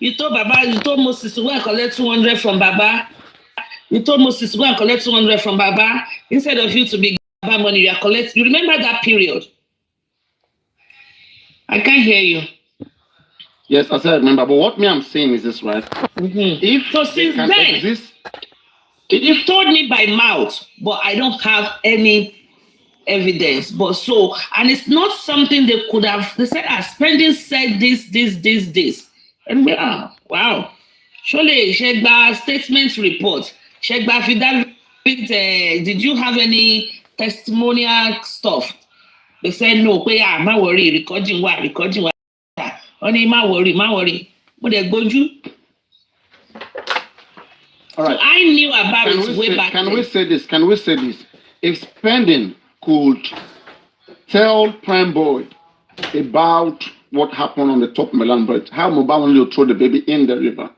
You told Moses to go and collect 200 from Baba. You told Moses to go and collect 200 from Baba. Instead of you to be Baba money, you are collecting. You remember that period? I can't hear you. Yes, I said remember. But what I'm saying is this, right? If so since then, exist, you told me by mouth, but I don't have any evidence. But so, and it's not something they could have. They said, spending said this. And we are, wow. Surely, check the statement report. Check the affidavit. Did you have any testimonial stuff? They said, no, ma worry, recording what. Only ma worry. But they go you. All right. So I knew about it way back. Can we say this? If spending could tell Prime Boy about what happened on the top Milan bridge, how Mobile only throw the baby in the river,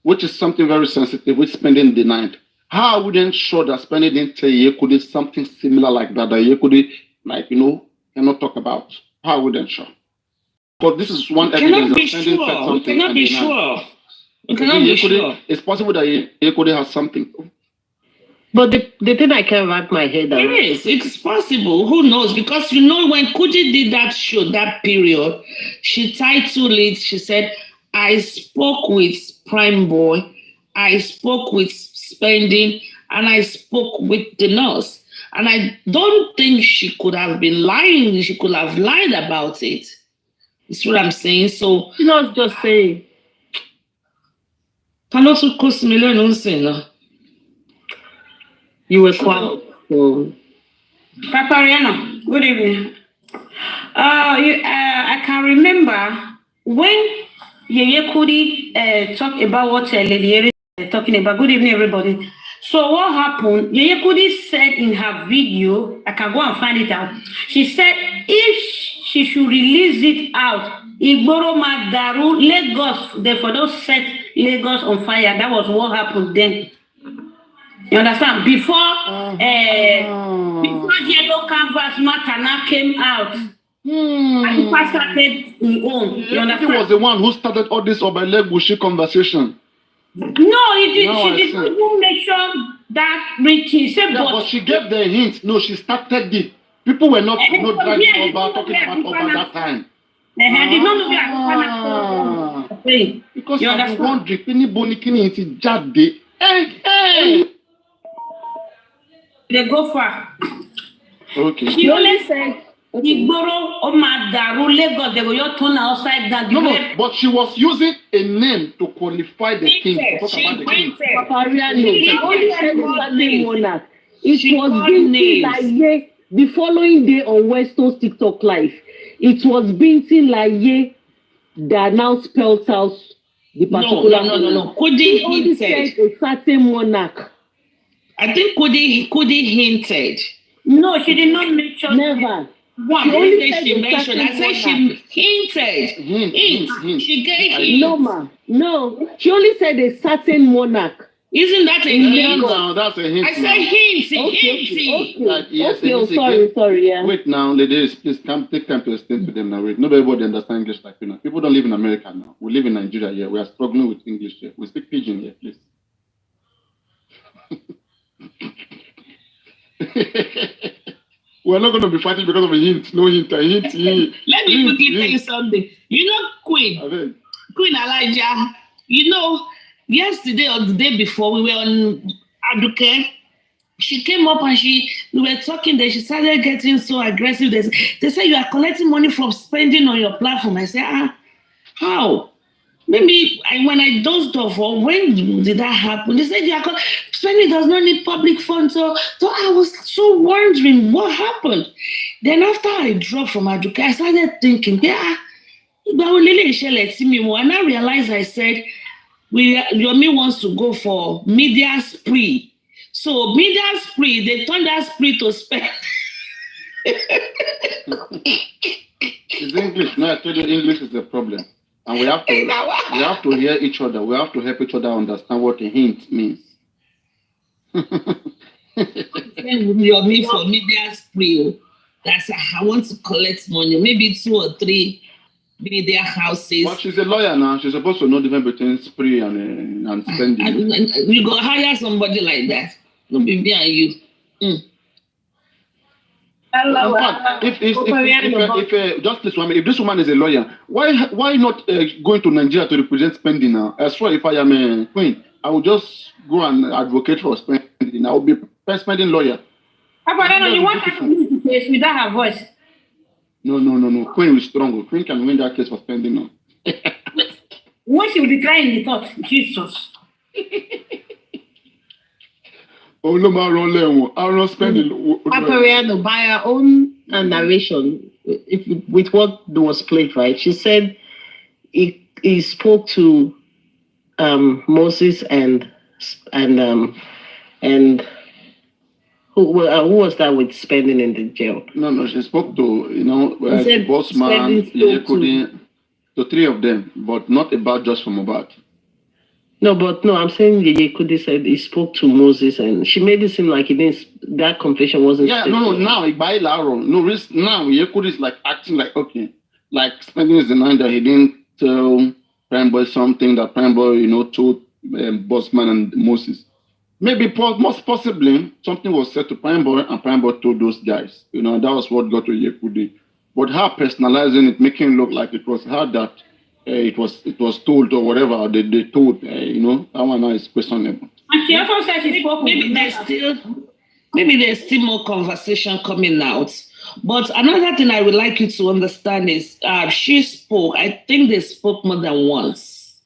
which is something very sensitive, which spending denied. How I wouldn't sure that spending didn't tell Yekudi something similar like that Yekudi, cannot talk about? How I wouldn't sure? But this is one evidence that spending said something. We cannot be sure. It's possible that Yekudi has something. But the thing I can't wrap my head around. It's possible. Who knows? Because when Kuji did that show, that period, she titled it, she said, I spoke with Prime Boy, I spoke with Spending, and I spoke with the nurse. And I don't think she could have been lying. She could have lied about it. That's what I'm saying. So she's not just saying. You were quiet. Paparino, good evening. I can remember when Yeye Kudi talked about what Lady Eri is talking about. Good evening, everybody. So what happened? Yeye Kudi said in her video, I can go and find it out. She said if she should release it out, Igboro Madaru, Lagos, therefore those set Lagos on fire. That was what happened then. You understand? Before Yellow Canvas Matana came out, and people started in own. You understand? He was the one who started all this Obalegbushi conversation. No, she didn't even mention that Richie. But she gave the hint. No, she started it. People were not talking about that time. I did not know that. Because you understand? Wondering, hey. They go far. Okay. She only said, Igboro Omadaru Lagos, they will turn outside down. No, but she was using a name to qualify the king. Paparino. She only said the certain monarch. It was Binti Laye the following day on Weston's TikTok live. It was Binti Laye that now spelled out the particular. No. He only said a certain monarch. I think Kudi hinted. No, she did not mention. Never. One. She only said she mentioned. I said she hinted. Hint. She gave hint. No. She only said a certain monarch. Isn't that a hint? No, that's a hint. I said hint. Sorry. Yeah. Wait now, ladies, please take time to explain to them now. Wait, not everybody understands English like you know. People don't live in America now. We live in Nigeria here. We are struggling with English here. We speak pidgin here, please. We're not going to be fighting because of a hint. No hint, a hint. Let me quickly tell you something. You know Queen Elijah, yesterday or the day before, we were on Aduke. She came up and we were talking there. She started getting so aggressive. They said, you are collecting money from spending on your platform. I said, how? Maybe when I dozed off, or when did that happen? They said, spending does not need public funds. So I was so wondering what happened. Then after I dropped from Aduke, I started thinking, and I realized I said, Yomi wants to go for media spree. So media spree, they turned that spree to spend. It's English. No, I told you English is the problem. And we have to hear each other. We have to help each other understand what a hint means. Yomi for media spree. That's I want to collect money. Maybe 2 or 3 be their houses. But she's a lawyer now. She's supposed to know the difference between spree and spending. And you go hire somebody like that. No be me and you. In fact, if just this woman, if this woman is a lawyer, why not going to Nigeria to represent spending now? As well, if I am a queen, I will just go and advocate for spending. I will be a spending lawyer. Paparino, you want to win the case without her voice? No. Queen is strong. Queen can win that case for spending now. When she will decline in the court, Jesus. Oh no, I don't spending. Paparino, by her own narration, with what was played, right? She said he spoke to Moses and who was that with spending in the jail? No, she spoke to Bossman, to three of them, but not about just from Mohbad. No, I'm saying Yeye Kudi said he spoke to Moses, and she made it seem like he didn't. That confession wasn't. Yeah, no. Now now Yeye Kudi is like acting like okay, like spending is denying that he didn't tell Prime Boy something that Prime Boy told Bossman and Moses. Maybe most possibly something was said to Prime Boy and Prime Boy told those guys. That was what got to Yeye Kudi. But her personalizing it, making it look like it was her that. It was told or whatever they told, that one now is questionable. And she also said she spoke. Maybe there's still more conversation coming out. But another thing I would like you to understand is she spoke. I think they spoke more than once,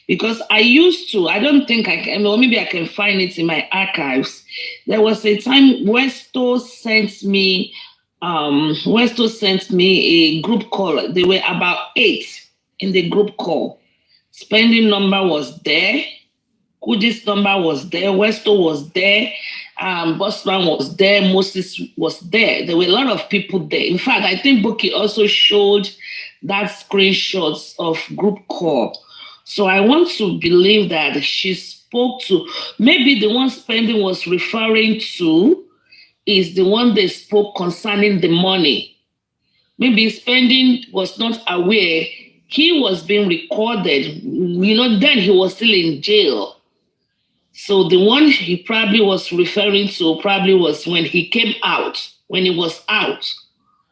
because I don't think I can, or maybe I can find it in my archives. There was a time Westo sent me a group call. There were about 8. In the group call, spending number was there, Kudi's number was there, Westo was there, Bossman was there, Moses was there. There were a lot of people there. In fact, I think Buki also showed that screenshots of group call. So I want to believe that she spoke to, maybe the one spending was referring to is the one they spoke concerning the money. Maybe spending was not aware. He was being recorded, then he was still in jail. So the one he probably was referring to probably was when he came out, when he was out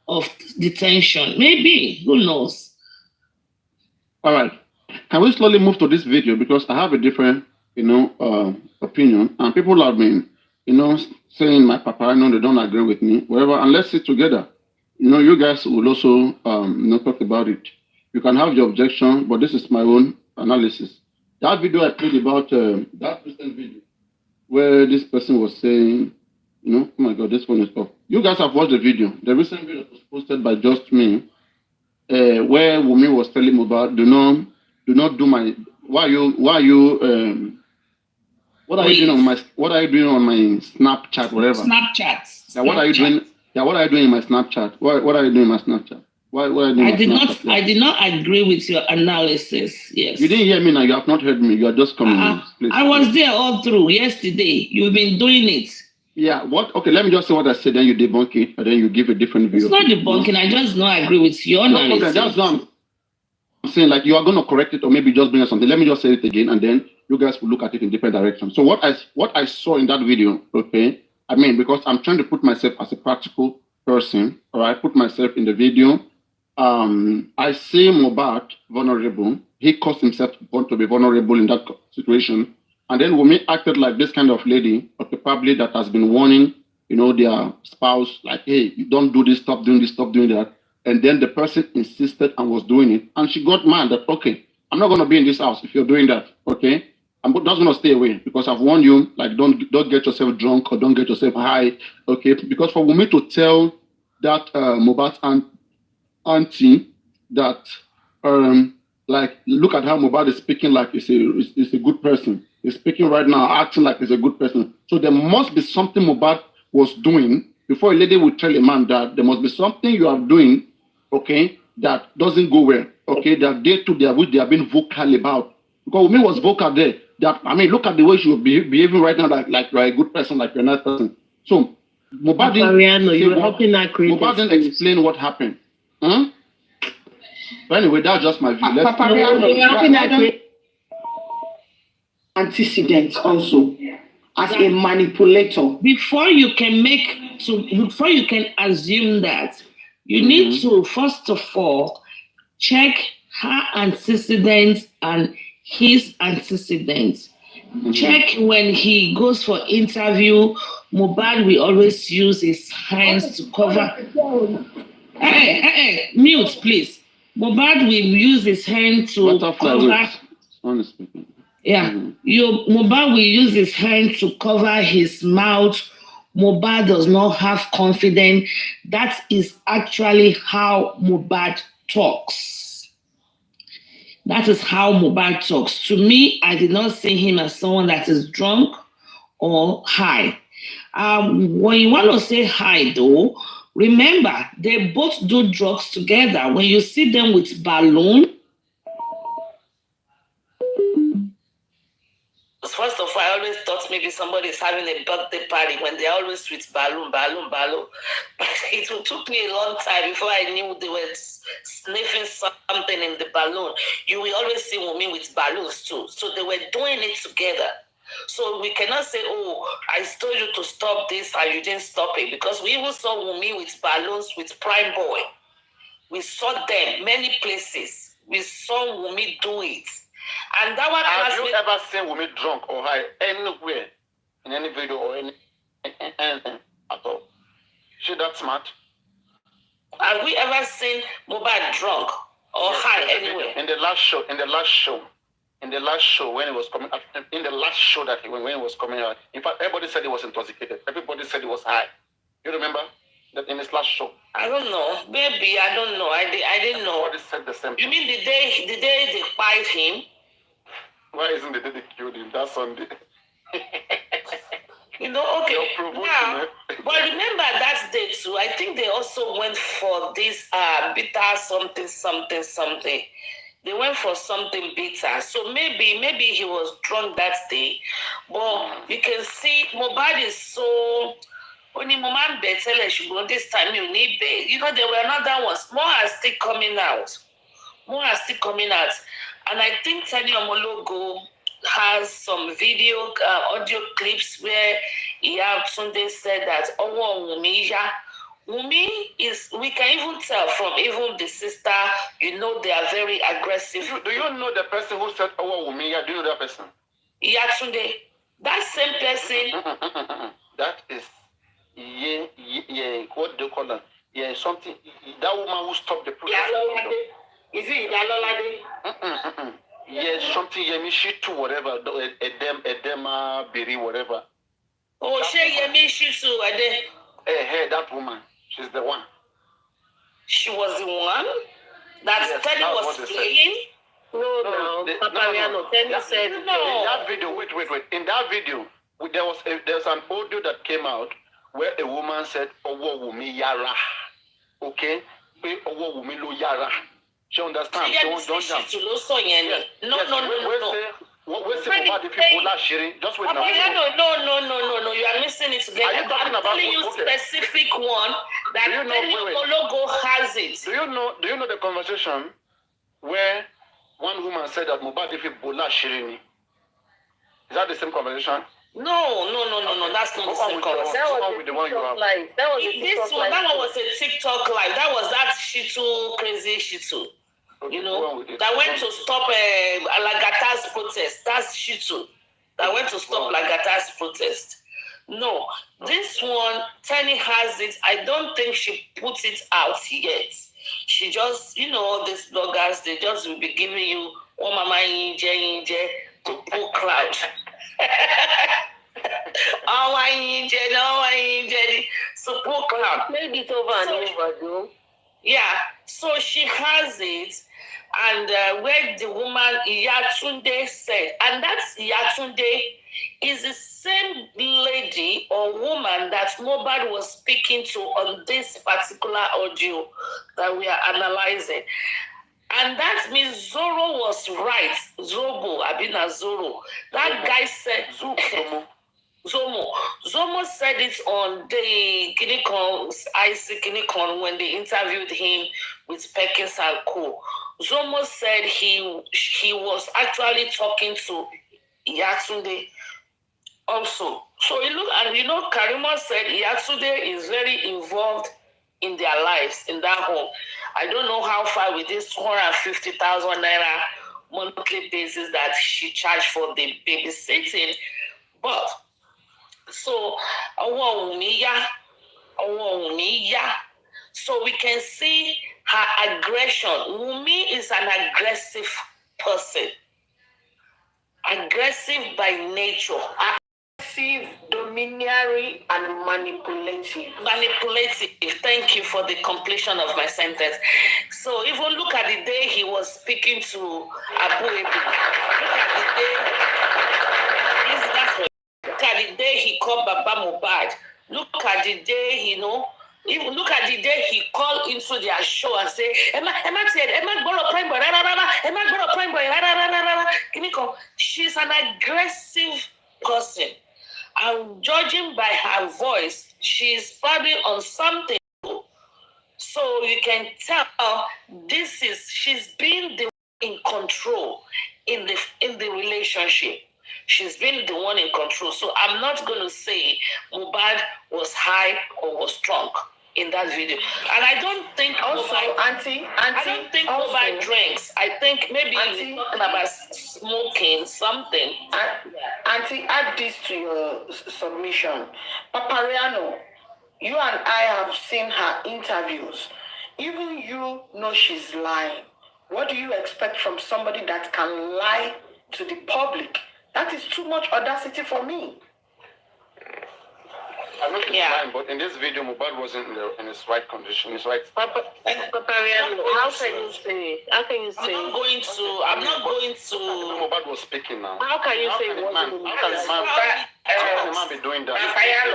of detention. Maybe, who knows? All right. Can we slowly move to this video? Because I have a different, opinion. And people have been, saying my Paparino, they don't agree with me, whatever. And let's sit together. You guys will also, talk about it. You can have your objection, but this is my own analysis. That video I played about, that recent video, where this person was saying, oh my God, this one is off. You guys have watched the video. The recent video was posted by Just Me, where Wumi was telling him about, do not do my, what are you doing on my Snapchat, whatever? Snapchat. Yeah, what are you doing? Yeah, what are you doing in my Snapchat? What are you doing in my Snapchat? I did not agree with your analysis. Yes. You didn't hear me now. You have not heard me. You are just coming. I was there all through yesterday. You've been doing it. Yeah. What? Okay. Let me just say what I said. Then you debunk it, and then you give a different view. It's not debunking. I just don't agree with your analysis. Okay, that's what I'm saying. Like you are going to correct it, or maybe just bring us something. Let me just say it again, and then you guys will look at it in different directions. So what I saw in that video, okay. I mean, because I'm trying to put myself as a practical person, or I put myself in the video. I see Mohbad vulnerable. He caused himself to be vulnerable in that situation. And then Wumi acted like this kind of lady, or probably that has been warning, their spouse, like, hey, you don't do this, stop doing this, stop doing that. And then the person insisted and was doing it. And she got mad that, okay, I'm not going to be in this house if you're doing that, okay? I'm just going to stay away because I've warned you, like, don't get yourself drunk or don't get yourself high, okay? Because for Wumi to tell that Mohbad's auntie that, like, look at how Mohbad is speaking like he's a good person. He's speaking right now, acting like he's a good person. So there must be something Mohbad was doing before a lady would tell a man that there must be something you are doing, okay, that doesn't go well, okay, that which they have been vocal about. Because Wumi was vocal there. That, I mean, look at the way she was behaving right now, like you're a good person, like you're a nice person. So Mohbad didn't explain what happened. But anyway, that's just my view. Let's Paparino, antecedents also as a manipulator. Before you can assume that, you need to first of all check her antecedents and his antecedents. Check when he goes for interview. Mohbad will always use his hands to cover. Mute, please. Mohbad will use his hand to cover. Honestly. Yeah, Mohbad will use his hand to cover his mouth. Mohbad does not have confidence. That is actually how Mohbad talks. That is how Mohbad talks. To me, I did not see him as someone that is drunk or high. When you want to say high, though, remember, they both do drugs together. When you see them with balloon, first of all, I always thought maybe somebody is having a birthday party when they're always with balloon. It took me a long time before I knew they were sniffing something in the balloon. You will always see women with balloons too. So they were doing it together. So we cannot say, oh, I told you to stop this and you didn't stop it. Because we even saw women with balloons with Prime Boy. We saw them many places. We saw women do it. And that one. Have you ever seen women drunk or high anywhere in any video or anything at all? She that smart? Have we ever seen Mohbad drunk or high anywhere? In the last show, when he was coming out, when he was coming out, in fact, everybody said he was intoxicated. Everybody said he was high. You remember that in his last show? I don't know. Maybe I don't know. I didn't know. Everybody said the same thing. You mean the day they fired him? Why isn't the day they killed him? That Sunday. Okay. Now, but remember that day too. I think they also went for this bitter something. They went for something bitter. So maybe he was drunk that day. But you can see Mohbad is so. Only Mohbad better this time you need bed. There were another ones. More are still coming out. And I think Teddy Omologo has some video, audio clips where Sunday said that Wumi is, we can even tell from even the sister, they are very aggressive. Do you know the person who said Wumi? Do you know that person? Sunday. That same person. That is, what do you call her? Yeah, something, that woman who stopped the protest. Is it Yalolade? Yes, something Yemishitu, whatever, Edema Biri, whatever. Oh, she Yemishitu, Hey, that woman, she's the one. She was the one that Teddy was playing? No. Paparino, Teddy said no. In that video, wait. In that video, there's an audio that came out where a woman said, Owo Wumi Yara. Okay? Owo Wumi Lo Yara. She understands. Don't jump. No. Where's the Mohbad people last sharing? Just wait now. No. You are missing it together. Are you talking about you specific one that logo has it? Do you know the conversation where one woman said that Mohbad people last sharing? Is that the same conversation? No. That's not the same conversation. That was the one you have. That one was a TikTok live. That was that Shitu, crazy Shitu. That went to stop Lagata's protest. That's Shitu. That went to stop Lagata's protest. No, this one, Tenny has it. I don't think she put it out yet. She just, these bloggers, they just will be giving you, oh, mama, inje, to pull crowd. So pull crowd. Played it over and over, though. Yeah, so she has it. And where the woman Yatunde said, and that's Yatunde is the same lady or woman that Mohbad was speaking to on this particular audio that we are analyzing. And that means Zoro was right. Zobo, Abina Zoro. That guy said Zomo said it on the Guinea-Con, IC Guinea-Con when they interviewed him with Perkins and Co. Zomo said he was actually talking to Yatunde also. So you look, and Karima said Yatunde is very involved in their lives in that home. I don't know how far with this 250,000 naira monthly basis that she charged for the babysitting, but so so we can see her aggression. Wumi is an aggressive person, aggressive by nature. Domineering and manipulative. Thank you for the completion of my sentence. So even look at the day he was speaking to Abu Ebi. Look at the day he called Baba Mohbad. Look at the day, even look at the day he called into their show and say, Emma said, Emma borrow prime boy, Emma borrow prime boy, she's an aggressive person. And judging by her voice, she's probably on something. So you can tell she's been the one in control in the relationship. She's been the one in control. So I'm not going to say Mohbad was high or was drunk in that video. And I don't think also, Auntie, I don't think Mohbad drinks. I think maybe he's talking about smoking something. Auntie, add this to your submission. Paparino, you and I have seen her interviews. Even you know she's lying. What do you expect from somebody that can lie to the public? That is too much audacity for me. I'm not lying, but in this video, Mohbad wasn't in his right condition. His right. How can you say? I'm not going to. Mohbad was speaking now. How can you say it wasn't? How can the man be doing that?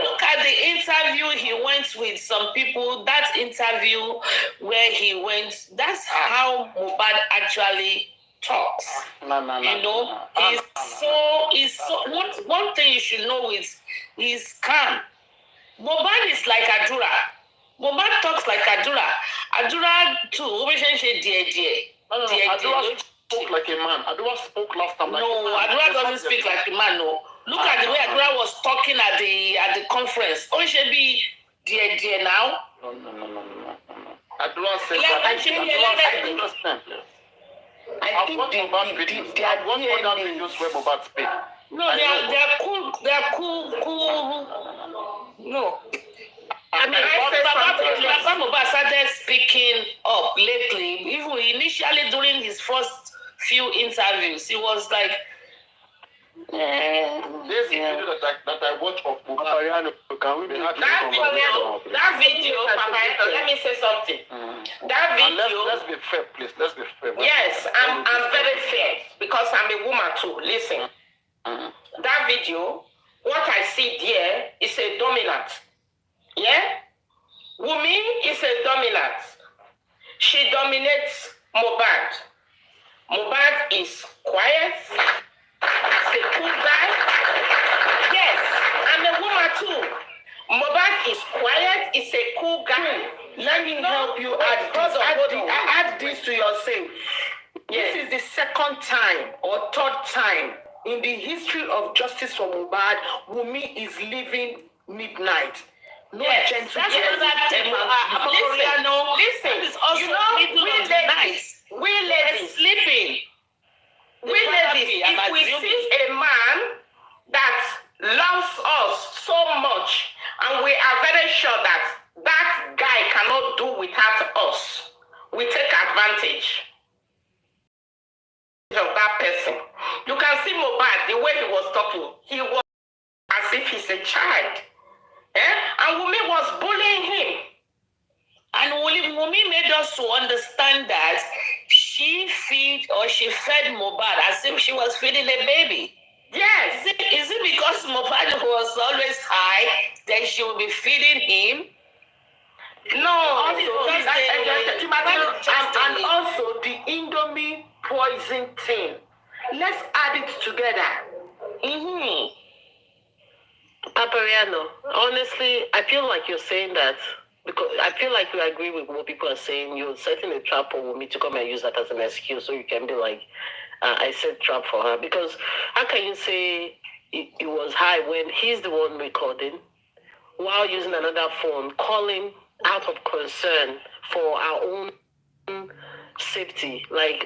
Look at the interview he went with some people. That interview where he went. That's how Mohbad actually talks. He's so. One thing you should know is he's calm. Mohbad is like Adura. Mohbad talks like Adura. Adura too. Adura spoke like a man. Adura spoke last time like a man. No, Adura doesn't speak like a man. No. Look at the way Adura was talking at the conference. Oh, it should be dear now. No. Adura said that. I think other videos where Mohbad speak. No, they're cool. They're cool. No. I mean, Baba Mohbad started speaking up lately. Even initially during his first few interviews, he was like, There's a video that I watched of Paparino. Can we be that video, Paparino, let me say something. That video. Let's be fair, please. Let's be fair. Yes, I'm very fair because I'm a woman too. Listen. That video, what I see there is a dominant. Yeah? Wumi is a dominant. She dominates Mohbad. Mohbad is quiet. He's a cool guy. Yes, I'm a woman too. Mohbad is quiet. He's a cool guy. Let me help you add this to your saying. Yes. This is the second time or third time in the history of justice for Mohbad, Wumi is leaving midnight. No gentle. That's another thing. Listen. We ladies sleeping. We ladies, if we see a man that loves us so much, and we are very sure that that guy cannot do without us, we take advantage of that person. You can see Mohbad, the way he was talking, he was as if he's a child. And Wumi was bullying him. And Wumi made us to understand that she fed Mohbad as if she was feeding a baby. Yes. Is it because Mohbad was always high that she will be feeding him? No. And also the Indomie poison thing. Let's add it together. Paparino, honestly, I feel like you're saying that because I feel like you agree with what people are saying. You're setting a trap for me to come and use that as an excuse, so you can be like, I set trap for her. Because how can you say it was high when he's the one recording while using another phone, calling out of concern for our own safety, like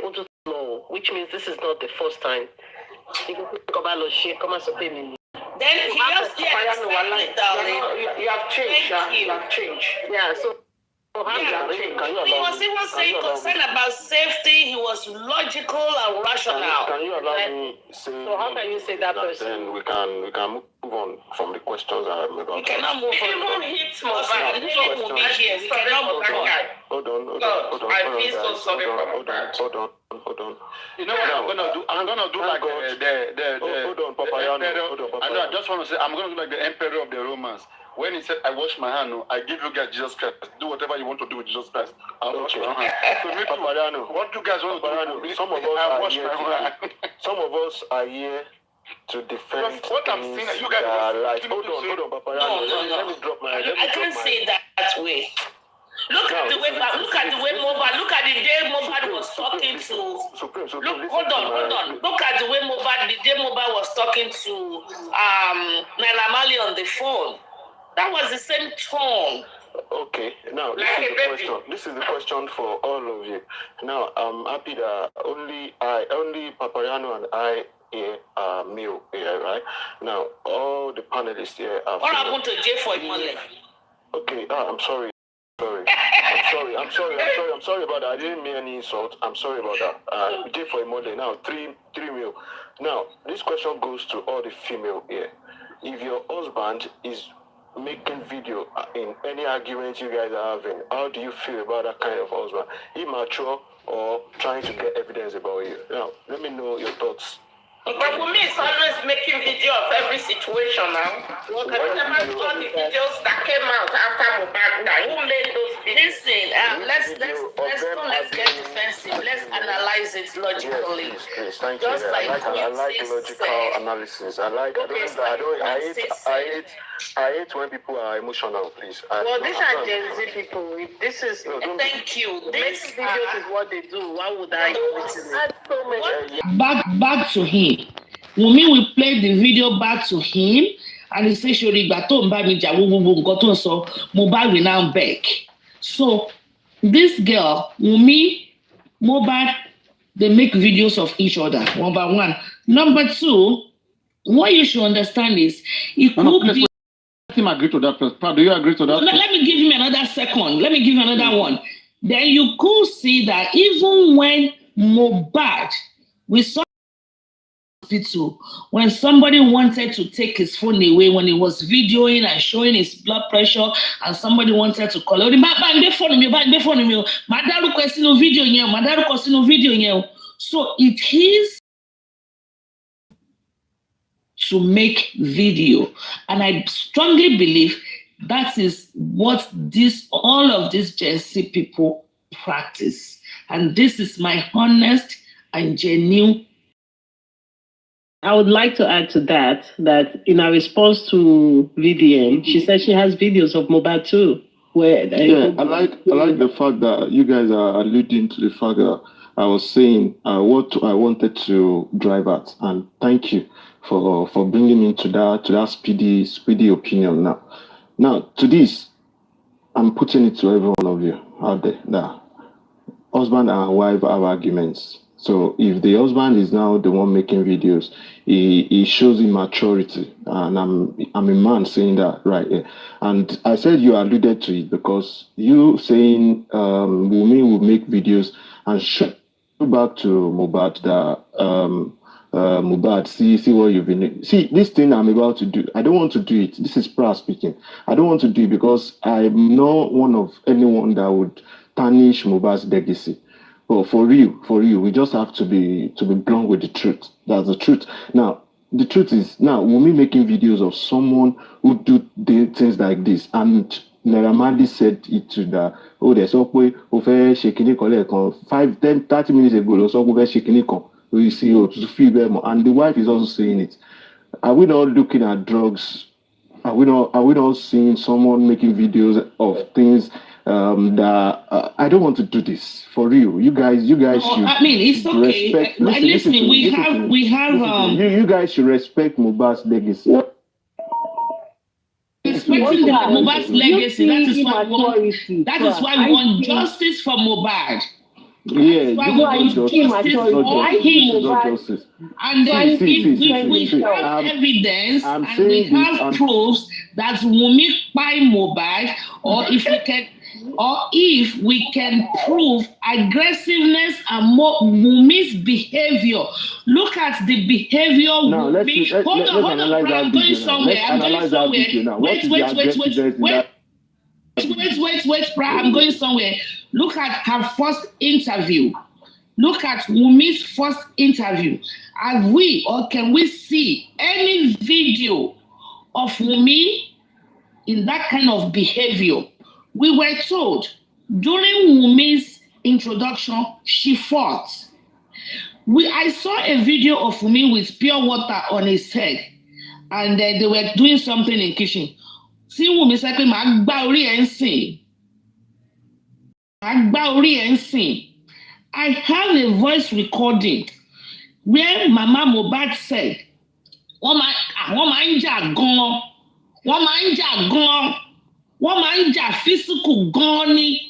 which means this is not the first time. Then he just you have changed. You have changed. Yeah. So He was even saying concern about safety. He was logical and rational. Can you allow me say? So how can you say that person? Then we can move on from the questions I'm about. We cannot move on. Even hit Mohbad. We cannot move on. Hold on. I feel so sorry for Mohbad. Hold on. You know what I'm gonna do? I'm gonna do like hold on, Paparino. I just want to say I'm gonna do like the emperor of the Romans. When he said, I wash my hand, I give you guys Jesus Christ. Do whatever you want to do with Jesus Christ. I'll wash my hand. So me too. What do you guys want to do? Some of us are here to defend what I'm saying, you guys right. Hold on, Paparino. Let me drop my. I can't say that way. Look at the way Mohbad. Look at the day Mohbad was talking to. Hold on. Look at the way the day Mohbad was talking to Naira Marley on the phone. That was the same tone. Okay, now this is the question for all of you. Now I'm happy that only Paparino and I here are male here, right? Now all the panelists here are. What happened to J for Imole? Okay, I'm sorry. I'm sorry about that. I didn't mean any insult. I'm sorry about that. J for Imole. Now three male. Now this question goes to all the female here. If your husband is making video in any argument you guys are having, how do you feel about that kind of husband? Immature or trying to get evidence about you? Now, let me know your thoughts. But for me, it's always making video of every situation now. Whatever all the videos that came out after Mohbad died, who made those videos? Listen, let's get defensive. Let's analyze it logically. Please. Thank you. I like logical analysis. I hate when people are emotional, please. Well, these are Gen Z people. If this is thank you. This videos is what they do. Why would I listen? Back to him. Wunmi will play the video back to him, and he says, "Shorigba to mba mi ja wo so Mohbad will now beg." So this girl, Wunmi, Mohbad, they make videos of each other. Number one. Number two, what you should understand is it could be. Let him agree to that. Do you agree to that? Let me give him another second. Let me give you another one. Then you could see that even when Mohbad, we saw hospital when somebody wanted to take his phone away when he was videoing and showing his blood pressure, and somebody wanted to call him. So it is to make video, and I strongly believe that is what all of these Gen Z people practice, and this is my honest and genuine. I would like to add to that in our response to VDM, she said she has videos of Mohbad too. I like the fact that you guys are alluding to the fact that I was saying what I wanted to drive at, and thank you for bringing me to that speedy opinion. Now to this, I'm putting it to every one of you out there that husband and wife have arguments. So if the husband is now the one making videos, he shows immaturity, and I'm a man saying that right here. And I said you alluded to it because you saying Wunmi will make videos and show back to Mohbad that Mohbad, see what you've been doing. See, this thing I'm about to do, I don't want to do it. This is Pra speaking. I don't want to do it because I'm not one of anyone that would tarnish Mohbad's legacy. But for real, we just have to be blunt with the truth. That's the truth. Now, the truth is, now Wunmi making videos of someone who do things like this, and Naira Marley said it to the there's a way over shaking 5, 10, 30 minutes ago, or so over shaking we see to feel them, and the wife is also saying it. Are we not looking at drugs Are we not seeing someone making videos of things that I don't want to do this for real? You guys should. I mean, it's okay. Respect. Listen, we have. You guys should respect Mohbad's legacy. Respecting Mohbad's legacy. That is why we want justice for Mohbad. Yeah, why we want justice for him. And then if we have evidence and we have proofs that Wunmi by Mohbad, or if we can prove aggressiveness and Wunmi's behavior. Look at the behavior. Hold on, I'm going somewhere. Wait, I'm going somewhere. Look at her first interview. Look at Wunmi's first interview. Have we or can we see any video of Wunmi in that kind of behavior? We were told during Wunmi's introduction, she fought. I saw a video of Wunmi with pure water on his head, and they were doing something in the kitchen. See Wunmi said, "Màá gbá orí ẹ̀ ń sìn." I have a voice recording where Mama Mohbad said, wọ́n máa ń jà gan-an, wọ́n máa ń jà physical gan-an ni.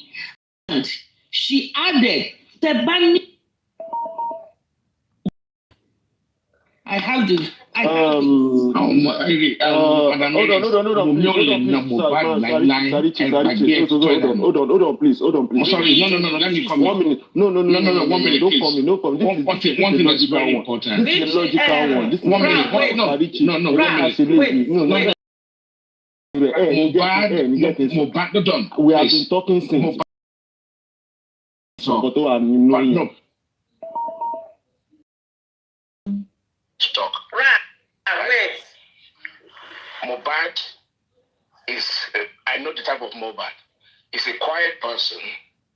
And she added, Tebani. I have this. Hold on. Please. Oh, sorry, no, let me come. 1 minute. No, 1 minute. Don't come. One thing is very important. This is a logical one. This is 1 minute. No, 1 minute. Mohbad, done. We have been talking since. No. Talk. Mohbad is, I know the type of Mohbad. He's a quiet person,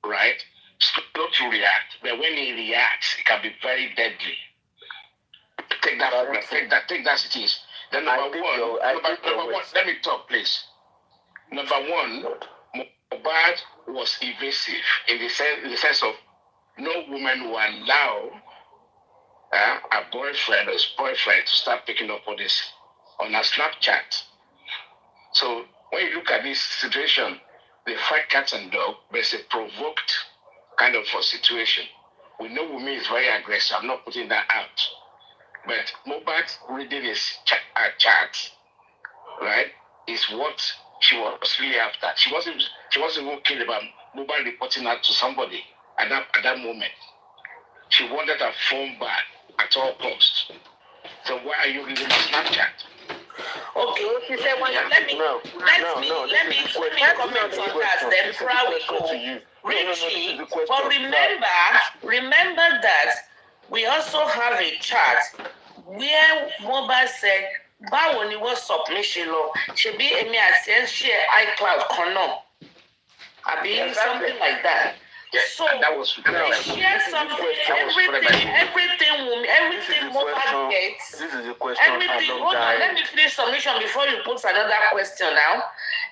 right? Slow to react, but when he reacts, it can be very deadly. Take that it is. Then number one, let me talk, please. Number one, Mohbad was evasive in the sense of no woman will allow a boyfriend or his boyfriend to start picking up on this on a Snapchat. So when you look at this situation, they fight cat and dog, but it's a provoked kind of a situation. We know Wunmi is very aggressive. I'm not putting that out. But Mohbad reading his chat, right, is what she was really after. She wasn't even keen about Mohbad reporting that to somebody at that moment. She wanted her phone back at all costs. So why are you reading the Snapchat? Okay, she said, well, let me comment on that. Then probably go. Richie, but remember that we also have a chat where Mohbad said, báwo ni wọ́n submit ṣe lọ, ṣebí èmi àti ẹ̀ ń share iCloud kan náà, àbí something like that. So that was share something, everything Mohbad gets. This is a question. Everything. Hold on, let me finish submission before you put another question now.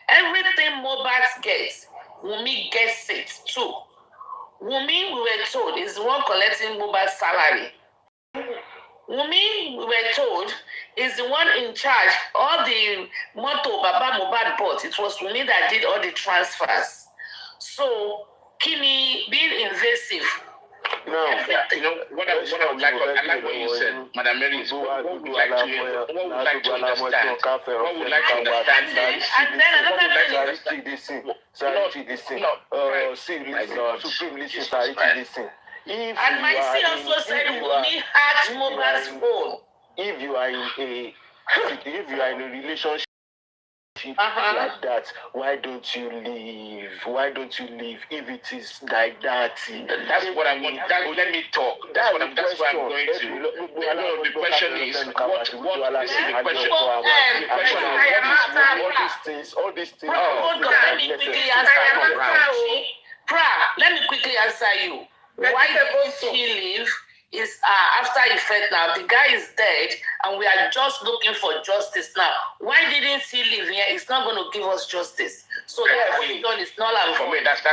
Everything Mohbad gets, Wunmi gets it too. Wunmi, we were told, is the one collecting Mohbad's salary. Wunmi, we were told, is the one in charge. All the motto Baba Mohbad bought, it was Wunmi that did all the transfers. So Kini being invasive. No, what I like what you said, Madam Mary. What would like to understand? What would like to understand? And then another thing. Supreme listen. And my C also said Wunmi hacked Mohbad's phone. If you are in a relationship like that, why don't you leave? If it is like that? That's what I want. Let me talk. That's what I'm going to. The question is, what is the question? All these things. Hold on, let me quickly answer you. Let me quickly answer you. Why did he leave? is after effect now. The guy is dead, and we are just looking for justice now. Why didn't he live here? It's not going to give us justice. So that question is not allowed. For me, that's No,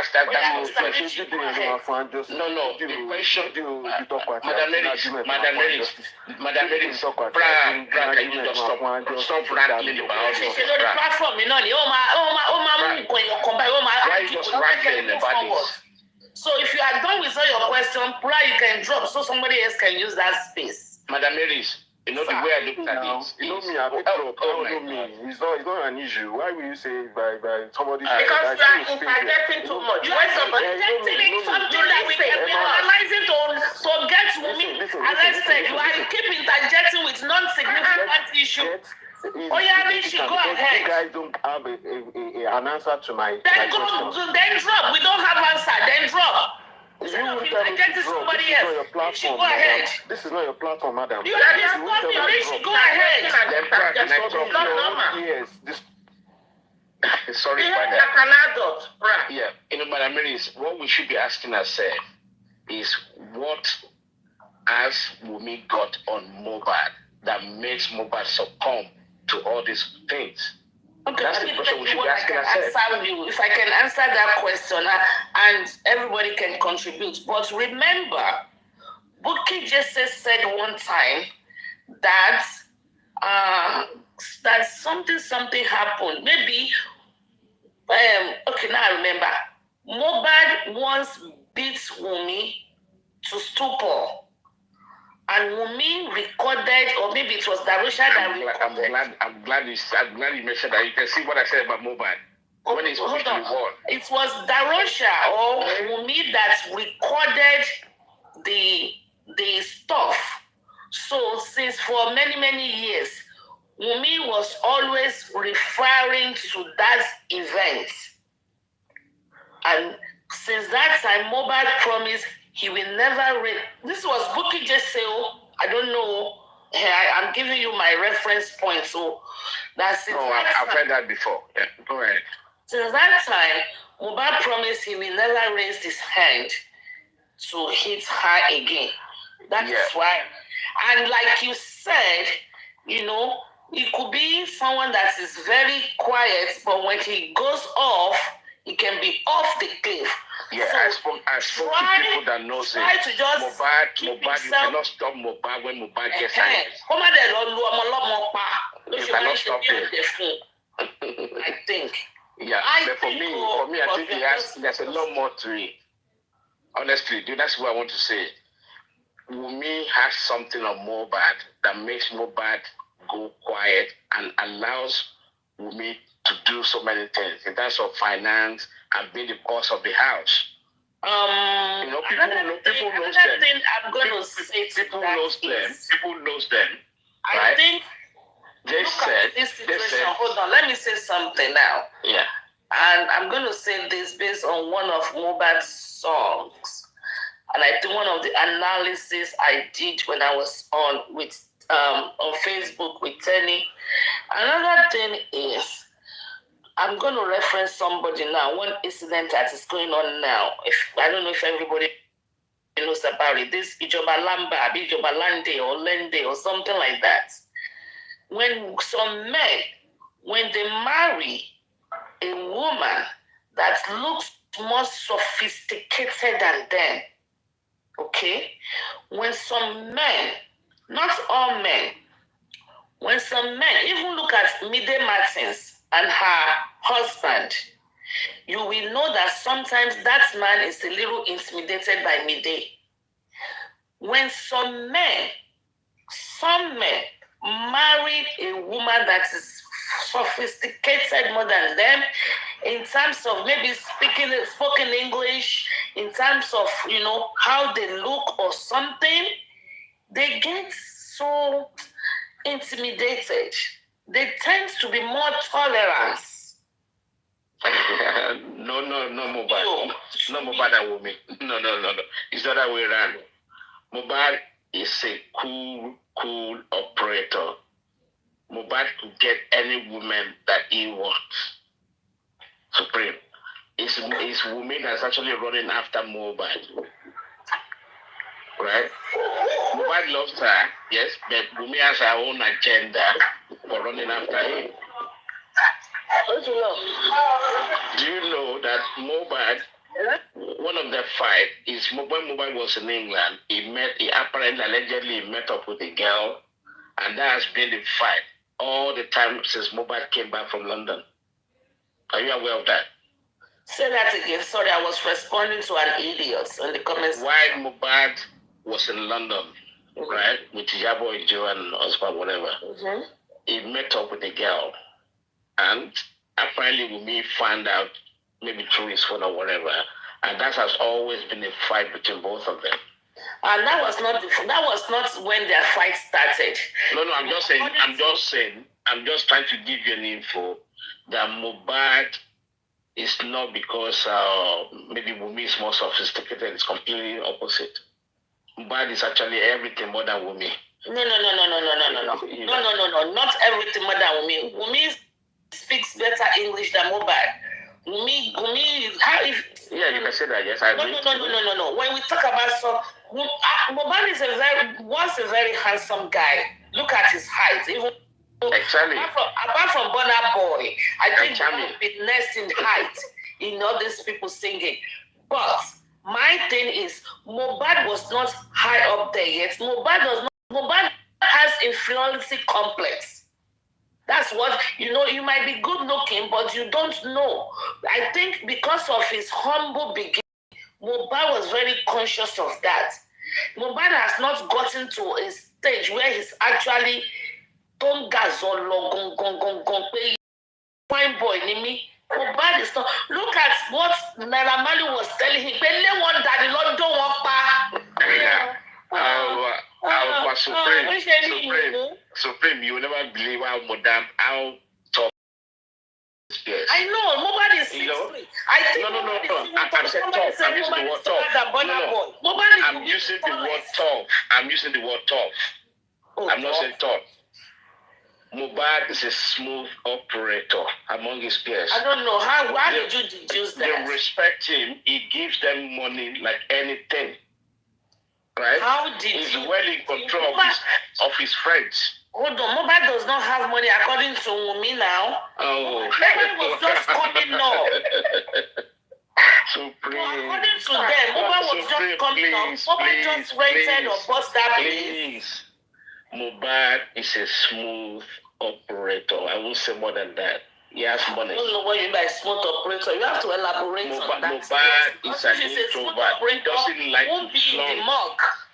the question. Madam Mary, can you just stop rattling about this? Platform, you know, why you just rattling about this? So if you are done with all your questions, you can drop so somebody else can use that space. Madam Mary, you know the way I looked at it. You know me, I picked up. It's not an issue. Why will you say by somebody? Because you are interjecting too much. You are interjecting something that we can be analyzing to get women arrested. You are keep interjecting with non-significant issues. Oh yeah, Rishi, go ahead. You guys don't have an answer to my then question. Then drop. We don't have answer. Then drop. You will tell me to drop. This is not your platform, madam. This is not your platform, madam. You are discussing. Rishi, go ahead. Yes. Sorry about that. Yeah, Madam Mary, what we should be asking ourselves is what has Wumi got on Mohbad that makes Mohbad succumb to all these things? Okay, that's the question we should be asking ourselves. If I can answer that question and everybody can contribute. But remember, Bukky Jesse said one time that that something happened. Maybe okay, now I remember. Mohbad once beat Wumi to stupor. And Wumi recorded, or maybe it was Darusha that recorded. I'm glad you mentioned that. You can see what I said about Mohbad. When it's supposed to be won. It was Darusha or Wumi that recorded the stuff. So since for many years, Wumi was always referring to that event. And since that time, Mohbad promised he will never read. This was Bukky Jesse. I don't know. I'm giving you my reference point. So that's it. I've heard that before. Yeah, go ahead. Since that time, Mohbad promised he will never raise his hand to hit her again. That is why. And like you said, it could be someone that is very quiet, but when he goes off, he can be off the cliff. Yeah, so I spoke to people that know him. Mohbad, you cannot stop Mohbad when Mohbad gets angry. You cannot stop him. I think. Yeah, but for me, I think there's a lot more to it. Honestly, that's what I want to say. Wumi has something on Mohbad that makes Mohbad go quiet and allows Wumi to do so many things in terms of finance and being the boss of the house. People knows them. I'm going to say people knows them. People knows them. I think. They said. Hold on. Let me say something now. Yeah. And I'm going to say this based on one of Mohbad's songs, and I think one of the analysis I did when I was on Facebook with Tenny. Another thing is, I'm going to reference somebody now, one incident that is going on now. I don't know if everybody knows about it. This Ijoba Lamba, Ijoba Lande or Lende or something like that. When some men, when they marry a woman that looks more sophisticated than them, okay? When some men, not all men, when some men, even look at Mide Martins and her husband, you will know that sometimes that man is a little intimidated by Mide. When some men married a woman that is sophisticated more than them in terms of maybe spoken English, in terms of, how they look or something, they get so intimidated. They tend to be more tolerant. No, Mohbad. No, Mohbad and Wumi. No. It's the other way around. Mohbad is a cool operator. Mohbad could get any woman that he wants. Supreme. It's Wumi that's actually running after Mohbad. Right? Mohbad loves her, yes, but Wunmi has her own agenda for running after him. Don't you know? Do you know that Mohbad, one of the fight is when Mohbad was in England, he apparently allegedly met up with a girl, and that has been the fight all the time since Mohbad came back from London. Are you aware of that? Say that again. Sorry, I was responding to an idiot in the comments. While Mohbad was in London, right, with Yabo Joe and husband, whatever, he met up with a girl, and apparently Wunmi found out, maybe through his phone or whatever, and that has always been a fight between both of them. And that was not when their fight started. No, I'm just saying, I'm just trying to give you an info that Mohbad is not because maybe Wunmi is more sophisticated. It's completely opposite. Mohbad is actually everything more than Wunmi. No. Not everything more than Wunmi. Wunmi speaks better English than Mohbad. Wunmi is how if. Yeah, you can say that. Yes, I agree. No. When we talk about Mohbad was a very handsome guy. Look at his height. Even exactly. Apart from Burna Boy, I think Mohbad be next in height in all these people singing. But my thing is, Mohbad was not high up there yet. Mohbad has inferiority complex. That's what, you might be good looking, but you don't know. I think because of his humble beginning, Mohbad was very conscious of that. Mohbad has not gotten to a stage where he's actually fine boy, Nimi. Mohbad is not. Look at what Naira Marley was telling him. Supreme, you will never believe how tough yes. I know, Mohbad is 6'3". I think no. I'm saying tough. I'm using the word tough. I'm using the word tough. I'm using the word tough. I'm not saying tough. Mohbad is a smooth operator among his peers. I don't know. How did you deduce that? They respect him. He gives them money like anything. Right? He's well in control of his friends. Hold on, Mohbad does not have money according to Wunmi now. Oh. Mohbad was just coming up. Supreme. According to them, Mohbad was just coming up. Mohbad just rented or bought that place. Mohbad is a smooth operator. I won't say more than that. He has money. I don't know what you mean by smooth operator. You have to elaborate on that. Mohbad is an introvert. He doesn't like to flaunt.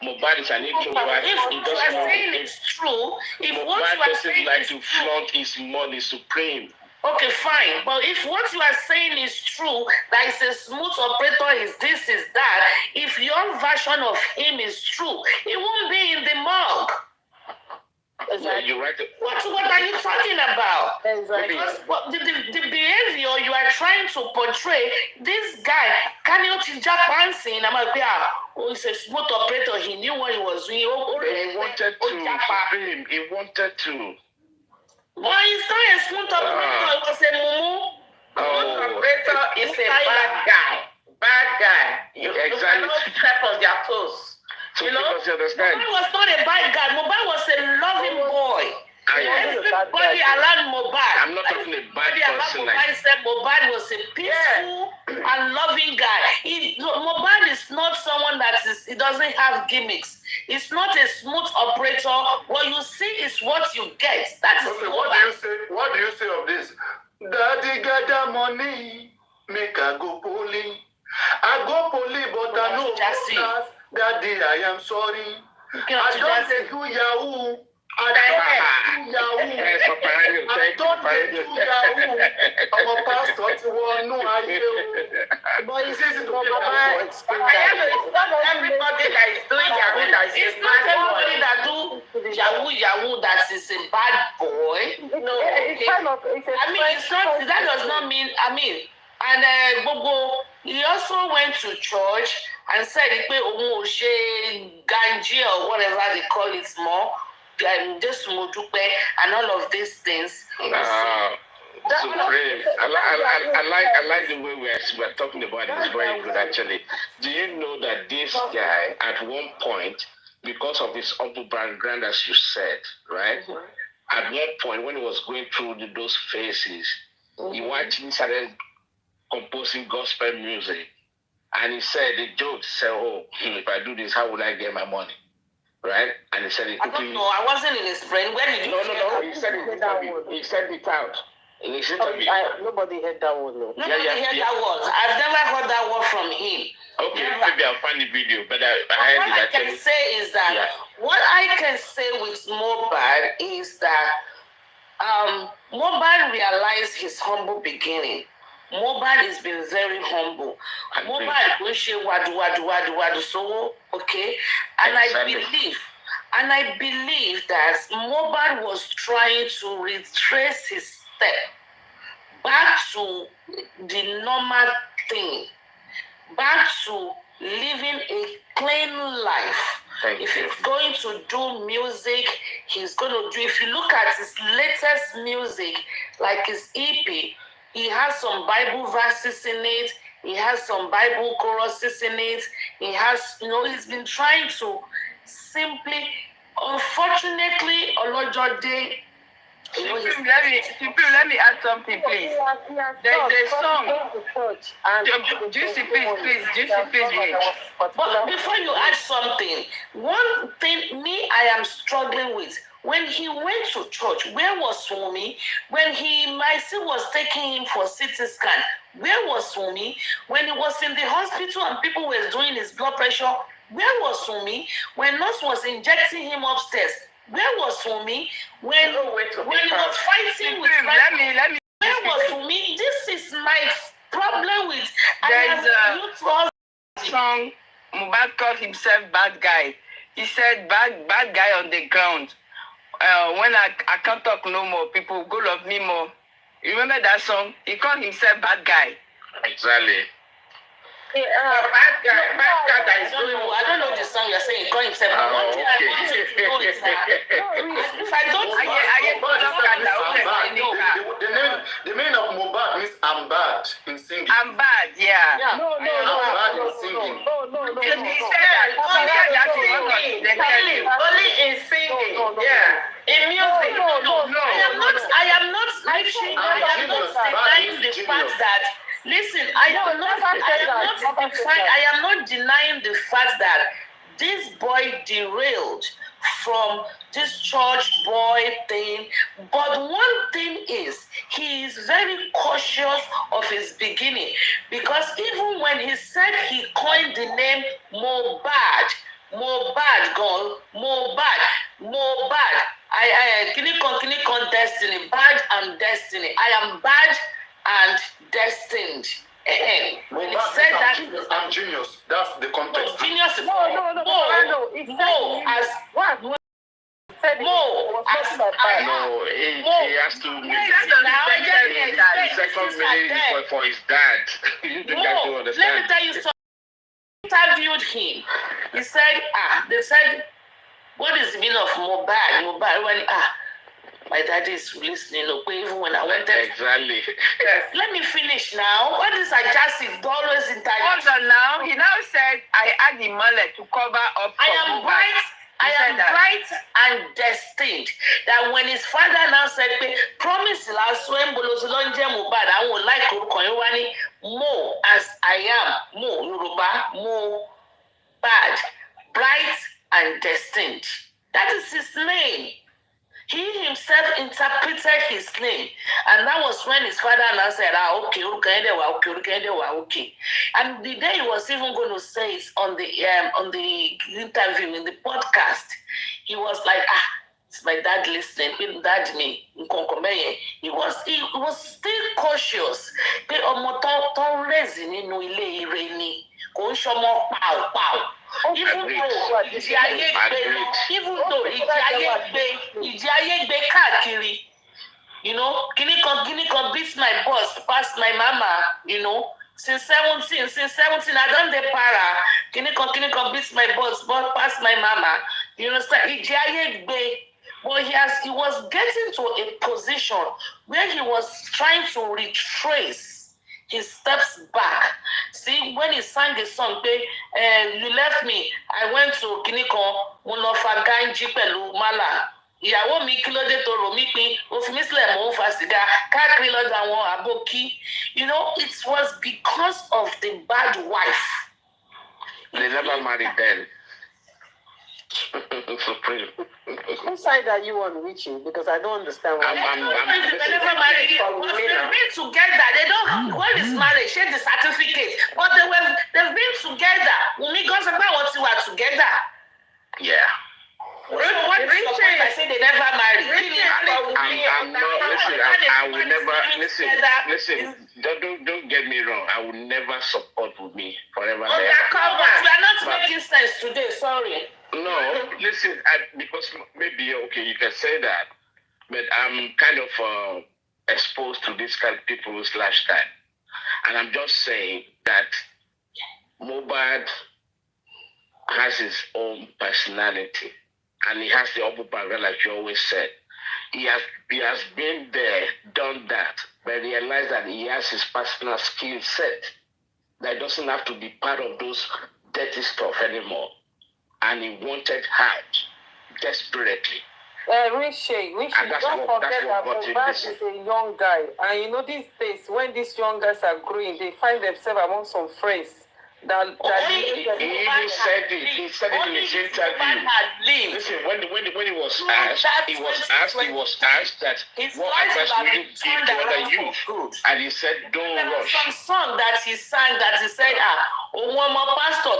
Mohbad is an introvert. If what you are saying is true, Mohbad doesn't like to flaunt his money, Supreme. Okay, fine. But if what you are saying is true, that is a smooth operator, is this, is that, if your version of him is true, it won't be in the mug. Yeah, you're right. What are you talking about? Exactly. Because the behavior you are trying to portray, this guy, he's a smooth operator. He knew what he was doing. He wanted to. Supreme. He wanted to. Well, he's not a smooth operator. It was a mumu. Smooth operator is a bad guy. Bad guy. You cannot step on their toes. So because you understand. Mohbad was not a bad guy. Mohbad was a loving boy. Everybody around Mohbad. I'm not talking a bad person. Mohbad said Mohbad was a peaceful and loving guy. Mohbad is not someone he doesn't have gimmicks. It's not a smooth operator. What you see is what you get. That is okay, what do you say of this? Daddy got the money, make I go poli. I go poli, but I know that's Daddy, I am sorry. I don't do Yahoo. I don't do Yahoo. I'm a pastor to one. No, I do. But it's easy to get it's not everybody that is doing Yahoo that is a bad boy. It's not everybody that do Yahoo that is a bad boy. No, it's not. That does not mean. And he also went to church and said ganji or whatever they call it more, just modupe and all of these things. Supreme. I like the way we're talking about it. It's very good actually. Do you know that this guy at one point because of his humble background, as you said, right? At one point, when he was going through those phases, he started composing gospel music. And he said, the joke said, oh, if I do this, how will I get my money? Right? And he said, I don't know. I wasn't in his brain. Where did you No. He said it out. He said it out. In his interview. Nobody heard that one. No. Nobody heard that word. I've never heard that word from him. Okay, never. Maybe I'll find the video, but what I can say is that what I can say with Mohbad is that Mohbad realized his humble beginning. Mohbad has been very humble. Mohbad will say wadu so okay, and I believe that Mohbad was trying to retrace his step back to the normal thing, back to living a clean life. If he's going to do music, he's going to do. If you look at his latest music, like his EP, he has some Bible verses in it. He has some Bible choruses in it. He has, he's been trying to simply, unfortunately, Olojode. Let me add something, please. There's a song. Juicy, please wait. But before you add something, one thing I am struggling with. When he went to church, where was Wumi? When Maisi was taking him for CT scan, where was Wumi? When he was in the hospital and people were doing his blood pressure, where was Wumi? When nurse was injecting him upstairs, where was Wumi? When he was fighting with let me. Where was Wumi? This is my problem with. There's a song. Mohbad called himself bad guy. He said bad guy on the ground. When I can't talk no more, people go love me more. You remember that song? He called himself bad guy. Exactly. Bad guy that is doing. I don't know the song you're saying. He called himself. If I don't, the meaning of Mohbad means I'm bad in singing. I'm bad, yeah. No. I'm bad in singing. He said only in singing. In music. I am not denying the fact that. Listen, I am not denying the fact that this boy derailed from this church boy thing. But one thing is, he is very cautious of his beginning. Because even when he said he coined the name Mohbad, clinic on destiny, bad and destiny. I am bad and destined. When he said that, I'm genius. That's the context. No, genius. No. He has to. The second meaning for his dad. You think I do understand? Let me tell you something. Interviewed him. He said, they said, what is the meaning of Mohbad? When my daddy is listening, even when I went there. Exactly. Let me finish now. What is Ajasi always in time? Hold on now. He now said, I add the mullet to cover up. I am bright and destined. That when his father now said, promise last when Bolosonje Mohbad, I would like Koyowani more as I am, more Yoruba, more bad, bright and destined. That is his name. He himself interpreted his name, and that was when his father now said, okay. And the day he was even going to say it on the interview, in the podcast, he was like, it's my dad listening, dad me, he was still cautious. Even though ìjì ayé gbé káàkiri, Kinikan beats my boss past my mama, since 17 I don't dey para. Kinikan beats my boss past my mama. You understand? Ìjì ayé gbé. But he was getting to a position where he was trying to retrace he steps back. See, when he sang the song, you left me, I went to Kiniko, Monofa Ganji Pelu Mala. Ìyàwó mi kí ló dé tó rò mí pin òfin mi sílẹ̀ mò ń fa sìgá káàkiri lọ́dọ̀ àwọn àbókí. You know, it was because of the bad wife. They never married then. Supreme. Whose side are you on, Richie? Because I don't understand why. They never married. They've been together. They don't. When is marriage? Share the certificate. But they've been together. Wunmi goes about what you are together. Yeah. What I say they never married. I'm not. Listen, I will never listen. Don't get me wrong. I will never support me forever. We are not making sense today. Sorry. No, listen. Because maybe okay, you can say that, but I'm kind of exposed to this kind of people's lifestyle, and I'm just saying that Mohbad has his own personality. And he has the upper background, like you always said. He has been there, done that, but realized that he has his personal skill set that doesn't have to be part of those dirty stuff anymore. And he wanted out desperately. Richie, don't forget that Mohbad is a young guy. And you know these days, when these young guys are growing, they find themselves among some friends. He even said it. He said it in his interview. Listen, when he was asked that what advice would you give to other youth, and he said, "Don't rush." Some song that he sang that he said, one more pastor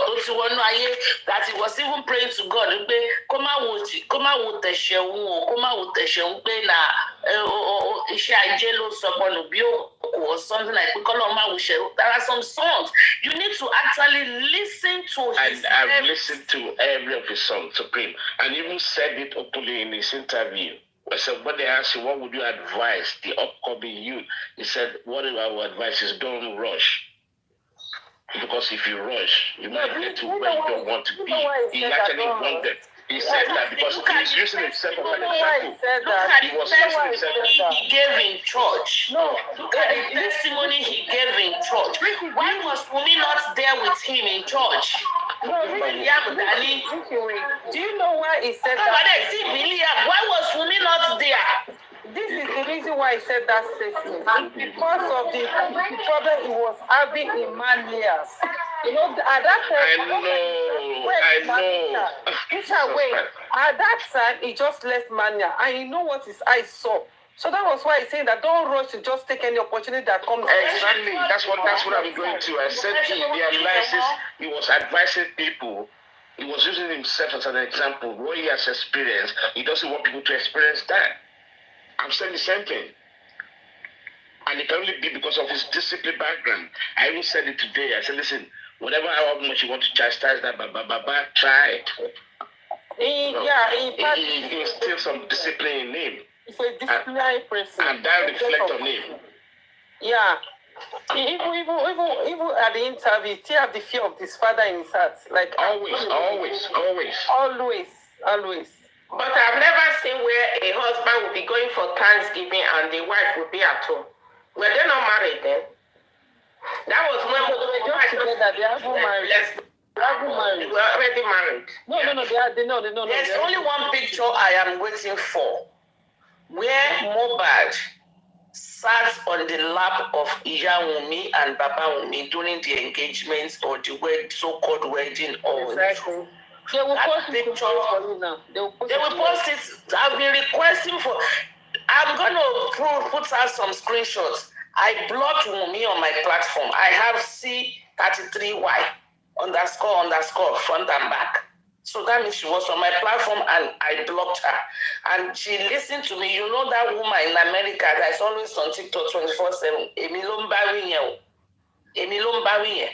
that he was even praying to God. Or something like there are some songs you need to actually listen to his. And I've listened to every of his songs, Supreme, and even said it openly in his interview. I said, when they asked him, what would you advise the upcoming youth? He said, what I would advise is don't rush. Because if you rush, you might get to where you don't want to be. He actually wanted. He said that because he's using himself as an example. He was using himself. He gave in church. Look at the testimony he gave in church. Why was Wunmi not there with him in church? Do you know why he said that? Why was Wunmi not there? This is the reason why he said that statement. Because of the problem he was having in Manlias. You know, at that time, I know. At that time, he just left Mania, and you know what his eyes saw. So that was why he's saying that don't rush to just take any opportunity that comes. Exactly. That's what I'm going to. I said he realizes he was advising people. He was using himself as an example. What he has experienced, he doesn't want people to experience that. I'm saying the same thing. And it can only be because of his discipline background. I even said it today. I said, listen, whatever how much you want to chastise that, try it. He instilled some discipline in him. He's a disciplinary person. And that reflects on him. Yeah. Even at the interview, he still have the fear of his father in his heart. Like always. But I've never seen where a husband will be going for Thanksgiving and the wife will be at home. Were they not married then? That was when they were just together. They haven't married. They were already married. No. There's only one picture I am waiting for, where Mohbad sat on the lap of Iya Wunmi and Baba Wunmi during the engagement or the so-called wedding. Exactly. They will post it for you now. They will post it. I've been requesting for. I'm going to put out some screenshots. I blocked Wunmi on my platform. I have C33Y __ front and back. So that means she was on my platform and I blocked her. And she listened to me. You know that woman in America that's always on TikTok 24/7. Èmi ló ń bá wí yẹn.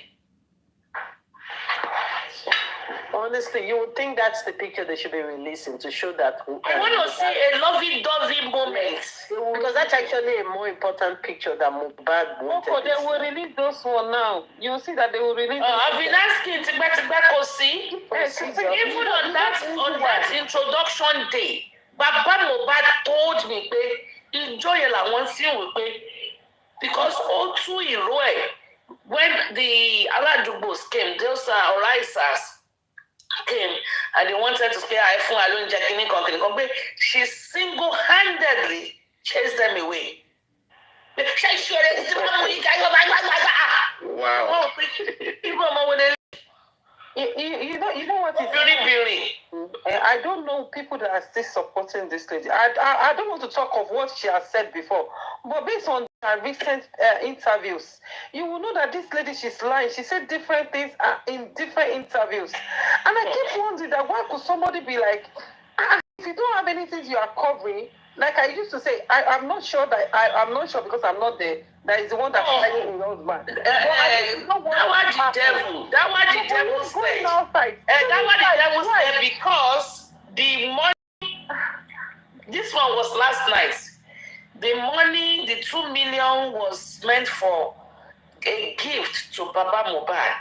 Honestly, you would think that's the picture they should be releasing to show that. I want to see a lovey-dovey moment. Because that's actually a more important picture than Mohbad wanted. They will release those one now. You'll see that they will release. I've been asking to see. Even on that introduction day, Baba Mohbad told me, enjoy la one scene with Because all two in Roy, when the Aladubos came, those Oraisas came and they wanted to stay alone, she single-handedly chased them away. Wow. You know what is I don't know people that are still supporting this lady. I don't want to talk of what she has said before, but based on her recent interviews, you will know that this lady, she's lying. She said different things in different interviews, and I keep wondering that why could somebody be like, if you don't have anything you are covering, like I used to say, I'm not sure that I'm not sure because I'm not there. That is the one that's fighting in your husband. That was the devil. That was the devil said. That was the devil said because the money. This one was last night. The money, the 2 million, was meant for a gift to Baba Mohbad.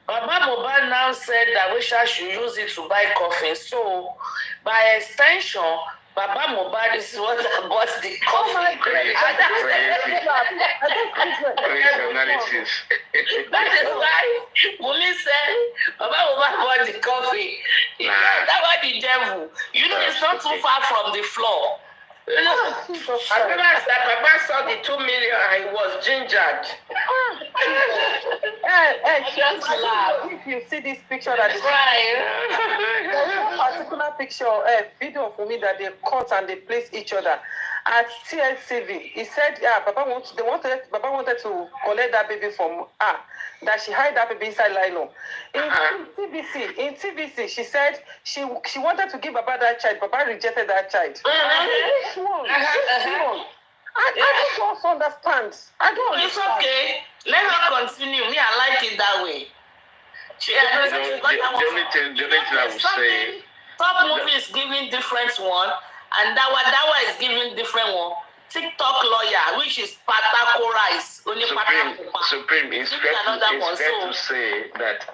Baba Mohbad now said that Wisha should use it to buy coffin. So, by extension, Baba Mohbad is what bought the coffin. Crazy analysis. That is why Mumi said Baba Mohbad bought the coffin. That was the devil. You know, it's not too far from the floor. You know, as soon as Papa saw the 2 million, I was gingered. If you see this picture that is there's one particular picture, video for me that they cut and they place each other at TLCV. He said, Papa wanted to collect that baby from her, that she hide that baby inside nylon. In TVC, she said she wanted to give Baba that child. Baba rejected that child. Which one? I don't understand. It's okay. Let her continue. Me, I like it that way. The only thing I would say, top movie is giving different one, and that one is giving different one. TikTok lawyer, which is Patako Rice. Supreme, it's fair to say that,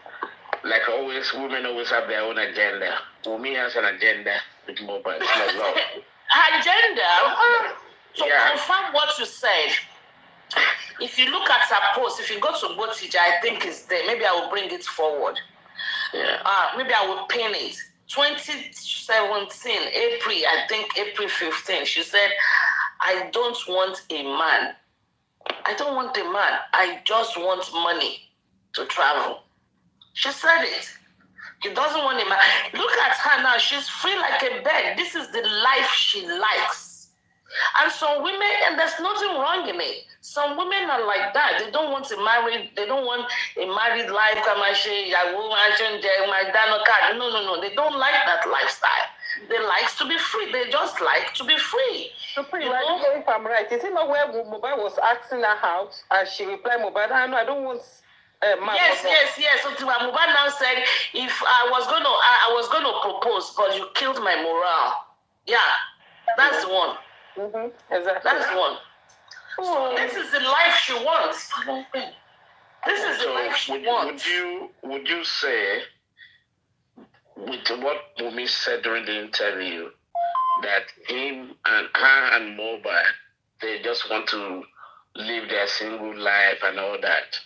like always, women always have their own agenda. Wumi has an agenda with mobile. It's not love. Agenda? Confirm what you said. If you look at her post, if you go to Botija, I think it's there. Maybe I will bring it forward. Yeah. Maybe I will pin it. 2017, April 15, she said, I don't want a man. I don't want a man. I just want money to travel. She said it. He doesn't want a man. Look at her now. She's free like a bird. This is the life she likes. And some women, and there's nothing wrong in it. Some women are like that. They don't want they don't want a married life. No. They don't like that lifestyle. They like to be free. They just like to be free. If I'm right, is it not where Mohbad was asking her out and she replied, Mohbad, I don't want yes. So Mohbad now said, if I was gonna propose, but you killed my morale. Yeah, that's the one. Exactly. That's one. So this is the life she wants. This is the life she wants. Would you say, with what Mumi said during the interview, that him and her and Mohbad, they just want to live their single life and all that,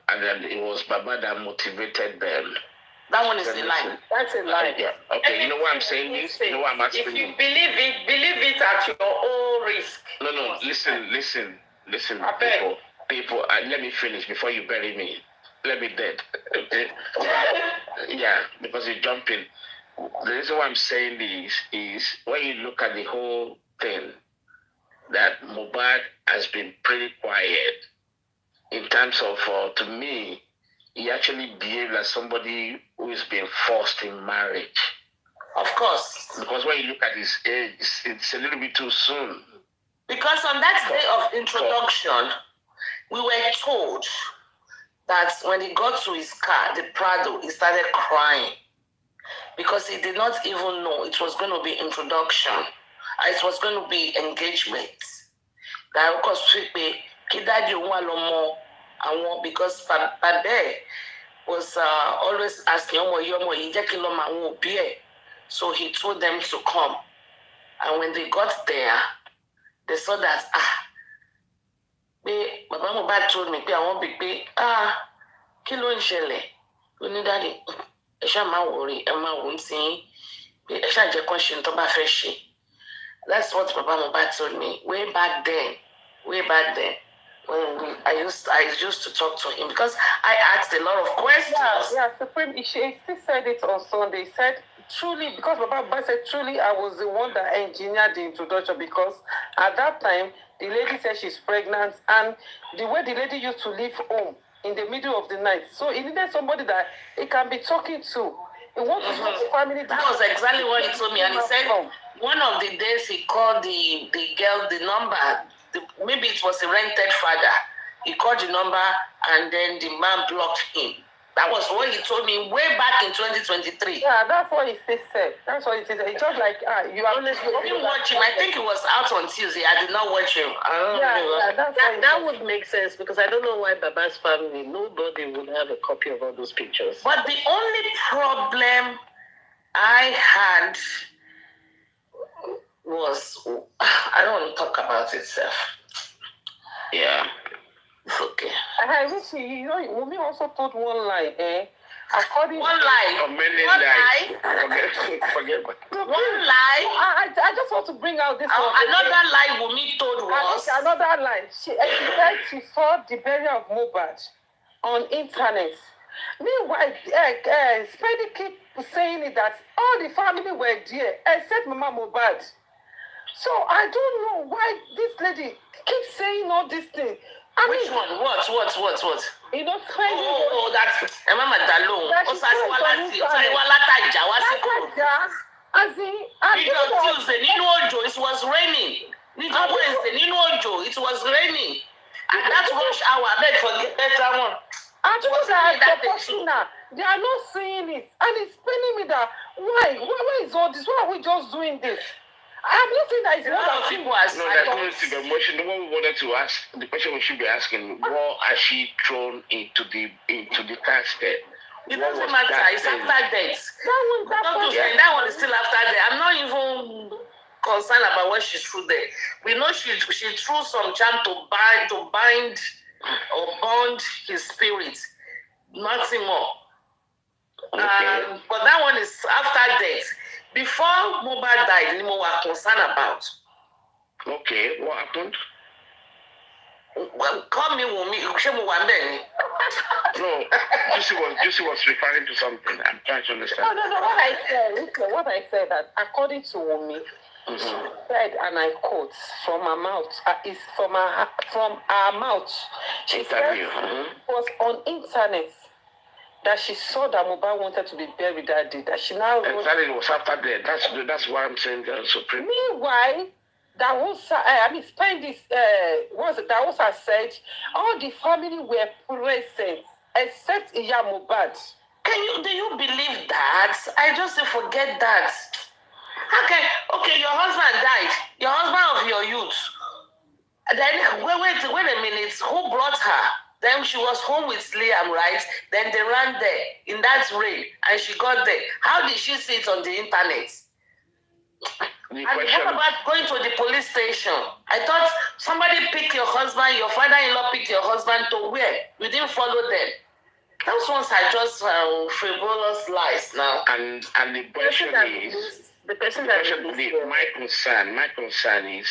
and then it was Baba that motivated them? That one is a lie. That's a lie. Yeah. Okay, you know why I'm saying this? You know why I'm asking you? If you believe it at your own risk. No, listen, people, let me finish before you bury me. Let me dead. Okay? Yeah, because you're jumping. The reason why I'm saying this is when you look at the whole thing, that Mohbad has been pretty quiet in terms of, to me, he actually behaved like somebody who is being forced in marriage. Of course. Because when you look at his age, it's a little bit too soon. Because on that day of introduction, we were told that when he got to his car, the Prado, he started crying. Because he did not even know it was going to be introduction. It was going to be engagement. That of course, because Pade was always asking, so he told them to come. And when they got there, they saw that, Baba Mohbad told me pé àwọn bí pé kí ló ń ṣẹlẹ̀? Ó ní daddy ẹ ṣáà má worry, ẹ má wò ó tí pé ẹ ṣáà jẹ́ kán ṣe tó bá fẹ́ ṣe. That's what Baba Mohbad told me way back then. When I used to talk to him because I asked a lot of questions. Yeah, Supreme. He still said it on Sunday. He said truly, because Baba said truly, I was the one that engineered the introduction because at that time the lady said she's pregnant and the way the lady used to leave home in the middle of the night, so he needed somebody that he can be talking to. He wants to know the family. That was exactly what he told me, and he said one of the days he called the girl the number. Maybe it was a rented father. He called the number and then the man blocked him. That was what he told me way back in 2023. Yeah, that's what he said. That's what it is. It's just like you are. Honestly, I didn't watch him. I think it was out on Tuesday. I did not watch him. That would make sense because I don't know why Baba's family, nobody would have a copy of all those pictures. But the only problem I had was I don't want to talk about it, Seth. Yeah. It's okay. You know, Wumi also told one lie, According one lie. One lie. Forget. One lie. I just want to bring out this one. Another lie Wumi told was. Another lie. She said she saw the burial of Mohbad on internet. Meanwhile, Spidey keep saying it that all the family were there except Mama Mohbad. So I don't know why this lady keeps saying all these things. Which one? What? You know, that's Mama Dalon. As in, Tuesday, it was raining. Wednesday, it was raining. And that's rush hour. I beg forget that one. They are not saying it, and it's paining me that why is all this? Why are we just doing this? I'm not saying that it's not people are no, that's not the emotion. The one we wanted to ask, the question we should be asking: what has she thrown into the casket? It doesn't matter. It's after death. That one is still after death. I'm not even concerned about what she threw there. We know she threw some charm to bind or bond his spirit. Nothing more. Okay. But that one is after death. Before Mohbad died, Nimo was concerned about. Okay, what happened? Well, call me Wumi. No, Juicy was referring to something. I'm trying to understand. No. What I said that according to Wumi, she said, and I quote from her mouth, is from her mouth. She said it was on internet that she saw that Mohbad wanted to be buried that day. That she now wrote. Exactly, it was after that. That's why I'm saying the Supreme. Meanwhile, Dawosa said all the family were present except Iya Mohbad. Do you believe that? I just forget that. Okay, your husband died. Your husband of your youth. Then wait a minute. Who brought her? Then she was home with Liam, right? Then they ran there in that rain, and she got there. How did she see it on the internet? And what about going to the police station? I thought somebody picked your husband, your father-in-law picked your husband to where? You didn't follow them. Those ones are just frivolous lies now. And the question is, my concern is,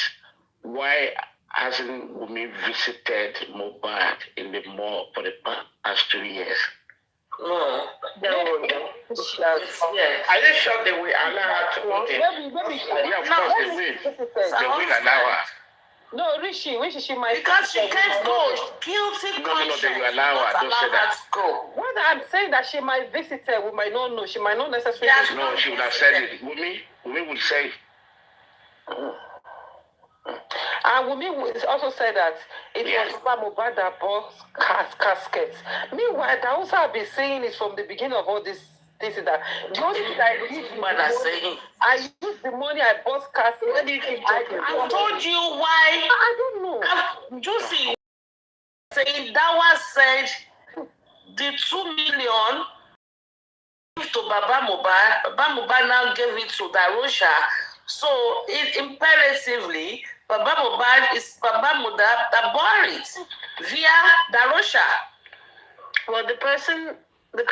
why hasn't Wumi visited Mohbad in the mall for the past 2 years? No. I just shocked that we allow her to go there. Yeah, of course they will. They will allow her. No, Rishi might. Because she can't go. Guilty conscience. No, you allow her. Don't say that. Go. What I'm saying that she might visit her, we might not know. She might not necessarily. No, she would have said it. Wumi would say. And Wumi also said that it was Mohbad that bought caskets. Meanwhile, I also have been saying it from the beginning of all this and that. The only thing I did I used the money I bought caskets. What do you keep talking about? I told you why. I don't know. Josie saying that was said the 2 million to Baba Mohbad now gave it to Darosha. So imperatively, Baba Mohbad is Baba Mohbad that bought it via Darosha. Well, the person. No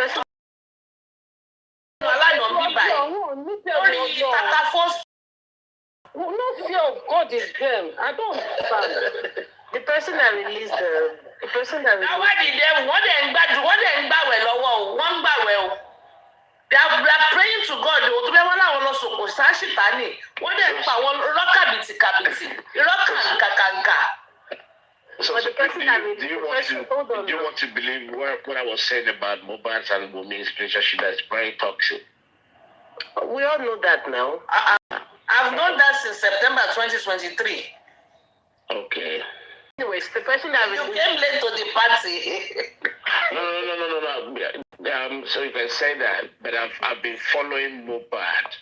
fear of God is them. I don't understand. The person that released the person that released. Now why did they? What they ń gbà wẹ̀ lọ́wọ́ o? Wọ́n ń gbà wẹ̀ o. They are praying to God. O tó bẹ́ wọ́n láwọn lọ sọ̀kò sáṣìtánì. Wọ́n dẹ̀ ń pa àwọn irọ́ kàbìtì. Irọ́ kàǹkà. So, but the person that do you want to believe what I was saying about Mohbad's and Wumi's relationship that's very toxic? We all know that now. I've known that since September 2023. Okay. Anyways, the person that you came late to the party. No. So you can say that, but I've been following Mohbad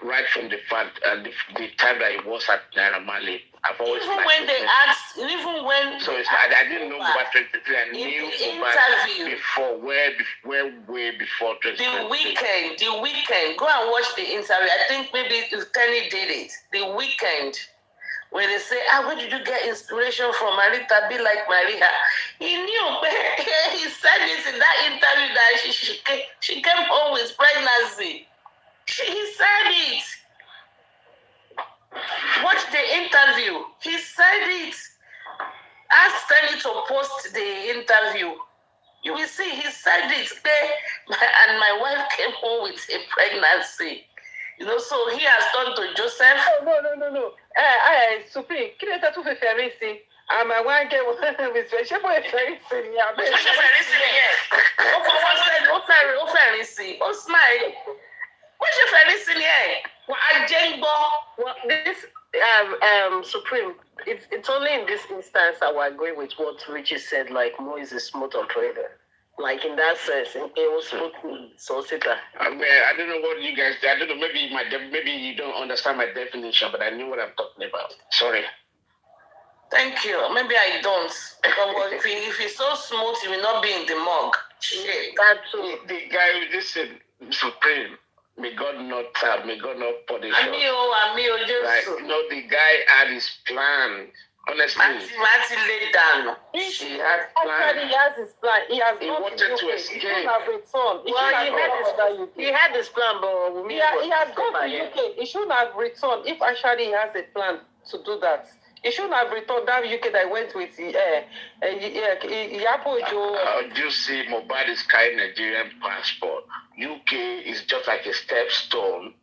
right from the fact the time that he was at Naira Marley. I've always even when they asked, even when so it's I didn't know about 23. I knew Mohbad before, way before 23. The weekend. Go and watch the interview. I think maybe Kenny did it. The weekend. When they say, where did you get inspiration from? Marita, be like Maria. He knew. He said this in that interview that she came home with pregnancy. He said it. Watch the interview. He said it. Ask Stanley to post the interview. You will see, he said it. And my wife came home with a pregnancy. You know, so he has turned to Joseph. No. Supreme, kí ló tún fi fẹ̀rí sí? Àmọ́ wá gé wọn ṣé bó fẹ̀rí sí ni àbẹ́? Ó fẹ̀rí sí ni ẹ̀. Ó fọwọ́ sẹ́ni, ó fẹ̀rí sí. Ó smile. Ó ṣe fẹ̀rí sí ni ẹ̀. Wọ́n á jẹ́ ń gbọ́. Well, this Supreme, it's only in this instance that we're going with what Richie said, like Mo is a smooth trader. Like in that sense, it was smooth solicitor. I don't know what you guys. I don't know. Maybe you don't understand my definition, but I knew what I'm talking about. Sorry. Thank you. Maybe I don't. But if he's so smooth, he will not be in the mug. Shit. That too. The guy who just said Supreme. May God not punish us. Right? The guy had his plan. Honestly, Marty laid down. He had plan. He has his plan. He wanted to escape. He should have returned. He had his plan, but he has gone to UK. He shouldn't have returned. If actually he has a plan to do that, he shouldn't have returned that UK that went with Yapo Joe. Do you see Mohbad is carrying Nigerian passport? UK is just like a stepstone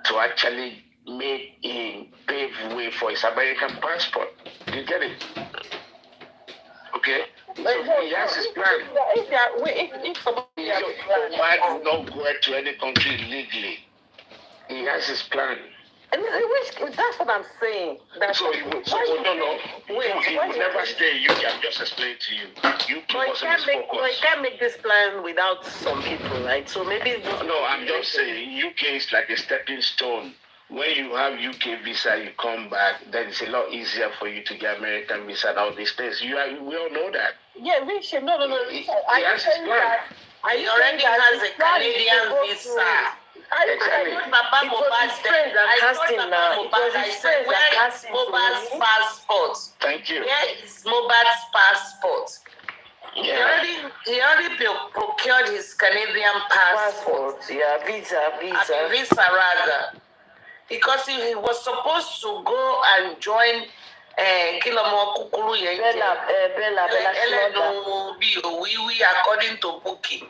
to actually make him pave way for his American passport. Do you get it? Okay? So he has his plan. If somebody has a plan. Mohbad will not go to any country illegally. He has his plan. And that's what I'm saying. So he will never stay in UK. I'm just explaining to you. UK wasn't his focus. But he can't make this plan without some people, right? So maybe... No, I'm just saying UK is like a stepping stone. When you have UK visa, you come back, then it's a lot easier for you to get American visa and all these things. We all know that. Yeah, Richard, no. He has his plan. He already has a Canadian visa. Exactly. Papa Mohbad's friend that cast him now. Where is Mohbad's passport? Thank you. Where is Mohbad's passport? Yeah. He already procured his Canadian passport. Yeah, visa rather. Because he was supposed to go and join Kilomo Kukuru Bella according to booking.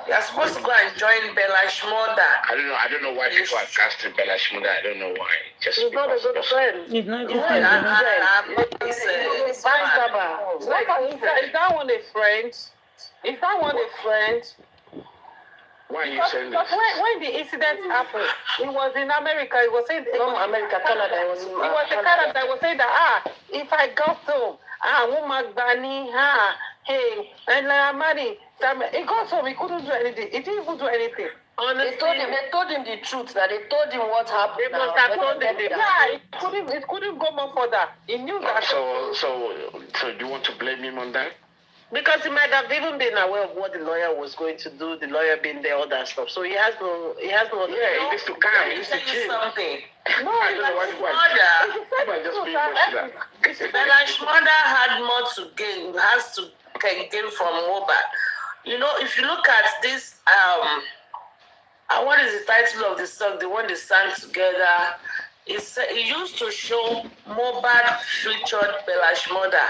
You're supposed to go and join Bella Shmoda. I don't know why people are casting Bella Shmoda. I don't know why. He's not a good friend. He's not a good friend. Is that one a friend? Is that one a friend? Why are you saying this? When the incident happened, he was in America. He was saying, Canada. He was in Canada. He was saying that, if I got home, hey, and I'm married. He got home, he couldn't do anything. He didn't even do anything. Honestly, they told him the truth, that they told him what happened. They must have told him. Yeah, it couldn't go more further. He knew that. So do you want to blame him on that? Because he might have even been aware of what the lawyer was going to do, the lawyer being there, all that stuff. So he has no. Yeah, he needs to calm. He needs to chill. Something. No, I don't know what. Bella's mother had more to gain, can gain from Mobad. You know, if you look at this, what is the title of the song? The one they sang together. It used to show Mobad featured Bella's mother.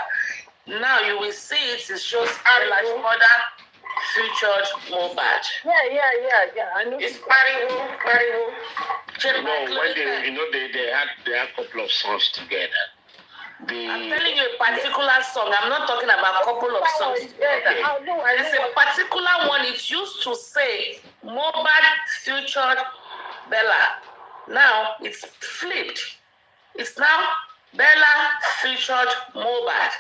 Now you will see it. It shows Bella's mother featured Mobad. Yeah. I know. It's Paparino. No, when they had a couple of songs together. I'm telling you a particular song. I'm not talking about a couple of songs together. There's a particular one. It used to say Mobad featured Bella. Now it's flipped. It's now Bella featured Mobad.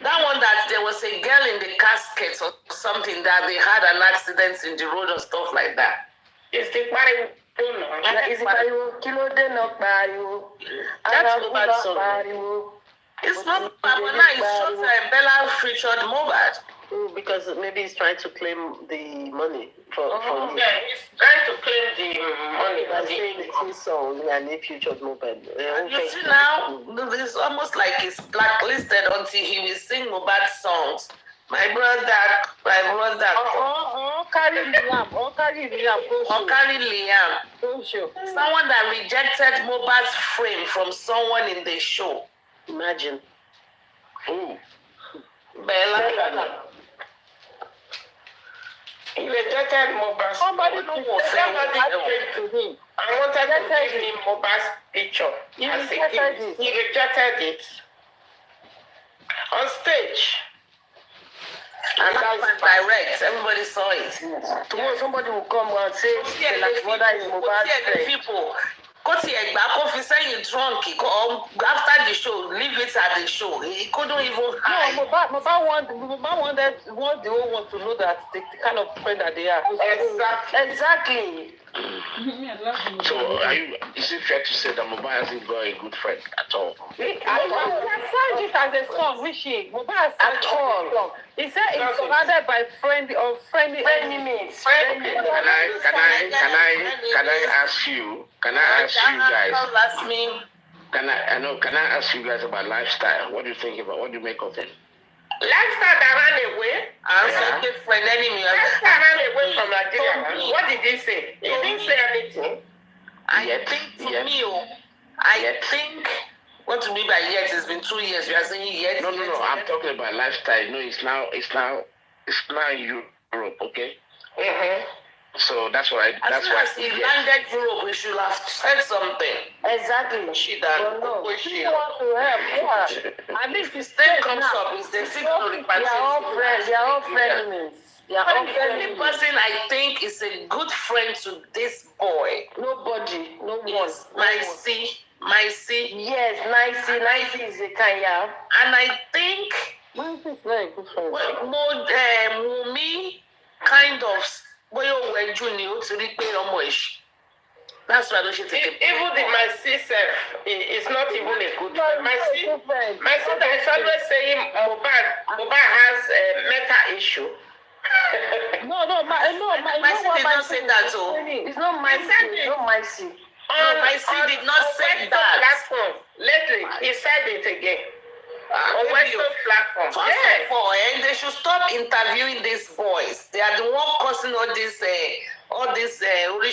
That one that there was a girl in the casket or something that they had an accident in the road or stuff like that. It's the party. That's a bad song. It's not bad, but now it's shows Bella featured Mobad. Because maybe he's trying to claim the money for you. Yeah, he's trying to claim the money. By saying his song and he featured Mobad. You see now, it's almost like he's blacklisted until he will sing Mobad songs. My brother. Carry Liam. Someone that rejected Mobad's frame from someone in the show. Imagine. Who? Bella. He rejected Mobad. Somebody came to him. I wanted to give him Mobad's picture. He rejected it. On stage. And that's direct. Everybody saw it. Tomorrow somebody will come and say, like mother is Mobad's people. Go to drunk. After the show, leave it at the show. He couldn't even hide. No, Mobad wanted the whole world to know that the kind of friend that they are. Exactly. So, is it fair to say that Mobad hasn't got a good friend at all? He sang it as a song, Rishi. Mobad at all. He said it's surrounded by friendly enemies. Can I ask you? Can I ask you guys? Ask me. Can I ask you guys about lifestyle? What do you think about? What do you make of it? Lifestyle that ran away. Friend enemy. Lifestyle ran away from Nigeria. What did he say? He didn't say anything. I think what to mean by yet? It's been 2 years. You are saying yet? No. I'm talking about lifestyle. No, it's now Europe. Okay. So that's why. As he landed Europe, we should have said something. Exactly. She done. She wants to help. Yeah. At least the state comes up. Is the city to repartee? They are all friends. They are all frenemies. The only person I think is a good friend to this boy. Nobody. No one. Yes, My C. Yes, Nicey is a Kanya. And I think Nicey is very good friend. Mumi kind of that's why I don't take it. Even the my sister is not even a good friend. My sister is always saying Mobad has a mental issue. My sister did not say that too. It's not my sister. It's not my sister. My sister did not say that. Platform. Lately, he said it again. On Western platform. First of all, they should stop interviewing these boys. They are the one causing all these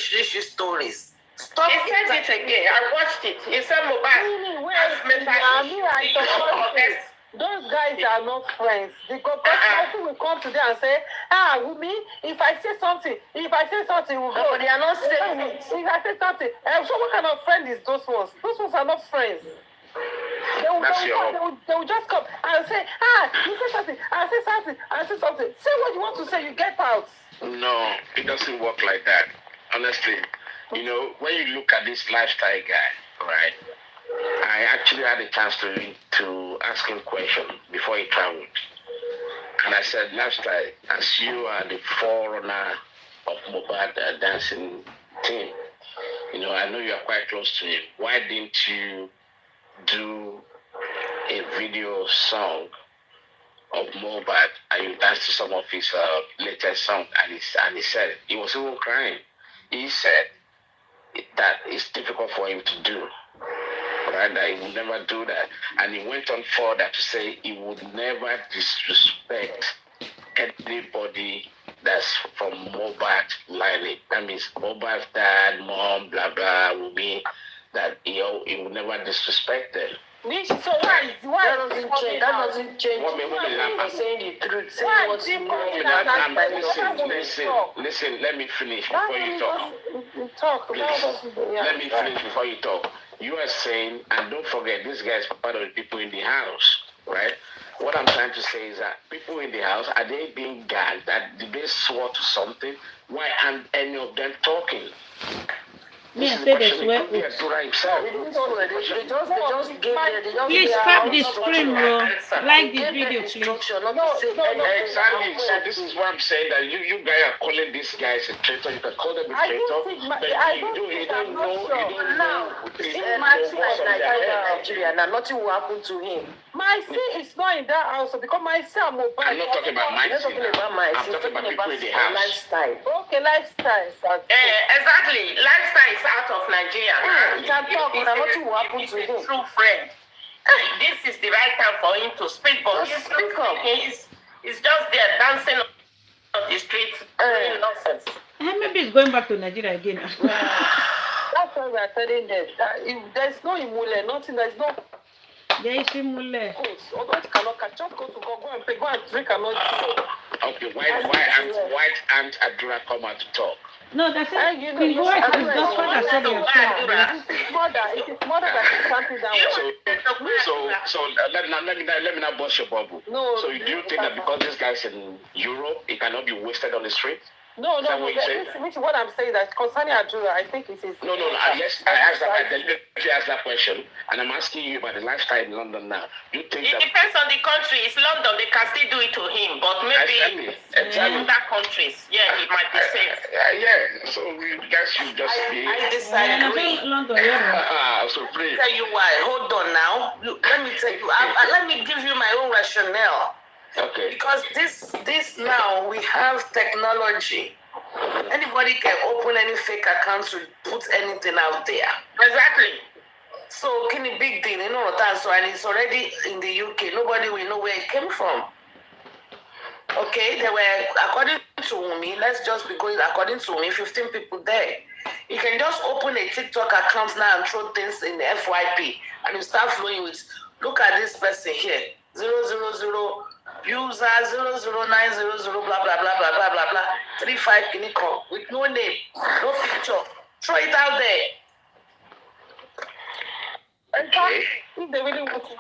rich stories. Stop. He said it again. I watched it. He said Mobad has mental issues. Those guys are not friends. Because person will come to them and say, Wumi, if I say something, we'll go. But they are not saying it. If I say something, so what kind of friend is those ones? Those ones are not friends. They will just come and say, you say something, I say something. Say what you want to say, you get out. No, it doesn't work like that. Honestly, when you look at this lifestyle guy, right? I actually had a chance to ask him questions before he traveled. And I said, lifestyle, as you are the forerunner of Mobad dancing team, I know you are quite close to him. Why didn't you do a video song of Mobad and you dance to some of his latest songs? And he said, he was even crying. He said, that is difficult for him to do. Right? That he would never do that. And he went on further to say he would never disrespect anybody that's from Mohbad lineage. That means Mohbad's dad, mom, blah, blah, will be that he would never disrespect them. So why that doesn't change? That doesn't change. I'm saying the truth. Say what's Listen, let me finish before you talk. Let me finish before you talk. You are saying, and don't forget, this guy is part of the people in the house, right? What I'm trying to say is that people in the house, are they being gagged? Did they swear to something? Why aren't any of them talking? Me, I say they swear. Please stop the screen, bro. Like this video, please. Exactly. So this is what I'm saying, that you guys are calling these guys a traitor. You can call them a traitor, but you don't know. Nigeria, now nothing will happen to him. My sin is not in that house because my son mobile. I'm not talking about my sin. I'm talking about people in the house. Lifestyle. Okay, lifestyle. Exactly. Lifestyle is out of Nigeria. You can talk, but nothing will happen to him. True friend. This is the right time for him to speak, but he's just there dancing on the streets, doing nonsense. Maybe he's going back to Nigeria again. That's why we are telling them that there's no imule, nothing, there's no. There is imule. Although it cannot catch, just go and pay, go and drink and not. Okay, why aren't Adura come out to talk? No, that's it. His wife is just what I said. It is mother that is something that way. So let me not bust your bubble. No. So do you think that because this guy's in Europe, he cannot be wasted on the street? No. Which what I'm saying that concerning Adura, I think it is. No. I asked that question, and I'm asking you about the lifestyle in London now. You think it depends on the country. It's London; they can still do it to him, but maybe in other countries, he might be safe. So you guys should just be. I disagree. So please. Tell you why. Hold on now. Let me tell you. Let me give you my own rationale. Okay. Because this now we have technology. Anybody can open any fake account to put anything out there. Exactly. So can a big deal, so and it's already in the UK. Nobody will know where it came from. Okay, there were, according to me, let's just be going according to me, 15 people there. You can just open a TikTok account now and throw things in the FYP, and you start flowing with, look at this person here, 000 user 00900 blah blah blah blah blah blah blah 35 Kiniko with no name, no picture. Throw it out there. Okay. If they really want to So I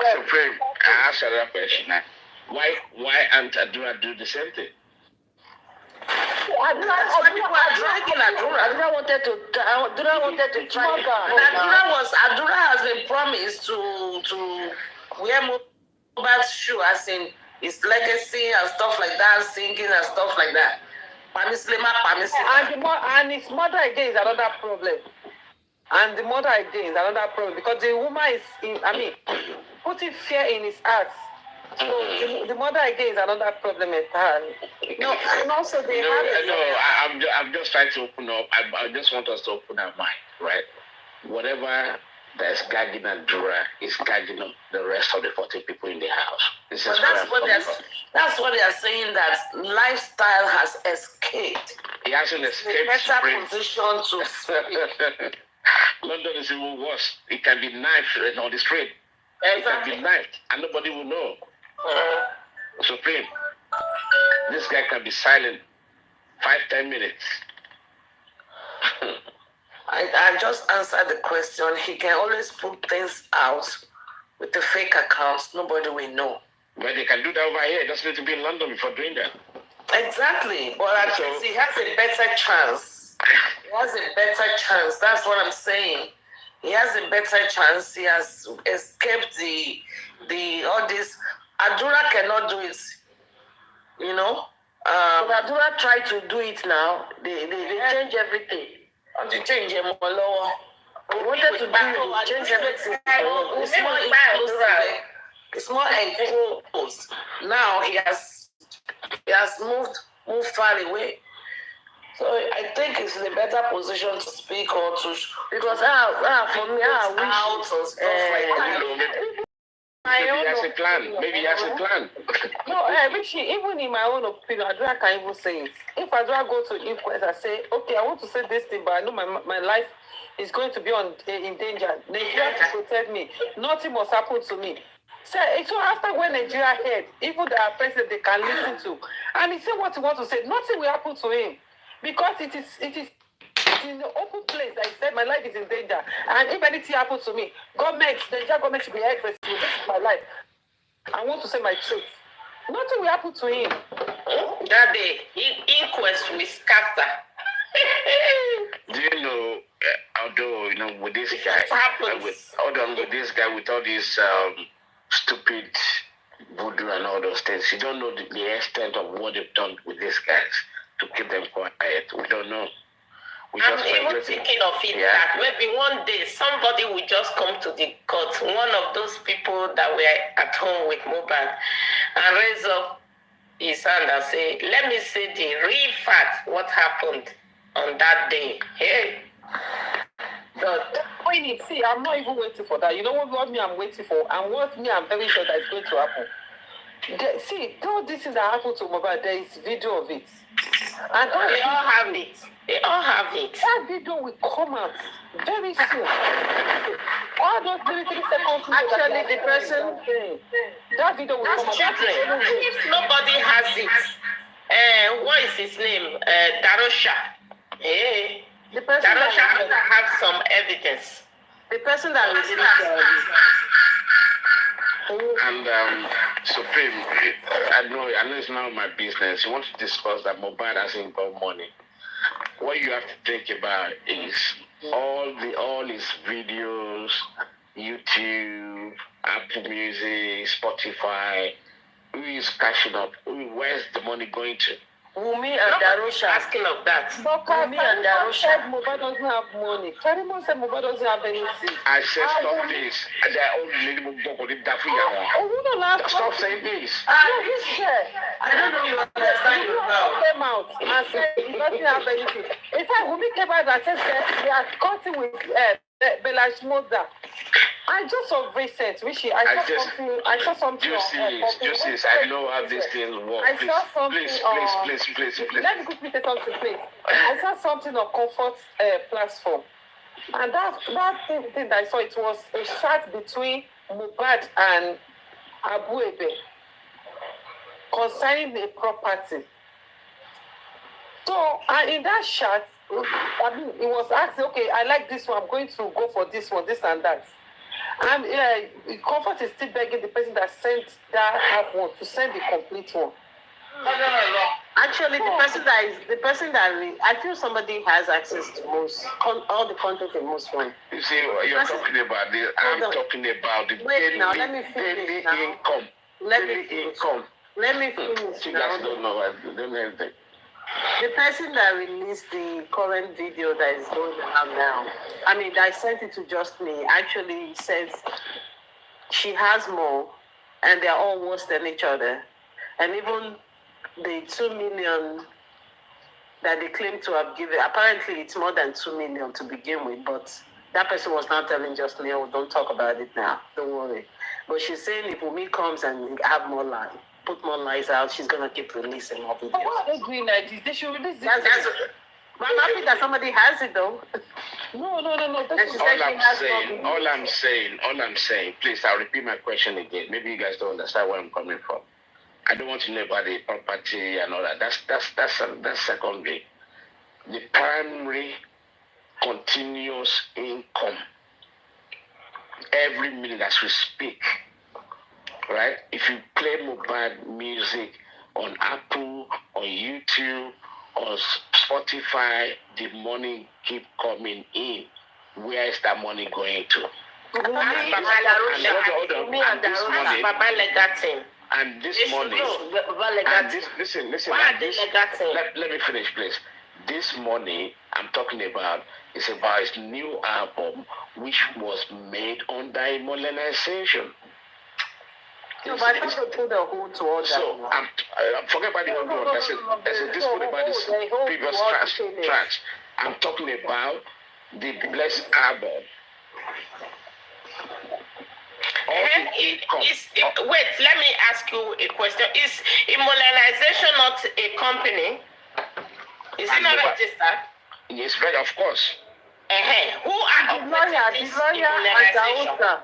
ask another question now. Why aren't Adura do the same thing? Adura wanted to try. Adura has been promised to wear Mohbad's shoe, as in his legacy and stuff like that, singing and stuff like that. And his mother again is another problem. Because the woman is putting fear in his heart. So the mother again is another problem entirely. No, and also they have. I'm just trying to open up. I just want us to open our mind, right? Whatever that's gagging Adura is gagging up the rest of the 40 people in the house. That's what they are saying, that lifestyle has escaped. He hasn't escaped. Better position to speak. London is even worse. It can be knifed on the street. It can be knifed, and nobody will know. Supreme, this guy can be silent 5-10 minutes. I just answered the question. He can always put things out with the fake accounts. Nobody will know. But they can do that over here. It doesn't need to be in London before doing that. Exactly. But at least he has a better chance. That's what I'm saying. He has a better chance. He has escaped the all this. Adura cannot do it. Adura tried to do it now. They change everything. And to change him lower. They wanted to do it, change everything. It's more enclosed. Now he has moved far away. So I think it's in a better position to speak or to because for me, I wish out and stuff like that. Maybe he has a plan. Maybe he has a plan. No, Richie, even in my own opinion, Adra can even say it. If Adra go to inquest and say, okay, I want to say this thing, but I know my life is going to be in danger. Nigeria to protect me. Nothing must happen to me. So after when Nigeria heard, even the president they can listen to, and he said what he wants to say, nothing will happen to him because it is in the open place that he said my life is in danger, and if anything happens to me, the Nigerian government should be held responsible. This is my life. I want to say my truth. Nothing will happen to him. That day, inquest will scatter. Do you know? Although with this guy, with this guy with all these stupid voodoo and all those things, you don't know the extent of what they've done with these guys to keep them quiet. We don't know. I'm even thinking of it that maybe one day somebody will just come to the court, one of those people that were at home with Mohbad, and raise up his hand and say, let me say the real fact, what happened on that day. Hey. See, I'm not even waiting for that. You know what me I'm waiting for? And what me I'm very sure that is going to happen. All this thing that happened to Mohbad, there is video of it. And they all have it. They all have it. That video will come out very soon. All those 3 seconds. Actually, the person, that video will come out. If nobody has it, what is his name? Darosha. Hey. The person Darosha have some evidence. The person that released and Supreme, I know it's not my business. You want to discuss that Mohbad hasn't got money. What you have to think about is all his videos, YouTube, Apple Music, Spotify. Who is cashing up? Where's the money going to? Wumi and Darosha asking of that. Wumi and Darosha said Mohbad doesn't have money. Karimo said Mohbad doesn't have anything. I said stop this. Stop saying this. I don't know you understand you now. Came out and said he doesn't have anything. In fact, Wumi came out and said they are cutting with Belash Moda. I just saw recent, Rishi. I saw something. Justice, I know how this thing works. I saw something. Please. Let me quickly say something, please. I saw something on Comfort platform, and that thing that I saw, it was a chat between Mohbad and Abu Ebe concerning a property. So, in that chat, it was asked, okay, I like this one, I'm going to go for this one, this and that. And Comfort is still begging the person that sent that half one to send the complete one. No. Actually, the person that I feel somebody has access to all the content in most one. You see, you're talking about this. I'm talking about the let me finish income. Let me finish. You guys don't know anything. The person that released the current video that is going around now, that I sent it to just me, actually says she has more and they're all worse than each other. And even the 2 million that they claim to have given, apparently it's more than 2 million to begin with, but that person was not telling just me, oh, don't talk about it now, don't worry. But she's saying if Wumi comes and have more lies, put more lies out, she's going to keep releasing more videos. Why are they doing like this? They should release this. I'm happy that somebody has it though. No. All I'm saying, please, I'll repeat my question again. Maybe you guys don't understand where I'm coming from. I don't want to know about the property and all that. That's secondary. The primary continuous income every minute as we speak, right? If you play Mohbad music on Apple, on YouTube, on Spotify, the money keep coming in. Where is that money going to? And this money, listen. Let me finish, please. This money I'm talking about is about his new album, which was made under a modernization. No, but I think they put the hold to order. So I'm forget about the hold on. There's a dispute about this previous tracks. I'm talking about the blessed album. Wait, let me ask you a question. Is immunization not a company? Is it not registered? Yes, right, of course. Who are the lawyer immunization?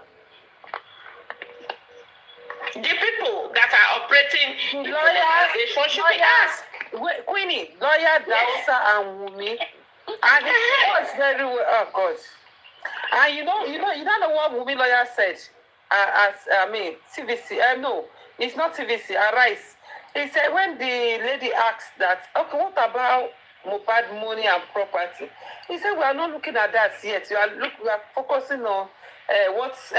The people that are operating the immunization should be asked. Queenie, lawyer Dausa and Wumi. And it was very well, oh God. And you don't know what Wumi lawyer said. TVC. No, it's not TVC. Arise. He said when the lady asked that, okay, what about Mohbad money and property? He said we are not looking at that yet. We are focusing on what's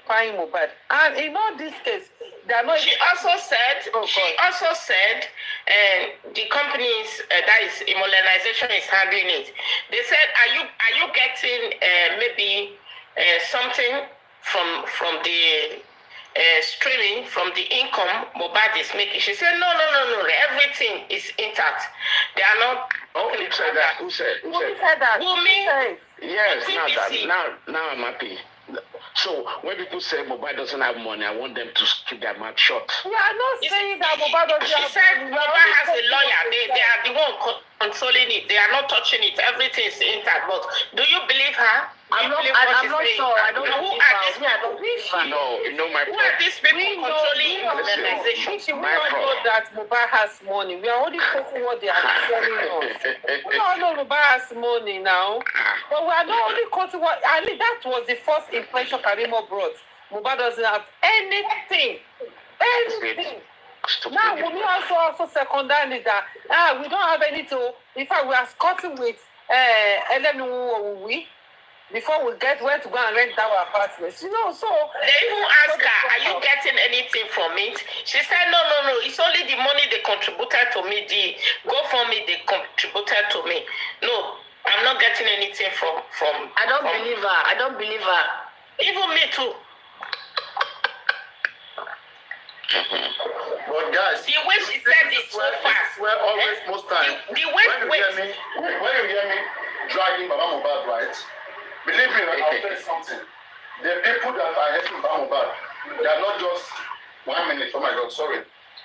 buying Mohbad. And in all this case, they are not. She also said the companies that is immunization is handling it. They said, are you getting maybe something from the streaming, from the income Mohbad is making? She said, no, everything is intact. They are not. Oh, who said that? Who said that? Wumi. Yes, now I'm happy. So when people say Mohbad doesn't have money, I want them to keep their mouth shut. Yeah, I'm not saying that Mohbad doesn't have money. She said Mohbad has a lawyer. They are the one controlling it. They are not touching it. Everything is intact. But do you believe her? I'm not sure. I don't know. Who are these people? No, my Who are these people controlling immunization? We don't know that Mohbad has money. We are only quoting what they are telling us. We don't know Mohbad has money now. But we are not only quoting what. I mean, that was the first impression Karimo brought. Mohbad doesn't have anything. Now, we also secondary that we don't have anything. In fact, we are scouting with LMU before we get where to go and rent our apartments. So they even ask her, are you getting anything from it? She said, no, it's only the money they contributed to me, the GoFundMe they contributed to me. No, I'm not getting anything from I don't believe her. Even me too. But guys, the way she said it so fast. Well, always most time. When you hear me dragging Baba Mohbad, right? Believe me, I'll tell you something. The people that are helping Baba Mohbad, they are not just 1 minute. Oh my God, sorry.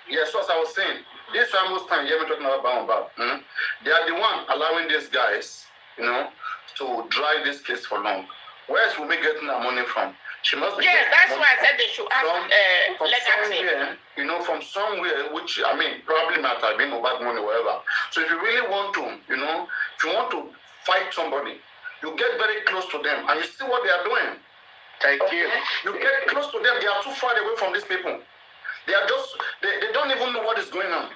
Yes, as I was saying, this time most time you hear me talking about Baba Mohbad. They are the one allowing these guys, to drag this case for long. Where else will we getting our money from? She must be. Yeah, that's why I said they should ask somewhere, from somewhere, which probably might have been Mohbad money, whatever. So if you really want to, if you want to fight somebody, you get very close to them and you see what they are doing. Thank you. You get close to them. They are too far away from these people. They are just, they don't even know what is going on.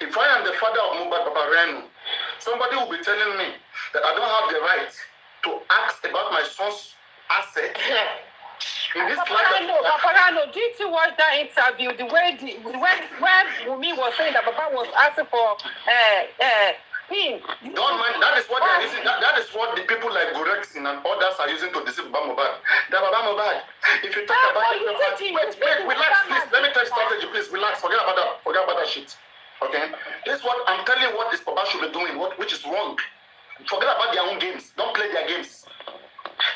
If I am the father of Mohbad Paparino, somebody will be telling me that I don't have the right to ask about my son's asset. Paparino, did you watch that interview? The way when Wumi was saying that Baba was asking for him. Don't mind. That is what they are using. That is what the people like Gorexin and others are using to deceive Baba Mohbad. Baba Mohbad. If you talk about wait, relax, please. Let me tell you strategy, please. Relax. Forget about that shit. Okay. This is what I'm telling you. What this Baba should be doing. Which is wrong. Forget about their own games. Don't play their games.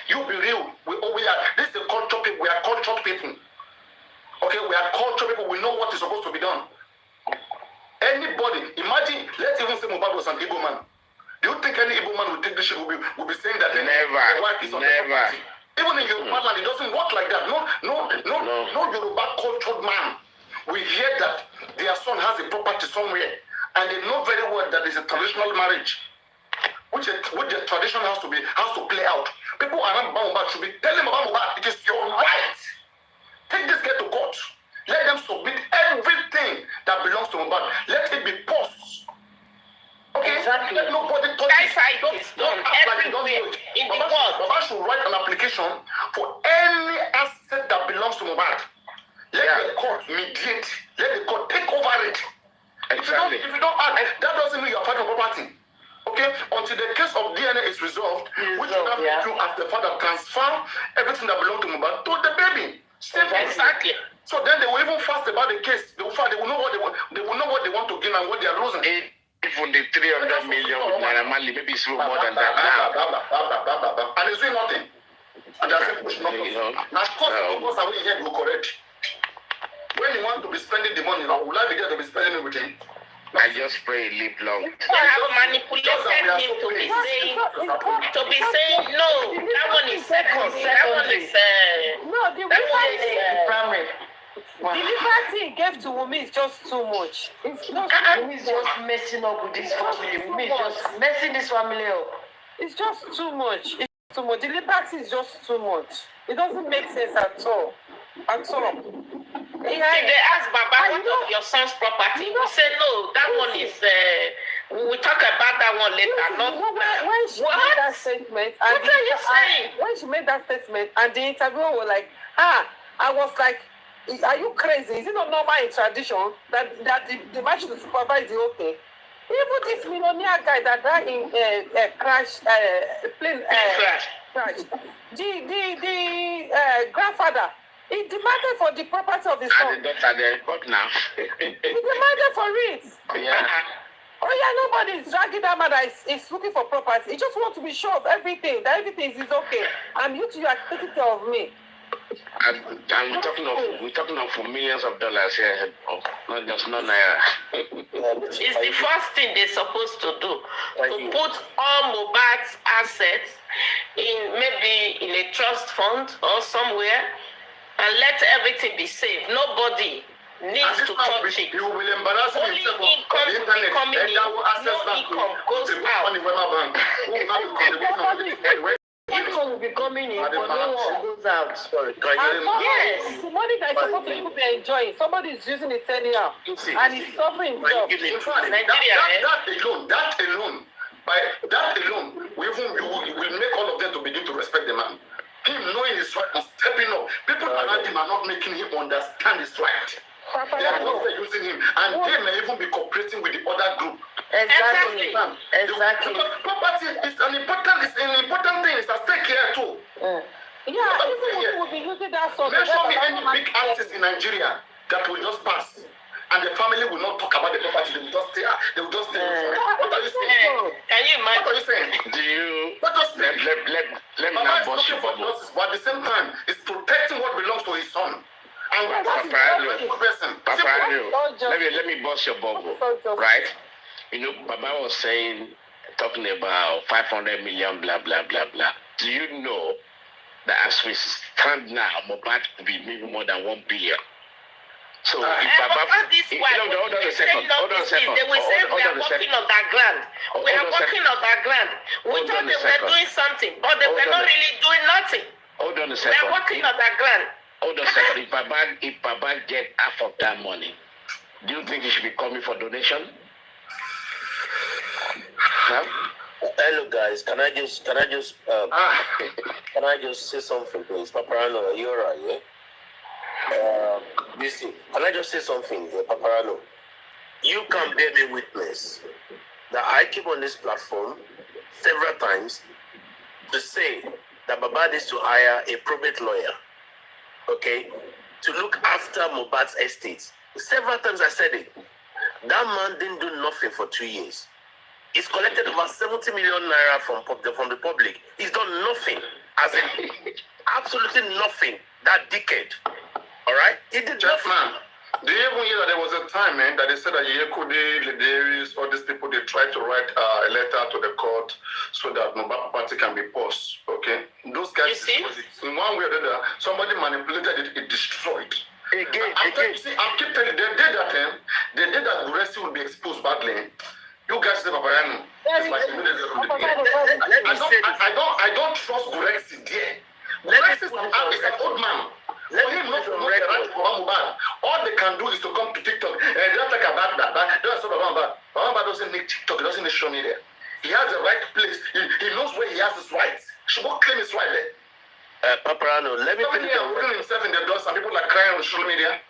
You be real. We are. This is the culture people. We are cultured people. Okay, we are cultured people. We know what is supposed to be done. Anybody, imagine. Let's even say Mohbad was an Igbo man. Do you think any Igbo man will take this shit? Will be saying that never, the wife is on the property? Even in Yoruba land, it doesn't work like that. No Yoruba cultured man. We hear that their son has a property somewhere, and they know very well that it's a traditional marriage. Which the tradition has to play out. People around Mohbad should be telling Mohbad, it is your right. Take this guy to court. Let them submit everything that belongs to Mohbad. Let it be paused. Okay? Exactly. Let nobody touch it. Don't act like you don't know it. Mohbad should write an application for any asset that belongs to Mohbad. Let the court mediate. Let the court take over it. Exactly. If you don't act, that doesn't mean you are fighting for property. Okay, until the case of DNA is resolved, which you have to do as the father transfer everything that belongs to Mohbad to the baby. Exactly. So then they will even fast about the case. They will know what they want to gain and what they are losing. Even the 300 million with Naira Marley, maybe it's more than that now. And it's doing nothing. And they're saying push numbers. Of course, are we here to correct? When you want to be spending the money, now will I be there to be spending it with him? I just pray live long. They have manipulated him to be saying no. That one is second. That one is no. The primary. Wow. The liberty he gave to Wunmi is just too much. It's not. Wunmi is just messing up with this family. Wunmi is just messing this family up. It's just too much. It's too much. The liberty is just too much. It doesn't make sense at all. At all. If they ask Baba what of your son's property, we say no. That one is. We'll talk about that one later. When she made that statement, and what are you saying? When she made that statement, and the interviewer was like, I was like, are you crazy? Is it not normal in tradition that the man should supervise the whole thing? Even this millionaire guy that died in plane crash. The grandfather, he demanded for the property of his son. And the daughter, they're caught now. He demanded for it. Yeah. Oh yeah, nobody is dragging that man that is looking for property. He just wants to be sure of everything, that everything is okay. And you are taking care of me. And we're talking of for millions of dollars here, not just not naira. It's the first thing they're supposed to do, to put all Mohbad's assets maybe in a trust fund or somewhere, and let everything be safe. Nobody needs to touch it. You will embarrass only himself income on the internet. coming in, no income goes out. Income will be coming in, but no one goes out. Sorry, yes, the money that is supposed to people be enjoying, somebody is using it anyhow, and he's suffering himself. In fact, that alone, we will make all of them to begin to respect the man. Him knowing his right and stepping up. People around him are not making him understand his right. They are not using him, and they may even be cooperating with the other group. Exactly. Because property is an important thing. It's a stake here too. Yeah, people will be using that sort of. Mention me any big artist in Nigeria that will just pass, and the family will not talk about the property. They will just stay. What are you saying? Can you imagine? What are you saying? Do you? Let me Mama not is bust looking you for bubble. justice, but at the same time, it's protecting what belongs to his son. And that's a Paparino. person. Let me bust your bubble, right? You know, Baba was talking about 500 million, blah, blah, blah, blah. Do you know that as we stand now, Mohbad could be maybe more than 1 billion? So if Baba... Hold on a second. They will say we are working on that ground. We are working on that ground. We thought they were doing something, but they were not really doing nothing. Hold on a second. We are working on that ground. Hold on a second. If Baba get half of that money, do you think he should be coming for donation? Huh? Hello guys, can I just say something, please? Paparino, are you alright? Yeah. Listen, can I just say something, Paparino? You can bear me witness that I keep on this platform several times to say that Baba needs to hire a probate lawyer, okay, to look after Mohbad's estate. Several times I said it. That man didn't do nothing for 2 years. He's collected over 70 million naira from the public. He's done nothing, as in absolutely nothing that decade. All right? He did nothing. Man, do you even hear that there was a time, man, that they said that Yekudi, Ledarius, all these people, they tried to write a letter to the court so that Mohbad property can be paused, okay? Those guys, in one way or the other, somebody manipulated it, it destroyed. Again. I'm keep telling you, they did that Guresi will be exposed badly. You guys say Paparino. It's like I don't trust Guresi there. Guresi is an old man. For him not to know the right for Mohbad. All they can do is to come to TikTok and they don't talk about that. They don't talk about that. Mohbad doesn't need TikTok. He doesn't need show media. He has the right place. He knows where he has his rights. He should go claim his right there. Paparino, let me put it on record. Himself in the dust and people are crying on social media.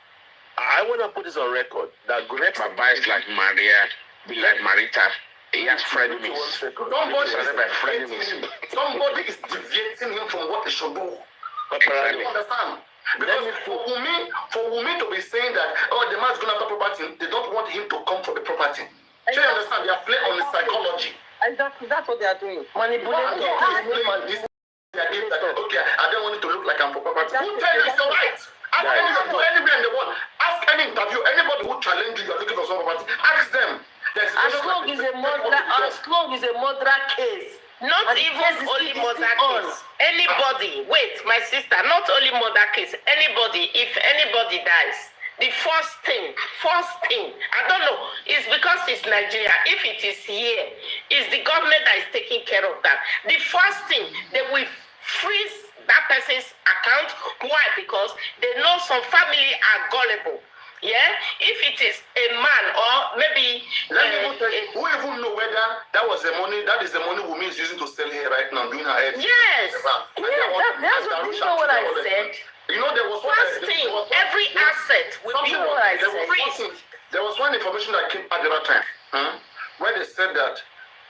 I want to put this on record that Guresi Baba is like Maria, be like Marita. He has frenemies. Somebody is deviating him from what he should do. Paparino, You understand? Because for Wumi to be saying that, oh, the man's going after property, they don't want him to come for the property. Do you understand? They are playing on the psychology. Exactly, that's what they are doing. Manipulating. Okay, I don't want it to look like I'm for property. Who tell you it's right? Ask anybody in the world. Ask any interview. Anybody who challenge you are looking for some property. Ask them. As long as a murder case. Not even only murder case. Anybody, wait, my sister, not only murder case. Anybody, if anybody dies, the first thing, I don't know, it's because it's Nigeria. If it is here, it's the government that is taking care of that. The first thing, they will freeze that person's account. Why? Because they know some family are gullible. Yeah, if it is a man or maybe who even know whether that was the money, that is the money Wumi is using to sell here right now, doing her head. Yes, that's what you know what I said. You know there was first thing, every asset will be what I said. There was one information that came at the right time, where they said that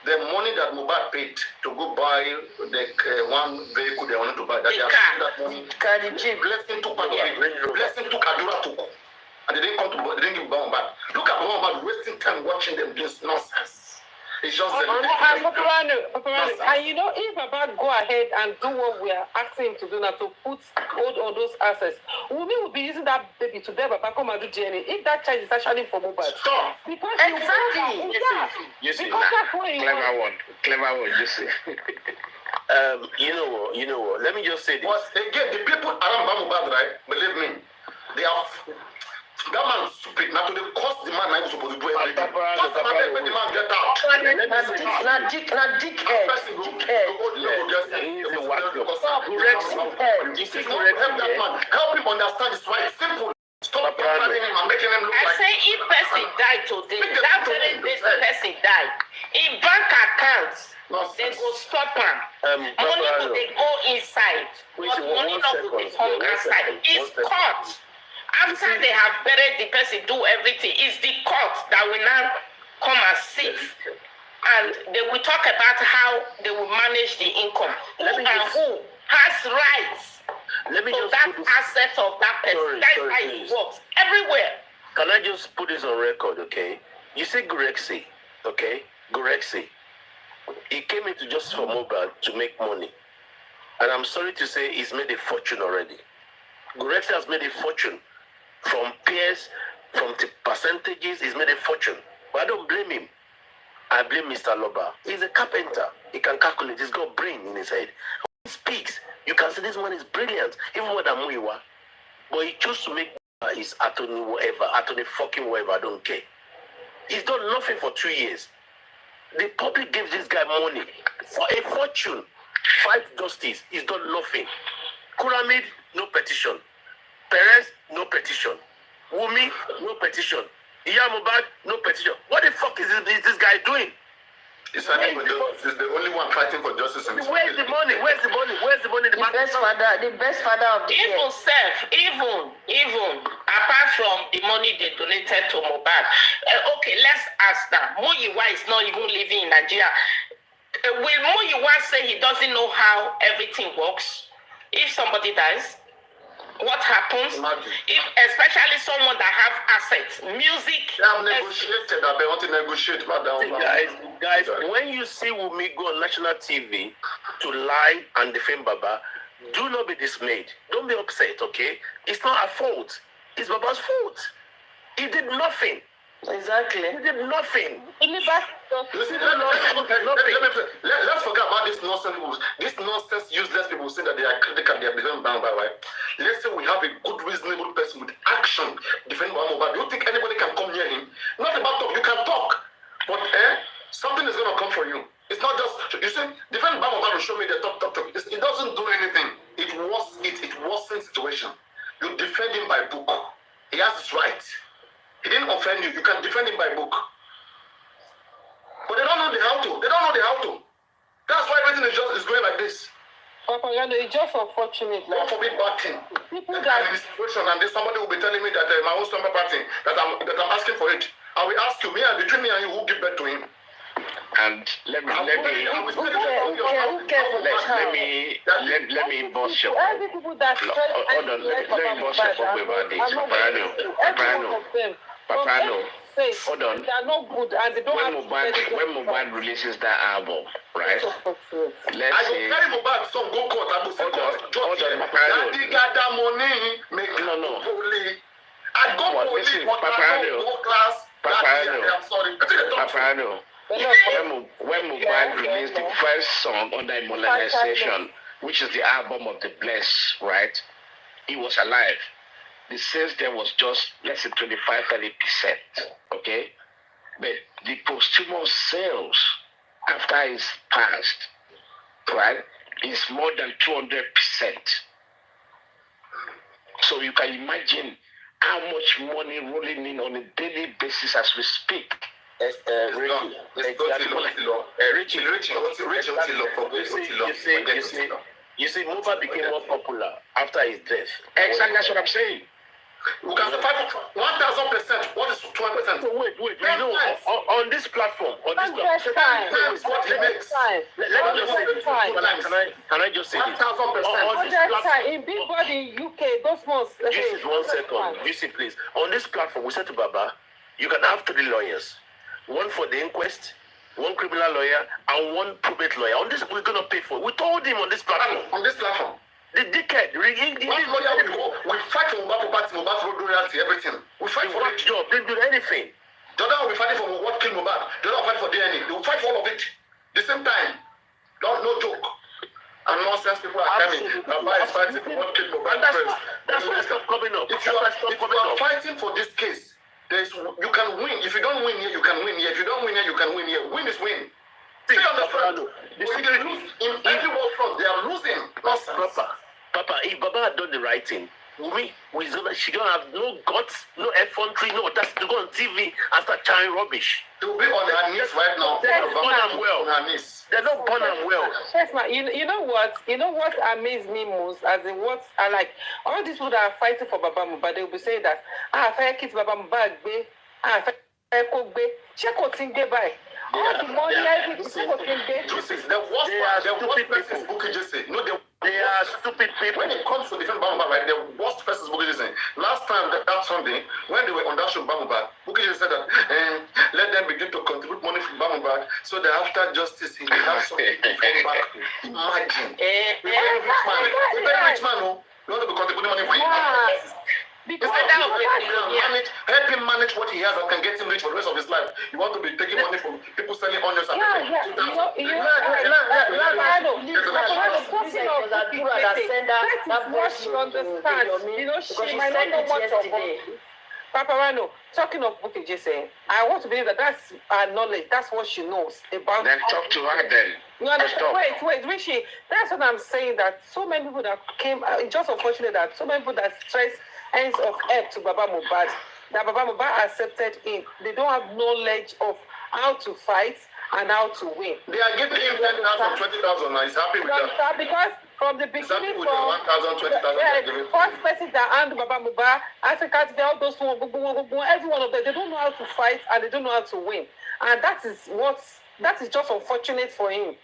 the money that Mohbad paid to go buy the one vehicle they wanted to buy, that that money, the Jeep. Blessing took part of it. Blessing took Adura took. And they didn't give Mohbad. Look at Mohbad wasting time watching them do nonsense. It's just Paparino. And you know, if Baba go ahead and do what we are asking him to do now, to hold all those assets, Wumi will be using that baby to bear Baba come and do DNA. If that child is actually for Mohbad. Stop. Because exactly. You see, clever one. You see. You know what? Let me just say this. But again, the people around Mohbad, right? Believe me, they are. That man is stupid. Now to the cost the man is supposed to do everything. What's the matter when the man get out? Help him understand it's right. Simple. Stop comparing him and making him look like. I say if person died today, that very day the person died. In bank accounts, they go stop him. Money will they go inside. But money not will they come outside. It's caught. After they have buried the person, do everything, it's the court that will now come and sit. And they will talk about how they will manage the income. Who has rights to that asset of that person. That's how it works. Everywhere. Can I just put this on record, okay? You say Gurexi, okay? Gurexi. He came into Justice for Mohbad to make money. And I'm sorry to say he's made a fortune already. Gurexi has made a fortune. From peers, from the percentages, he's made a fortune. But I don't blame him. I blame Mr. Loba. He's a carpenter. He can calculate. He's got brain in his head. When he speaks, you can see this man is brilliant. Even more than Muiwa. But he chose to make his attorney fucking whatever, I don't care. He's done nothing for 2 years. The public gave this guy money for a fortune. Fight justice. He's done nothing. Kuramid, no petition. Perez, no petition. Wumi, no petition. Iyamubad, no petition. What the fuck is this guy doing? He's the only one fighting for justice. Where's the money? Where's the money? The best father of the year. Even apart from the money they donated to Mohbad. Okay, let's ask that. Muyiwa is not even living in Nigeria. Will Muyiwa say he doesn't know how everything works? If somebody dies, what happens? If especially someone that have assets, music. They have negotiated. They want to negotiate, madam. Guys, when you see Wumi go on national TV to lie and defend Baba, do not be dismayed. Don't be upset, okay? It's not our fault. It's Baba's fault. He did nothing. Exactly. He did nothing. Let's forget about this nonsense people. This nonsense useless people saying that they are critical, they are defending Bamba, right? Let's say we have a good, reasonable person with action defending Bamba. Do you think anybody can come near him? Not about talk, you can talk. But something is going to come for you. It's not just, you see, defend Bamba will show me the talk. It doesn't do anything. It worsens situation. You defend him by book. He has his right. He didn't offend you. You can defend him by book. But they don't know the how to. That's why everything is going like this. Paparino, it's just unfortunate. God forbid bad thing. People that in this situation, and then somebody will be telling me that my own stomach party, that I'm asking for it. I will ask you, between me and you, who give birth to him? And let me boss your hold on. Let me boss your phone about this. Paparino. Hold on. They are not good and they don't when Mohbad releases that album, right? Let's say carry Mohbad song go court. I go say hold on, Paparino. Daddy got that money, make no. I go police, but I don't go class. I'm sorry. Paparino. When Mohbad released the first song under Modernization, which is the album of the Bless, right? He was alive. The sales there was just, let's say, 25-30%, okay? But the posthumous sales after he's passed, right, is more than 200%. So you can imagine how much money rolling in on a daily basis as we speak. You see, Mohbad became more popular after his death. Exactly, that's what I'm saying. We can say 1,000%. What is 200%? So wait. You know, on this platform, times what he makes. Can I just say this? 1,000%. In Big Body UK, those ones. This is 1 second. You see, please. On this platform, we said to Baba, you can have 3 lawyers. One for the inquest, one criminal lawyer, and one probate lawyer. On this, we're going to pay for it. We told him on this platform. On this platform. The dickhead, one lawyer will go. We fight for Mohbad property, Mohbad road royalty, everything. We fight for it. Job, didn't do anything. The other will be fighting for what killed Mohbad. The other will fight for DNA. They will fight for all of it. The same time. No joke. And nonsense people are coming. Baba is fighting for what killed Mohbad. That's why it's not coming up. If you are fighting for this case, you can win. If you don't win here, you can win here. If you don't win here, you can win here. Win is win. See, understand? When they lose in every world front, they are losing. Nonsense. Papa, if Baba had done the right thing, she don't have no guts, no effrontery, no audacity to go on TV and start chatting rubbish. To be on her knees right now. They're not born and well. On her knees. They're not born and well. Yes, ma. You know what? You know what amazed me most, as in what I like all these people that are fighting for Baba Mohbad, they will be saying that fair kids Baba Mohbad be, fair cook be, check what thing they buy. All the money everything what thing they. The worst person is Bukky Jesse. No, they are stupid people. When it comes to defend Baba Mohbad, right, the worst person is Bukky Jesse. Last time that Sunday, when they were on that show Baba Mohbad, Bukky Jesse said that let them begin to contribute money from Baba Mohbad so that after justice he will have something to fall back to. Imagine. A very rich man, no. You want to be contributing money for him. Because help him manage what he has that can get him rich for the rest of his life. You want to be taking money from people selling onions and Paparino, talking of Bukky Jesse, I want to believe that that's our knowledge. That's what she knows about. Then talk to her then. You understand? Wait, Rishi. That's what I'm saying. That so many people that came. It's just unfortunate that so many people that stress ends of help to Baba Mohbad. That Baba Mohbad accepted him. They don't have knowledge of how to fight and how to win. They are giving him 10,000, 20,000. Now he's happy with that. Because from the beginning, from 1,000, 20,000. First person that and Baba Mohbad, Africans, they all those one, every one of them, they don't know how to fight and they don't know how to win. And that is just unfortunate for him.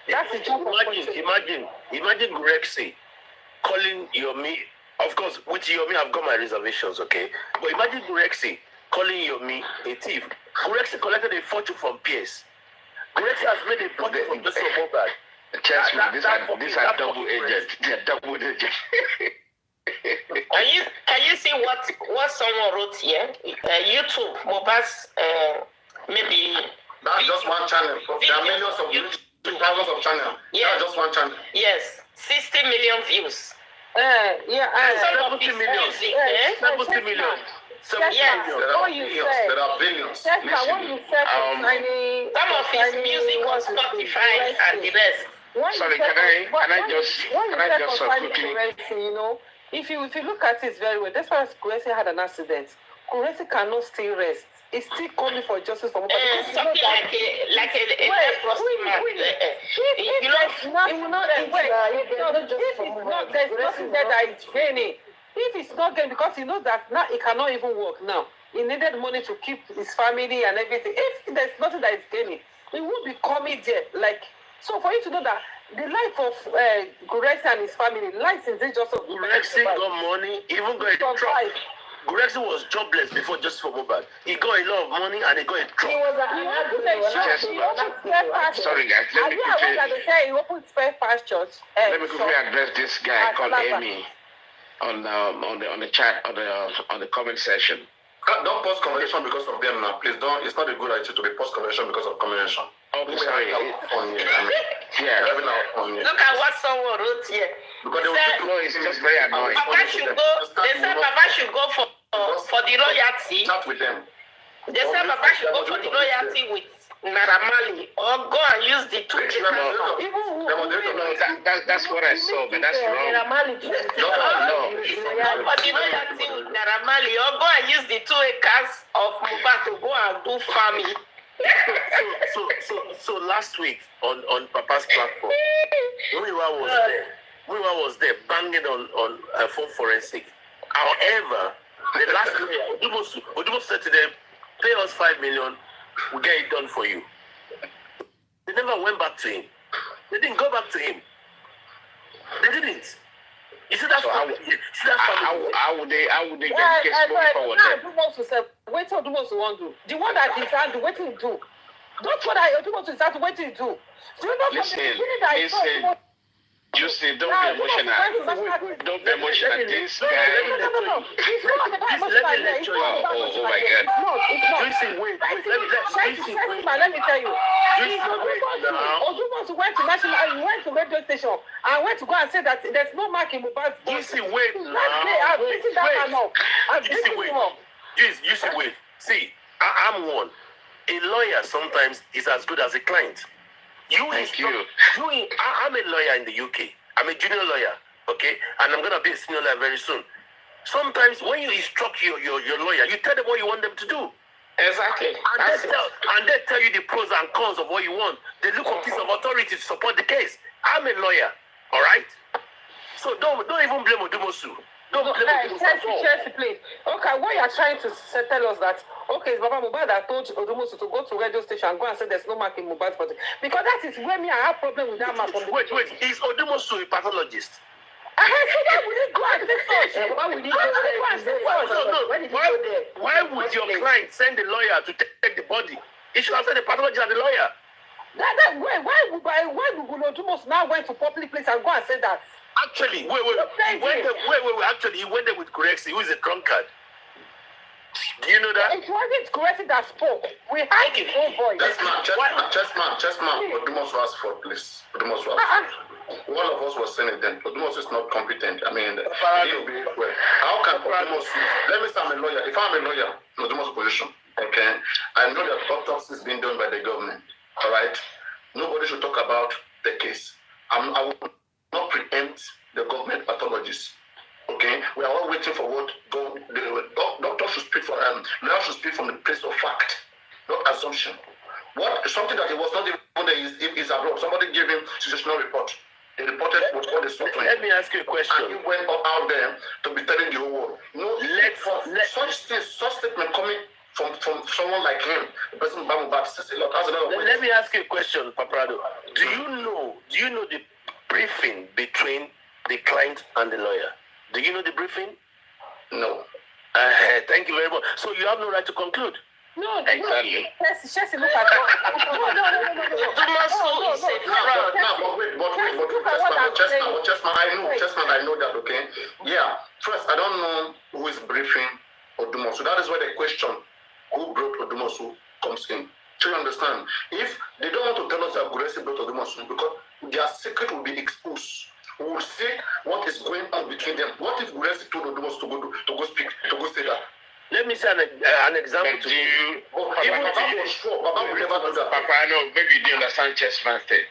That is just unfortunate. Imagine Rexy calling Yomi. Of course, with Yomi, I've got my reservations, okay? But imagine Rexy calling Yomi a thief. Rexy collected a fortune from PS. Rexy has made a fortune from this Mohbad. Trust me, these are double agents. They're double agents. Can you see what someone wrote here? YouTube, Mohbad's maybe. That's just one channel. There are millions of thousands of channels. Yeah. That's just one channel. Yes, 60 million views. 70 million. 70 million. There are billions. Some of his music was Spotify and the rest. Sorry, can I just quickly? You know, if you look at it very well, that's why Kuresi had an accident. Kuresi cannot still rest. He's still calling for justice for Mohbad. Something like a there's nothing there that is gaining. If it's not gaining, because he knows that now he cannot even work now. He needed money to keep his family and everything. If there's nothing that is gaining, he won't be coming there. Like, so for you to know that the life of Gurexi and his family, life is just of Gurexi got money, even got a truck. Gurexi was jobless before just for Mohbad. He got a lot of money and he got a truck. He opened Sorry guys, let me quickly he opened spare parts church. Let me quickly address this guy called Amy on the chat on the comment section. Don't post conversation because of them now, please. Don't. It's not a good idea to be post conversation because of conversation. Oh, sorry. Yeah. Look at what someone wrote here. Because they will It's just very annoying. Papa should go. They said Papa should go for the loyalty. Start with them. They said Papa should go for the loyalty with Naramali or go and use the two children. That's what I saw, but that's wrong. For the loyalty with Naramali or go and use the 2 acres of Mohbad to go and do farming. So last week on Papa's platform, Muiwa was there banging on phone forensic. However, the last day, Odumosu said to them, pay us 5 million, we'll get it done for you. They never went back to him. They didn't go back to him. They didn't. You see that? So how would they get the case moving forward? Wait till Odumosu want to. The one that is trying to wait till do. Don't what I Odumosu is trying to wait till do. Do you know Listen. You see, don't be emotional. Don't be emotional. This guy. No. It's not about emotional. Oh my God. Let me tell you. Odumosu went to national, went to radio station and went to go and say that there's no mark in Mohbad's body. Wait. See, I'm one. A lawyer sometimes is as good as a client. I'm a lawyer in the UK. I'm a junior lawyer, okay? And I'm gonna be a senior lawyer very soon. Sometimes when you instruct your lawyer, you tell them what you want them to do. Exactly. And they tell you the pros and cons of what you want. They look for piece of authority to support the case. I'm a lawyer, all right? So don't even blame Odumosu. Chelsea, please. Okay, what you are trying to tell us that, okay, it's Baba Mohbad that told Odumosu to go to radio station and go and say there's no mark in Mohbad's body. Because that is where me I have problem with that mark. Wait, is Odumosu a pathologist? So why would he go and say such? Why would he go and say such? Why would your client send the lawyer to take the body? He should have said the pathologist and the lawyer. Why would Odumosu now went to public place and go and say that? Actually, wait. Actually, he went there with Gurexi, who is a drunkard. Do you know that? It wasn't Gurexi that spoke. We had his own voice. Chessman. Odumosu asked for, please. Odumosu asked for. One of us was saying it then. Odumosu is not competent. I mean, how can Odumosu? Let me say I'm a lawyer. If I'm a lawyer in Odumosu's position, okay, I know that autopsy is being done by the government. All right, nobody should talk about the case. I will not preempt the government pathologists. Okay, we are all waiting for what the doctor should speak for. Lawyer should speak from the place of fact, not assumption. What something that he was not even there is abroad. Somebody gave him situational report. They reported what they saw to him. Let me ask you a question. And he went out there to be telling the whole world. Such statement coming from someone like him, the person Bamubat says a lot. Let me ask you a question, Paparino. Do you know the briefing between the client and the lawyer? Do you know the briefing? No. Thank you very much. So you have no right to conclude. No, exactly. Chelsea, look at that. I know that, okay? Yeah. First, I don't know who is briefing Odumosu. So that is where the question, who brought Odumosu, comes in. Do you understand? If they don't want to tell us that Gurexi brought Odumosu, because their secret will be exposed. We will see what is going on between them. What if Gurexi told Odumosu to go speak, to go say that? Let me say an example to you. Paparino, maybe you didn't understand Chessman's thing.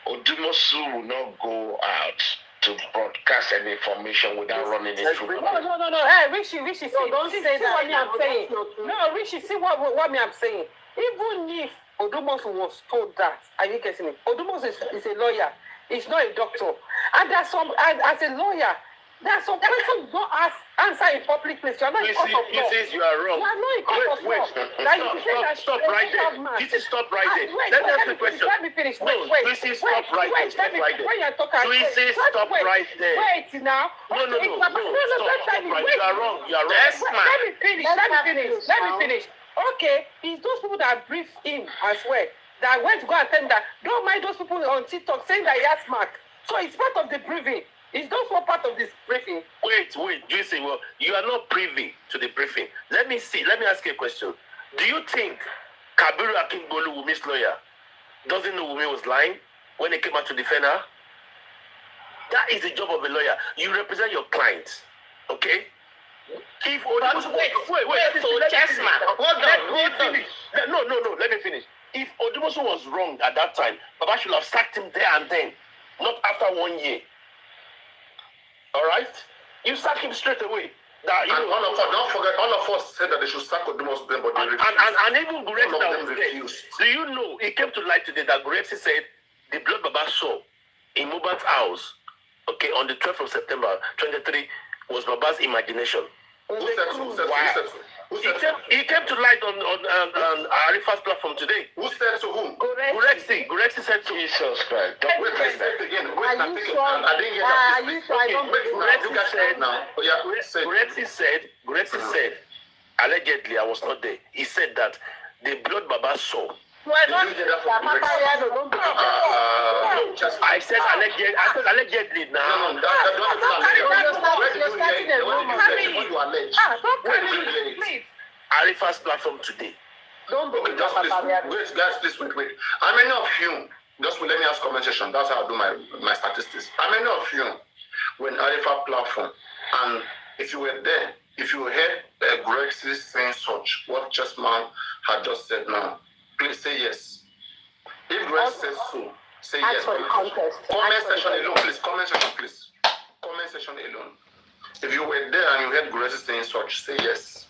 Odumosu will not go out to broadcast any information without running it through. No. Hey, Rishi, so don't say that. What I'm saying. No, Rishi, see what I'm saying. Even if Odumosu was told that, are you getting it? Odumosu is a lawyer. He's not a doctor. And there's as a lawyer, There are some questions you don't answer in public place. You are not in court of law. Mrs. You are wrong. You are not in court of law. Stop right there. Mrs. Stop right there. Let me ask you a question. Let me finish. Mrs. Stop right there. Stop right there. When you're talking, Mrs. Stop right there. Wait now. No. Stop right. You are wrong. You are wrong. Yes, let me finish. Okay, it's those people that brief him as well. That went to go and tell him that don't mind those people on TikTok saying that he has mark. So it's part of the briefing. Is those one part of this briefing? Wait, Juicy, well, you are not privy to the briefing. Let me ask you a question. Do you think Kabiru Akingbolu, Wumi's lawyer, doesn't know Wumi was lying when he came out to defend her? That is the job of a lawyer. You represent your clients, okay? If wait, so Chessman, hold on. No, let me finish. If Odumosu was wrong at that time, Baba should have sacked him there and then, not after 1 year. All right? You sack him straight away. That, and all of us, don't forget, all of us said that they should sack Odumosu then, but they refused. And even Gurexi that was there. Do you know, it came to light today that Gurexi said the blood Baba saw in Mubat's house, okay, on the 12th of September 23, was Baba's imagination. Who said so? He came to light on Arifa's platform today. Who said so? Who? Gurexi said so. Jesus Christ. Wait, let's say it again. Wait, I didn't get that. Gurexi said, allegedly, I was not there. He said that the blood Baba saw. I said allegedly now. Arifa's platform today. Please wait. How many of you, let me ask comment section, that's how I do my statistics. How many of you were in Arifa platform, and if you were there, if you heard Gurexi saying such, what Chessman had just said now, please say yes. If Gurexi says so, say yes. Comment section alone, please. Comment section alone. If you were there and you heard Gurexi saying such, say yes.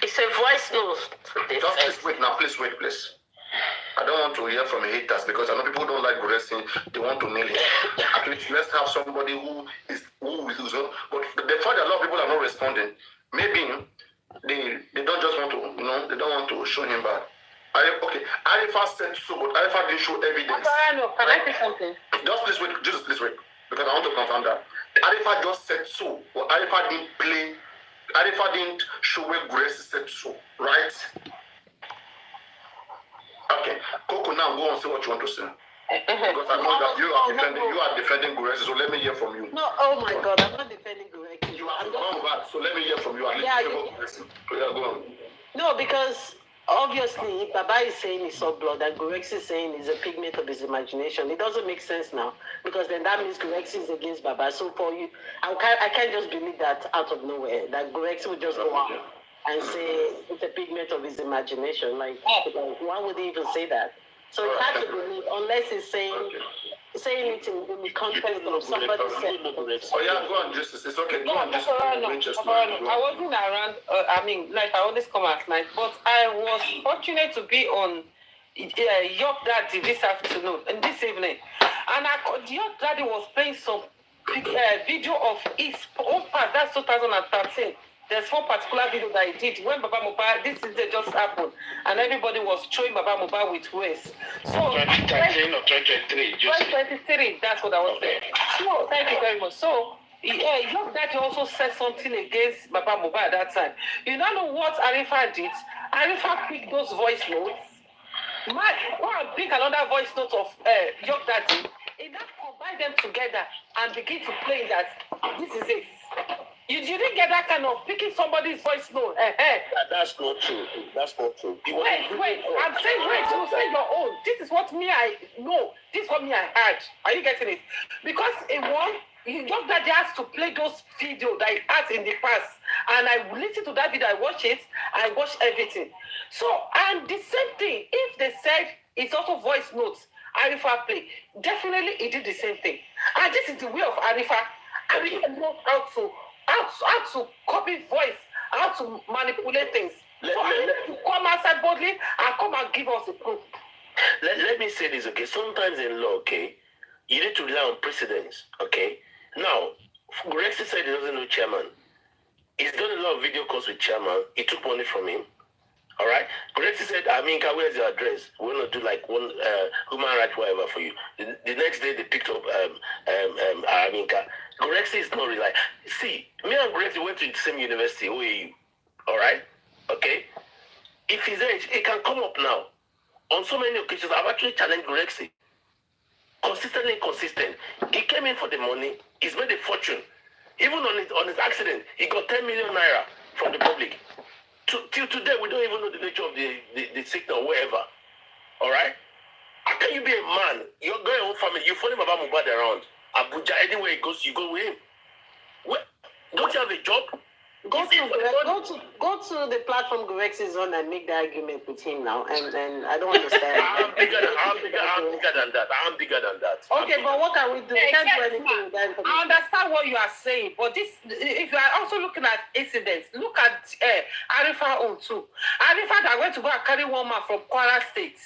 It's a voice note. Just wait now, please wait, please. I don't want to hear from haters because I know people don't like Gurexi. They want to nail it. At least let's have somebody who is. But the fact that a lot of people are not responding, maybe they don't just want to, they don't want to show him back. Okay, Arifa said so, but Arifa didn't show evidence. Can I say something? Just please wait, because I want to confirm that. Arifa just said so, but Arifa didn't show where Gurexi said so, right? Okay, Coco, now go and say what you want to say. Because I know that you are defending Gurexi, so let me hear from you. No, oh my God, I'm not defending Gurexi. You have to come back, so let me hear from you. Go on. No, because obviously Baba is saying he saw blood and Gurexi is saying it's a pigment of his imagination. It doesn't make sense now, because then that means Gurexi is against Baba. So for you, I can't just believe that out of nowhere, that Gurexi would just go out and say it's a pigment of his imagination. Like, why would he even say that? So it has to believe, unless he's saying it in the context of somebody saying. Oh yeah, go on, Justice. It's okay. Go on, Justice. I wasn't around. I always come at night, but I was fortunate to be on York Daddy this afternoon and this evening, and York Daddy was playing some video of his own part. That's 2013. There's one particular video that he did when Baba Mohbad, this is just happened, and everybody was showing Baba Mohbad with waist. So 2013 or 2023? 2023, that's what I was saying. So thank you very much. So Young Daddy also said something against Baba Mohbad at that time. You don't know what Arifa did? Arifa picked those voice notes. Go and pick another voice note of Young Daddy. He now combine them together and begin to play that this is it. You didn't get that kind of picking somebody's voice note. That's not true. Wait. I'm saying, you say your own. This is what I know. This is what I heard. Are you getting it? Because Young Daddy has to play those videos that he had in the past. And I listen to that video, I watch it, I watch everything. So, and the same thing, if they said it's also voice notes, Arifa play, definitely he did the same thing. And this is the way of Arifa. Arifa knows how to copy voice, how to manipulate things. So I need to come outside boldly and come and give us the proof. Let me say this, okay? Sometimes in law, okay, you need to rely on precedents, okay? Now, Grexy said he doesn't know chairman. He's done a lot of video calls with chairman. He took money from him. All right. Grexy said, Aminka, where's your address? We're gonna do like one human rights whatever for you. The next day they picked up Aminka. Grexy is not reliable. See, me and Grexy went to the same university, OAU. All right. Okay. If he's there, he can come up now. On so many occasions, I've actually challenged Grexy. Consistently inconsistent. He came in for the money. He's made a fortune. Even on his accident, he got 10 million naira from the public. Till today, we don't even know the nature of the signal or wherever. All right? How can you be a man? You're going home family. You follow Baba Mubad around. Abuja, anywhere he goes, you go with him. Don't you have a job? Go to the platform Grex is on and make the argument with him now, and I don't understand. I'm bigger than that. Okay, but what can we do? We can't do anything with that. I understand what you are saying, but this, if you are also looking at incidents, look at Arifa own too. Arifa that went to go and carry one man from Kwara State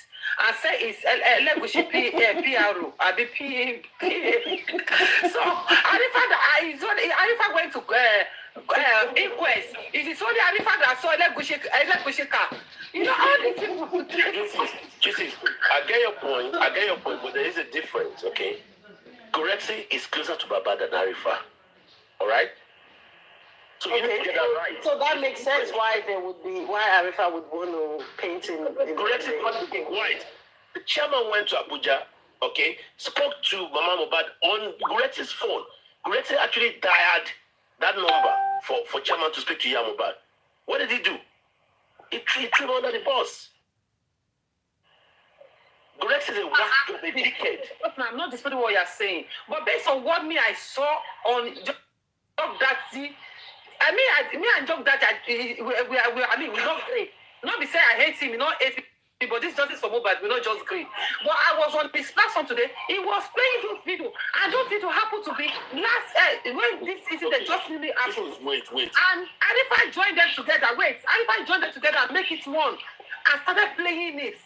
and say it's Legushi PRO, so Arifa went to inquest. It is only Arifa that saw Legushi car. You know all these people. Jesus, I get your point, but there is a difference, okay? Grexy is closer to Baba than Arifa. All right? So you need to get that right. So that makes sense why Arifa would want to paint in Grexy is not looking white. The chairman went to Abuja, okay, spoke to Mama Mohbad on Grexy's phone. Grexy actually dialed that number for chairman to speak to Mohbad. What did he do? He threw him under the bus. Grexy is a dickhead. I'm not disputing what you're saying, but based on what I saw on Job Daddy, me and Job Daddy, we not great. Not be saying I hate him, not hate him. But this justice for Mohbad, we're not just great. But I was on his platform today. He was playing those videos, and those videos happened to be last when this incident just really happened. Wait. And if I join them together, and make it one, and started playing it.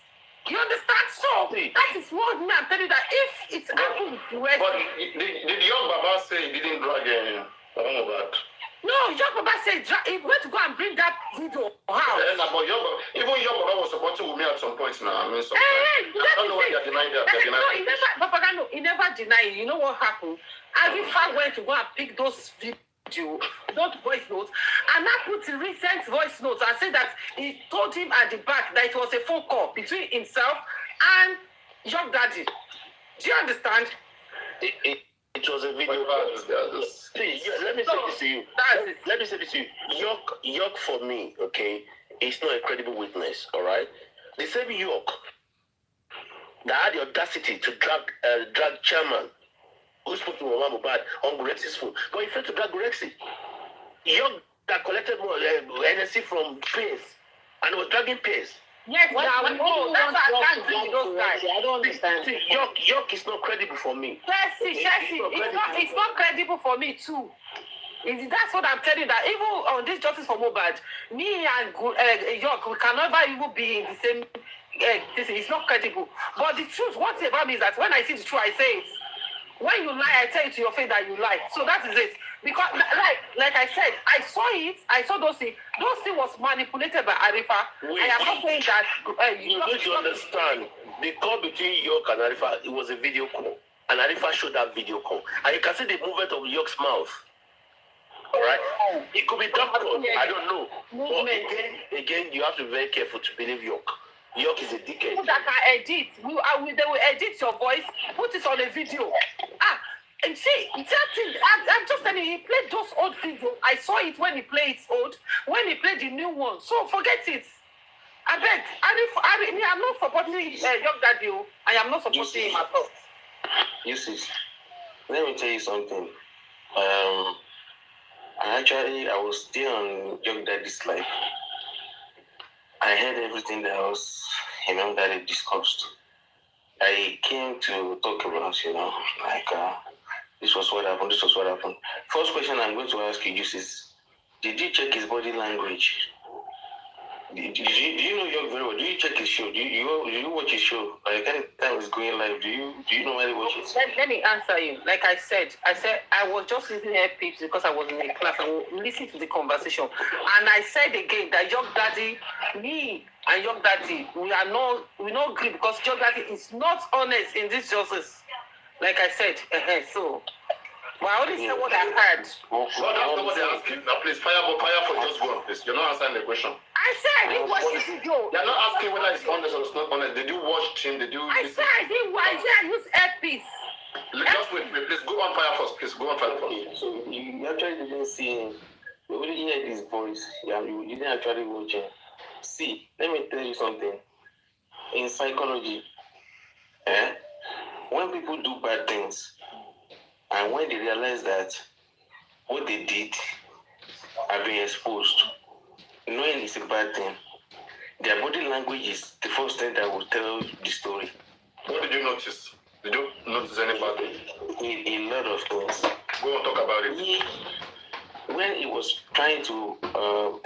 You understand? So that is what I'm telling you that if it's happened, but did young Baba say he didn't drag Mohbad? No, young Baba said he went to go and bring that video out. But even young Baba was supporting with me at some point now. I mean, I don't know why they're denying that. He never denied. You know what happened? Arifa went to go and pick those videos, those voice notes, and I put the recent voice notes and said that he told him at the back that it was a phone call between himself and Young Daddy. Do you understand? It was a video. See, let me say this to you. Let me say this to you. York for me, okay, is not a credible witness, all right? The same York that had the audacity to drag chairman who spoke to Mama Mohbad on Grexy's phone, but he failed to drag Grexy. York that collected more NSC from Pace and was dragging Pace. Yes, that's why I can't do those guys. I don't understand. See, York is not credible for me. Chelsea, it's not credible for me too. That's what I'm telling you, that even on this justice for Mohbad, me and York, we can never even be in the same. It's not credible. But the truth, what's about me is that when I see the truth, I say it. When you lie, I tell you to your face that you lie. So that is it. Because, like I said, I saw it. I saw those things. Those things was manipulated by Arifa. I am not saying that. You need to understand. The call between York and Arifa, it was a video call. And Arifa showed that video call. And you can see the movement of York's mouth. All right? It could be dark code. I don't know. But again, you have to be very careful to believe York. York is a dickhead. People that can edit, they will edit your voice, put it on a video. And see, that thing, I'm just telling you, he played those old videos. I saw it when he played it old, when he played the new one. So forget it. I beg. I'm not supporting Young Daddy. I am not supporting him at all. Yes, let me tell you something. I was still on Young Daddy's life. I heard everything that was Young Daddy discussed. I came to talk about, this was what happened. First question I'm going to ask you is, did you check his body language? Do you know York very well? Do you check his show? Do you watch his show? Like anytime it's going live, do you normally watch it? Let me answer you. Like I said I was just listening to peeps because I was in a class and listening to the conversation. And I said again that Young Daddy, me and Young Daddy, we not agree because Young Daddy is not honest in this justice. Like I said, so. Well, I only said what I heard. Well, that's not what they're asking. Now, please, fire for just go on, please. You're not answering the question. I said I didn't watch the video. They're not asking whether it's honest or it's not honest. Did you watch him? Did you? I said I didn't watch. I said I used earpiece. Just wait, please. Go on fire first, please. Go on fire first. Okay, so you actually didn't see him. You only hear his voice. Yeah, you didn't actually watch him. See, let me tell you something. In psychology, when people do bad things, and when they realize that what they did are being exposed, knowing it's a bad thing, their body language is the first thing that will tell the story. What did you notice? Did you notice any bad thing? A lot of things. Go on, talk about it. When he was trying to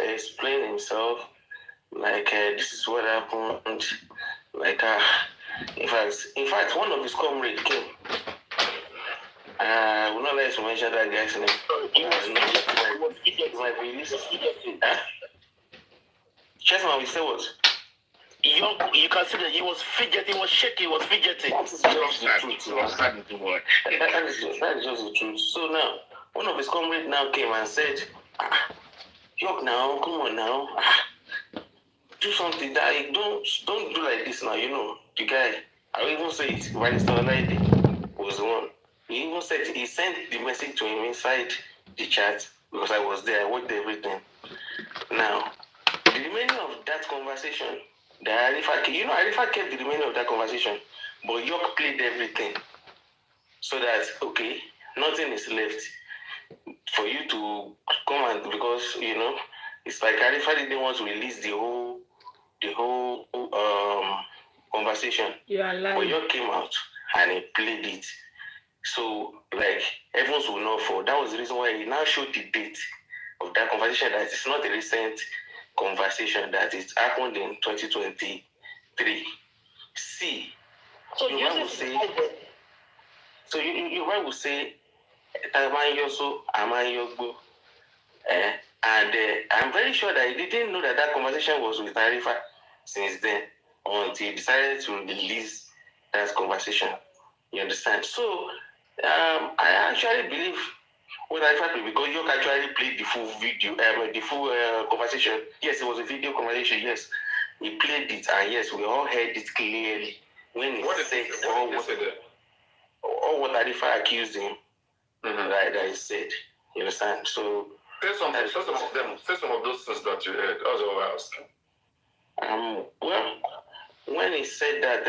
explain himself, like this is what happened, like in fact, one of his comrades came. I would not like to mention that guy's name. Chessman, we say what? You can see that he was fidgeting, he was shaking, he was fidgeting. That is just the truth. That is just the truth. So now, one of his comrades now came and said, York now, come on now. Do something that don't do like this now, you know. The guy, I will even say it, Barrister Lady was the one. He even said he sent the message to him inside the chat because I was there, I watched everything. Now, the remaining of that conversation, Arifa kept the remaining of that conversation, but York played everything so that, okay, nothing is left for you to come and, because, you know, it's like Arifa didn't want to release the whole conversation. You are lying. But York came out and he played it. So, like, everyone's will know for. That was the reason why he now showed the date of that conversation, that it's not a recent conversation, that it happened in 2023. See, so you will say, you will say, and I'm very sure that he didn't know that conversation was with Arifa since then, until he decided to release that conversation. You understand? So, I actually believe what Arifa did, because York actually played the full video, the full conversation. Yes, it was a video conversation. Yes, he played it, and yes, we all heard it clearly when he said all what Arifa accused him. That he said. You understand? So say some of those things that you heard. That's all I ask. Well, when he said that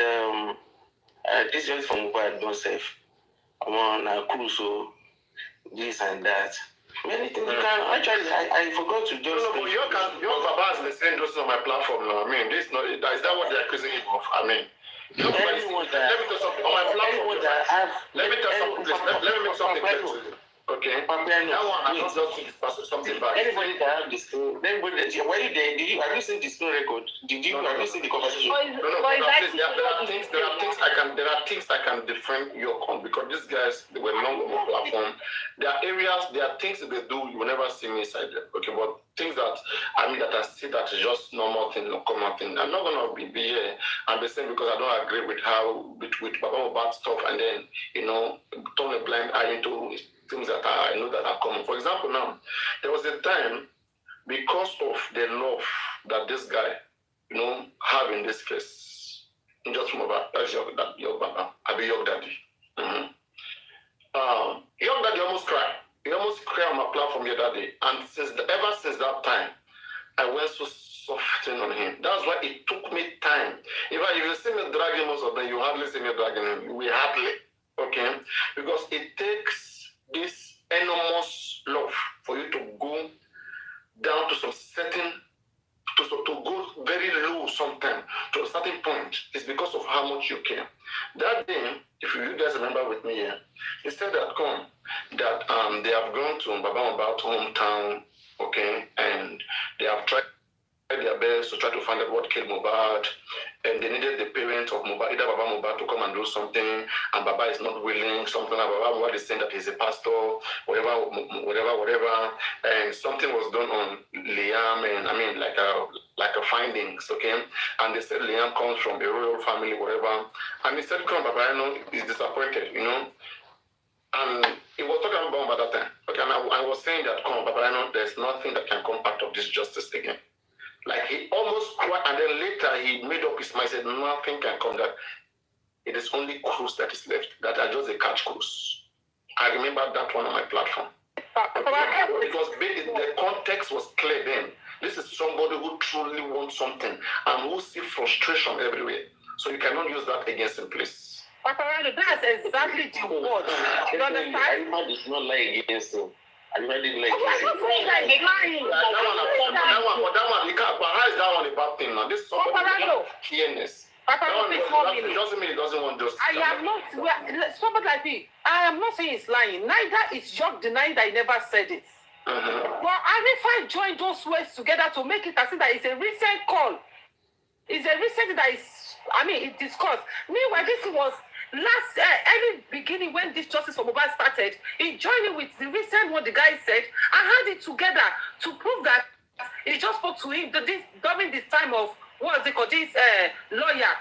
this is from Mubad not safe. I'm on a cruise, so this and that. Many things you can actually. I forgot to just. No, but your Baba has been saying those on my platform now. I mean, is that what they're accusing him of? I mean, let me tell something on my platform. Let me tell something. Let me make something clear to you. Okay. That one, I'm not just something back. Anybody that have the screen, were you there? Have you seen the screen record? Have you seen the conversation? No, there are things I can defend your con, because these guys, they were long on the platform. There are things that they do, you will never see me inside them. Okay, but things that I see that is just normal thing, no common thing. I'm not gonna be here and be saying because I don't agree with how with Baba bad stuff, and then turn a blind eye into things that I know that are common. For example, now there was a time, because of the love that this guy, have in this case, just Baba, that's your Baba, I be your daddy. Young daddy almost cried. He almost cried on my platform the other day, and ever since that time, I went so soft on him. That's why it took me time. If you see me dragging most of them, you hardly see me dragging him. We hardly, okay, because it takes this enormous love for you to go down to some certain, to go very low sometimes, to a certain point. It's because of how much you care. That day, if you guys remember with me here, he said that they have gone to Baba about hometown, okay, and they have tried their best to try to find out what killed Mohbad, and they needed the parents of Mohbad, either Baba Mohbad, to come and do something, and Baba is not willing, something like Baba Mohbad is saying that he's a pastor, whatever, and something was done on Liam, and I mean, like a findings, okay, and they said Liam comes from a royal family, whatever, and he said, come, Paparino is disappointed, and he was talking about that time, okay, and I was saying that, come, Paparino, there's nothing that can come out of this justice again. Like he almost, and then later he made up his mind, said nothing can come, that it is only cruise that is left, that are just a catch cruise. I remember that one on my platform. Because the context was clear then. This is somebody who truly wants something and who sees frustration everywhere. So you cannot use that against him, please. Paparino, that's exactly the word. You understand? Everybody is not lying against him. I really like that one, he can't, but how is that one a bad thing now? This is somebody clearness. It doesn't mean he doesn't want justice. I am not, somebody like me, I am not saying he's lying. Neither is Jock denying that he never said it. But Arifa joined those words together to make it as if that it's a recent call. It's a recent that is, it discussed. Meanwhile, this was last early beginning when this justice for Mohbad started. He joined in with the recent what the guy said. I had it together to prove that he just spoke to him during this time of what they call this lawyer,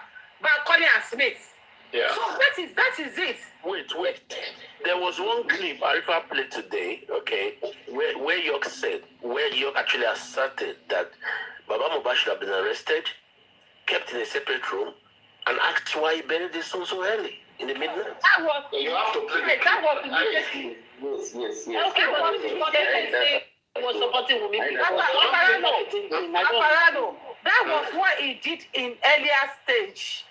Collier and Smith. Yeah. So that is it. Wait. There was one clip Arifa played today, okay, where York actually asserted that Baba Mohbad should have been arrested, kept in a separate room, and asked why he buried his son so early in the midnight. That was you have to play the that was Yes. okay, but was supporting Wumi. That was what he did in earlier stage.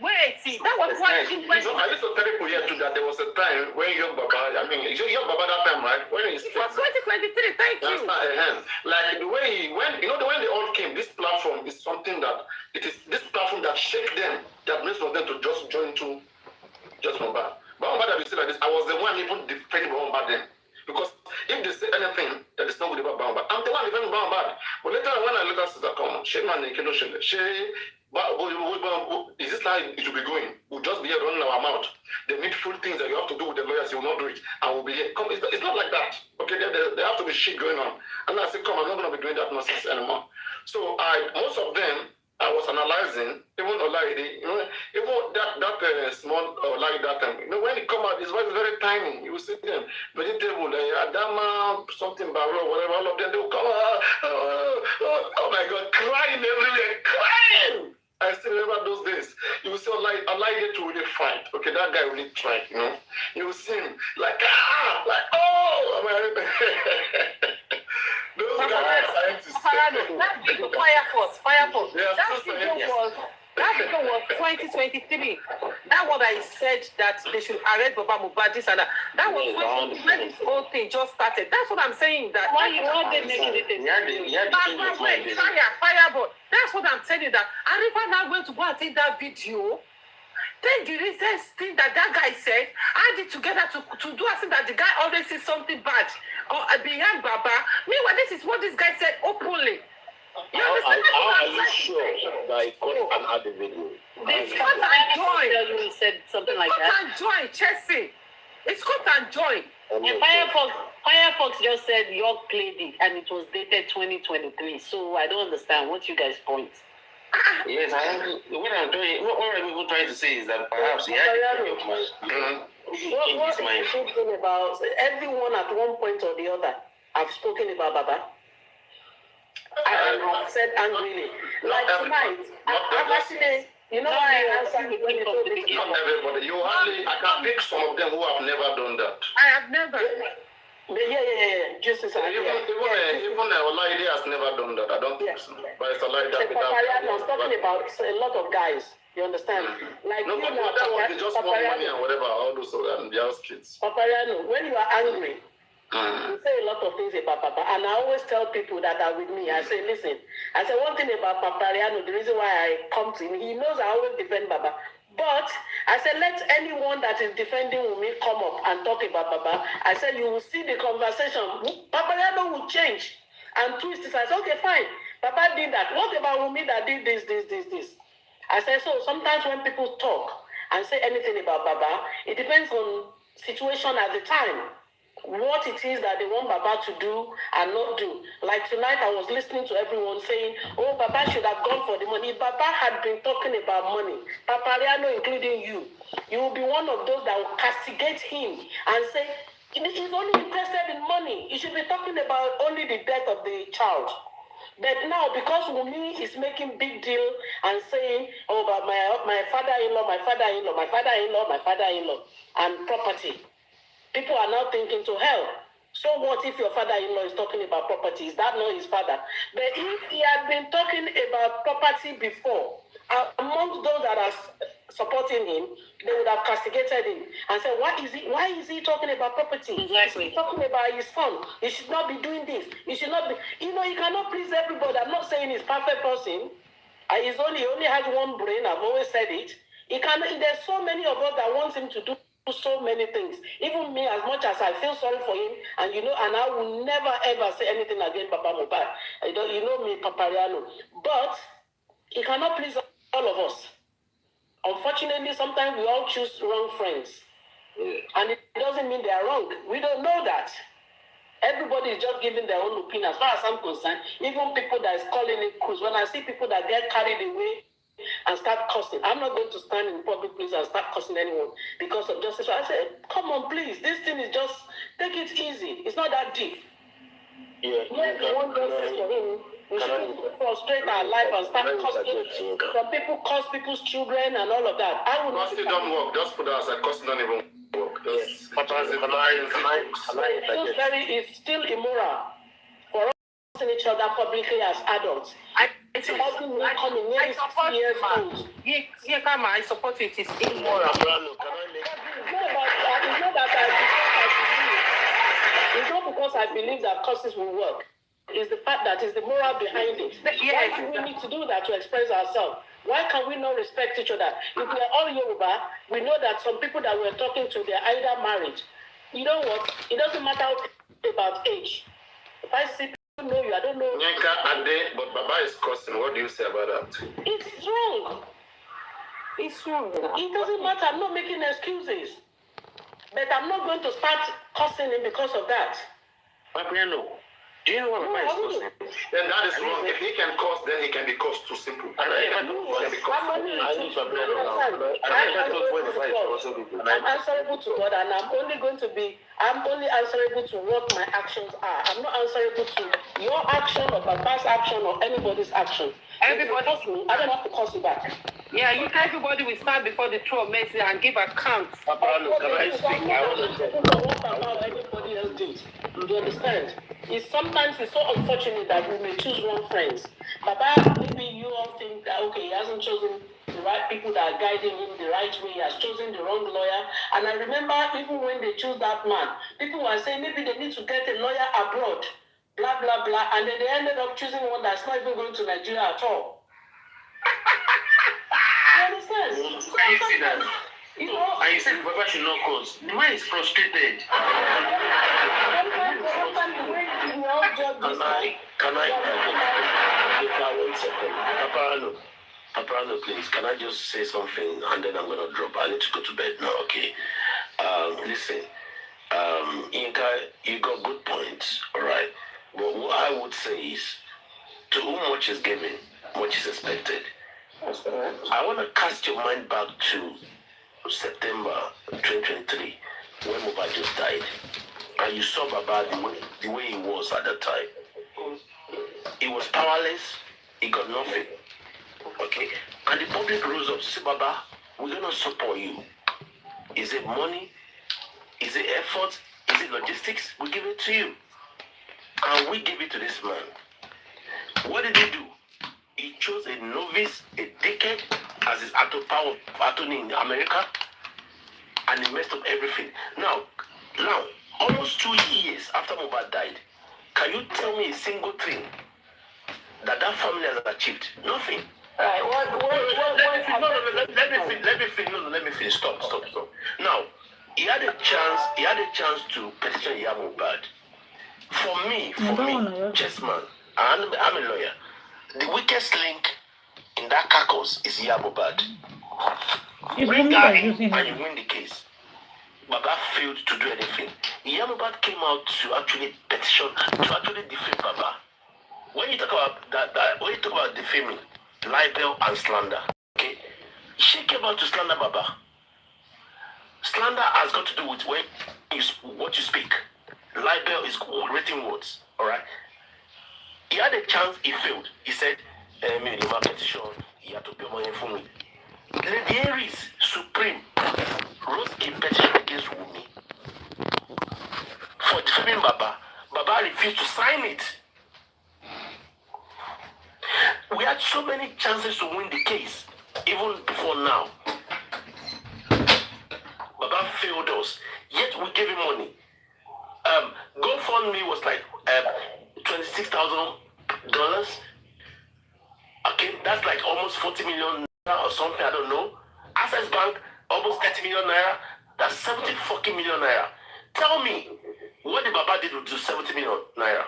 Wait, see, that was what he went. I used to tell people here too that there was a time when Young Baba, Young Baba that time, right? When he it was 2023, thank you. Like the way when they all came, this platform is something that it is this platform that shake them, that makes for them to just join to just Baba. But Baba, that we say like this, I was the one even defending Baba then. Because if they say anything that is not good about Baba, I'm the one defending Baba. But later when I look at Sister Common, is this how it should be going? We'll just be here running our mouth. The needful things that you have to do with the lawyers, you will not do it. And we'll be here. Come, it's not like that. Okay, there have to be shit going on. And I said, come, I'm not going to be doing that nonsense anymore. So most of them, I was analyzing, even Olaide, even that small Olaide that time. When it come out, his voice is very tiny. You will see them, vegetable, Adama, something barrel, whatever, all of them, they will come, oh my God, crying everywhere, crying. I still remember those days. You will see Olaide to really fight. Okay, that guy really tried, You will see him like, oh, those guys are scientists. Fire Force. That video was 2023. That what I said that they should arrest Baba Mohbad, this and that. That was when this whole thing just started. That's what I'm saying. That why they making it? Fireball. That's what I'm telling you. That Arifa now going to go and take that video. Then the recent thing that guy said, add it together to do as if that the guy always says something bad or behind Baba. Meanwhile, this is what this guy said openly. You understand? How are you sure that he caught and had the video? It's cut and join. You said something like cut that. And join, Chelsea. It's cut and join. And Firefox just said York played it and it was dated 2023. So I don't understand what you guys point. Yes, what I'm trying to say is that perhaps he had What is thinking about everyone at one point or the other have spoken about Baba. I have said angrily. Like tonight, I've actually, you know why I answered when you told me to come. Not everybody. I can pick some of them who have never done that. I have never. Yeah. Justice. Even Olaide has never done that. I don't think so. But it's Olaide that Paparino was talking about a lot of guys. You understand? Like no, but that one, they just want money and whatever, all those and their kids. Paparino, when you are angry, you say a lot of things about Papa. And I always tell people that are with me, I say, listen, I say one thing about Paparino, the reason why I come to him, he knows I always defend Baba. But I said, let anyone that is defending me come up and talk about Baba. I said, you will see the conversation. Paparino will change. and twist it. I said, okay, fine. Papa did that. What about Wumi that did this? I said, so sometimes when people talk and say anything about Baba, it depends on situation at the time. What it is that they want Baba to do and not do. Like tonight, I was listening to everyone saying, oh, Baba should have gone for the money. If Baba had been talking about money, Paparino, including you will be one of those that will castigate him and say, he's only interested in money. He should be talking about only the death of the child. But now, because Wumi is making big deal and saying, oh, but my father-in-law, and property, people are now thinking to hell. So what if your father-in-law is talking about property? Is that not his father? But if he had been talking about property before, amongst those that are supporting him, they would have castigated him and said, why is he talking about property? Exactly. He's talking about his son. He should not be doing this. He should not be, he cannot please everybody. I'm not saying he's a perfect person. He only has one brain. I've always said it. There's so many of us that wants him to do so many things. Even me, as much as I feel sorry for him, and I will never ever say anything against Papa Mohbad. You know me, Paparino. But he cannot please all of us. Unfortunately, sometimes we all choose wrong friends. Yeah. And it doesn't mean they are wrong. We don't know that. Everybody is just giving their own opinion. As far as I'm concerned, even people that is calling it cruise, when I see people that get carried away and start cussing, I'm not going to stand in public place and start cussing anyone because of justice. So I said, come on, please. This thing is just, take it easy. It's not that deep. Yeah. Yes, we want justice for him. We should frustrate our life and start cussing. Some people curse people's children and all of that. Cussing don't work. Just put us at cussing don't even work. Yes. It's still immoral for us cussing each other publicly as adults. I support it. It's immoral. It's not because I believe that curses will work. It's the fact that it's the moral behind it. Why do we need to do that to express ourselves? Why can we not respect each other? If we are all Yoruba, we know that some people that we're talking to, they're either married. You know what? It doesn't matter about age. If I see people know you, I don't know. Nyanka Ade, but Baba is cursing. What do you say about that? It's wrong. It's wrong. It doesn't matter. I'm not making excuses. But I'm not going to start cursing him because of that. Paparino, do you know what Baba is cursing? Then that is wrong. If he can curse, then he can be cursed too simple. I'm answerable to God, and I'm only answerable to what my actions are. I'm not answerable to your action or Baba's action or anybody's action. Everybody, I don't have to curse you back. Yeah, everybody will stand before the throne of mercy and give account. Paparino, can I speak? Everybody else did. Do you understand? Sometimes it's so unfortunate that we may choose wrong friends. Baba, maybe you all think that, okay, he hasn't chosen the right people that are guiding him the right way. He has chosen the wrong lawyer. And I remember even when they chose that man, people were saying maybe they need to get a lawyer abroad, blah, blah, blah. And then they ended up choosing one that's not even going to Nigeria at all. You understand? And you said Baba should not cause. The man is frustrated. Can I one second? Paparino, please, can I just say something and then I'm going to drop? I need to go to bed now, okay? Listen, Inka, you got good points, all right? But what I would say is, to whom much is given, much is expected. I want to cast your mind back to September 2023 when Mohbad just died, and you saw Baba the way he was at that time. He was powerless. He got nothing. Okay, and the public rose up to say, Baba, we're gonna support you. Is it money? Is it effort? Is it logistics? We give it to you, and we give it to this man. What did he do? He chose a novice, a dickhead, as his power of attorney in America, and he messed up everything. Now, almost 2 years after Mohbad died, can you tell me a single thing that family has achieved? Nothing. Right. Let me finish. Stop. Now, he had a chance to petition Mohbad. For me, Chessman, I'm a lawyer. The weakest link in that carcass is Yabobad. Bring her in and you win the case. Baba failed to do anything. Yabobad came out to actually petition, to actually defame Baba. When you talk about that when you talk about defaming, libel and slander, okay, she came out to slander Baba. Slander has got to do with what you speak. Libel is written words, all right? He had a chance, he failed. He said, me, the petition, he had to pay money for me. Lady Aries, Supreme, wrote a petition against Wumi for defaming Baba. Baba refused to sign it. We had so many chances to win the case, even before now. Baba failed us, yet we gave him money. GoFundMe was like $26,000. Okay, that's like almost 40 million naira or something, I don't know. Access Bank, almost 30 million naira. That's 70 fucking million naira. Tell me, what the Baba did with 70 million naira?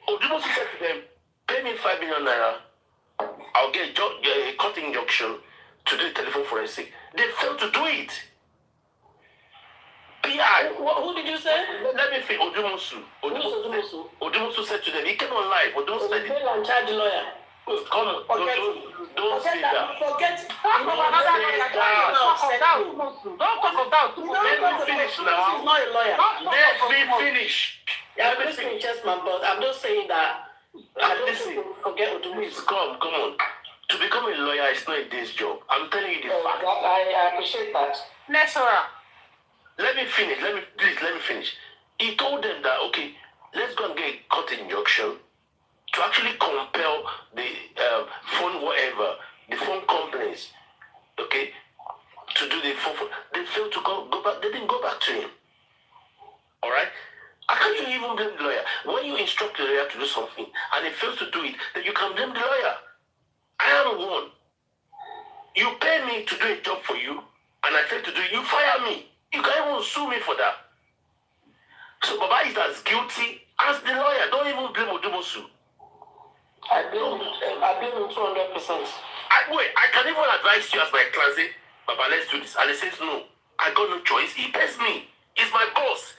Odumosu said to them, pay me 5 million naira. I'll get a court injunction to do the telephone forensic. They failed to do it. PI. Who did you say? Let me think. Odumosu. Odumosu said to them, he came on live. Odumosu said, and charge the lawyer. Come on, don't say that. Forget. Don't talk of that. Let me finish now. He's not a lawyer. Let me finish. Yeah, I'm listening, Chessman, but I'm just saying that. I don't think we'll forget Odumosu. Please, come on. To become a lawyer is not a day's job. I'm telling you the fact. I appreciate that. Next one. Let me finish. Let me finish. He told them that, okay, let's go and get a court injunction to actually compel the phone companies, okay, to do the phone. They failed to go back. They didn't go back to him. All right? How can you even blame the lawyer? When you instruct the lawyer to do something and he fails to do it, then you can blame the lawyer. I am one. You pay me to do a job for you, and I fail to do it, you fire me. You can't even sue me for that. So Baba is as guilty as the lawyer. Don't even blame Odumosu. I blame him 200%. I can even advise you as my classmate, Baba, let's do this. And he says, no, I got no choice. He pays me. He's my boss.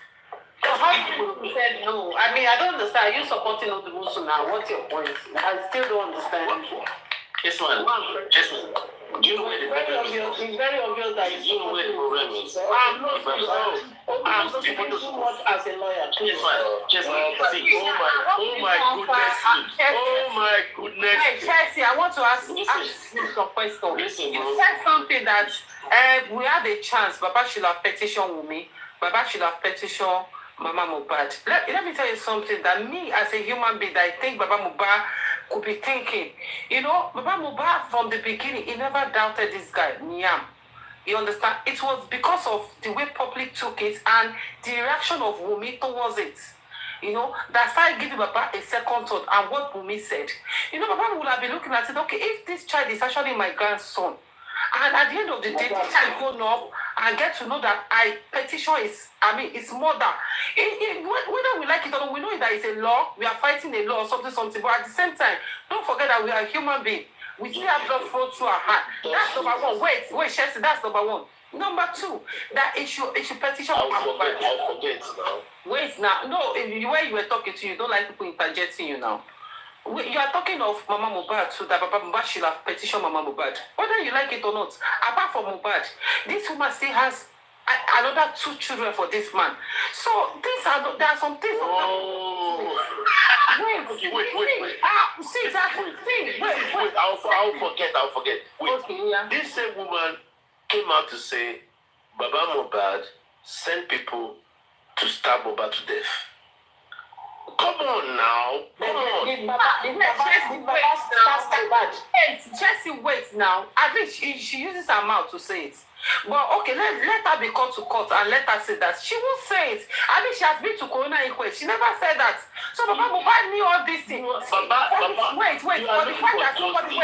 How you said no? I mean, I don't understand. Are you supporting Odumosu now? What's your point? I still don't understand. Yes, man. Do you know where the problem is? It's very obvious that you know where the problem is. I'm not too much as a lawyer. Yes, man. See, oh my goodness. Hey, Chelsea, I want to ask you some questions. You said something that we had a chance. Baba should have petitioned Wumi. Baba should have petitioned Mama Mohbad. Let me tell you something that me as a human being, that I think Baba Mohbad could be thinking. You know, Baba Mohbad from the beginning, he never doubted this guy, Niam. You understand? It was because of the way public took it and the reaction of Wumi towards it. You know, that started giving Baba a second thought and what Wumi said. You know, Baba would have been looking at it, okay, if this child is actually my grandson, and at the end of the day, this child grown up and get to know that petition is, it's murder. Whether we like it or not, we know that it's a law. We are fighting a law or something. But at the same time, don't forget that we are human beings. We still have blood flow through our heart. That's number one. Wait, Chelsea, that's number one. Number two, that it should petition. I'll forget now. Wait now. No, where you were talking to, you don't like people interjecting you now. You are talking of Mama Mohbad, so that Baba Mohbad should have petitioned Mama Mohbad. Whether you like it or not, apart from Mohbad, this woman still has another 2 children for this man. So there are some things. Wait. See that thing. Wait. I'll forget. Wait. Okay, yeah. This same woman came out to say Baba Mohbad sent people to stab Mohbad to death. Come on now. Come on. Chelsea, wait now. At least she uses her mouth to say it. But okay, let her be called to court and let her say that. She won't say it. I mean, she has been to Corona inquest. She never said that. So Baba Mohbad knew all these things. Wait. For the fact that somebody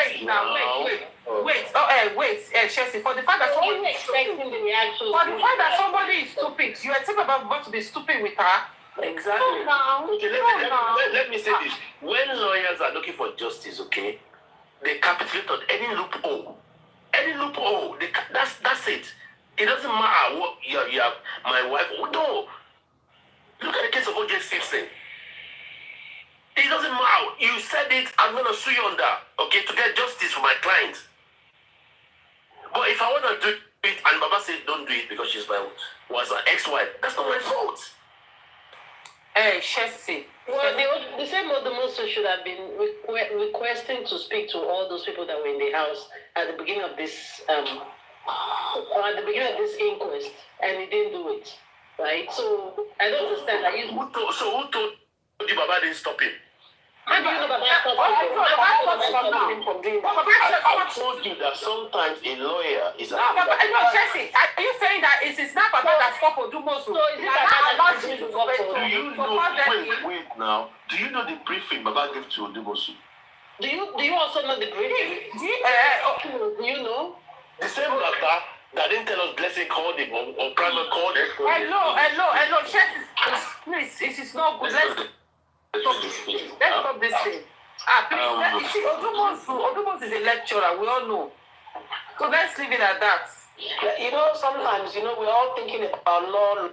Chelsea. For the fact that somebody is stupid, you expect Baba Mohbad to be stupid with her. Exactly. Okay, let me say this. When lawyers are looking for justice, okay, they capitulate on any loophole. Any loophole. That's it. It doesn't matter what you have my wife. No. Look at the case of O.J. Simpson. It doesn't matter. You said it, I'm gonna sue you on that, okay, to get justice for my client. But if I wanna do it and Baba said don't do it because she's was an ex-wife, that's not my fault. Hey, Chelsea. Well, the same Odumosu should have been requesting to speak to all those people that were in the house at the beginning of this inquest, and he didn't do it, right? So I don't understand that. Who told you Baba didn't stop him? How do you know Baba stopped him from doing that? I told you that sometimes a lawyer is Chelsea, are you saying that it's not Baba that stopped Odumosu? So is it Baba that to go for? Do you know? Wait now. Do you know the briefing Baba gave to Odumosu? Do you also know the briefing? Do you know? The same Baba that didn't tell us blessing called him or private called him. Hello, Chelsea. Please, it is not good. Let's stop this thing. Please, Odumosu is a lecturer, we all know. So let's leave it at that. You know, sometimes, we're all thinking about law.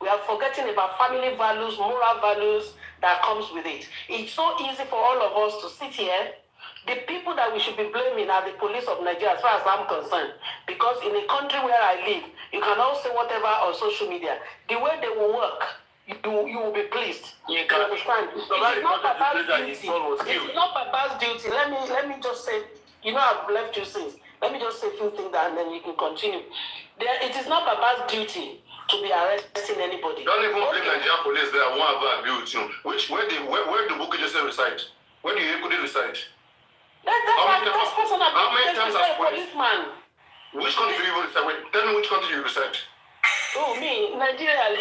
We are forgetting about family values, moral values that comes with it. It's so easy for all of us to sit here. The people that we should be blaming are the police of Nigeria, as far as I'm concerned. Because in a country where I live, you can all say whatever on social media. The way they will work, you will be pleased. You understand? It's not Baba's duty. It's not Baba's duty. Let me just say, I've left you since. Let me just say a few things and then you can continue. It is not Baba's duty to be arresting anybody. Don't even blame Nigerian police. They are one of our duty. Where do Bukky Jesse reside? Where do Yekudi reside? That's personal. How many times has policeman? Which country do you reside? Tell me which country you reside. Oh, me, Nigeria,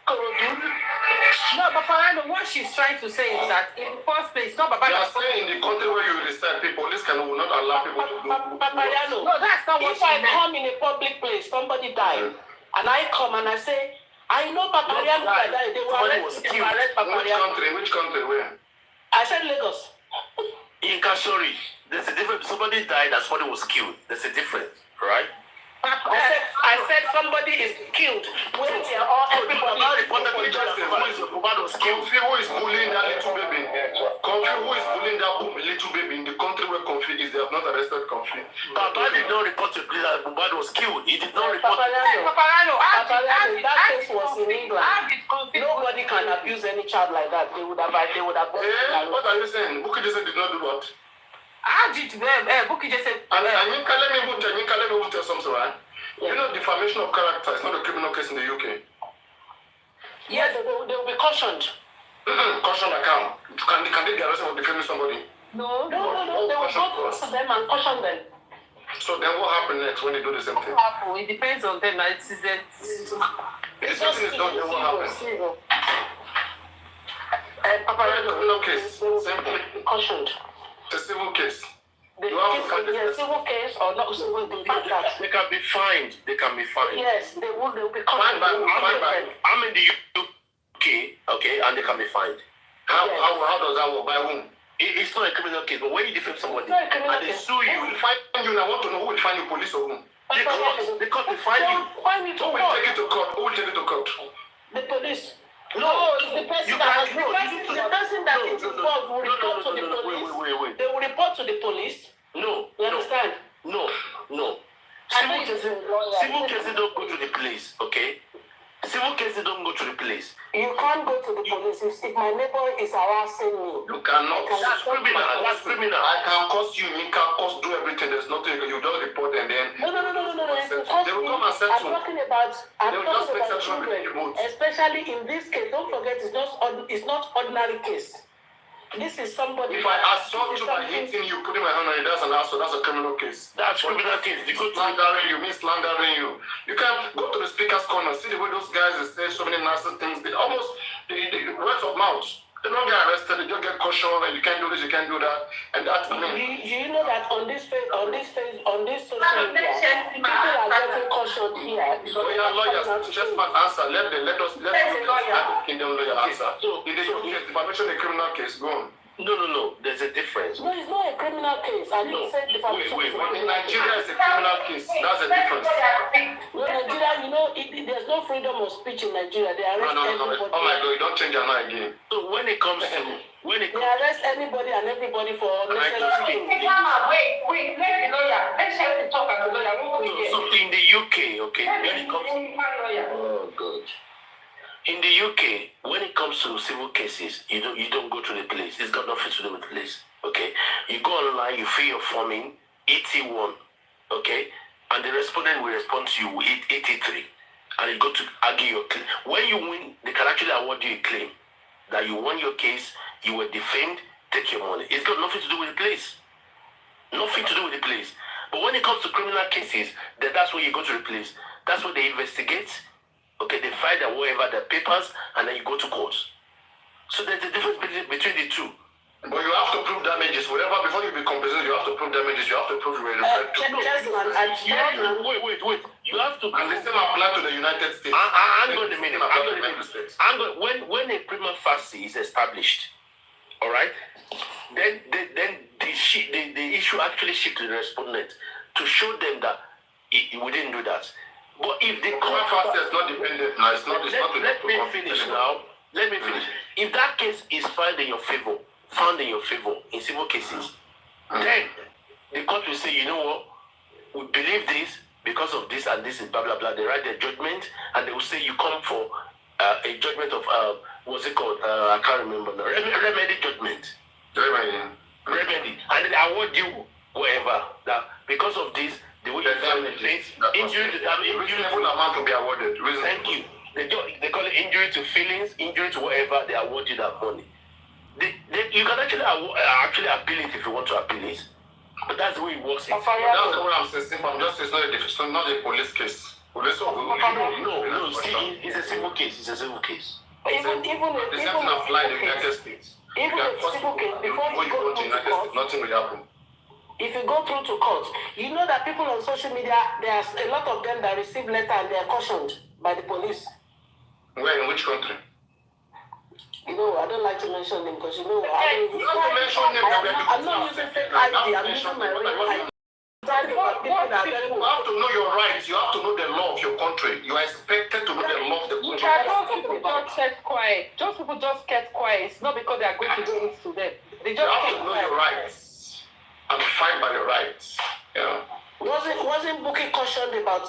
No, but Paparino, what she's trying to say is that in the first place, not Baba. You are saying in the country where you reside, the police will not allow people to do. Paparino, no, that's not what. If I come in a public place, somebody died, and I come and I say, I know Paparino died. They will arrest Paparino. Which country? Where? I said Lagos. In Kasori, there's a difference. Somebody died and somebody was killed. There's a difference, right? I said somebody is killed. Everybody was killed. Who is bullying that little baby? Who is bullying that little baby in the country where Kofi is? They have not arrested Kofi. Baba did not report to police that Bubad was killed. He did not report. Paparino, that case was in England. Nobody can abuse any child like that. They would have. What are you saying? Bukky Jesse did not do what? How did Bukky Jesse? Let me tell something, right? You know, defamation of character is not a criminal case in the UK. Yes, they will be cautioned. Caution account. Can they be arrested for defaming somebody? No. They will go to them and caution them. So then what happens next when they do the same thing? It depends on them. If something is done, then what happens? Criminal case. Simple. Cautioned. It's a civil case. Civil case or not civil, they can be fined. Yes, they will be fined. I'm in the UK, okay, and they can be fined. How does that work? By whom? It's not a criminal case, but when you defame somebody and they sue you, will find you. I want to know who will find you, police or whom? The court will find you. Who will take it to court? Who will take it to court? The police. No, it's the person the person that is involved will report to the police. Wait. They will report to the police. No. You understand? No. Civil cases don't go to the police, okay? Civil cases don't go to the police. You can't go to the police if my neighbor is harassing me. You cannot. That's criminal. I can cost you. You can cost do everything. There's nothing you just report and then. No. They will come and settle. I'm talking about children, especially in this case. Don't forget, it's not ordinary case. This is somebody. If I assault you by hitting you, putting my hand on you, that's an assault. That's a criminal case. That's criminal case. You go to slandering you, me slandering you. You can go to the speaker's corner, see the way those guys say so many nasty things. They almost the words of mouth. They don't get arrested. They don't get cautioned. And you can't do this, you can't do that, and that's me. Do you know that on this social media, people are getting cautioned here Lawyers, just answer. Let us Kingdom lawyer answer. So in the case, defamation a criminal case, go on. No. There's a difference. No, it's not a criminal case. I didn't say defamation. Wait. In Nigeria, it's a criminal case. That's a difference. No, Nigeria, there's no freedom of speech in Nigeria. They arrest everybody. Oh my God, you don't change your mind again. So when it comes to they arrest anybody and everybody for unnecessary things. Wait, let the lawyer. Let's have to talk as a lawyer. So in the UK, okay, when it comes oh God. In the UK, when it comes to civil cases, you don't go to the police. It's got nothing to do with the police. Okay? You go online, you fill your form in, ET1, okay? And the respondent will respond to you with ET3. And you go to argue your claim. When you win, they can actually award you a claim that you won your case, you were defamed, take your money. It's got nothing to do with the police. Nothing to do with the police. But when it comes to criminal cases, that's where you go to the police. That's where they investigate. Okay, they find out whatever the papers, and then you go to court. So there's a difference between the two. But you have to prove damages. Whatever, before you be compensated, you have to prove damages. You have to prove you were referred to. Wait. You have to. And the same apply to the United States. I'm going to mean when a prima facie is established, all right, then the issue actually shifts to the respondent to show them that we didn't do that. But if the court process is not dependent now, it's not. Let me finish now. Let me finish. If that case is found in your favor in civil cases, then the court will say, you know what, we believe this because of this and this is blah blah blah. They write their judgment and they will say you come for a judgment of what's it called? I can't remember now. Remedy judgment. Remedy, and they award you whatever that because of this. The way you injury to reasonable amount to be awarded. Thank you. They call it injury to feelings, injury to whatever. They award you that money. You can actually appeal it if you want to appeal it. But that's the way it works. That's what I'm saying. I'm just saying it's not a police case. No. See, it's a civil case. It's a civil case. The same thing applies in the United States. Even a civil case, before you go to United States, nothing will happen. If you go through to court, you know that people on social media, there's a lot of them that receive letter and they are cautioned by the police. Where, in which country? You know, I don't like to mention them because you know, I'm not using fake ID, I'm using my real ID. You have to know your rights. You have to know the law of your country. You are expected to know the law of the country. People just kept quiet. Just people just kept quiet. It's not because they are going to do it to them. They just have to know your rights. And fight by your rights. Yeah. Wasn't Bukky cautioned about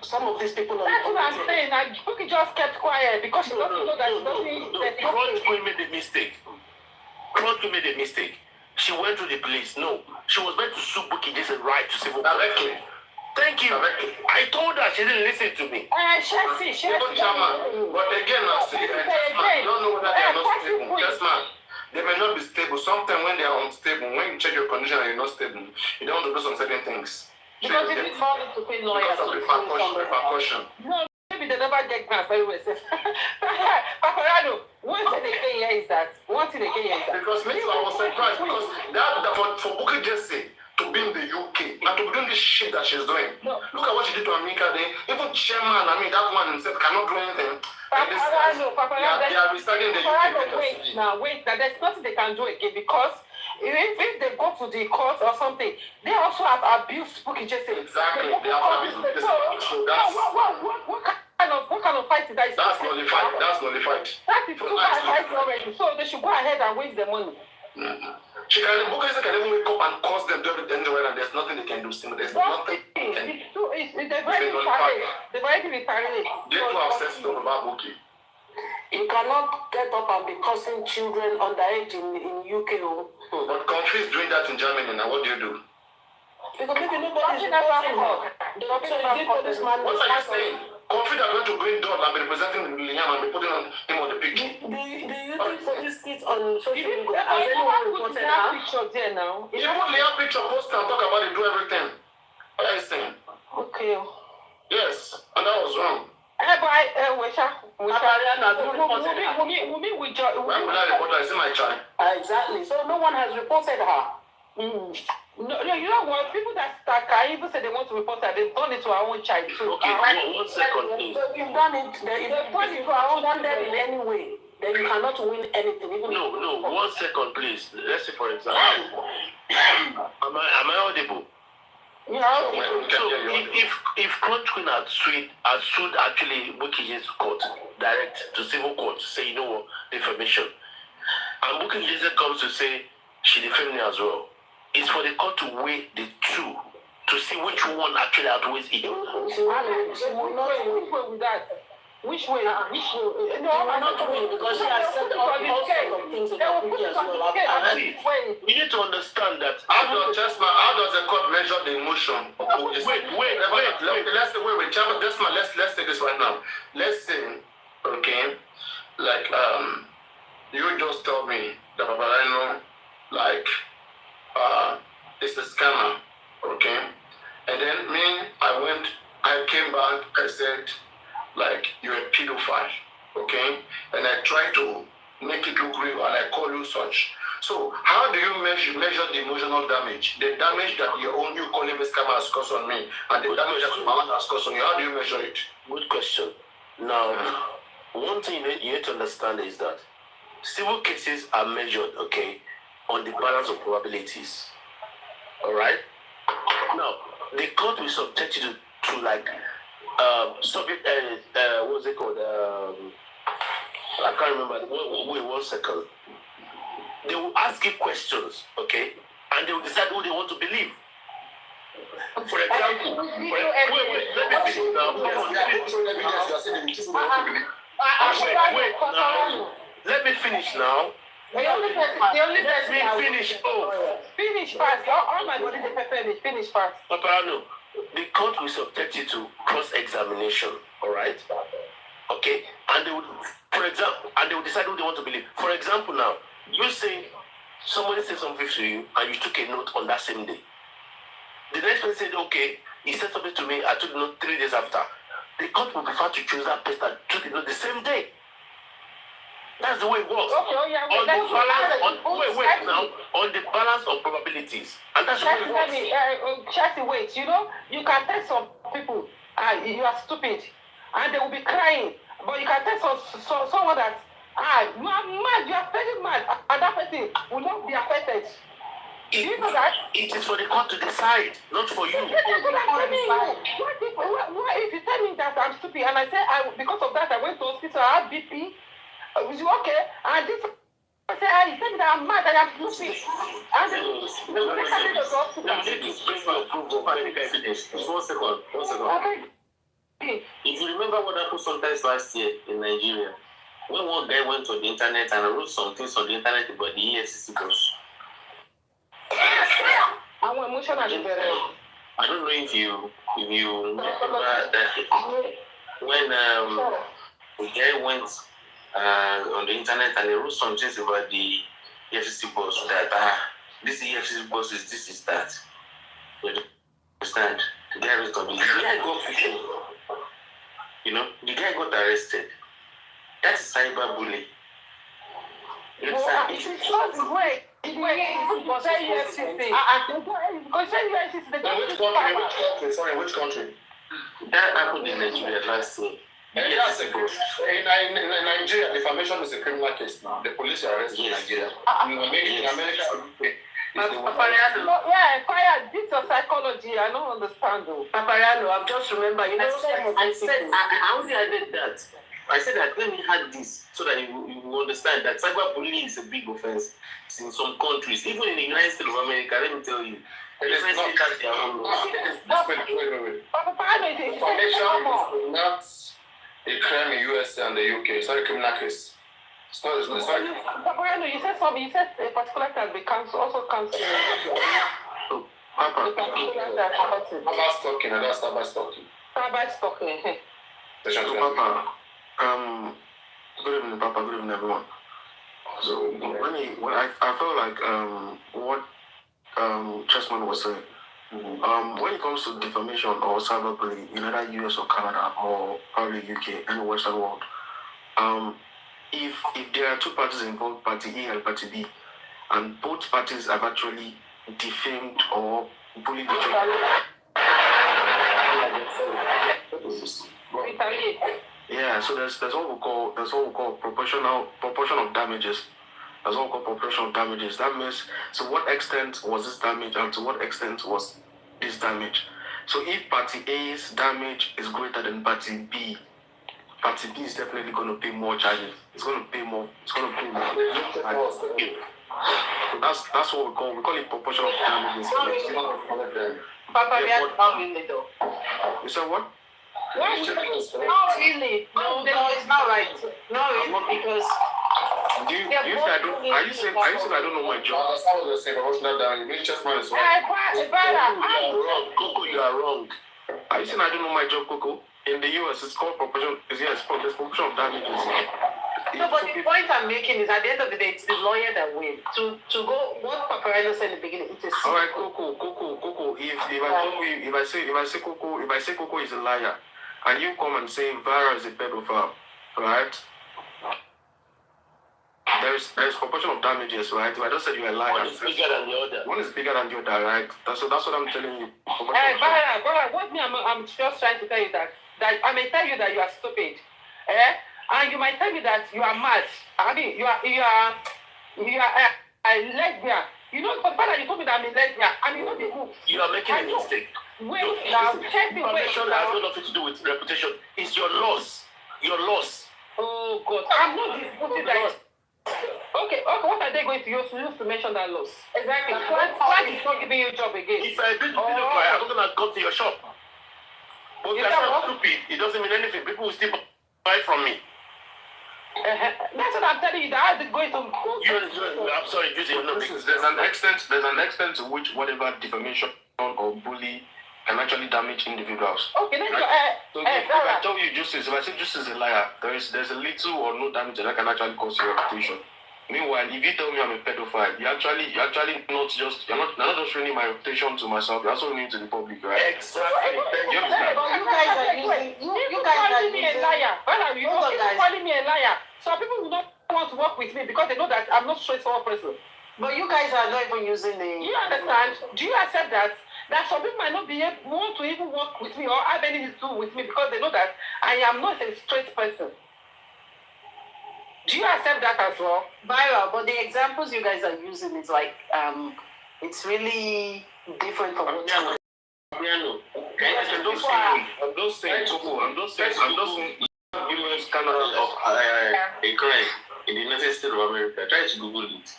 some of these people? That's what I'm saying. Bukky just kept quiet because she doesn't know that she doesn't. Crown made a mistake. She went to the police. No, she was meant to sue Bukky just a right to civil directly. Thank you. I told her she didn't listen to me. She but again, I don't know whether they are not stable. Yes, man. They may not be stable. Sometimes when they are unstable, when you check your condition and you're not stable, you don't want to do some certain things. Because it is more to pay lawyers. Because of repercussion. No, maybe they never get grants very well. Paparino, one thing again here is that. Because me, I was surprised because that for Bukky Jesse to be in the UK and to be doing this shit that she's doing. No. Look at what she did to America then. Even chairman, that one himself cannot do anything. Paparino, they are residing in the UK. Wait, now there's nothing they can do again because if they go to the court or something, they also have abused Bukky Jesse. Exactly, they have abused Bukky Jesse. So that's what kind of fight is that? That's not the fight. That is too bad fight already. So they should go ahead and waste the money. Bukky Jesse can even wake up and cause them to everything and there's nothing they can do. There's nothing. They've already retired. They too obsessed about Bukky. You cannot get up and be causing children underage in UK. But countries doing that in Germany now, what do you do? Because maybe nobody's reporting her. What are you saying? Countries are going to go indoors and be representing Liam and be putting him on the picture. Do you think police sit on social media? Has anyone reported her? Picture there now. You put Liam picture, post and talk about it, do everything. What are you saying? Okay. Yes, and that was wrong. Exactly. So no one has reported her. No, you know what? People that can even say they want to report her, they've done it to our own child too. Okay, 1 second, please. So if you've done it, if you've done it to our own children in any way, then you cannot win anything. Even No, 1 second, please. Let's say, for example, am I audible? Yeah. So if Court Queen had sued actually Buki's court, direct to civil court to say, you know what, defamation, and Buki comes to say she defamed me as well, it's for the court to weigh the two to see which one actually outweighs each other. Which way with that? Which way? No, I'm not doing it because she has said all sorts of things about Buki as well. You need to understand that. How does the court measure the emotion? Wait. Let's take this right now. Let's say, okay, like you just told me that Paparino, like it's a scammer, okay, and then I came back, I said, like, you're a pedophile, okay, and I tried to make it look real, and I call you such. So how do you measure the emotional damage? The damage that you calling me scammer has caused on me, and the damage that my has caused on you, how do you measure it? Good question. Now, one thing you need to understand is that civil cases are measured, okay, on the balance of probabilities. All right? Now, the court will subject you to like, what's it called? I can't remember. Wait 1 second. They will ask you questions, okay? And they will decide who they want to believe. For example, let me finish now. The only person Finish. Finish fast. All my body they prepare me. Finish fast. Paparino, the court will subject you to cross-examination, all right? Okay, and they would, for example, and they will decide who they want to believe. For example, now you say somebody said something to you, and you took a note on that same day. The next person said, okay, he said something to me, I took a note 3 days after. The court will prefer to choose that person that took a note the same day. That's the way it works. Okay, On the balance of probabilities. And that's the way it works. Chelsea, wait. You know, you can tell some people, you are stupid, and they will be crying. But you can tell someone that, you are mad, you are very mad, and that person will not be affected. Do you know that? It is for the court to decide, not for you. What if you tell me that I'm stupid, and I say, because of that, I went to hospital, I had BP, is okay? And this I say, you tell me that I'm mad, that I'm stupid. And then you take me to the hospital. Let me just bring my proof of evidence. 1 second. If you remember what happened sometimes last year in Nigeria, when one guy went on the internet and wrote some things on the internet about the EFCC boss. I'm emotional. I don't know if you remember that when the guy went on the internet and he wrote some things about the EFCC boss that this EFCC boss is this is that. You understand? The guy got fishing. You know, the guy got arrested. That's cyberbullying. You understand? Wait. Which country? That happened in Nigeria last year. Yes, in Nigeria, defamation is a criminal case now. The police are arresting Nigeria. In America, Fire, this is psychology. I don't understand though. Paparino, I've just remembered, you know, I did that. I said that when we had this, so that you understand that cyberbullying is a big offense in some countries, even in the United States of America. Let me tell you, Defamation is not a crime in USA and the UK. It's not a criminal case. It's not. Paparino, you said something. You said a particular can be also cancelled. About stalking, and that's about stalking. About stalking. Papa, good evening, Papa. Good evening, everyone. So when I felt like what Chessman was saying, when it comes to defamation or cyberbullying in either US or Canada or probably UK and the Western world, if there are two parties involved, party A and party B, and both parties have actually defamed or bullied each other. Yeah, so there's what we call proportion of damages. That's what we call proportion of damages. That means to what extent was this damage and to what extent was this damage. So if party A's damage is greater than party B is definitely going to pay more charges. It's going to pay more. So that's what we call it proportion of damages. Papa, we are not really though. You said what? Not really. No, it's not right. No, really, because. Are you saying I don't know my job? That's not what you're saying. Emotional damage. Maybe just man is wrong. Coco, you are wrong. Are you saying I don't know my job, Coco? In the US, it's called proportion. Yes, proportion of damages. No, but the point I'm making is at the end of the day, it's the lawyer that wins. To go, what Paparino said in the beginning, it's a all right, Coco. If I say Coco is a liar, and you come and say Vara is a pedophile, right? There's proportion of damages, right? If I just said you're a liar. One is bigger than the other. One is bigger than the other, right? That's what I'm telling you. Brother, what I'm just trying to tell you that I may tell you that you are stupid, and you might tell me that you are mad. I mean, you are a lesbian. You know, but brother, you told me that I'm a lesbian. I mean, you are making a mistake. Wait now, information has got nothing to do with reputation. It's your loss. Your loss. Oh God, I'm not disputing that. Okay, what are they going to use to mention that loss? Exactly. Why is not giving you a job again? If I did pedophile, I'm not going to come to your shop. But if I'm stupid, it doesn't mean anything. People will still buy from me. That's what I'm telling you. That I'm going to. I'm sorry, there's an extent to which whatever defamation or bully can actually damage individuals. Okay, let's go. So if I tell you justice, if I say justice is a liar, there's a little or no damage that can actually cause your reputation. Meanwhile, if you tell me I'm a pedophile, you're not just ruining my reputation to myself, you're also ruining it to the public, right? Exactly. You guys are using calling me a liar. You're calling me a liar. Some people will not want to work with me because they know that I'm not a straightforward person. But you guys are not even using the. You understand? Do you accept that? That some people might not want to even work with me or have anything to do with me because they know that I am not a straight person. Do you accept that as well? Viral, but the examples you guys are using is like it's really different from what you. I'm just saying US Canada of a crime in the United States of America. Try to Google it.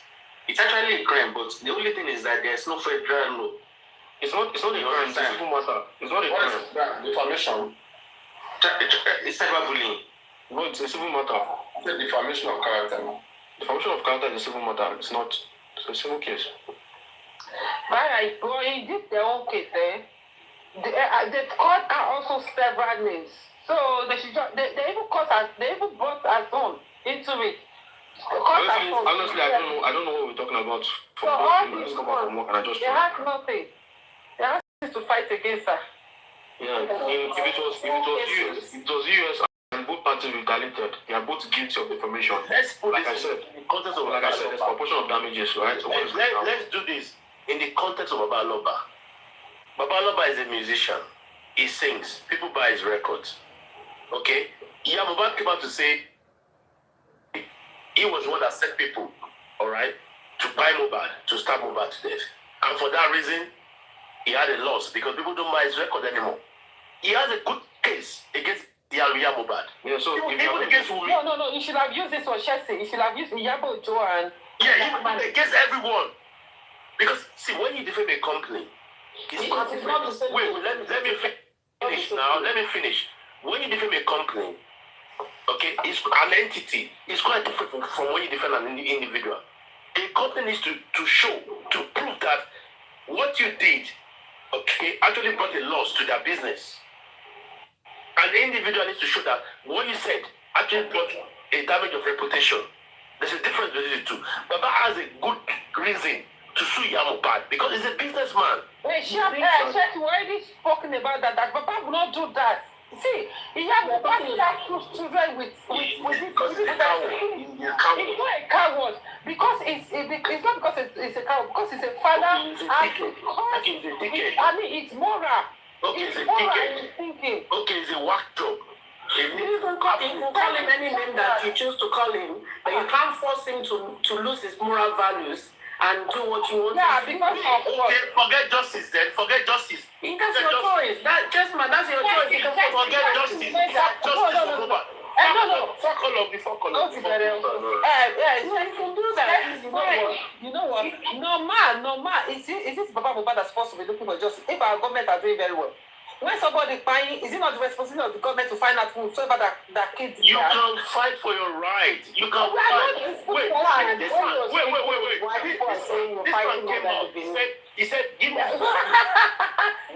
It's actually a crime, but the only thing is that there's no federal law. It's not a crime. It's a civil matter. It's not a crime. Defamation. It's cyberbullying. No, it's a civil matter. It's a defamation of character. Defamation of character is a civil matter. It's not. It's a civil case. Right, but in this their own case, the court are also several names. So they even brought us on into it. Honestly, I don't know what we're talking about. So all these ones, they have nothing. They have nothing to fight against her. Yeah, if it was US and both parties retaliated, they are both guilty of defamation. Like I said, there's proportion of damages, right? So let's do this in the context of Babaloba. Babaloba is a musician. He sings. People buy his records. Okay? Yamubad came out to say he was the one that sent people, all right, to buy Mobad, to stab Mobad to death. And for that reason, he had a loss because people don't buy his record anymore. He has a good case against Yaluya Mobad. Yeah, so even against Wuri. No, you should have used this for Chelsea. You should have used Yabo Joe and. Yeah, against everyone. Because, see, when you defame a company, it's not the same. Wait, let me finish now. Let me finish. When you defame a company, okay, it's an entity. It's quite different from when you defame an individual. A company needs to prove that what you did, okay, actually brought a loss to their business. And the individual needs to show that what you said actually brought a damage of reputation. There's a difference between the two. Baba has a good reason to sue Yamubad because he's a businessman. Wait, Chef, you already spoken about that. That Baba will not do that. See, he had children with this. He's not a coward because it's not because it's a coward, because it's a father and because I mean it's moral. Okay, it's moral in thinking. Okay, it's a whack job. You can call him any name that you choose to call him, but you can't force him to lose his moral values and do what you want. Yeah, because okay, forget justice then. Forget justice. That's your choice. That's your choice. You can forget justice. No. Fuck all of the fuck all of the. You can do that. You know what? Normal. Is it Baba Mohbad that's supposed to be looking for justice? If our government are doing very well. When somebody buying, is it not the responsibility of the government to find out whosoever that kid is? You can fight for your right. You can fight. Wait. This man came out. He said, give me.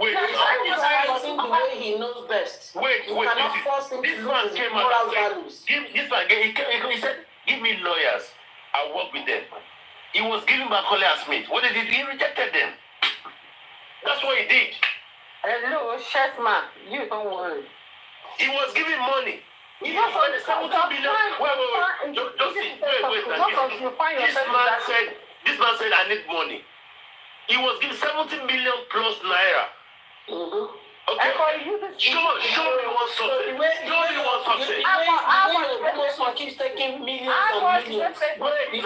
Wait. He's fighting the way he knows best. Wait. Cannot force him to lose his moral values. He said, give me lawyers. I'll work with them. He was giving Macaulay and Smith. What did he do? He rejected them. That's what he did. Hello, chef man, you don't worry. He was giving money. He was on the 70 billion. Wait. This man said, I need money. He was giving 70 million plus naira. Okay. Show me one success. Show me keeps taking millions of millions. Wait,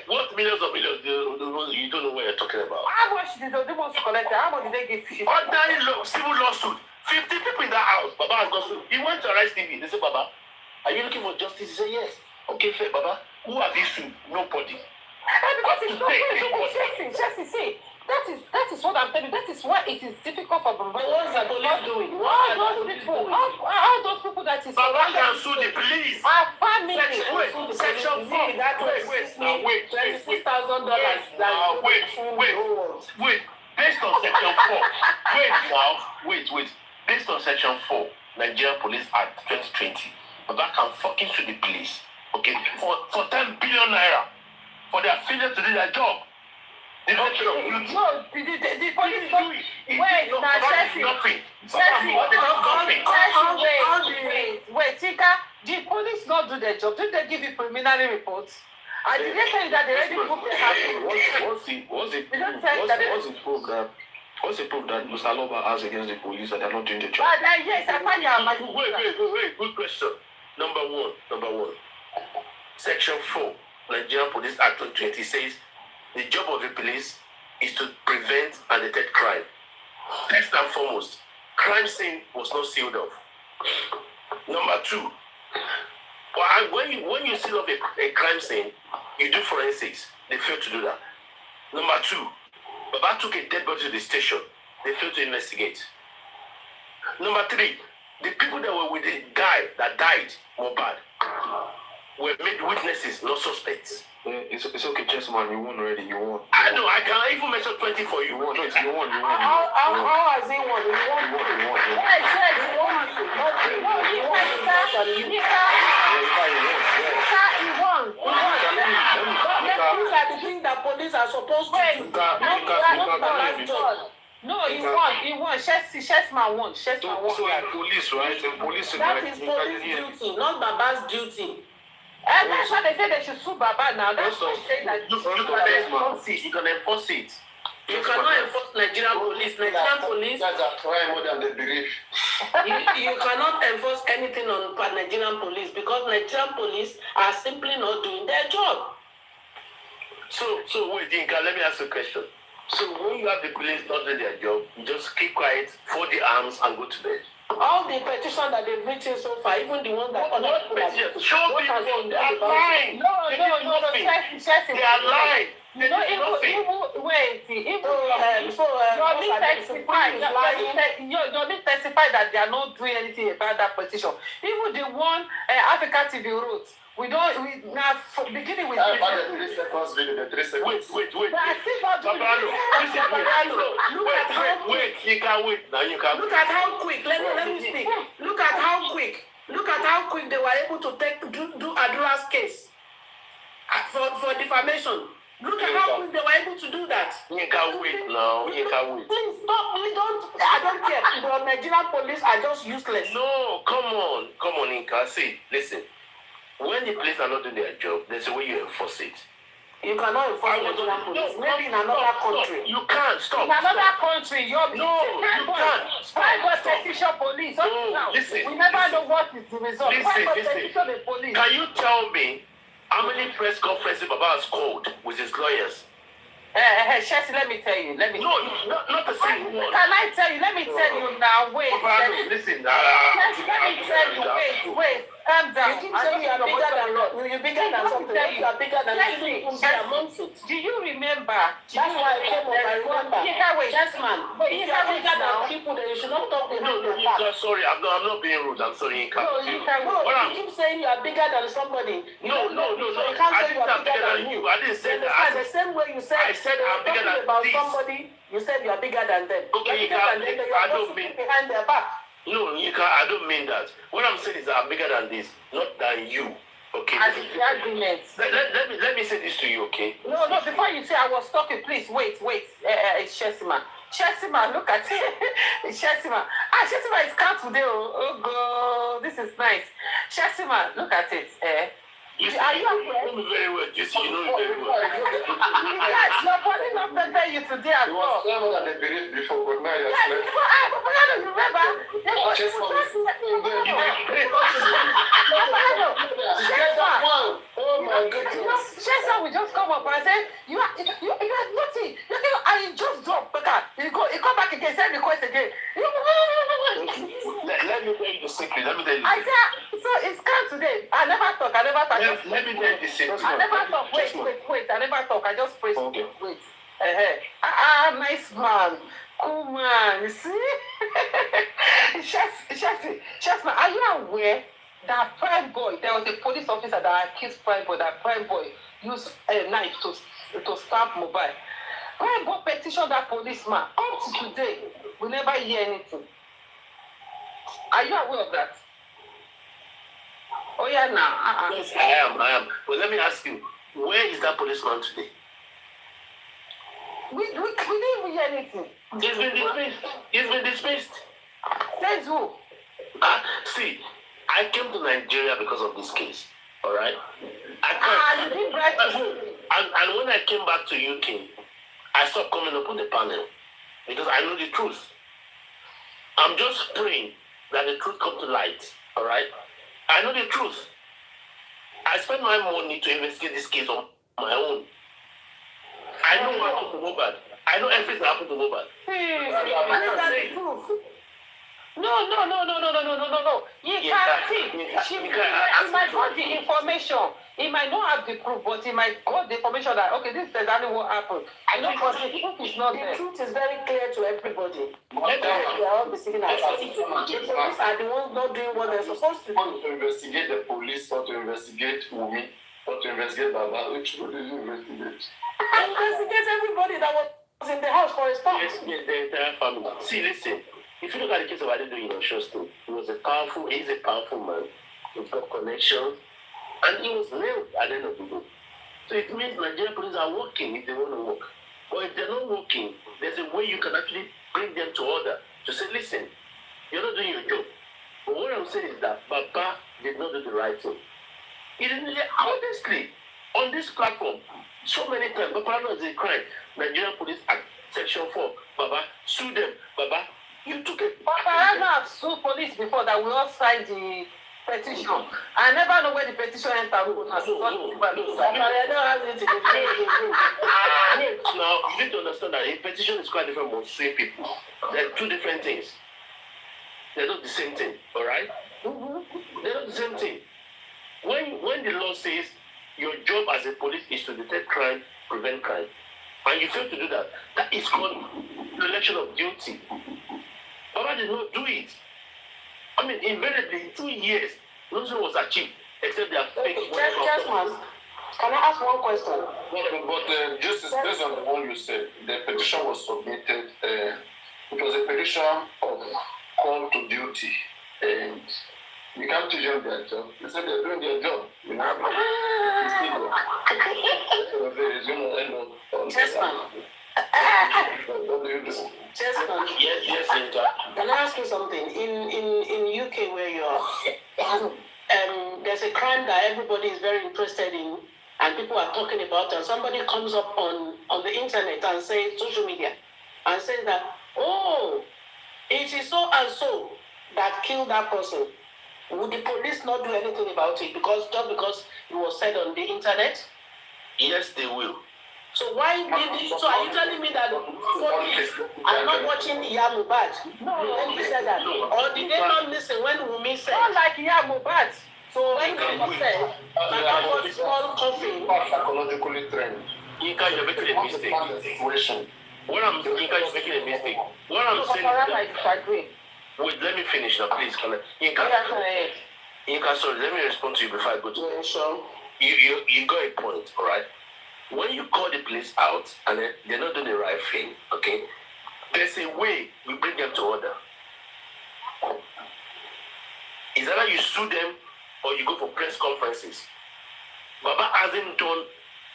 what millions of millions? You don't know what you're talking about. How much did they want to collect? How much did they give? Ordinary civil lawsuit. 50 people in that house. Baba has got sued. He went to arrest TV. They said, Baba, are you looking for justice? He said, yes. Okay, fair, Baba. Who have you sued? Nobody. Because it's not Jesse, see. That is what I'm telling you. That is why it is difficult for Baba. What is the police doing? All those people that is Baba can sue the police. Our family. Section 4. Wait. $26,000. Wait. Based on section 4. Wait. Based on section 4, Nigerian Police Act 2020, Baba can fucking sue the police. Okay, for 10 billion naira for their failure to do their job. The police don't. Wait, Tika, the police not do their job. Did they give you preliminary reports? I did they tell you that they already booked the What's the proof that Mr. Loba has against the police that they're not doing the job? Yes, I find out. Wait. Good question. Number one. Section 4, Nigerian Police Act 2020 says the job of the police is to prevent and detect crime. First and foremost, crime scene was not sealed off. Number 2, when you seal off a crime scene, you do forensics. They failed to do that. Number 2, Baba took a dead body to the station. They failed to investigate. Number 3, the people that were with the guy that died, Mohbad, were made witnesses, not suspects. It's okay, Chessman, you won already, you won. I know, I can even mention 20 for you. You won. How has he won? You won. These are the things that police are supposed to do. No, he won. Chessman won. So police, right? Police that is police duty, not Baba's duty. And that's why they say they should sue Baba now. That's why they say that you can enforce it. You cannot enforce Nigerian police. Nigerian police. That's a crime more than they believe. You cannot enforce anything on Nigerian police because Nigerian police are simply not doing their job. So wait, Dinka, let me ask you a question. So when you have the police not doing their job, you just keep quiet, fold the arms, and go to bed. All the petitions that they've written so far, even the ones that show people they are lying. No, Chelsea. They are lying. They do nothing. You need testify that they are not doing anything about that petition. Even the one Africa TV wrote. We now beginning with. The 3 seconds video. The 3 seconds. Wait. Look at how quick. Now you can. Look at how quick. Let me speak. Look at how quick they were able to do Adura's case for defamation. Look at how quick they were able to do that. You can't wait now. You can't wait. Please stop. I don't care. The Nigerian police are just useless. No, come on, Inka. See, listen. When the police are not doing their job, there's a way you enforce it. You cannot enforce Nigerian police. Maybe in another country. You can't. Stop. In another country, you can't. Why was petition police? No, listen. We never know what is the result. Why was petition the police? Can you tell me how many press conferences Baba has called with his lawyers? Chelsea, let me tell you. Not the same one. Can I tell you? Let me tell you now. Wait. Listen. Chelsea, let me tell you. Wait. Calm down. You keep saying you are bigger than something. You are bigger than you even be amongst it. Do you remember? That's why I came up. I remember. Yes, man. If you are bigger than people, then you should not talk behind their back. Sorry, I'm not being rude. I'm sorry, Inka. You keep saying you are bigger than somebody. No. So you can't say you are bigger than you. I didn't say that. The same way you said. I said I'm bigger than about this. Somebody, you said you are bigger than them. Okay, I don't mean behind their back. No, I don't mean that. What I'm saying is that I'm bigger than this, not than you. Okay. As the argument. Let me say this to you, okay? No. Before you say I was talking, please wait. It's Chessima. Chessima, look at it. Chessima. Chessima is calm today. Oh God, this is nice. Chessima, look at it. Are you aware? You know me very well. You know me very well. Yes, nobody not prepare you today at all. It was than the belief before, but now you're yes, before you remember? Oh my goodness. Chesa will just come up and say, you are nothing. I just drop. You come back again, send request again. Let me tell you the secret. I said, so it's come today. I never talk. Let me tell you the secret. I never talk. Wait. I never talk. I just press. Okay. Wait. Nice man. Cool man. You see? Chessman, are you aware that Prime Boy, there was a police officer that accused Prime Boy that Prime Boy used a knife to stab mobile. Prime Boy petitioned that policeman. Up to today, we never hear anything. Are you aware of that? Oh yeah, now. Yes, I am. But let me ask you, where is that policeman today? We didn't even hear anything. He's been dismissed. Says who? See, I came to Nigeria because of this case. All right. You didn't write to me. And when I came back to UK, I stopped coming up on the panel because I know the truth. I'm just praying that the truth come to light. All right. I know the truth. I spent my money to investigate this case on my own. I know what happened to Mobad. I know everything that happened to Mobad. No. You can't see. He might got the information. He might not have the proof, but he might got the information that, okay, this is exactly what happened. I know, but the truth is not there. The truth is very clear to everybody. We are all sitting at the police are the ones not doing what they're supposed to do. To investigate the police, or to investigate Wumi, or to investigate Baba, which one did you investigate? Investigate everybody that was in the house for a start. Yes, the entire family. See, listen. If you look at the case of Adedoyin in Osun, he's a powerful man. He's got connections, and he was nailed at the end of the day. So it means Nigerian police are working if they want to work. But if they're not working, there's a way you can actually bring them to order to say, listen, you're not doing your job. But what I'm saying is that Baba did not do the right thing. He didn't, honestly, on this platform, so many times, Paparino is a crime. Nigerian Police Act, Section 4, Baba, sue them, Baba. You took it. Paparino have sued police before that we all signed the petition. I never know where the petition entered. Now, you need to understand that a petition is quite different from suing people. They're two different things. They're not the same thing, all right? They're not the same thing. When the law says your job as a police is to detect crime, prevent crime, and you fail to do that, that is called election of duty. Baba did not do it. I mean, invariably, in 2 years, nothing was achieved except their fake. Can I ask one question? But just based on the one you said, the petition was submitted. It was a petition of call to duty, and You can't teach them their job. They said they're doing their job. You know? Chessman. What do you do? Chessman. Yes, Linda. Can I ask you something? In UK where you are, there's a crime that everybody is very interested in and people are talking about, and somebody comes up on the internet and says, social media, and says that, oh, it is so and so that killed that person. Would the police not do anything about it just because it was said on the internet? Yes, they will. So why so are you telling me that police are not watching Yamubad? No. When you said that. Or did they not listen when Wumi said? Not like Yamubad. So when Wumi said, that was small coffee. Psychologically trained. Yinka, you're making a mistake. Situation. Yinka, you're making a mistake. What I'm saying. Wait, let me finish now, please. Yinka, sorry, let me respond to you before I go to the sure. You got a point, all right? When you call the police out and they're not doing the right thing, okay, there's a way we bring them to order. Is either you sue them or you go for press conferences. Baba hasn't done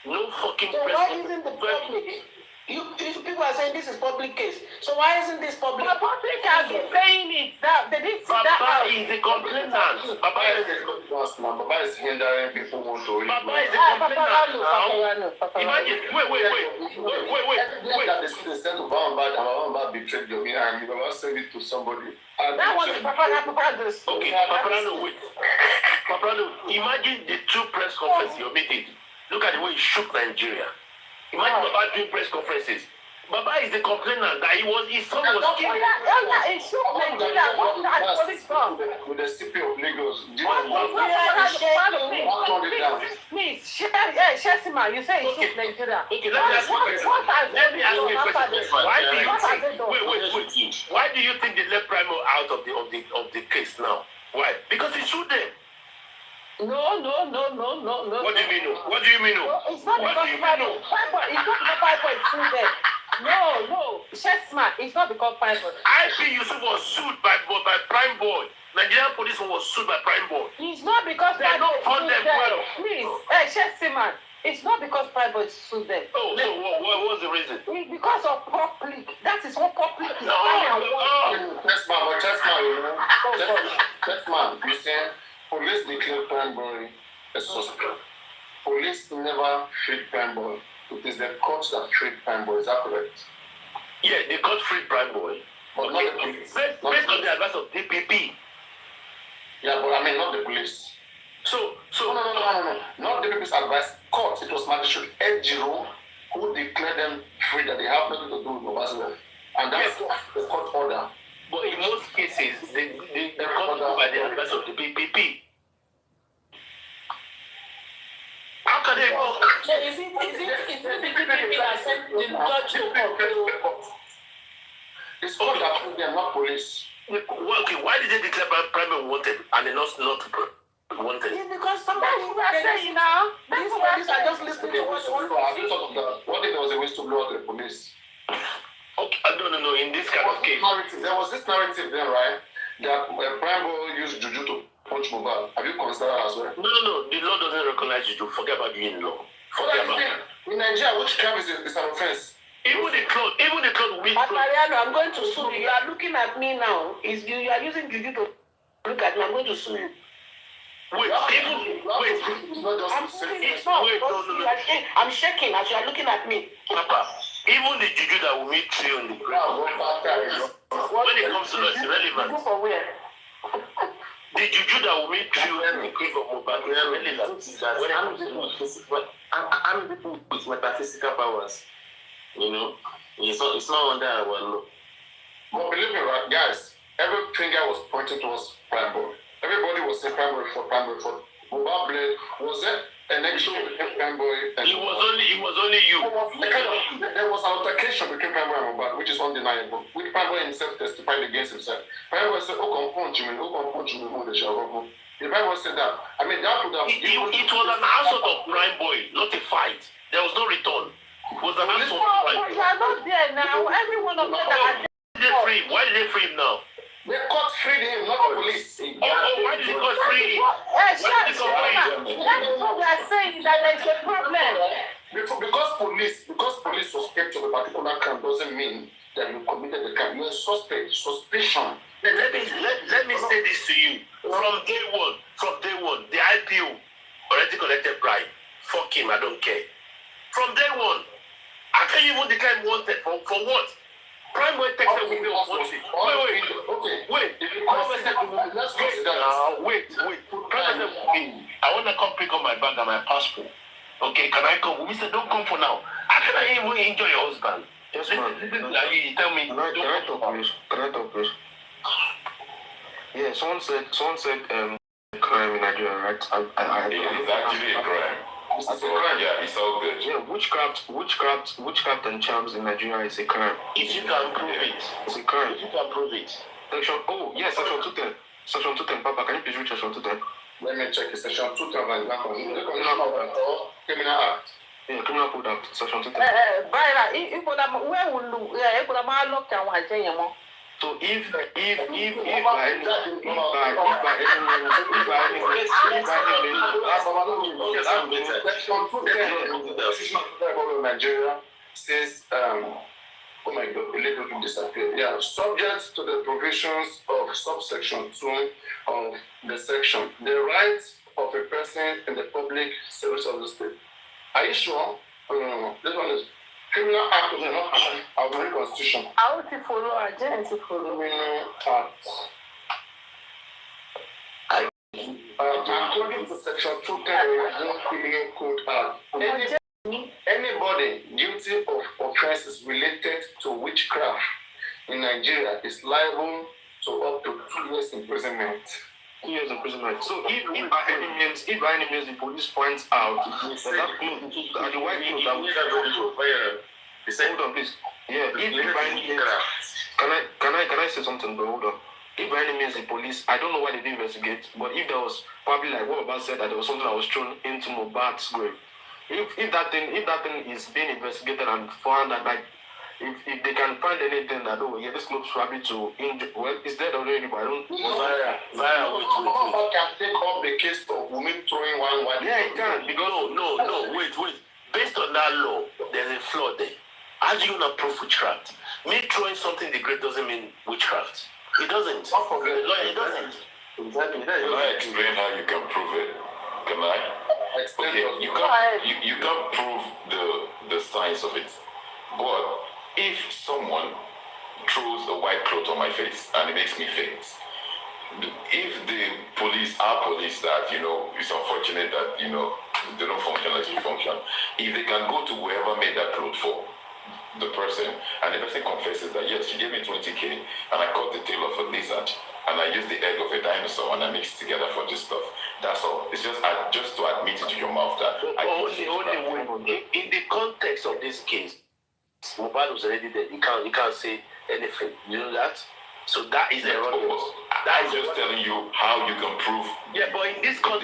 no fucking so press conference. So why isn't the public? People are saying this is public case. So why isn't this public? The public has been saying it. They didn't see that. Baba is a complainant. Baba is hindering people who want to read. Baba is a complainant. Imagine, wait. That they said to Baba betrayed you and you Baba send it to somebody. That was Papa. Okay, Paparino, wait. Paparino, imagine the two press conferences you're making. Look at the way he shook Nigeria. Imagine Baba doing press conferences. Baba is the complainant that his son was killed. It shook Nigeria. With the CP of Lagos. Please, Shesima, you say it shook Nigeria. Okay, let me ask you a question. Why do you think they let Primo out of the case now? Why? Because he sued them. No. What do you mean? What do you mean? No, it's not because Primo. It's not because Primo is sued them. No. Chessman, it's not because Primo. IP Yusuf was sued by Prime Boy. Nigerian police was sued by Prime Boy. It's not because they don't fund them well. Please, Chessman, it's not because Prime Boy sued them. Oh, so what was the reason? It's because of public. That is what public is. Chessman, you see, police declared Prime Boy a suspect. Police never freed Prime Boy. It is the court that freed Prime Boy. Is that correct? Yeah, the court freed Prime Boy. But not the police. Based on the advice of DPP. Yeah, but I mean not the police. So no. Not the DPP's advice. Court. It was Magistrate Ejiro who declared them free that they have nothing to do with Obasanjo. And that's the court order. But in most cases, the court go by the advice of the PPP. How can they go? So is it the PPP that sent the judge to court? It's court that freed them, not police. Okay, why did they declare Prime wanted and they not wanted? Yeah, because somebody was saying now. These police are just listening to what you want to say. What if there was a whistleblower to the police? Okay, no. In this kind of case, there was this narrative then, right? That Prime Boy used juju to punch Mohbad. Have you considered that as well? No. The law doesn't recognize juju. Forget about the law. Forget about it. In Nigeria, which crime is an offense? Even the cloth we Paparino, I'm going to sue you. You are looking at me now. You are using juju to look at me. I'm going to sue you. Wait. I'm shaking as you are looking at me. Papa, even the juju that will meet you on the ground, when it comes to us, it's relevant. Go for where? The juju that will meet you and the grave of Mohbad is relevant. I'm people with metaphysical powers. You know, it's not under our law. But believe me, right, guys, every finger was pointing towards Prime Boy. Everybody was saying Prime Boy for Mohbad blade. Was there an action between Prime Boy and it was only you. There was an altercation between Prime Boy and Mohbad, which is undeniable. Which Prime Boy himself testified against himself. Prime Boy said, "Oh, come punch me, the shall." The Prime Boy said that. I mean, that would have. It was an assault of Prime Boy, not a fight. There was no return. It was an assault of Prime Boy. You are not there now. Every one of them are there. Why did they free him now? The court freed him, not the police. Why did the court free That's what we are saying, that there's a problem. Because police suspect of a particular crime doesn't mean that you committed the crime. You're a suspicion. Let me say this to you. From day one, the IPO already collected bribe. Fuck him, I don't care. From day one, I can't even declare wanted for what? Prime boy texted with me on wanted. Wait. Let's consider wait. Prime boy said, I want to come pick up my bag and my passport. Okay, can I come? We said, don't come for now. How can I even enjoy your husband? Yes, ma'am. You tell me. Can I talk, please? Yeah, someone said crime in Nigeria, right? It's actually a crime. It's a crime. Yeah, it's all good. Yeah, witchcraft and charms in Nigeria is a crime. If you can prove it. It's a crime. If you can prove it. Section 210. Section 210, Papa, can you please read Section 210? Let me check it. Section 210. Criminal Act. Yeah, Criminal Code Act, Section 210. Where will look at So if by any Nigeria says, oh my God, the label will disappear. Yeah, subject to the provisions of subsection 2 of the section, the rights of a person in the public service of the state. Are you sure? No. This one is Criminal Act of the Constitution. How to follow, agent to follow. Criminal Act. According to section 210 of the Criminal Code Act, anybody guilty of offences related to witchcraft in Nigeria is liable to up to 2 years imprisonment. 2 years imprisonment. So if by any means the police finds out that the white clothes that we hold on, please. Yeah, if by any means, can I say something, bro? Hold on. If by any means the police, I don't know why they didn't investigate, but if there was probably like what Baba said, that there was something that was thrown into Mohbad's grave. If that thing is being investigated and found that like if they can find anything that this looks probably to injure, well, it's dead already, but I don't. Zaya, wait. Can take up the case of women throwing one. Yeah, it can because no, wait. Based on that law, there's a flaw there. How do you not prove witchcraft? Me throwing something in the grave doesn't mean witchcraft. It doesn't. It doesn't. Exactly. Can I explain how you can prove it? Can I? Okay, you can't prove the science of it. But if someone throws a white cloth on my face and it makes me faint, if the police are police that, it's unfortunate that, they don't function as you function, if they can go to whoever made that cloth for the person, and the person confesses that, yes, she gave me 20K, and I cut the tail of a lizard, and I used the egg of a dinosaur, and I mixed together for this stuff. That's all. It's just to admit it to your mouth that in the context of this case, Mohbad was already dead. You can't say anything. You know that? So that is erroneous. I'm just telling you how you can prove. Yeah, but in this case,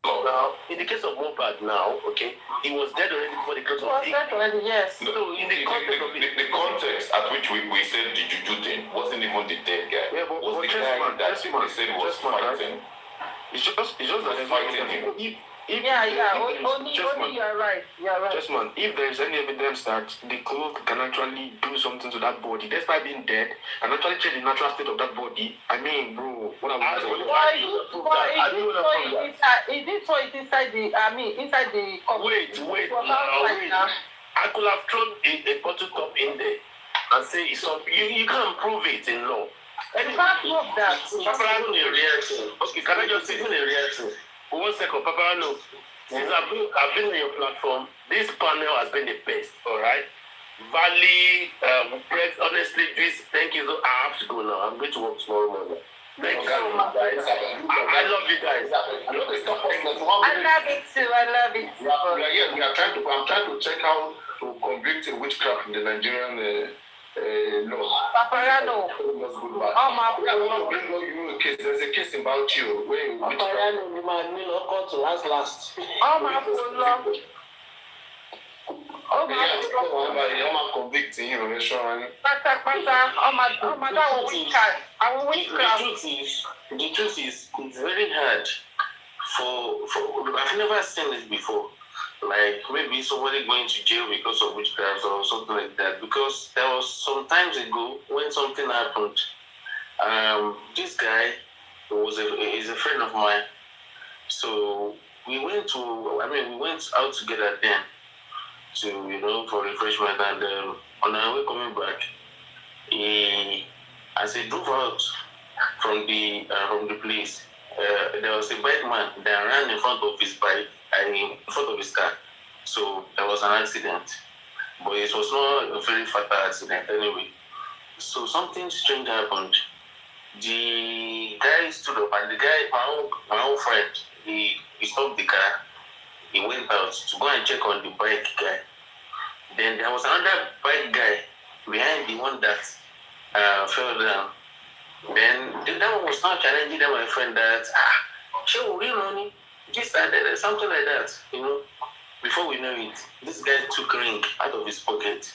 now, in the case of Mohbad now, okay, he was dead already before the close of the already, yes. So in the context of the context at which we said the juju thing wasn't even the dead guy. Yeah, but was the guy that they said was fighting. It's just that fighting him. Only you're right. Just man, if there is any evidence that the cloth can actually do something to that body, despite being dead, and actually change the natural state of that body, I mean, bro, what are we doing? He did throw it inside the cup. Wait. I could have thrown a bottle top in there and say it's something. You can't prove it in law. You can't prove that. Paparino in reaction. Okay, can I just say in a reaction? 1 second, Paparino. Since I've been on your platform, this panel has been the best, alright? Valley, Brett, honestly, this, thank you. I have to go now. I'm going to work tomorrow morning. Thank you so much, guys. I love you guys. I love it too. I'm trying to check how to convict a witchcraft in the Nigerian law. Paparino. There's a case about you where you Paparino, you might not to last. Convicting him, The truth is, it's very hard I've never seen it before. Like maybe somebody going to jail because of witchcraft or something like that. Because there was some times ago when something happened. This guy is a friend of mine. So we went out together then to for refreshment, and on our way coming back, as he drove out from the place, there was a bike man that ran in front of his bike and in front of his car. So there was an accident, but it was not a very fatal accident anyway. So something strange happened. The guy stood up, and the guy, my own friend, he stopped the car. He went out to go and check on the bike guy. Then there was another bike guy behind the one that fell down. Then that one was not challenging them, my friend, that show real money, this and that, something like that. Before we know it, this guy took ring out of his pocket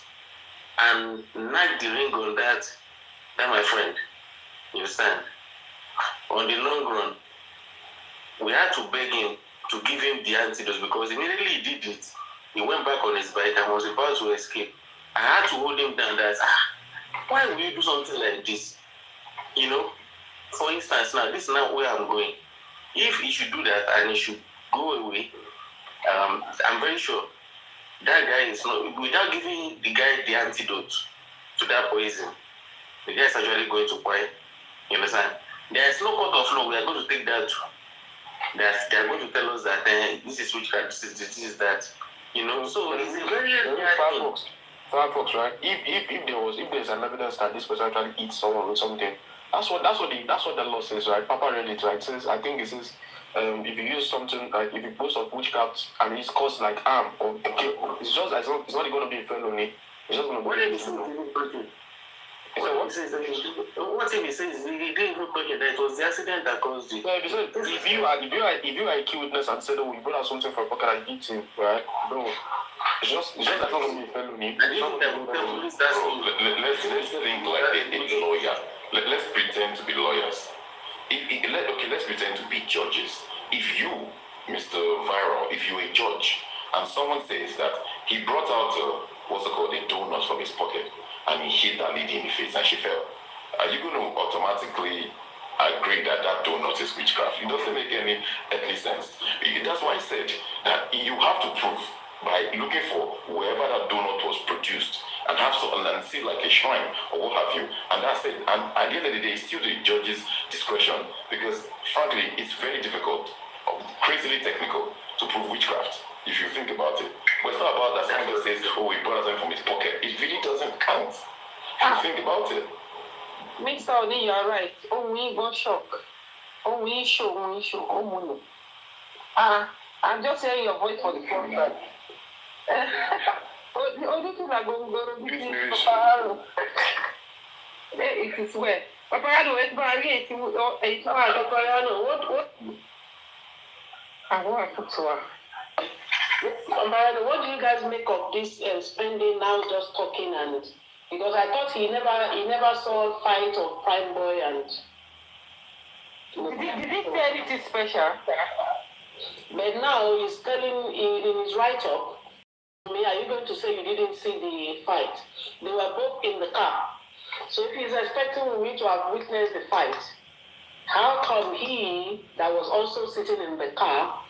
and knocked the ring on that my friend. You understand? On the long run, we had to beg him to give him the antidote, because immediately he did it, he went back on his bike and was about to escape. I had to hold him down. That why will you do something like this? For instance, now this is not where I'm going. If he should do that and he should go away, I'm very sure that guy is not, without giving the guy the antidote to that poison, the guy is actually going to die. You understand? There is no court of law. We are going to take that. They are going to tell us that this is witchcraft, this is that. So it's a very Firefox, right? If there's an evidence that this person actually eats someone with something, that's what the law says, right? Papa read it, right? It says, I think it says, if you use something, like if you post of witchcraft and it's caused like harm or it's just it's not going to be a felony. It's just going to be a felony. What if he says he didn't even touch it? That it was the accident that caused it. Yeah, if you are a key witness and said, we brought out something from a pocket and eat him, right? Bro, it's just that's not going to be a felony. Let's think like a lawyer. Let's pretend to be lawyers. Let's pretend to be judges. If you, Mr. Viral, if you're a judge and someone says that he brought out a donut from his pocket and he hit that lady in the face and she fell, are you going to automatically agree that donut is witchcraft? It doesn't make any earthly sense. That's why I said that you have to prove by looking for wherever that donut was produced and have and see like a shrine or what have you, and that's it. And at the end of the day, it's still the judge's discretion, because frankly, it's very difficult, crazily technical to prove witchcraft if you think about it. But it's not about that someone says, he brought something from his pocket. It really doesn't count if you think about it. Mr. Oni, you are right. We go shock. We show. I'm just hearing your voice for the first time. The only thing I'm going to be Paparino. It is where Paparino is married. Paparino, what? I want to put to her. Paparino, what do you guys make of this spending now? Just talking, and because I thought he never saw a fight of Prime Boy and. Did he say anything special? But now he's telling in his write-up. Are you going to say you didn't see the fight? They were both in the car. So if he's expecting me to have witnessed the fight, how come he, that was also sitting in the car,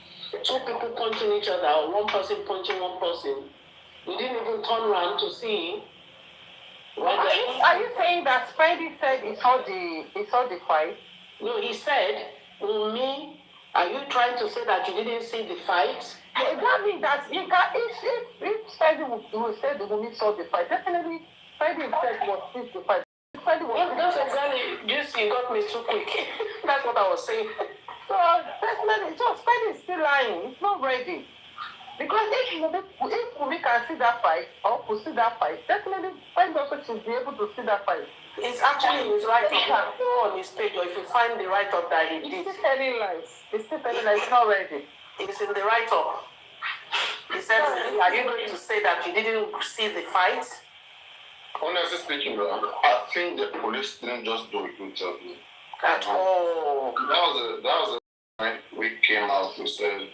two people punching each other, or one person punching one person, he didn't even turn around to see? Are you saying that Spidey said he saw the fight? No, he said, me, are you trying to say that you didn't see the fight? That means that you can, if Spidey will say the woman saw the fight, definitely Spidey said was this the fight. That's exactly, you got me too quick. That's what I was saying. So definitely, Spidey is still lying. It's not ready. Because if we can see that fight, or could see that fight, definitely Spidey also should be able to see that fight. It's actually in his right-up. You can go on his page, or if you find the write-up that he did. It's still telling lies. It's not ready. It's in the write-up. He said, are you going to say that you didn't see the fight? Honestly speaking, I think the police didn't just do it themselves. At all. That was a we came out and said,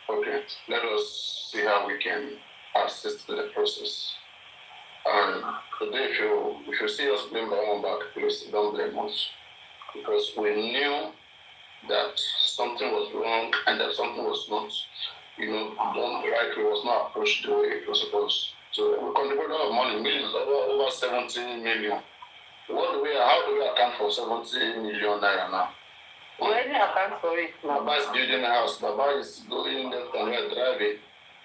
okay, let us see how we can assist with the process. And today, if you see us blame back, please don't blame us, because we knew that something was wrong and that something was not, done right. It was not approached the way it was supposed. So we contributed a lot of money, millions, over 17 million. How do we account for 70 million naira now? We already account for it now. Baba is building a house. Baba is going left and right driving.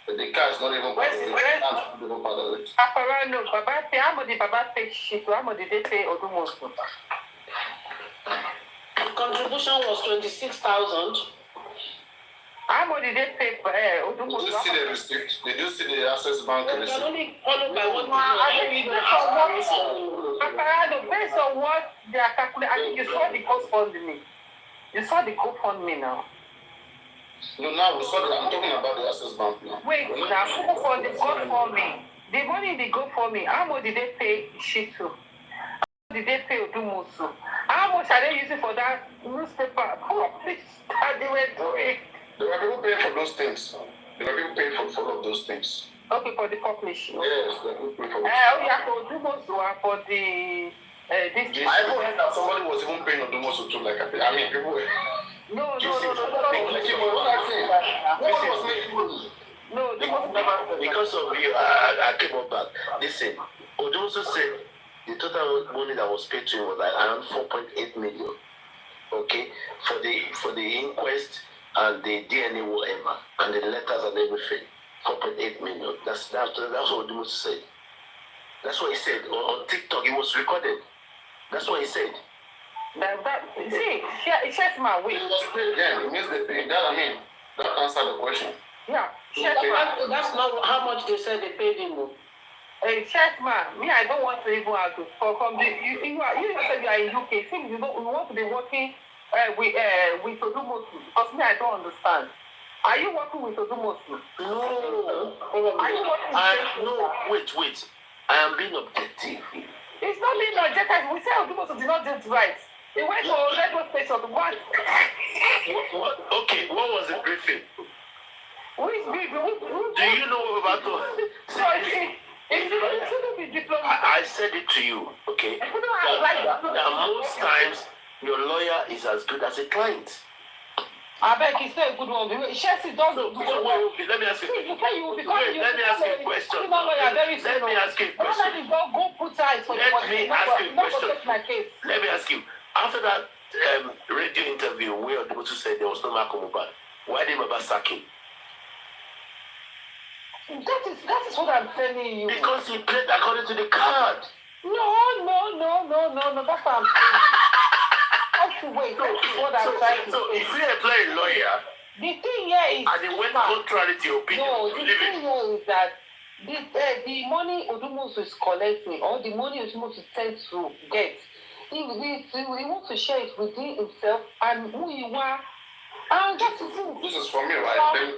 The car is not even part of it. Paparino, Baba pay, how much did Baba pay shit? How much did they pay Odumosu? Contribution was 26,000. How much did they pay for Odumosu? Did you see the receipt? Did you see the Access Bank receipt? You can only follow by what Paparino, based on what they are calculating, I think you saw the GoFundMe. You saw the GoFundMe now. No, now we saw I'm talking about the Access Bank now. Wait, now who for the GoFundMe? The money they GoFundMe, how much did they pay Shitu? How much did they pay Odumosu? How much are they using for that newspaper publish that they were doing? There were people paying for those things. There were people paying for all of those things. Okay, for the publish. Yes, there were people paying for those yeah, for Odumosu and for the this. I even heard that somebody was even paying Odumosu too. I mean, people were. No. Because of you, I came up back. Listen, Odumosu said the total money that was paid to him was like around 4.8 million. Okay, for the inquest and the DNA whatever and the letters and everything, 4.8 million. That's what Odumosu said. That's what he said on TikTok. It was recorded. That's what he said. It sheds my weight. It was paid then. It means they paid. That answered the question. Yeah. That's not how much they said they paid him. Chessman, me, I don't want to even argue. From the you said you are in UK. Since you want to be working with Odumosu, because me, I don't understand. Are you working with Odumosu? No. Are you working with No, wait. I am being objective. It's not being objective. We say Odumosu did not do it right. He went to a radio station to watch. Okay, what was the briefing? Which briefing? Do you know about the... It shouldn't be diplomatic. I said it to you, okay? That most times your lawyer is as good as a client. I beg you, say a good one. Chelsea does let me ask you a question. Let me ask you a question. Let me ask you. After that radio interview where Odumosu said there was no Marco Mobile, why did Baba sack him? That is what I'm telling you. Because he played according to the card. No. That's what I'm saying. Wait, that's what I'm trying to say. So if you employ a lawyer, the thing here is... And they went contrary to your opinion. No, the thing here is that the money Odumosu is collecting, or the money Odumosu tends to get, he wants to share it within himself and who you are. And that's the thing. This is for me, right?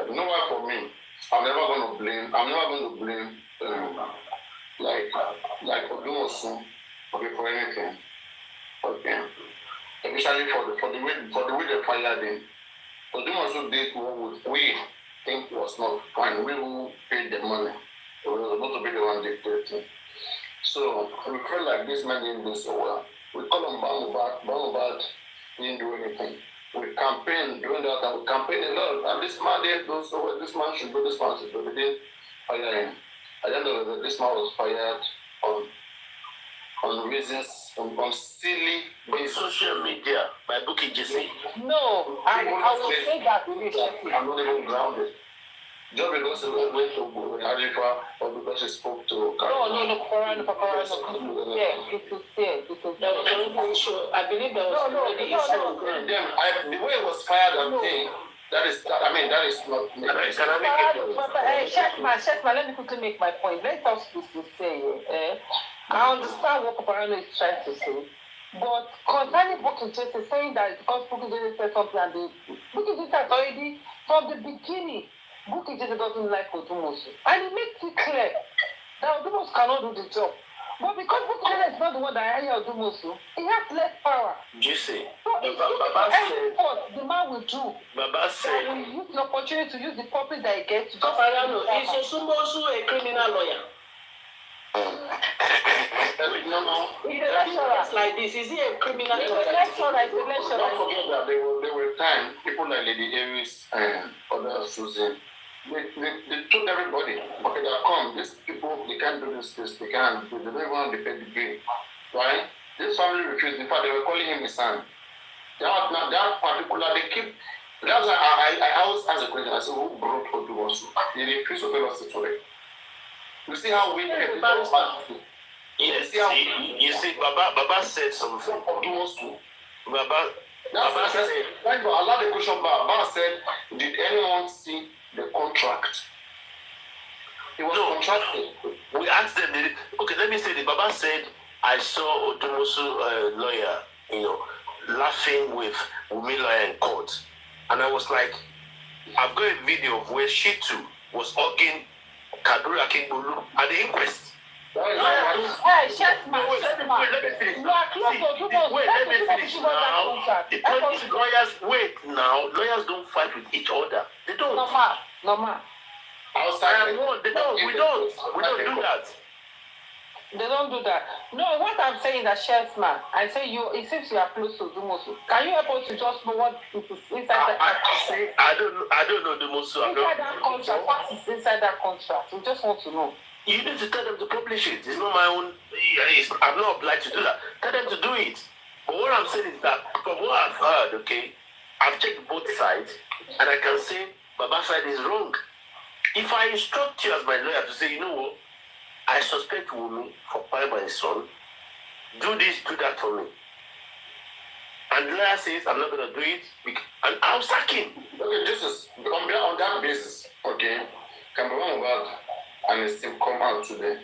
You know why for me? I'm never going to blame like Odumosu for anything. Okay. Especially for the way they fired him. Odumosu did what we think was not fine. We who paid the money. We were supposed to be the one dictating. So we felt like this man didn't do so well. We call him Bangobad didn't do anything. We campaigned during that time. We campaigned a lot. And this man didn't do so well. This man should do, this man should do. We didn't fire him. At the end of the day, this man was fired on reasons, on silly basis. Social media, by booking Jesse. No, I will say that I'm not even grounded. Just because he went to Harifa or because he spoke to Paparino. Yeah, it is there. There was already issue. I believe there was already issue. The way it was fired and thing, that is not... Shekma, let me quickly make my point. Let us say, I understand what Paparino is trying to say, but concerning Booking Jesse saying that because Booking Jesse said something and Booking Jesse has already, from the beginning, Booking Jesse doesn't like Odumosu. And it makes it clear that Odumosu cannot do the job. But because Booking Jesse is not the one that hired Odumosu, he has less power. Jesse. So Baba said, the man will do. Baba said, he will use the opportunity to use the purpose that he gets. Paparino, is Osumbosu a criminal lawyer? No. He's a lecturer. Like this, is he a criminal lawyer? Don't forget that there were times people like Lady Aries and other Susan, they told everybody, okay, they come, these people, they can't do this, they can't, they don't want to pay the bill, right? This family refused. In fact, they were calling him his son. That particular, they keep. That's why I always ask a question. I said, who brought Odumosu? He refused to tell us the story. You see how we yes, you see, Baba said something. Odumosu. Baba said, thank God, allow the question back. Baba said, did anyone see the contract? He was contracted. We asked them, okay, let me say this. Baba said, I saw Odumosu lawyer, laughing with Wumi lawyer in court. And I was like, I've got a video of where she too was hugging Kadura Kingbulu at the inquest. Hey, Shetman. Let me finish. You are close to Odumosu. Wait, let me finish now. The point is, lawyers don't fight with each other. They don't. Normal. Outside, we don't do that. They don't do that. No, what I'm saying that Shetman, I say it seems you are close to Odumosu. Can you help us to just know what is inside that contract? I don't know Odumosu. Inside that contract, what is inside that contract? We just want to know. You need to tell them to publish it. It's not my own. I'm not obliged to do that. Tell them to do it. But what I'm saying is that from what I've heard, okay, I've checked both sides, and I can say Baba's side is wrong. If I instruct you as my lawyer to say, you know what, I suspect Wumi for buying my son, do this, do that for me. And the lawyer says, I'm not going to do it, and I'll sack him. Okay, this is, on that basis, okay, Cameroon Wad and his team come out today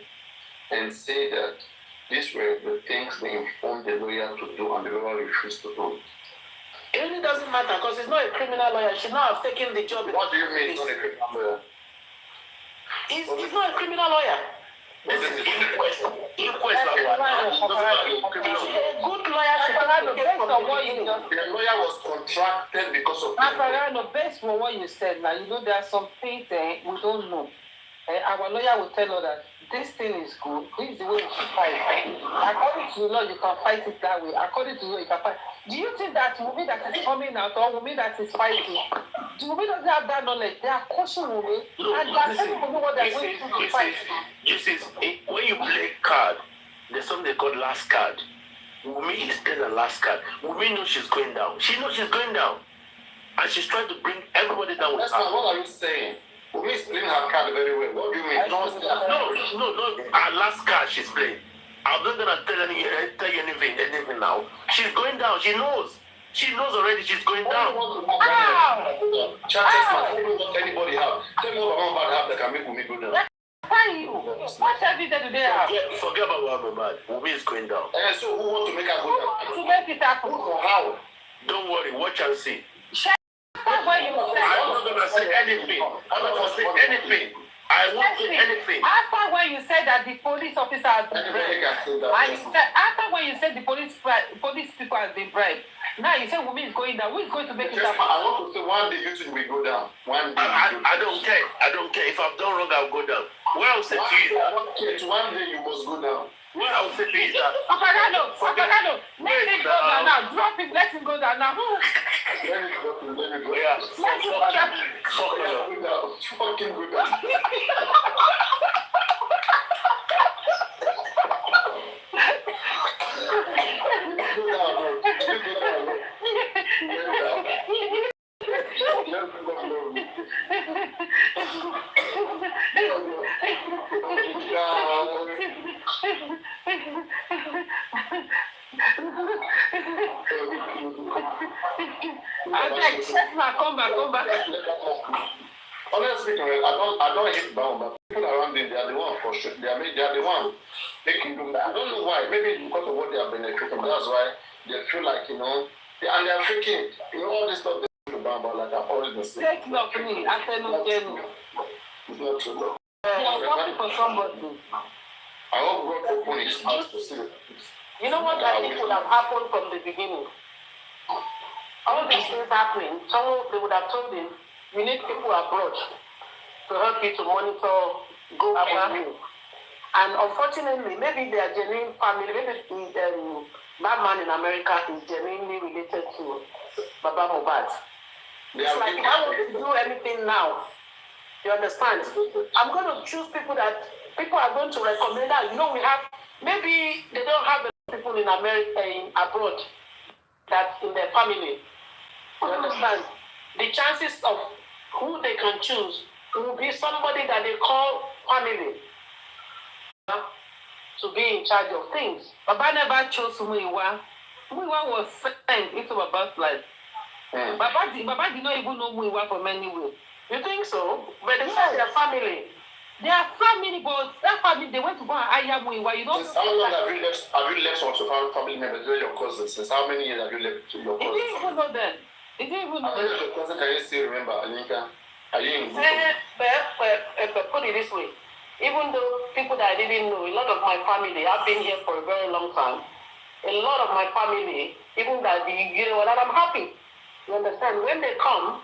and say that these were the things they informed the lawyer to do and the lawyer refused to do. It really doesn't matter because he's not a criminal lawyer. He should not have taken the job. What do you mean he's not a criminal lawyer? He's not a criminal lawyer. This is inquest. A good lawyer should not based on what you just the lawyer was contracted because of Paparino, based on what you said now, there are some things we don't know. Our lawyer will tell us that this thing is good, this is the way you should fight. According to the law, you can fight it that way. According to the law, you can fight. Do you think that Wumi that is coming out or Wumi that is fighting, Wumi doesn't have that knowledge? They are coaching Wumi and they are telling Wumi what they're going to fight. When you play card, there's something they call last card. Wumi is playing the last card. Wumi knows she's going down. She knows she's going down. And she's trying to bring everybody down with That's her. not what are you saying? Wumi is playing her card very well. What do you mean? No. Her last card she's playing. I'm not gonna tell you anything now. She's going down. She knows. She knows already she's going down. Chances man, I don't know what anybody have. Tell me what Mama have that can make Wumi go down. Why you? What evidence do they have? Forget about what Mama. Wumi is going down. And so who want to make her go down? To make it happen. How? Don't worry. Watch and see. I'm not gonna say anything. I'm not gonna say anything. I won't say anything. After when you said that the police officer has been bribed, and you said after when you said the police people has been bribed, now you say Wumi is going down. Who is going to make it happen? I want to say one day you two will go down. One day. I don't care. I don't care. If I've done wrong, I'll go down. What I'll say to you. One day you must go down. What I'll say to you is that. Paparino, let him go down now. Drop him. Let him go down now. Let me go. Yeah. Let him go down. Fucking go down. Come back. Honestly, I don't hate Brown, but people around them, they are the one frustrated. They are the one making them. I don't know why. Maybe because of what they have been benefiting. That's why they feel like and they are faking. All this stuff they do about, like I've always been saying. Take love for me. I tell you, it's not true. Though. You are working for somebody. I hope God open his eyes to see. You know what I think would have happened from the beginning? of these things happening, someone they would have told him, you need people abroad to help you to monitor go for you. And unfortunately, maybe they are genuine family, maybe that man in America is genuinely related to Baba Mohbad. It's like if I want to do anything now, you understand? I'm going to choose people that people are going to recommend that. You know, we have, maybe they don't have a lot of people in America, abroad, that in their family. You understand? The chances of who they can choose will be somebody that they call family to be in charge of things. Baba never chose Muiwa. Muiwa was sent into Baba's life. Baba did not even know Muiwa from anywhere. You think so? But they said their family. Their family, but that family, they went to go and hire Muiwa. You know. Since how long have you left some of family members? Your cousins? Since how many years have you left to your cousins? He didn't even know them. He didn't even know them. Your cousin, can you still remember, Anika? Are you in? But put it this way. Even though people that I didn't know, a lot of my family have been here for a very long time. A lot of my family, even that I'm happy. You understand? When they come,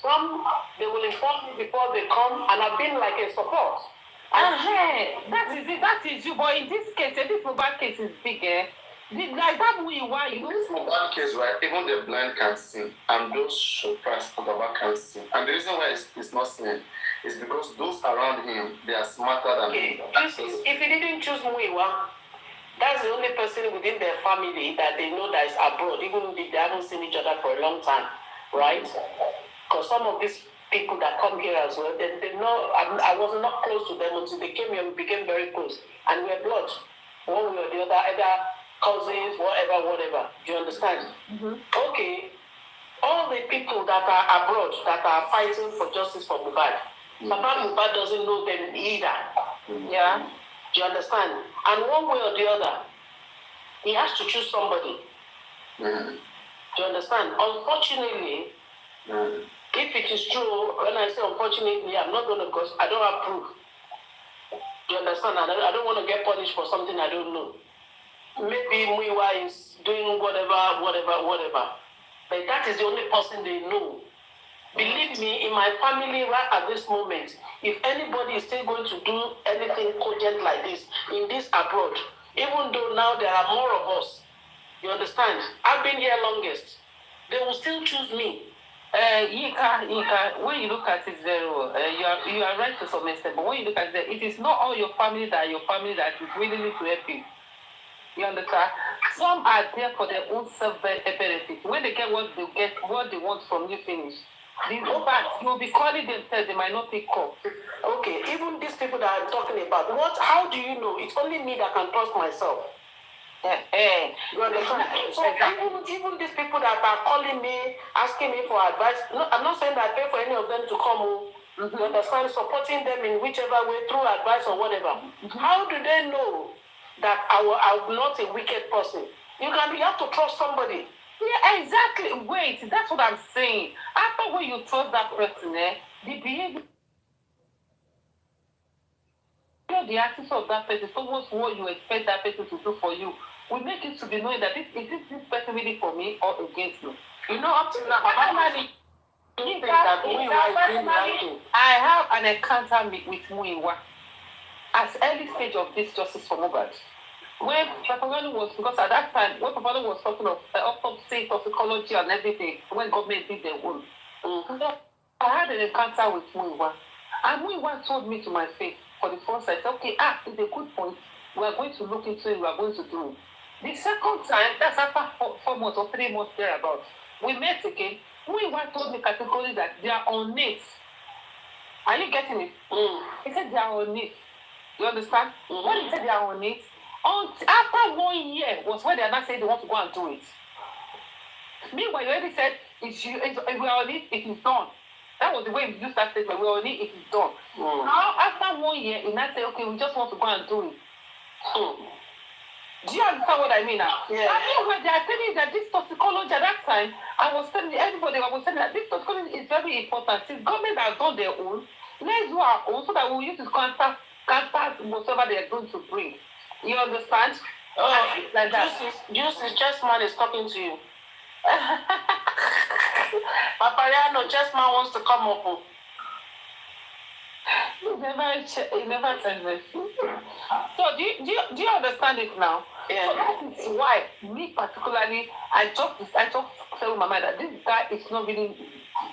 some they will inform me before they come, and I've been like a support. That is it. That is you. But in this case, this mobile case is big. Like that Muiwa, you know. This mobile case, right? Even the blind can see, and those surprised Baba can see. And the reason why it's not seen is because those around him, they are smarter than him. If he didn't choose Muiwa, that's the only person within their family that they know that is abroad, even if they haven't seen each other for a long time, right? Because some of these people that come here as well, they know I was not close to them until they came here. We became very close, and we're blood, one way or the other, either cousins, whatever. Do you understand? Mm-hmm. Okay, all the people that are abroad that are fighting for justice for Mohbad, Papa Mohbad doesn't know them either. Yeah. Do you understand? And one way or the other, he has to choose somebody. Mm-hmm. Do you understand? Unfortunately, if it is true, when I say unfortunately, I'm not going to, because I don't have proof. Do you understand? I don't want to get punished for something I don't know. Maybe Muiwa is doing whatever. But that is the only person they know. Believe me, in my family right at this moment, if anybody is still going to do anything cogent like this, in this abroad, even though now there are more of us, you understand? I've been here longest. They will still choose me. Yinka, when you look at it very well, you are right to some extent, but when you look at it is not all your family that is willing to help you. You understand? Some are there for their own self-benefit. When they get what they want from you, finish. You'll be calling themselves, they might not pick up. Okay, even these people that I'm talking about, how do you know? It's only me that can trust myself. You understand? So even these people that are calling me, asking me for advice, no, I'm not saying that I pay for any of them to come. You understand? Supporting them in whichever way, through advice or whatever. How do they know that I'm not a wicked person? You have to trust somebody. Yeah, exactly. Wait, that's what I'm saying. After when you trust that person, the behavior, the actions of that person, towards what you expect that person to do for you, will make you to be knowing that this person really for me or against me. You know, up to now, I have an encounter with Muiwa at early stage of this justice for Mohbad. When Paparino was, because at that time, when Paparino was talking of autopsy, toxicology and everything, when government did their own, I had an encounter with Muiwa. And Muiwa told me to my face for the first time, okay, it's a good point. We are going to look into it, we are going to do it. The second time, that's after 4 months or 3 months thereabouts, we met again. Muiwa told me categorically that they are on it. Are you getting it? He said they are on it. You understand? When he said they are on it, after 1 year was when they now said they want to go and do it. Meanwhile, you already said if we are on it, it is done. That was the way we used that statement. We are on it, it is done. Now, after 1 year, he now said, okay, we just want to go and do it. Do you understand what I mean now? Yeah. I mean, when they are telling you that this toxicology at that time, I was telling that this toxicology is very important. Since government has done their own, let's do our own so that we will use this contact whatever they are going to bring. You understand? Like that. Juice is just man is talking to you. Paparino, just man wants to come up. You never said this. So do you understand it now? Yeah. So that is why me particularly, I just tell my mind that this guy is not really.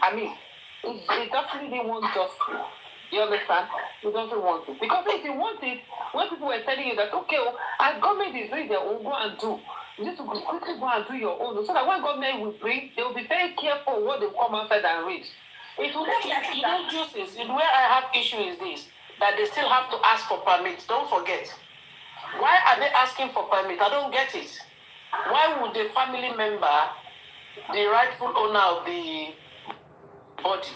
I mean, he doesn't really want justice. You understand? He doesn't want it because if you want it, when people were telling you that okay, as government is doing their own, go and do. You need to quickly go and do your own, so that when government will bring, they will be very careful what they come outside and read. It will not you don't do this. Where I have issue is this, that they still have to ask for permits. Don't forget. Why are they asking for permit? I don't get it. Why would the family member, the rightful owner of the body?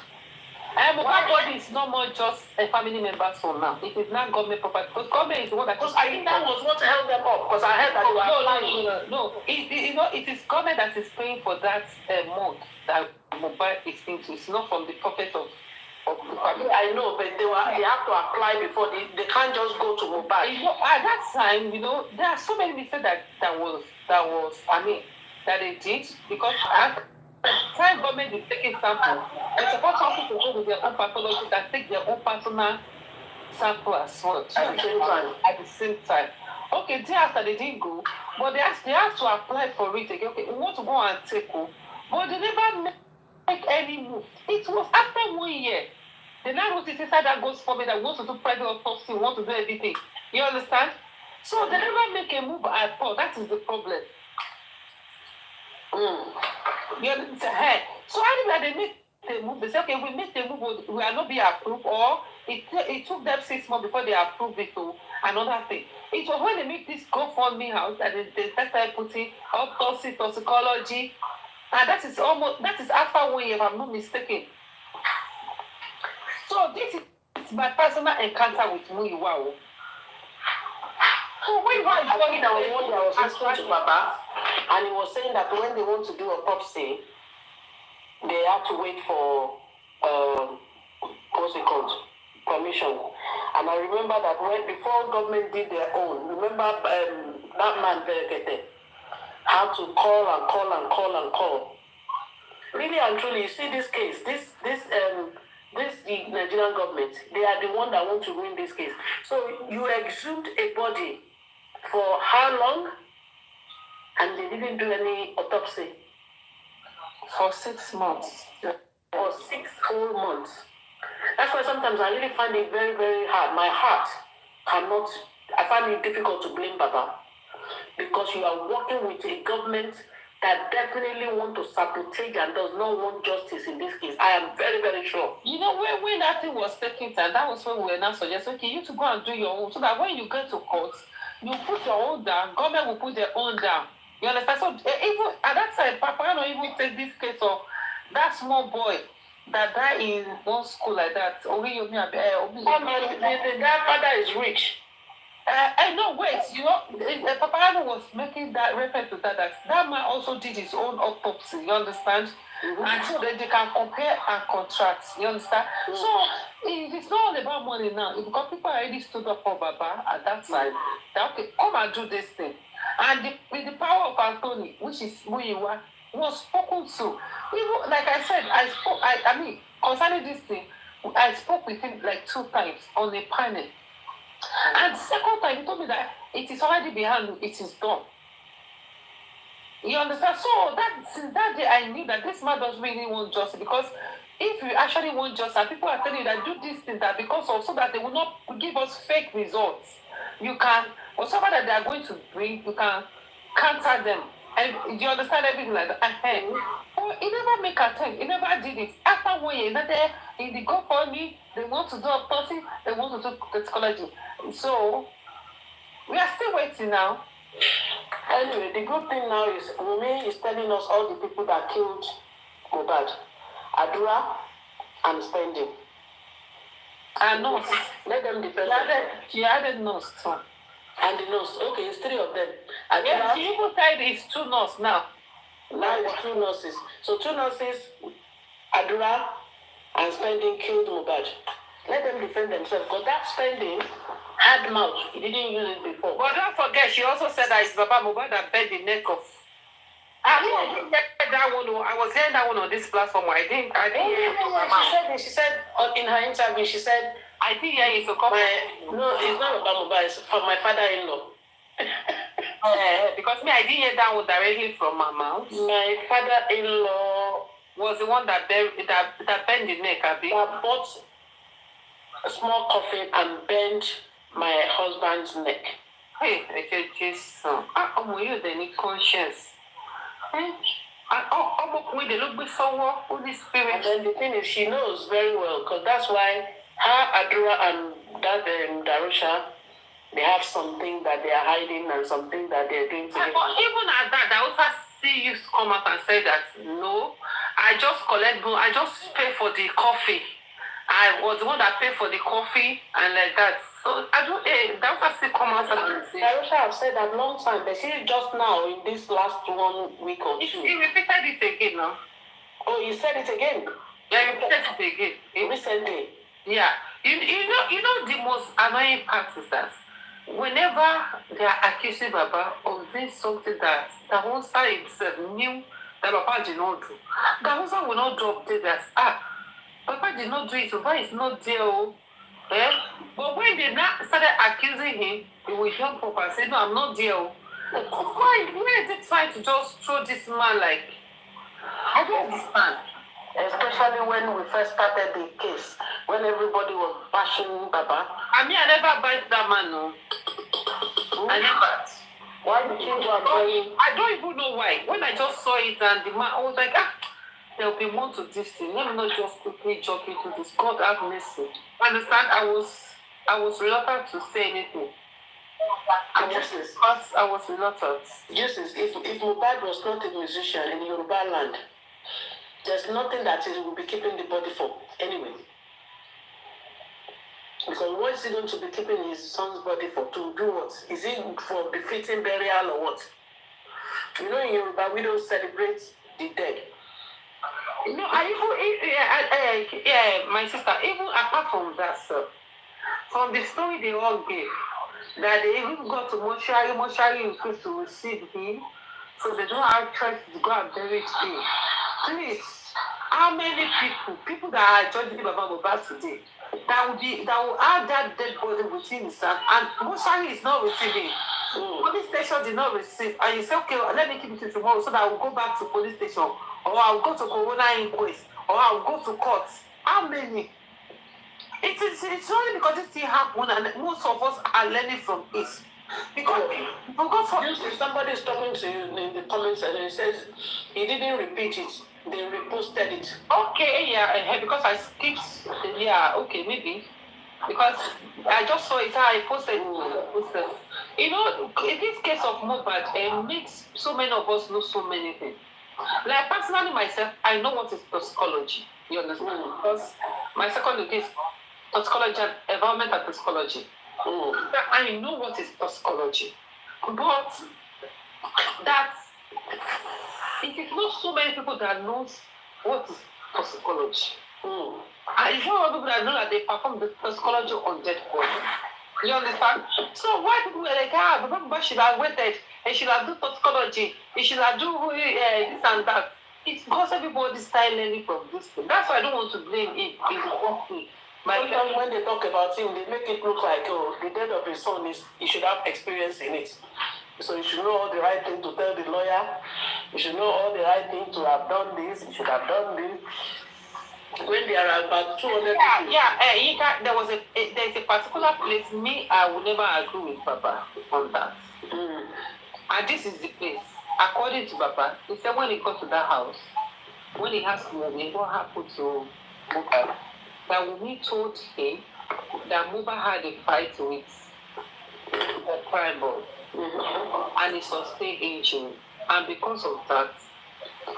That body is no more just a family member's home now. It is not government property. Because government is the one that. Because I think that was what held them up. Because I heard that they were applying. No. It is government that is paying for that month that mobile is into. It's not from the pocket of the family. I know, but they have to apply before they can't just go to mobile. At that time, there are so many mistakes that they did because time government is taking sample. They support people to go with their own pathologists and take their own personal sample as well. At the same time. Okay, day after they didn't go, but they have to apply for it again. Okay, we want to go and take home, but they never make any move. It was after 1 year. They now wrote it inside that goes for me that we want to do private autopsy, we want to do everything. You understand? So they never make a move at all. That is the problem. You understand? So anyway, they make the move. They say, okay, we make the move, we are not being approved, or it took them 6 months before they approved it to another thing. It was when they make this GoFundMe house that they started putting autopsy, toxicology, and that is after 1 year, if I'm not mistaken. So this is my personal encounter with Muyiwa. So when I was listening to Baba, and he was saying that when they want to do autopsy, they have to wait for what's it called? Permission. And I remember that before government did their own, remember that man Berekete had to call. Really and truly, you see this case, the Nigerian government, they are the one that want to win this case. So you exhumed a body for how long? And they didn't do any autopsy? For 6 months. For 6 whole months. That's why sometimes I really find it very, very hard. My heart I find it difficult to blame Baba. Because you are working with a government that definitely want to sabotage and does not want justice in this case. I am very, very sure. When that thing was taking time, that was when we were now suggesting, okay, you to go and do your own, so that when you get to court, you put your own down, government will put their own down. You understand? So even at that time, Paparino even take this case of that small boy that died in one school like that. The father is rich. No, wait, Paparino was making that reference to that man also did his own autopsy, you understand? Mm-hmm. And so that they can compare and contrast, you understand? Mm-hmm. So it's not all about money now. Because people already stood up for Baba at that time, that okay, come and do this thing. And with the power of Anthony, which is Muyiwa, was spoken to. Even like I said, I mean, concerning this thing, I spoke with him like 2 times on a panel. And the second time, he told me that it is already behind me, it is done. You understand? So since that day, I knew that this man doesn't really want justice. Because if you actually want justice, and people are telling you that do this thing, that because of so that they will not give us fake results, you can, whatever that they are going to bring, you can counter them. And you understand everything like that? But he never make attempt. He never did it. After 1 year, in the GoFundMe, they want to do autopsy, they want to do toxicology. So we are still waiting now. Anyway, the good thing now is Wumi is telling us all the people that killed Mohbad. Adura and Spending. And nurse. Let them defend. She added nurse too. And the nurse. Okay, it's 3 of them. Yes, she even said it's 2 nurses now. Now it's 2 nurses. So 2 nurses, Adura and Spending killed Mohbad. Let them defend themselves. Because that Spending had mouth. He didn't use it before. But don't forget, she also said that it's Baba Mohbad that bent the neck of I didn't get that one. I was hearing that one on this platform. I didn't hear it from my mouth. She said in her interview, she said, I didn't hear it. So come no, it's not about Mohbad. It's from my father-in-law. Because me, I didn't hear that one directly from my mouth. My father-in-law was the one that bent the neck a bit. That bought a small coffin and bent my husband's neck. Hey, okay, Jesus. You they need conscience. With the look before Holy Spirit. And then the thing is, she knows very well, because that's why her Adura and that Darusha, they have something that they are hiding and something that they're doing together. But even at that, I also see you come up and say that no, I just pay for the coffee. I was the one that paid for the coffee and like that. So I don't. Darusha still come out and say. Darusha have said that long time, but she just now in this last 1 week or two. He repeated it again now. Oh, you said it again. Yeah, you repeated it again. Recently. Yeah. You know the most annoying part is that whenever they are accusing Baba of doing something that Darusha himself knew that Baba did not do, Darusha will not drop that. Papa did not do it, so why is not there? But when they now started accusing him, he will jump up and say, no, I'm not there. Why is it trying to just throw this man like? I don't understand. Especially when we first started the case, when everybody was bashing Baba. I never bite that man, no. I never. Why did you go and buy? I don't even know why. When I just saw it and the man, I was like, there'll be more to this thing. Let me not just quickly jump into this. God have mercy. Understand? I was reluctant to say anything. I was reluctant. Justice, if Mohbad was not a musician in Yoruba land, there's nothing that he will be keeping the body for anyway. Because what is he going to be keeping his son's body for? To do what? Is it for befitting burial or what? You know, in Yoruba, we don't celebrate the dead. No, my sister, even apart from that, sir, from the story they all gave, that they even got to mortuary refused to receive him, so they don't have choice to go and bury him. Please, how many people that are judging Baba Mohbad today, that will have that dead body within his hand, and mortuary is not receiving. Police station did not receive, and you say, okay, let me keep it till tomorrow so that I will go back to police station, or I'll go to coroner inquest, or I'll go to court. How many? It's only because this thing happened, and most of us are learning from it. Because somebody is talking to you in the comments and he says he didn't repeat it, they reposted it. Okay, yeah, because I skipped. Yeah, okay, maybe. Because I just saw it, I posted. You know, in this case of Mohbad, it makes so many of us know so many things. Like personally myself, I know what is toxicology. You understand? Because my second degree is toxicology and environmental toxicology. I know what is toxicology. But that's it is not so many people that knows what is toxicology. And it's not all people that know that they perform the toxicology on dead body. You understand? So why people were like, Baba should have waited, he should have done toxicology, he should have done this and that. It's because everybody start learning from this thing. That's why I don't want to blame him in the whole thing. Sometimes when they talk about him, they make it look like, the death of his son is he should have experience in it. So you should know all the right thing to tell the lawyer. You should know all the right thing to have done this. You should have done this. When there are about 200 people. There's a particular place, I will never agree with Papa on that. And this is the place. According to Papa, he said when he got to that house, when he has money, what happened to Mohbad? That Wunmi told him that Mohbad had a fight with a crime boy. And he sustained injury. And because of that,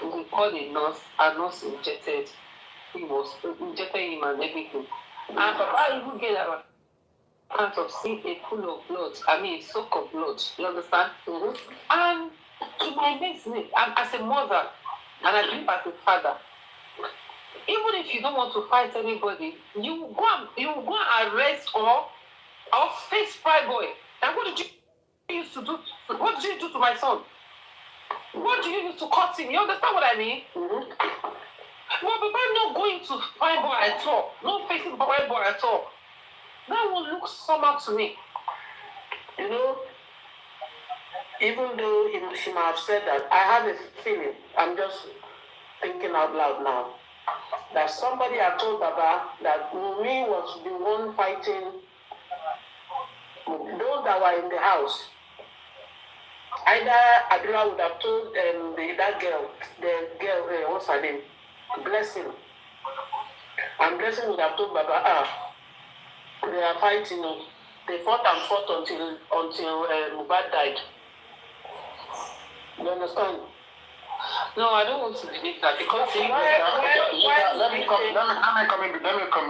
we called a nurse injected him and everything. And Papa even get a account of seeing a pool of blood, a soak of blood, you understand? And to my next name, as a mother, and I believe as a father, even if you don't want to fight anybody, you go and arrest or face pride boy. And what did you used to do? What did you do to my son? What do you use to cut him? You understand what I mean? Mm-hmm. Well, Baba not going to Prime Boy at all. Not facing Prime Boy at all. That one looks somehow to me. You know, even though she might have said that, I have a feeling, I'm just thinking out loud now, that somebody had told Baba that Wunmi was the one fighting those that were in the house. Either Adura would have told that girl, what's her name? Blessing. And Blessing would have told Baba, they are fighting. They fought and fought until Mohbad died. You understand? No, I don't want to believe that because let me come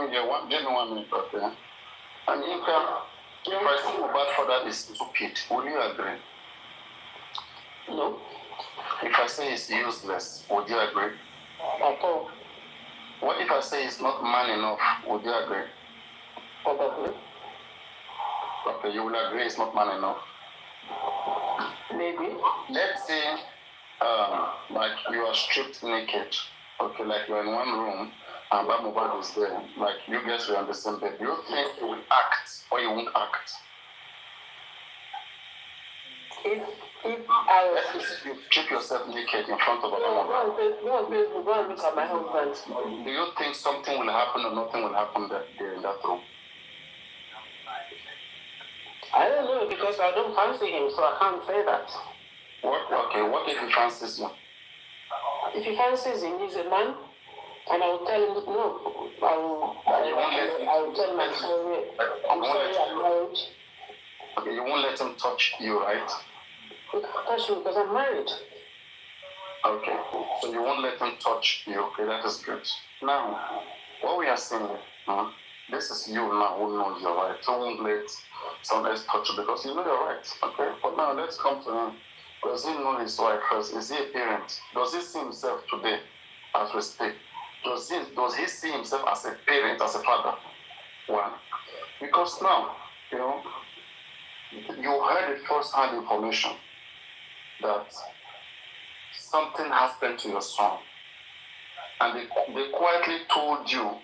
in here. Give me 1 minute, okay? And if I see Mohbad father is stupid, will you agree? No. If I say he's useless, would you agree? At all. What if I say he's not man enough? Would you agree? Probably. Okay, you will agree he's not man enough. Maybe. Let's say, like you are stripped naked. Okay, like you're in one room and Mohbad is there. Like you guys were on the same bed. You think you will act or you won't act? If I was... Let's say you strip yourself naked in front of a woman. Go and look at my husband. Do you think something will happen or nothing will happen there in that room? I don't know because I don't fancy him, so I can't say that. What if he fancies you? If he fancies him, he's a man, and I will tell him, no, I will tell him I'm sorry, I'm married. Okay, you won't let him touch you, right? He can't touch me because I'm married. Okay, so you won't let him touch you, okay, that is good. Now, what we are saying, this is you now who knows you're right. Don't let someone else touch you because you know you're right, okay? But now let's come to him. Does he know his wife first? Is he a parent? Does he see himself today as we speak? Does he see himself as a parent, as a father? One. Because now, you heard the first-hand information that something happened to your son. And they quietly told you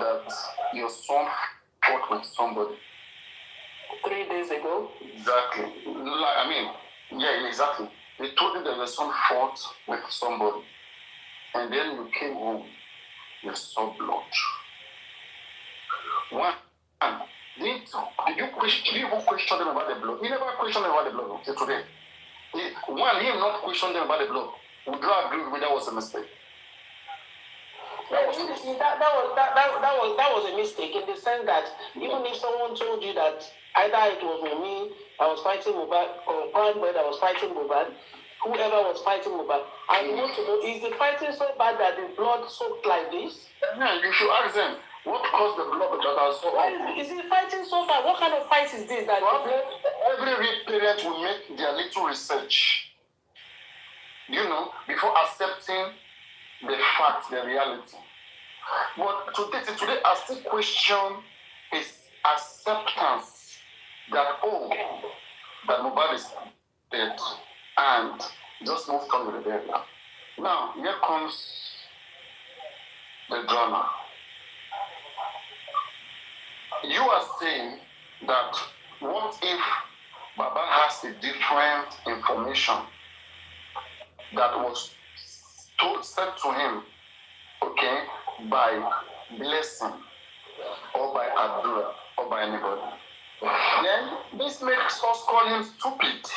that your son fought with somebody. 3 days ago? Exactly. Yeah, exactly. They told you that your son fought with somebody. And then you came home, you saw blood. One, did you even question them about the blood? He never questioned them about the blood until today. Him not question them about the blood. Would you agree with me that was a mistake? That was a mistake in the sense that even if someone told you that either it was with me that was fighting Mohbad or Prime Boy that was fighting Mohbad, whoever was fighting Mohbad, I want to know, is the fighting so bad that the blood soaked like this? Yeah, you should ask them. What caused the blood that I saw? Is it fighting so bad? What kind of fight is this? That every parent will make their little research, before accepting the fact, the reality. But today I still question his acceptance that Mohbad is dead and just moved on with the dead now. Now, here comes the drama. You are saying that what if Baba has a different information that was said to him, okay, by Blessing or by Adura or by anybody? Then this makes us call him stupid.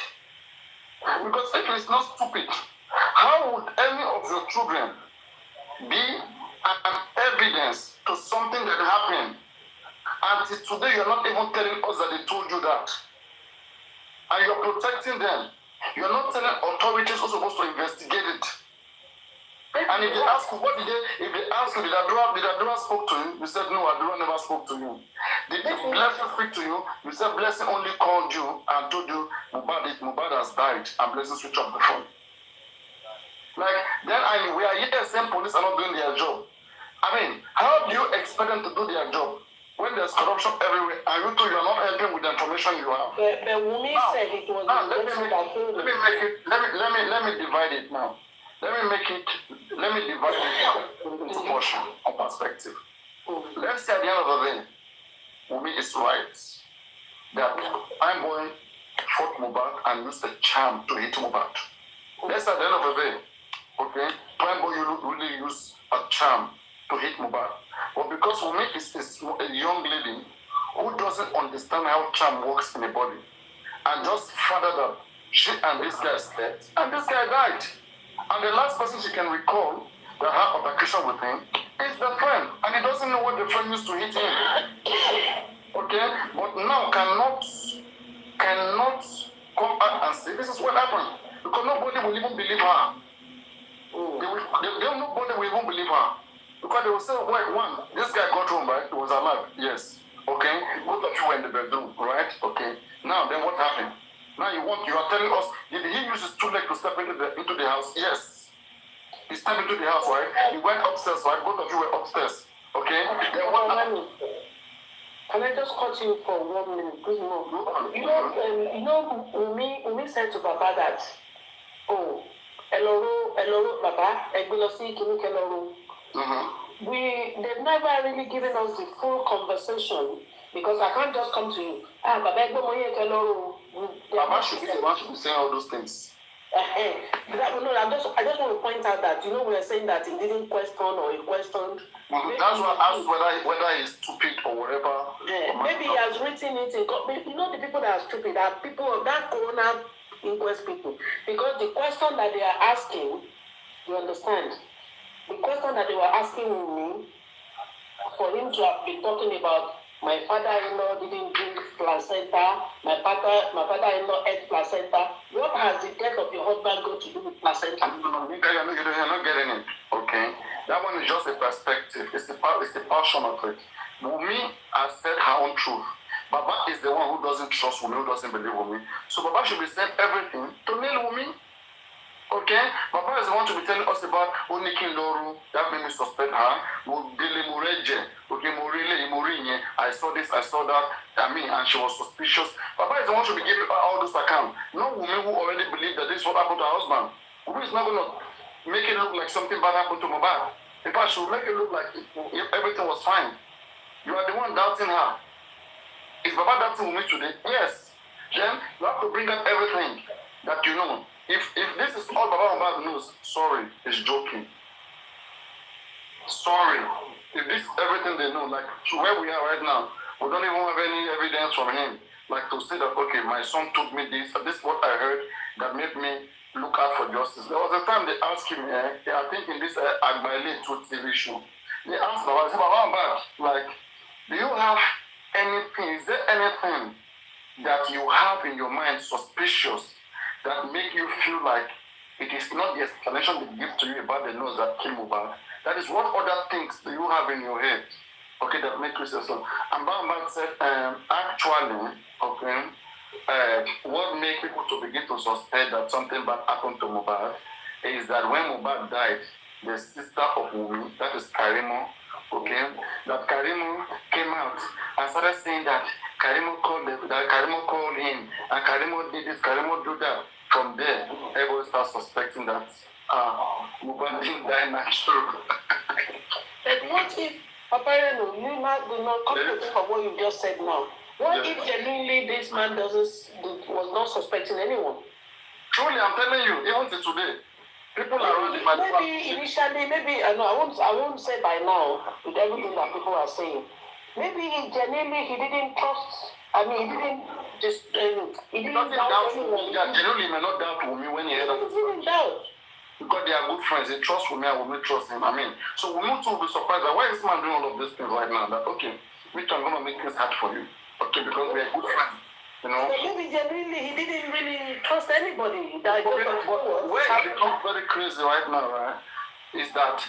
Because if he's not stupid, how would any of your children be an evidence to something that happened? Until today, you're not even telling us that they told you that. And you're protecting them. You're not telling authorities who are supposed to investigate it. And if they ask you, did Adura spoke to you? You said, no, Adura never spoke to you. Did Blessing speak to you? You said, Blessing only called you and told you, Mohbad has died, and Blessing switched off the phone. Then we are here saying police are not doing their job. How do you expect them to do their job when there's corruption everywhere, and you two, you are not helping with the information you have. But Wumi said it was now, the person that killed him. Let me divide it now. Let me divide it into portion or perspective. Let's say at the end of the day, Wumi is right that I'm going fought Mohbad and used a charm to hit Mohbad. Let's say at the end of the day, okay, Prime Boy you really use a charm to hit Mohbad. But because Wumi is a young lady who doesn't understand how charm works in the body, and just fathered up, she and this guy slept, and this guy died. And the last person she can recall that had altercation with him is the friend, and he doesn't know what the friend used to hit him. Okay, but now cannot come out and say this is what happened, because nobody will even believe her. Nobody will even believe her, because they will say, wait, one, this guy got home, right? He was alive, yes. Okay, both of you were in the bedroom, right? Okay. Now then, what happened? Now you are telling us, did he use his two legs to step into the house? Yes. He stepped into the house, right? He went upstairs, right? Both of you were upstairs. Okay? Then what happened? Can I just cut you for 1 minute, please? No. Umi said to Baba that, oh, hello, Baba, Egbelosi, Keloro. They've never really given us the full conversation, because I can't just come to you. Baba should be the one to be saying all those things. I just want to point out that, we are saying that he didn't question or he questioned. That's why I asked whether he's stupid or whatever. Yeah, maybe he has written it in. The people that are stupid are people of that corona inquest people. Because the question that they are asking, you understand? The question that they were asking me, for him to have been talking about my father-in-law didn't drink placenta, my father-in-law ate placenta. What has the death of your husband got to do with placenta? No, you're not getting it. Okay, that one is just a perspective. It's the passion of it. Wumi has said her own truth. Baba is the one who doesn't trust Wumi, who doesn't believe Wumi. So Baba should be saying everything to nail Wumi. Okay, Baba is the one to be telling us about Onikin Loru, that made me suspect her. I saw this, I saw that, and she was suspicious. Baba is the one to be giving all those accounts. No woman who already believed that this is what happened to her husband. Wumi is not going to make it look like something bad happened to Mohbad. In fact, she will make it look like everything was fine. You are the one doubting her. Is Baba doubting Wumi today? Yes. Then you have to bring up everything that you know. If this is all Baba Mohbad knows, sorry, he's joking. Sorry. If this is everything they know, like to where we are right now, we don't even have any evidence from him. Like to say that, okay, my son told me this, and this is what I heard that made me look out for justice. There was a time they asked him, I think in this Agbaile 2 TV show, they asked Baba, like, do you have anything, is there anything that you have in your mind suspicious that make you feel like it is not the explanation they give to you about the news that came about? That is, what other things do you have in your head, okay, that make you say so? And Bamba said, actually, okay, what made people to begin to suspect that something bad happened to Mohbad is that when Mohbad died, the sister of Wumi, that is Karimo, okay, that Karimo came out and started saying that Karimo called him, and Karimo did this, Karimo did that. From there, everyone starts suspecting that Mohbad didn't die naturally. But what if, Paparino, you do not come to think of what you just said now? What if genuinely this man was not suspecting anyone? Truly, I'm telling you, even till today, people are running my maybe initially, I won't say by now with everything that people are saying. Maybe genuinely he didn't trust. He didn't doubt anyone. Yeah, genuinely he may not doubt Wumi when he heard that. He didn't doubt. Because they are good friends, they trust Wumi and Wumi trust him. So Wumi too will be surprised that why is this man doing all of these things right now? That okay, which I'm gonna make things hard for you. Okay, because we are good friends. But maybe genuinely he didn't really trust anybody. Where it becomes very crazy right now, right, is that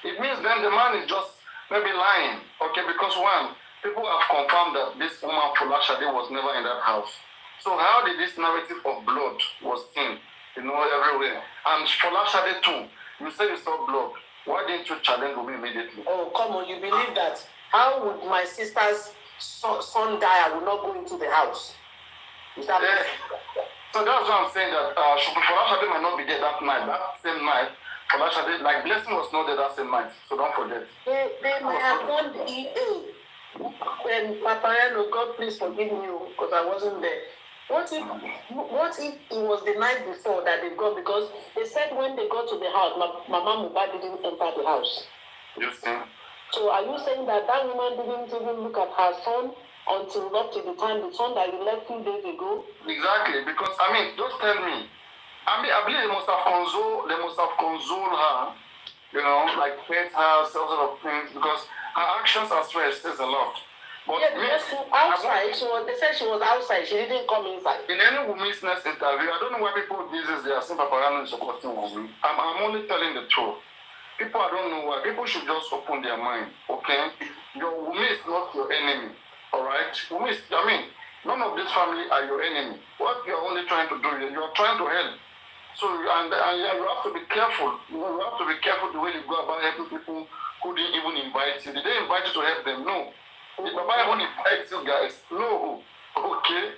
it means then the man is just maybe lying. Okay, because one, people have confirmed that this woman Folashade was never in that house. So how did this narrative of blood was seen, everywhere? And Folashade too, you said you saw blood. Why didn't you challenge Wumi immediately? Oh, come on, you believe that? how would my sister's son die? I would not go into the house. Is that so that's why I'm saying that Folashade might not be there that night, that same night. Folashade, like Blessing was not there that same night, so don't forget. They might have gone when Paparino, God please forgive me because I wasn't there. What if it was the night before that they got, because they said when they got to the house, Mama Mohbad didn't enter the house. You see? So are you saying that woman didn't even look at her son until up to the time the son that you left 2 days ago? Exactly, because I mean, just tell me. I believe they must have consoled her, you know, like fed her, all sort of things, because her actions as well says a lot. But outside, they said she was outside, she didn't come inside. In any woman's next interview, I don't know why people these days they are saying Paparino is supporting women. I'm only telling the truth. People, I don't know why. People should just open their mind, okay? Your woman is not your enemy, all right? Woman is, I mean, none of this family are your enemy. What you are only trying to do is you are trying to help. So, and you have to be careful. You know, you have to be careful the way you go about helping people who didn't even invite you. Did they invite you to help them? No. If Baba even invites you guys, no. Okay?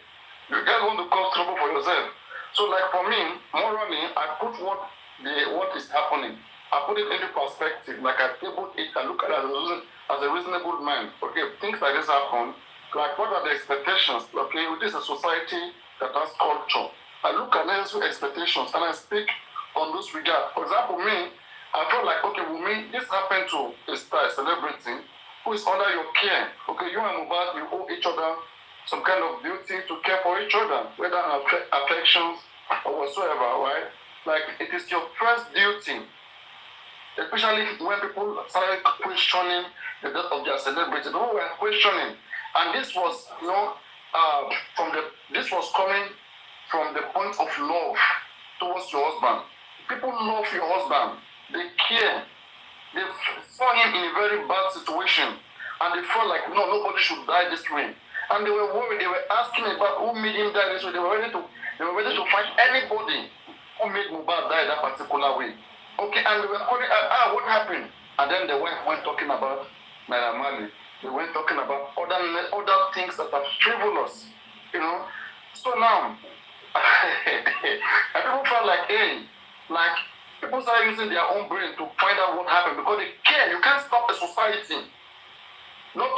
You guys want to cause trouble for yourself. So, like for me, morally, I put what is happening. I put it into perspective, like I tabled it, I look at it as a reasonable man. Okay, things like this happen, like what are the expectations? Okay, this is a society that has culture. I look at necessary expectations and I speak on those regards. For example, me, I felt like, okay, with me, this happened to a star, a celebrity, who is under your care. Okay, you and Mohbad, you owe each other some kind of duty to care for each other, whether affections or whatsoever, right? Like, it is your first duty. Especially when people started questioning the death of their celebrity, people were questioning, and this was, you know, this was coming from the point of love towards your husband. People love your husband, they care, they saw him in a very bad situation, and they felt like nobody should die this way, and they were worried. They were asking about who made him die this way. They were ready to find anybody who made Mohbad die that particular way. Okay, and they were calling, what happened? And then they went talking about Naira Marley. They went talking about other things that are frivolous, you know. So now, and people felt like, hey, like people started using their own brain to find out what happened because they care. You can't stop a society not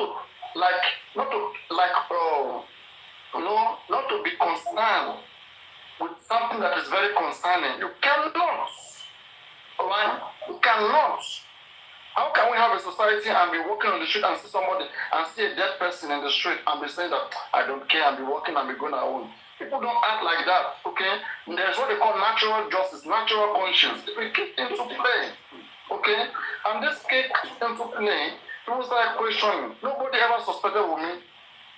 to be concerned with something that is very concerning. You cannot. Alright? You cannot. How can we have a society and be walking on the street and see somebody and see a dead person in the street and be saying that I don't care and be walking and be going home? People don't act like that, okay? There's what they call natural justice, natural conscience. It will kick into play, okay? And this kick into play, people start questioning. Nobody ever suspected with me.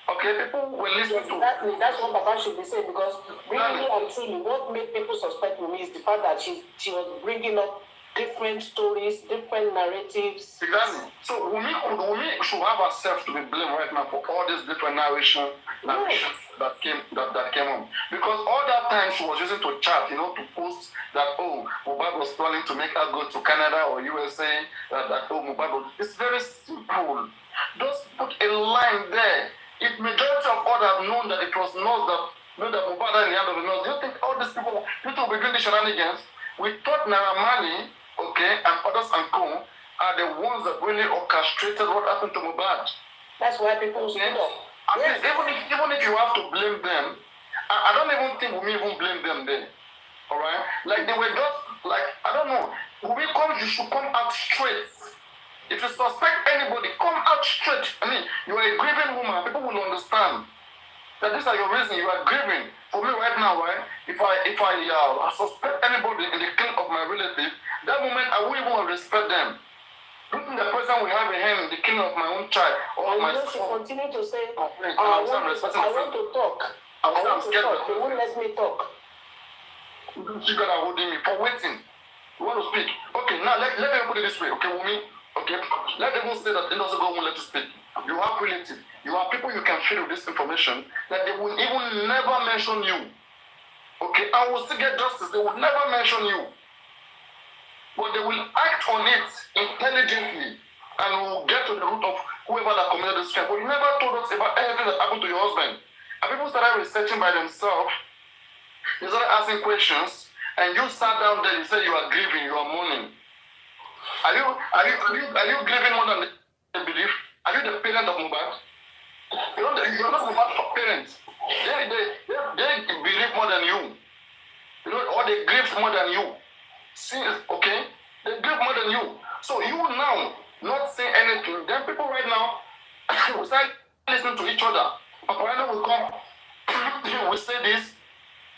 Okay, people will listen to. Exactly, that's what Papa should be saying, because really and truly, what made people suspect me is the fact that she was bringing up different stories, different narratives. Exactly. So Wumi should have herself to be blamed right now for all these different narrations that came on. Because all that time she was using to chat, you know, to post that Mohbad was planning to make her go to Canada or USA, Mohbad was. It's very simple. Just put a line there. If majority of all have known that it was not that Mohbad in the hand of the nose, do you think all these people will be doing the shenanigans? We thought Naira Marley, okay, and others and co are the ones that really orchestrated what happened to Mohbad. That's why people stood up. Yes. Even if you have to blame them, I don't even think we even blame them then. Alright? Like they were just like, I don't know. You should come out straight. If you suspect anybody, come out straight. I mean, you are a grieving woman, people will understand that these are your reasons. You are grieving. For me right now, right? If I suspect anybody in the killing of my relative, that moment I won't even respect them. Looking the person we have in hand, the killing of my own child or my son. She continue to say, I want to talk. They won't let me talk. She got holding me for waiting. You want to speak? Okay, now let me put it this way. Okay, Wumi. Okay, let them say that they doesn't go won't let you speak. You have relatives. You have people you can feed with this information that they will even never mention you. Okay, I will still get justice. They will never mention you. But they will act on it intelligently and will get to the root of whoever that committed this crime, but you never told us about anything that happened to your husband. And people started researching by themselves. They started asking questions, and you sat down there. You said you are grieving, you are mourning. Are you grieving more than the belief? Are you the parent of Mohbad? You're not Mohbad's parents. They believe more than you. Or they grieve more than you. See, okay? They grieve more than you. So you now not saying anything. Then people right now will start listening to each other. Paparino will come. We say this.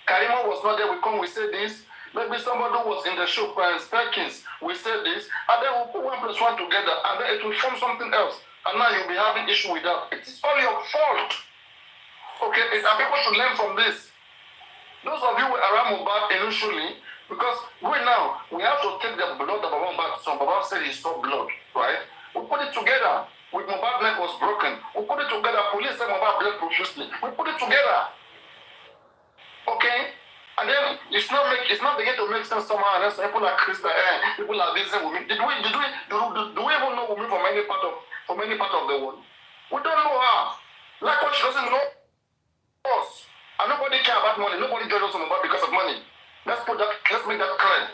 Karima was not there. We come. We say this. Maybe somebody who was in the show, Perkins. We say this, and then we'll put 1 + 1 together, and then it will form something else. And now you'll be having issue with that. It is all your fault. Okay, and people should learn from this. Those of you who are around Mohbad initially, because right now we have to take the blood of Baba back. So Baba said he saw blood, right? We put it together. With Mohbad's neck was broken. We put it together. Police said Mohbad bled profusely. We put it together. Okay? And then it's not beginning to make sense somehow. And then people like Krista, people like this and women. Do we even know women from any part of the world? We don't know her. Like what she doesn't know us. And nobody care about money. Nobody judges us about because of money. Let's make that clear.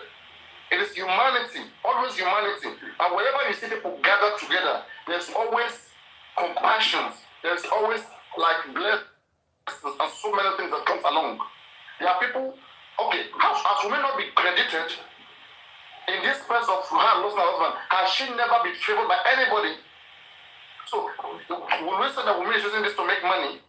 It is humanity, always humanity. And wherever you see people gather together, there's always compassion. There's always like blessings and so many things that comes along. There are people, okay, as we may not be credited in this space of her lost her husband, has she never been favored by anybody? So, when we say that women is using this to make money,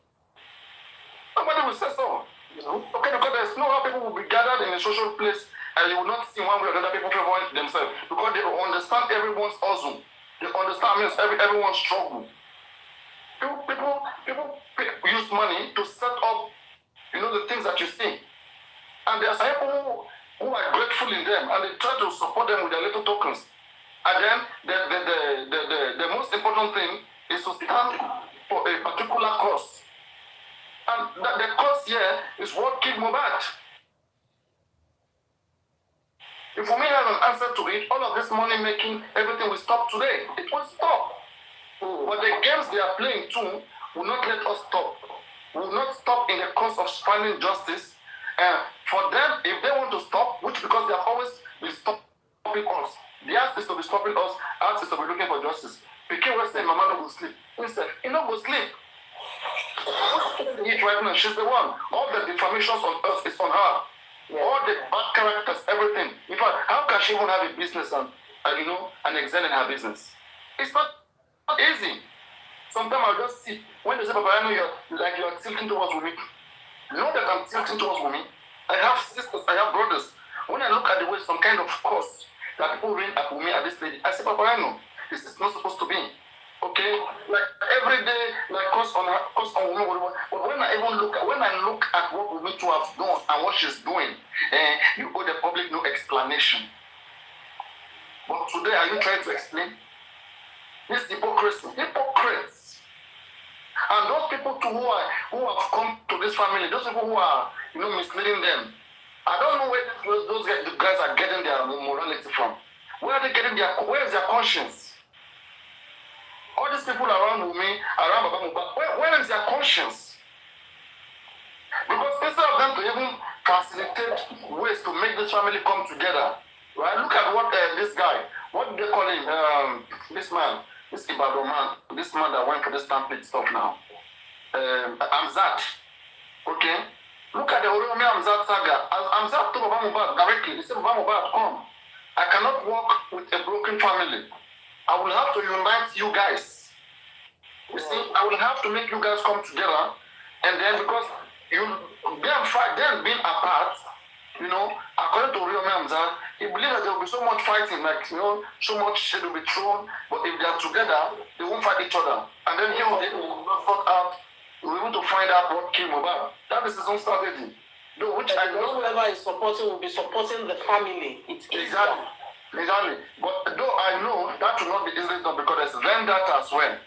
nobody will say so. Okay, because there's no how people will be gathered in a social place and you will not see one way or another people favoring themselves because they will understand everyone's hustle. They understand everyone's struggle. People use money to set up, the things that you see. And there are some people who are grateful in them and they try to support them with their little tokens. And then the most important thing is to stand for a particular cause. And the cause here is what killed Mohbad. If we may have an answer to it, all of this money making, everything will stop today. It will stop. But the games they are playing too will not let us stop. Will not stop in the cause of finding justice. For them, if they want to stop, which because they have always been stopping us, the ask is to be stopping us, ask is to be looking for justice. Pikin will say, Mama no go sleep. He said, he no go sleep. Right now, she's the one. All the defamations on earth is on her. Yeah. All the bad characters, everything. In fact, how can she even have a business and excel in her business? It's not easy. Sometimes I'll just see when they say, Papa, I know you're tilting towards women. Know that I'm tilting towards women. I have sisters, I have brothers. When I look at the way some kind of course that people ring at me at this stage, I say, Papa, I know this is not supposed to be. Okay, like every day, like cost on women, whatever. But when I look at what women to have done and what she's doing, you owe the public no explanation. But today, are you trying to explain? This hypocrisy, hypocrites, and those people too who have come to this family, those people who are misleading them. I don't know where those guys are getting their morality from. Where are they getting where is their conscience? All these people around me, around Baba Mohbad, where is their conscience? Because instead of them to even facilitate ways to make this family come together, right? Look at what this guy, what do they call him? This man, this Ibadan man, this man that went for the stampede stuff now. Amzat. Okay? Look at the Oromi Amzat saga. Amzat to Baba Mohbad directly. He said, Baba Mohbad, come. I cannot work with a broken family. I will have to unite you guys. You see, I will have to make you guys come together. And then because them being apart, according to Rio Mamza, he believes that there will be so much fighting, so much shit will be thrown. But if they are together, they won't fight each other. And then he will not sort out, we want to find out what came about. That is his own strategy. Though, which I know whoever is supporting will be supporting the family. Exactly. But though I know that will not be easily done because there's vendetta as well.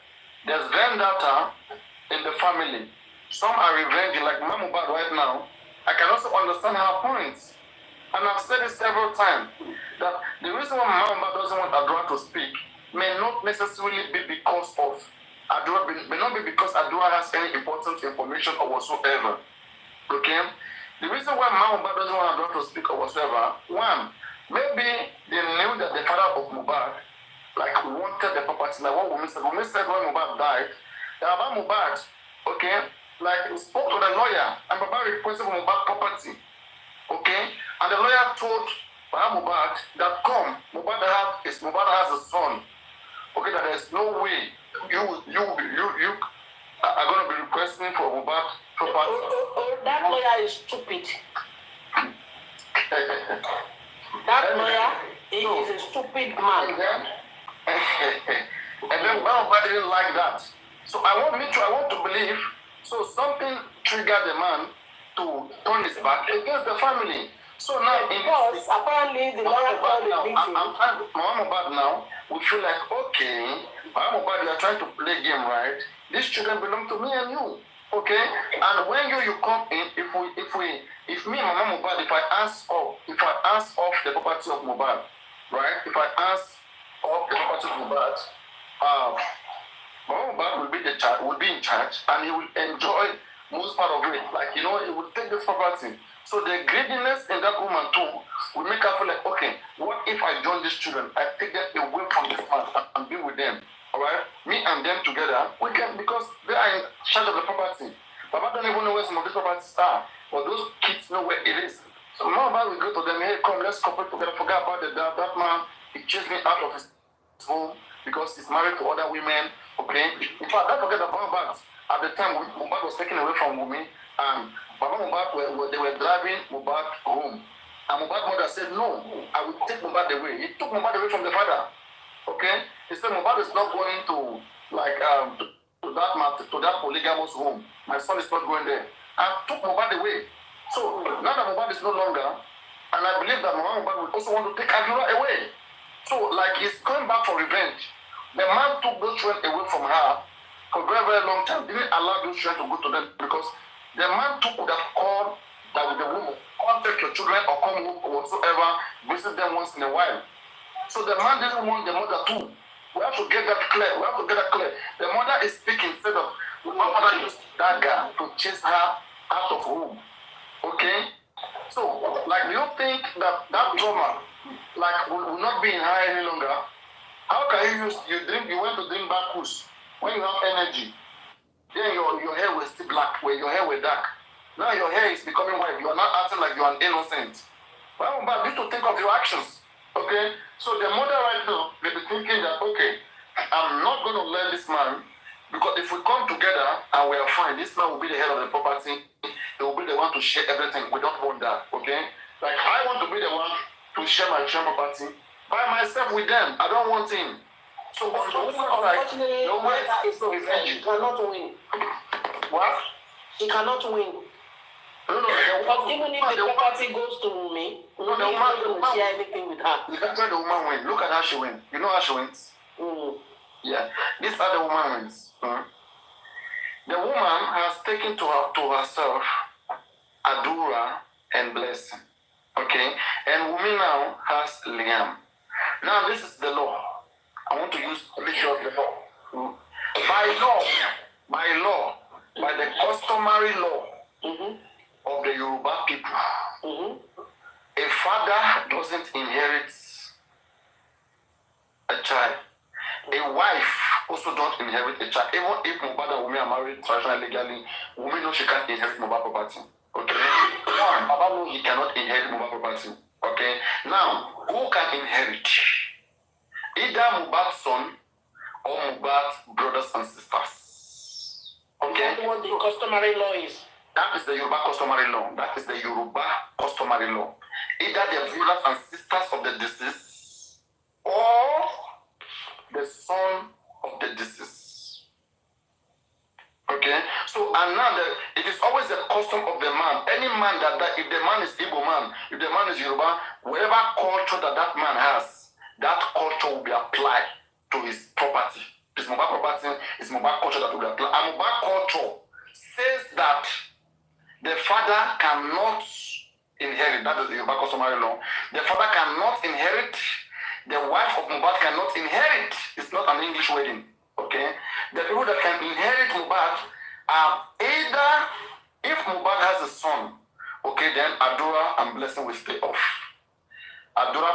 There's vendetta in the family. Some are revenging, like Mama Mohbad right now. I can also understand her points. And I've said it several times that the reason why Mama Mohbad doesn't want Adra to speak may not necessarily be because of Adura may not be because Adura has any important information or whatsoever. Okay? The reason why Mama doesn't want Adura to speak or whatsoever, one, maybe they knew that the father of Mubad wanted the property. Like what Wumi said. Wumi said when Mubad died, that about Mubad, okay, he spoke to the lawyer and Baba requested Mubad property. Okay? And the lawyer told Mubad that Mubad has a son. Okay, that there's no way you are going to be requesting for Mubad property. That lawyer is stupid. That lawyer is a stupid man. And then Mubad didn't like that. So I want to believe. So something triggered the man to turn his back against the family. So now, because apparently the lawyer called the meeting. Mubad now, we feel like, okay, Mubad, you are trying to play game, right? These children belong to me and you, okay? And when you come in, if me and Mama Mubad, if I ask off the property of Mubad, right? If I ask off the property of Mubad, Mama Mubad will be in charge, and he will enjoy most part of it. He will take this property. So the greediness in that woman too will make her feel like, okay, what if I join these children? I take them away from this man and be with them. Alright? Me and them together, we can, because they are in charge of the property. Baba don't even know where some of these properties are, but those kids know where it is. So Mama will go to them, hey, come, let's cooperate together. Forget about that man, he chased me out of his home because he's married to other women. Okay? In fact, don't forget about Mubad. At the time, Mubad was taken away from Wumi, and Baba Mubad, they were driving Mubad home. And Mubad's mother said, no, I will take Mubad away. He took Mubad away from the father. Okay? He said, Mubad is not going to that polygamous home. My son is not going there. And took Mubad away. So now that Mubad is no longer, and I believe that Mubad will also want to take Adura away. So he's going back for revenge. The man took those children away from her for a very, very long time. Didn't allow those children to go to them because the man would have called that with the woman, contact your children or come home or whatsoever, visit them once in a while. So the man didn't want the mother too. We have to get that clear. The mother is speaking instead of the mother used dagger to chase her out of home. Okay? So, do you think that trauma will not be in her any longer? How can you want to drink Bacchus when you have energy? Then your hair was still black, where your hair was dark. Now your hair is becoming white. You are not acting like you are an innocent. But you need to think of your actions. Okay? So the mother right now may be thinking that, okay, I'm not going to let this man, because if we come together and we are fine, this man will be the head of the property. He will be the one to share everything. We don't want that. Okay? I want to be the one to share my property by myself with them. I don't want him. So unfortunately, she cannot win. What? She cannot win. No, because even if the property goes to me, Wumi is not going to share anything with her. You can't tell the woman win. Look at how she wins. You know how she wins? Yeah. These are the woman wins. The woman has taken to herself Adura and Blessing. Okay? And Wumi now has Liam. Now this is the law. I want to use the law. By the customary law of the Yoruba people, a father doesn't inherit a child. A wife also don't inherit a child. Even if Mubad and Wumi are married traditionally, legally, Wumi knows she can't inherit Mubad property. Okay? Baba knows he cannot inherit Mubad property. Okay? Now, who can inherit? Either Mubad's son or Mubad's brothers and sisters. Okay? That's what the customary law is. That is the Yoruba customary law. Either the brothers and sisters of the deceased or the son of the deceased. Okay? So, and now it is always the custom of the man. Any man if the man is Igbo man, if the man is Yoruba, whatever culture that man has, that culture will be applied to his property. His mobile property, his mobile culture that will be applied. And mobile culture says that the father cannot inherit. That is the Yoruba customary law. The father cannot inherit. The wife of Mubad cannot inherit. It's not an English wedding. Okay? the people that can inherit Mohbad are either, if Mohbad has a son, okay, then Adura and Blessing will stay off. Adura,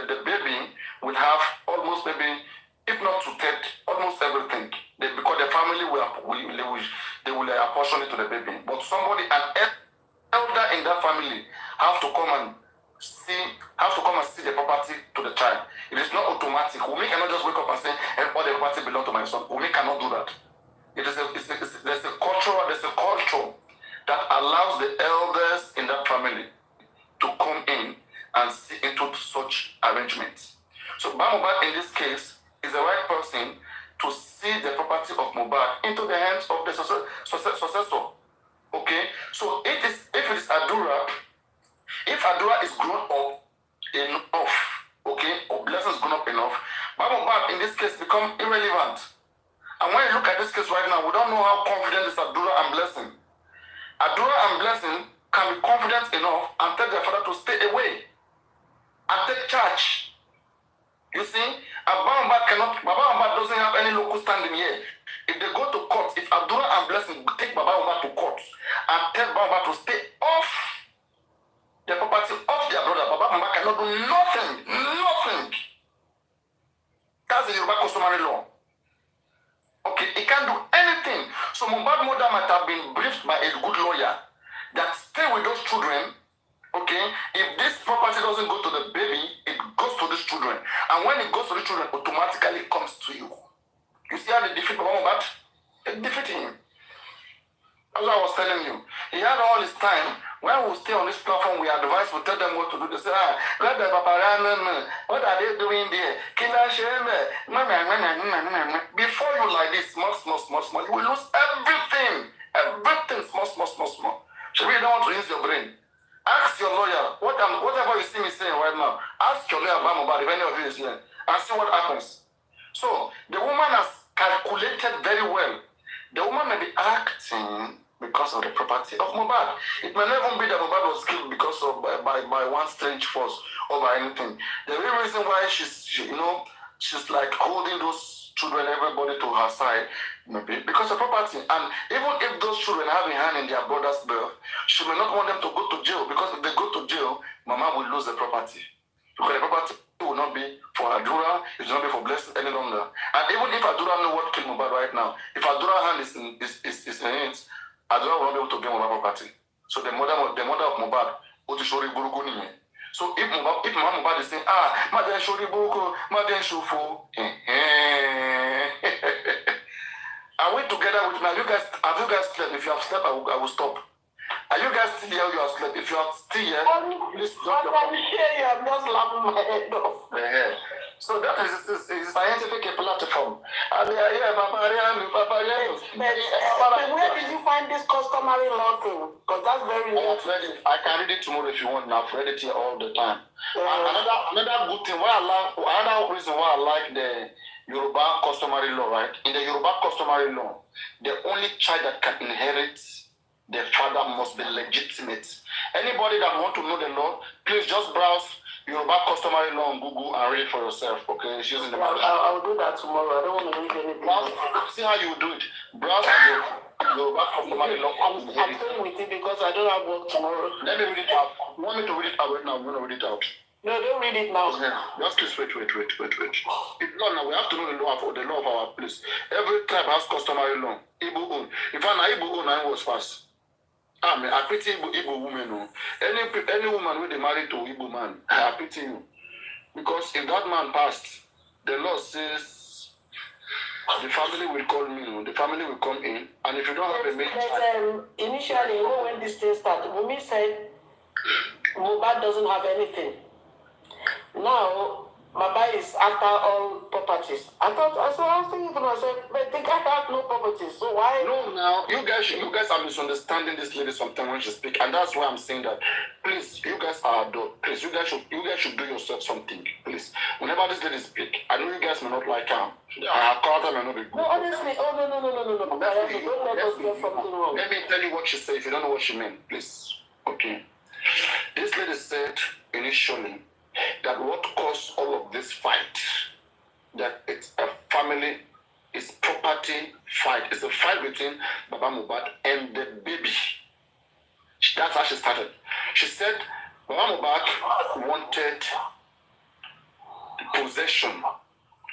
the baby will have almost maybe, if not to take almost everything. Because the family they will apportion it to the baby. But somebody, an elder in that family, have to come and see the property to the child. It is not automatic. Wumi cannot just wake up and say, all the property belong to my son. Wumi cannot do that. There's a culture that allows the elders in that family to come in and see into such arrangements. So Mohbad in this case is the right person to see the property of Mohbad into the hands of the successor. Okay? So if it is Adura, if Adura is grown up enough, okay, or Blessing is grown up enough, Mohbad in this case become irrelevant. And when you look at this case right now, we don't know how confident is Adura and Blessing. Adura and Blessing can be confident enough and tell their father to stay away and take charge. You see, Baba doesn't have any local standing here. If they go to court, if Adura and Blessing take Baba to court and tell Baba to stay off the property of their brother, Baba cannot do nothing. That's the Yoruba customary law. Okay, he can't do anything. So Mohbad mother might have been briefed by a good lawyer that stay with those children. Okay, if this property doesn't go to the baby, it goes to these children. And when it goes to the children, automatically comes to you. You see how they defeat Mohbad? They defeat him. As I was telling you, he had all his time. When we stay on this platform, we advise, we tell them what to do. They say, let the Paparino, what are they doing there? Before you like this, small, you will lose everything. Everything, small. So you don't want to use your brain. Ask your lawyer, whatever you see me saying right now, ask your lawyer about Mohbad, if any of you is here, and see what happens. So, the woman has calculated very well. The woman may be acting because of the property of Mohbad. It may not even be that Mohbad was killed because of by one strange force or by anything. The real reason why she's like holding those children, everybody to her side, maybe because of property. And even if those children have a hand in their brother's birth, she may not want them to go to jail, because if they go to jail, Mama will lose the property. Because the property will not be for Adura, it will not be for Blessing any longer. And even if Adura know what killed Mohbad right now, if Adura hand is in it, Adura will not be able to gain Mohbad property. So the mother of Mohbad, Otishori Buruku Nime. So if Mohbad is saying, Maden Shori Buruku, Maden Shufu, are we together with me? Have you guys slept? If you have slept, I will stop. Are you guys still here? You are slept. If you are still here, please drop your phone. I'm just laughing my head off. So that is a scientific platform. And they are here, Paparino. But where did you find this customary law thing? Because that's very new. I can read it tomorrow if you want. I've read it here all the time. Another good thing, another reason why I like the Yoruba customary law, right? In the Yoruba customary law, the only child that can inherit the father must be legitimate. Anybody that want to know the law, please just browse Yoruba customary law on Google and read it for yourself. Okay, it's using the Bible. I'll do that tomorrow. I don't want to read anything. See how you do it. Browse Yoruba customary law. I'm playing with it because I don't have work tomorrow. Let me read it out. You want me to read it out right now? I'm going to read it out. No, don't read it now. Okay. Just please wait. No, we have to know the law of our place. Every tribe has customary law. Igbo own. In fact, Igbo own, I was fast. I pity Igbo women. Any woman when they married to Igbo man, I pity you. Because if that man passed, the law says the family will call me, the family will come in, and if you don't have a mate... Initially, when this thing started, Wumi said Mohbad doesn't have anything. Now, Baba is after all properties. I was thinking to myself, but the guy has no properties, so why? No, now, you guys are misunderstanding this lady sometimes when she speaks, and that's why I'm saying that, please, you guys are adult. Please, you guys should do yourself something, please. Whenever this lady speaks, I know you guys may not like her. Her character may not be good. No, honestly, no. Don't let us get something wrong. Let me tell you what she said, if you don't know what she meant, please. Okay. This lady said, initially, that what caused all of this fight, that it's a family, it's property fight. It's a fight between Baba Mohbad and the baby. That's how she started. She said Baba Mohbad wanted possession,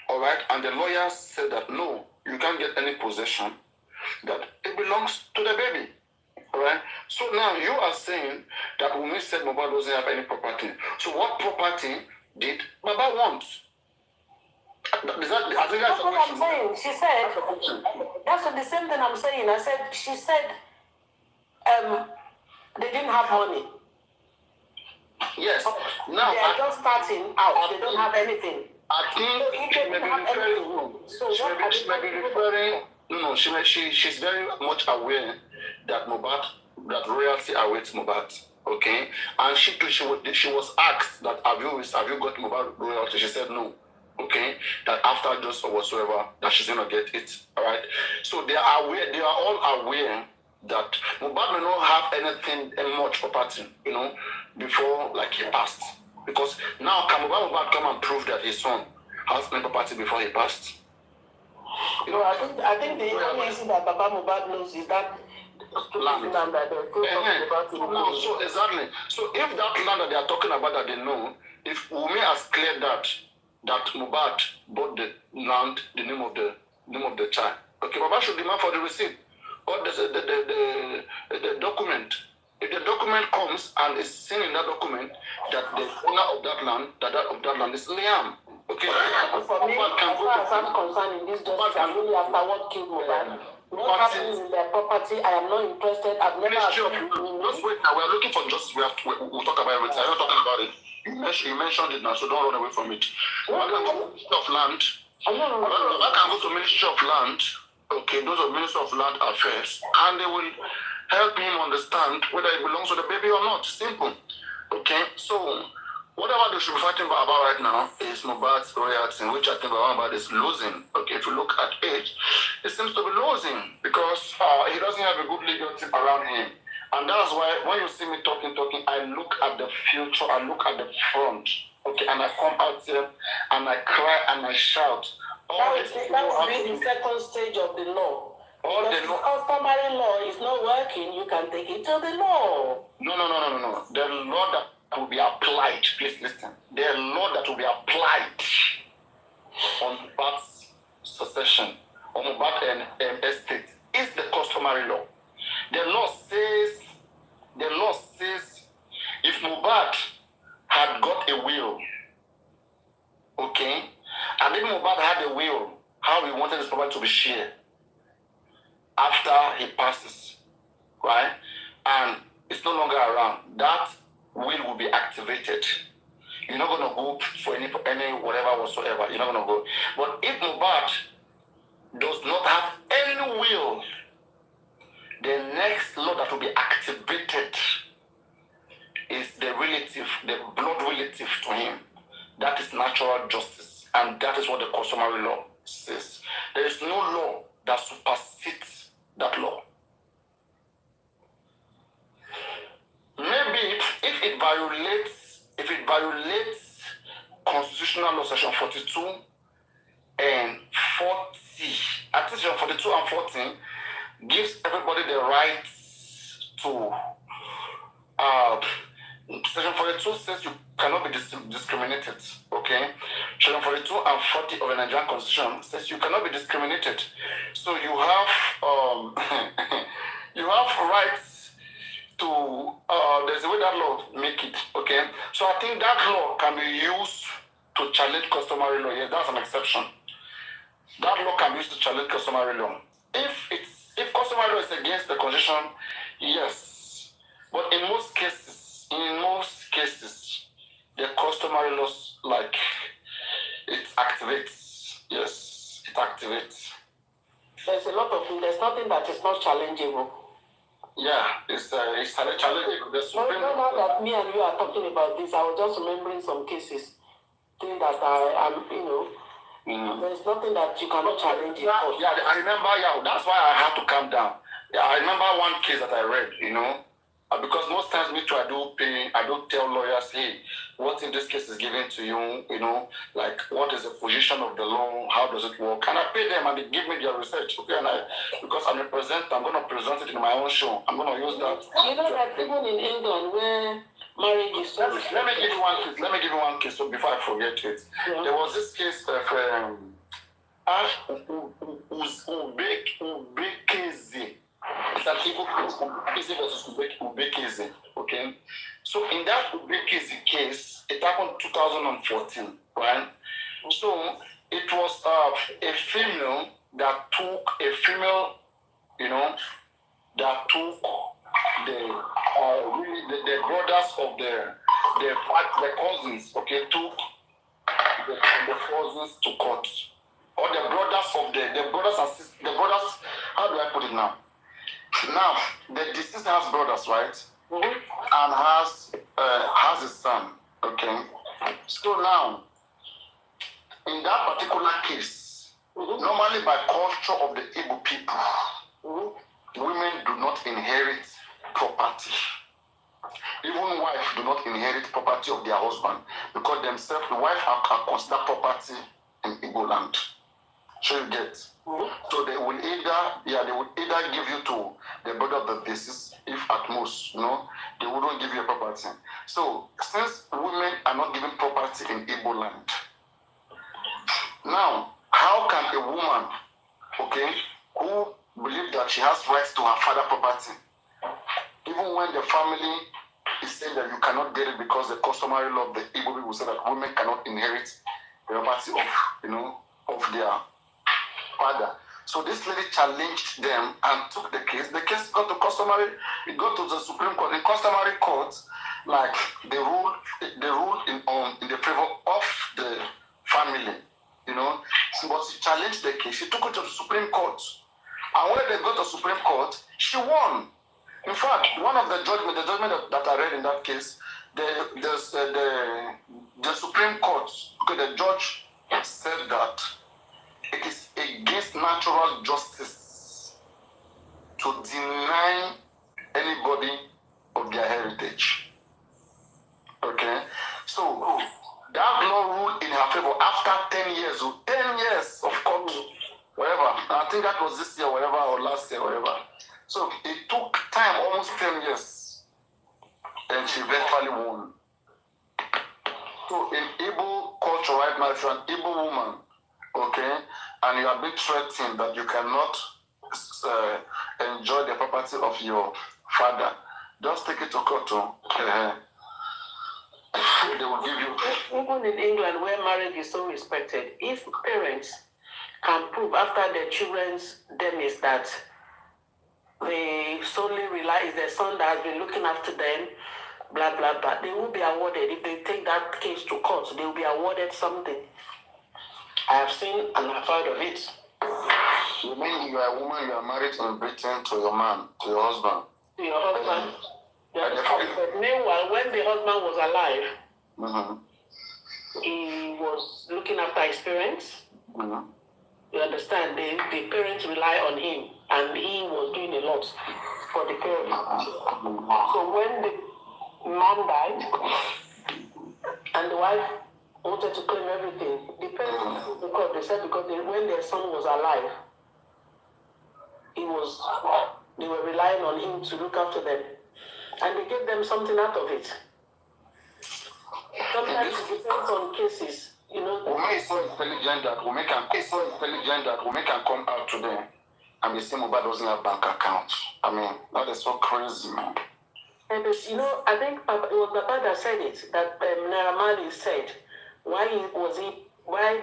all right, and the lawyer said that no, you can't get any possession, that it belongs to the baby, all right. So now you are saying that Wunmi said Mohbad doesn't have any property. So what property did Baba want? That's what I'm saying. She said, that's the same thing I'm saying. I said, she said, they didn't have money. Yes. Now they are just starting out. They don't have anything. I think she may be referring. No, she's very much aware that Mohbad, that royalty awaits Mohbad. Okay, and she was asked that have you got Mohbad royalty? She said no. Okay, that after just or whatsoever that she's gonna get it. All right. So they are aware. They are all aware that Mohbad may not have anything, any much property, before like he passed. Because now can Mohbad come and prove that his son has any property before he passed? I think the only issue that Baba Mohbad knows is that land that they're still talking about it. No, so exactly. So if that land that they are talking about that they know, if Wunmi has cleared that Mohbad bought the land, the name of the child. Okay, Baba should demand for the receipt or the document. If the document comes and is seen in that document that the owner of that land is Liam. Okay. For me, as far as I'm concerned in this justice, I'm really after what killed Mohbad. What happens in their property, I am not interested. I've never. Just wait now. We are looking for justice. We'll talk about everything. I'm not talking about it. You mentioned it now, so don't run away from it. I can go to Ministry of Land. I can go to Ministry of Land. Okay, those are Ministry of Land Affairs, and they will help him understand whether it belongs to the baby or not. Simple. Okay, so whatever they should be fighting about right now is Mohbad's royalty, which I think Mohbad is losing. Okay, if you look at age, it seems to be losing because he doesn't have a good legal team around him. And that's why when you see me talking, I look at the future, I look at the front, okay, and I come out here and I cry and I shout. That would be the second stage of the law. Because if customary law is not working, you can take it to the law. No. The law that will be applied, please listen. The law that will be applied on Mohbad's succession, on Mohbad and estate, is the customary law. The law says if Mohbad had got a will, okay, and if Mohbad had a will, how he wanted his property to be shared after he passes, right? And it's no longer around, that will be activated. You're not going to go for any whatever whatsoever. You're not going to go. But if Mohbad does not have any will, the next law that will be activated is the relative, the blood relative to him. That is natural justice. And that is what the customary law says. There is no law that supersedes that law. Maybe if it violates constitutional law section 42 and 40, at least section 42 and 14 gives everybody the right to section 42 says you cannot be discriminated, okay? Section 42 and 40 of the Nigerian Constitution says you cannot be discriminated. So you have you have rights to there's a way that law make it, okay? So I think that law can be used to challenge customary law. Yes, that's an exception. That law can be used to challenge customary law. If customary law is against the constitution, yes. But in most cases, the customary laws, like, it activates. Yes, it activates. There's nothing that is not challengeable. Yeah, it's challenging. Now that me and you are talking about this, I was just remembering some cases. Things that there's nothing that you cannot challenge it for. Yeah, I remember, that's why I had to calm down. Yeah, I remember one case that I read, Because most times me too, I do tell lawyers, hey, what if this case is given to you, like what is the position of the law, how does it work? And I pay them and they give me their research, okay? And because I'm going to present it in my own show. I'm going to use that. You know that even in England where marriage is so... Let me give you one case. So before I forget it. Yeah. There was this case of Ubekeze. It's an evil case, Ubekeze versus Ubekeze, okay? So in that Ubekeze case, it happened 2014, right? So it was a female that took that took the brothers of the cousins, okay, took the cousins to court. Or the brothers of the brothers and sisters, the brothers, how do I put it now? Now, the deceased has brothers, right? Mm-hmm. And has a son, okay? So now, in that particular case, mm-hmm. normally by culture of the Igbo people, mm-hmm. women do not inherit property. Even wives do not inherit property of their husband because themselves, the wife are considered property in Igbo land. So you get. Mm-hmm. So they will either give you to the brother of the deceased, if at most, they wouldn't give you a property. So since women are not given property in Igbo land, now how can a woman, okay, who believes that she has rights to her father's property, even when the family is saying that you cannot get it because the customary law of the Igbo people say that women cannot inherit the property of their father. So this lady challenged them and took the case. The case got to the Supreme Court. In customary courts, like they ruled in the favor of the family, So, but she challenged the case. She took it to the Supreme Court. And when they got to Supreme Court, she won. In fact, one of the judgment that I read in that case, the Supreme Court, okay, the judge said that it is against natural justice to deny anybody of their heritage. Okay? So, that law ruled in her favor after 10 years of court, whatever. I think that was this year, whatever, or last year, whatever. So, it took time, almost 10 years, and she eventually won. So, in Igbo culture right now, if you're an Igbo woman, okay, and you are being threatened that you cannot enjoy the property of your father, just take it to court. They will give you. Even in England, where marriage is so respected, if parents can prove after their children's demise that they solely rely is their son that has been looking after them, blah blah blah, they will be awarded. If they take that case to court, they will be awarded something. I have seen and I've heard of it. You mean you are a woman, you are married in Britain to your man, to your husband? To your husband. But meanwhile, when the husband was alive, mm-hmm. he was looking after his parents. Mm-hmm. You understand? The parents rely on him, and he was doing a lot for the parents. Mm-hmm. So when the man died, and the wife wanted to claim everything, the parents went to court. They said because when their son was alive, they were relying on him to look after them. And they gave them something out of it. Sometimes it depends on cases, Women is so intelligent that women can come out today and they say Mohbad doesn't have bank account. I mean, that is so crazy, man. And I think it was Papa that said it, that Naira Marley said, why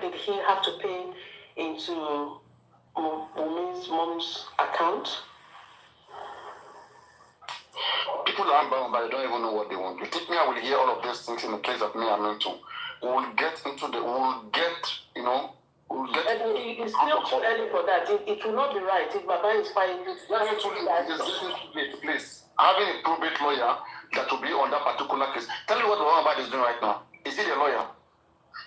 did he have to pay into Wumi's mom's account? People are bound, but they don't even know what they want. You think me, I will hear all of these things in the case that me I'm into. We'll get. It's still too early for that. It will not be right if Baba is fighting this. Please, having a probate lawyer that will be on that particular case. Tell me what Baba is doing right now. Is he the lawyer?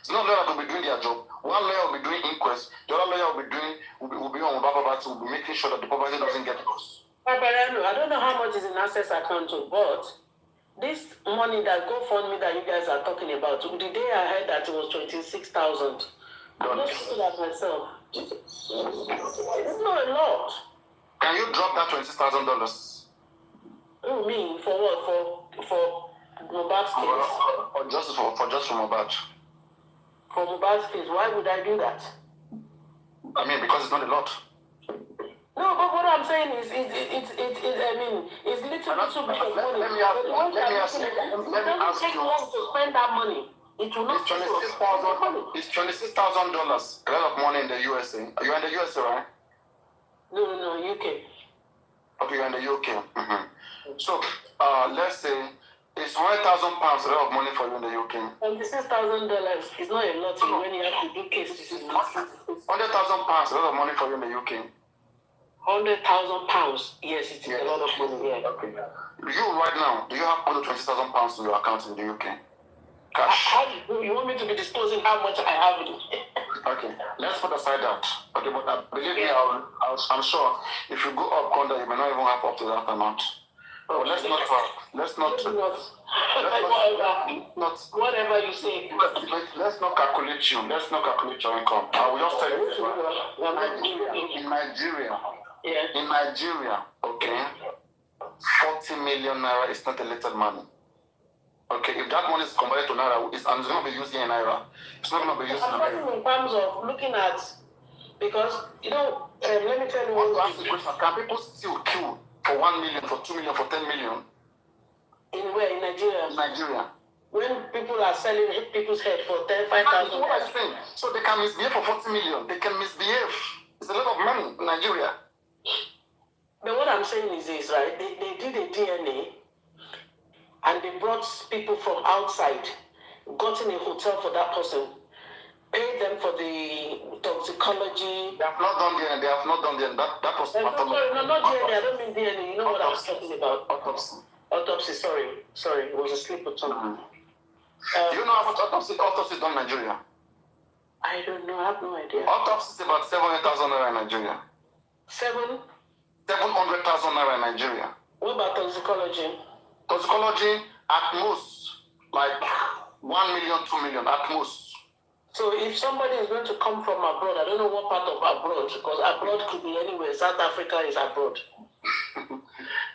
It's not lawyer that will be doing their job. One lawyer will be doing inquest. The other lawyer will be on Baba, will be making sure that the property doesn't get lost. Paparino, I don't know how much is in access account, but this money that GoFundMe that you guys are talking about, the day I heard that it was 26,000. I'm just looking at myself. It's not a lot. Can you drop that $26,000? You mean for what? For Mohbad's case? Or just for Mohbad? For Mohbad's case, why would I do that? I mean, because it's not a lot. No, but what I'm saying is, it's little bit of money. Let me ask you. To spend that money. It will not. It's $26,000. A lot of money in the USA. Are you in the USA, right? No, UK. Okay, you're in the UK. Mm-hmm. So, let's say it's £100,000 a lot of money for you in the UK. $26,000 is not a lot when you have to do cases. £100,000 a lot of money for you in the UK. £100,000. Yes, it's a lot of money. Yeah. Okay. You right now, do you have under £20,000 in your account in the UK? Cash. How you want me to be disclosing how much I have in it? Okay, let's put aside that. Okay, but believe me, I'm sure if you go up under, you may not even have up to that amount. Oh, let's not. Whatever you say. Let's not calculate you. Let's not calculate your income. I will just tell you. In Nigeria. Yeah. In Nigeria, okay, 40 million naira is not a little money. Okay, if that money is converted to naira, it's going to be used in naira. It's not going to be used in naira. In terms of looking at, because let me tell you one thing. Can people still kill for 1 million, for 2 million, for 10 million? In where? In Nigeria? In Nigeria. When people are selling people's head for 5,000. What I'm saying. So they can misbehave for 40 million. They can misbehave. It's a lot of money in Nigeria. But what I'm saying is this, right? They did a DNA and they brought people from outside, got in a hotel for that person, paid them for the toxicology. They have not done DNA. They have not done DNA. That was sorry, no, not DNA. I don't mean DNA. You know what I was talking about? Autopsy. Autopsy, sorry. It was a slip of tongue. Mm-hmm. Do you know how much autopsy is done in Nigeria? I don't know. I have no idea. Autopsy is about 700,000 naira in Nigeria. 700,000 naira in Nigeria. What about toxicology? Toxicology, at most, like 1 million, 2 million, at most. So if somebody is going to come from abroad, I don't know what part of abroad, because abroad could be anywhere. South Africa is abroad.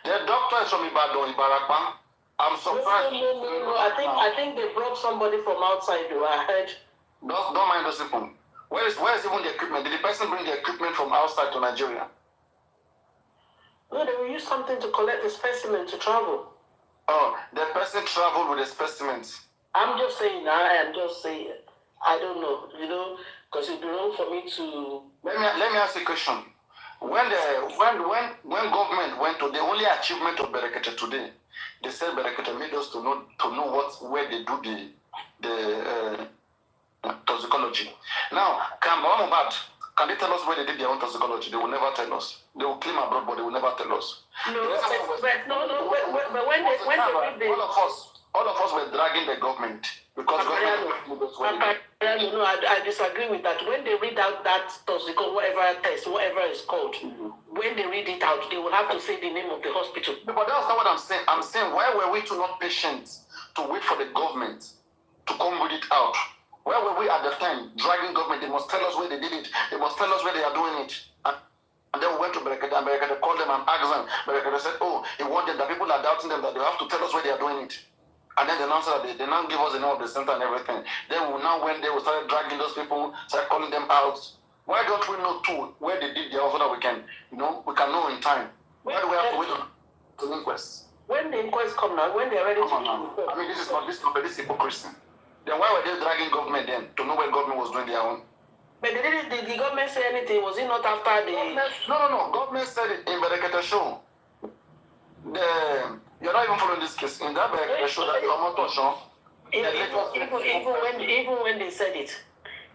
The doctor is from Ibadan. I'm surprised. No. I think they brought somebody from outside. I heard. Don't mind those people. Where is even the equipment? Did the person bring the equipment from outside to Nigeria? No, they will use something to collect the specimen to travel. Oh, the person traveled with the specimens. I'm just saying. I don't know. Because it'd be wrong for me to. Let me ask you a question. When government went to the only achievement of Berekete today, they said Berekete made us to know where they do the toxicology. Now, can they tell us where they did their own toxicology? They will never tell us. They will claim abroad, but they will never tell us. But when they all of us were dragging the government because I disagree with that. When they read out that toxicology, whatever it's called, when they read it out, they will have to say the name of the hospital. But that's not what I'm saying. I'm saying, why were we not patient to wait for the government to come read it out? Where were we at the time? Dragging government, they must tell us where they did it. They must tell us where they are doing it. And then we went to Berekete, and Berekete called them and asked them. Berekete said, he wanted that people are doubting them, that they have to tell us where they are doing it. And then they announced that they now give us the name of the center and everything. Then when they started dragging those people, started calling them out. Why don't we know too where they did their so that we can know in time? Why do we have to wait to the inquest? When the inquest come now, when they are ready to I mean, this is hypocrisy. Then why were they dragging government then to know where government was doing their own? But did the government say anything? Was it not after the... No. Government said it in Berekete show. You're not even following this case. In that Berekete show that you're not touching. Even when they said it,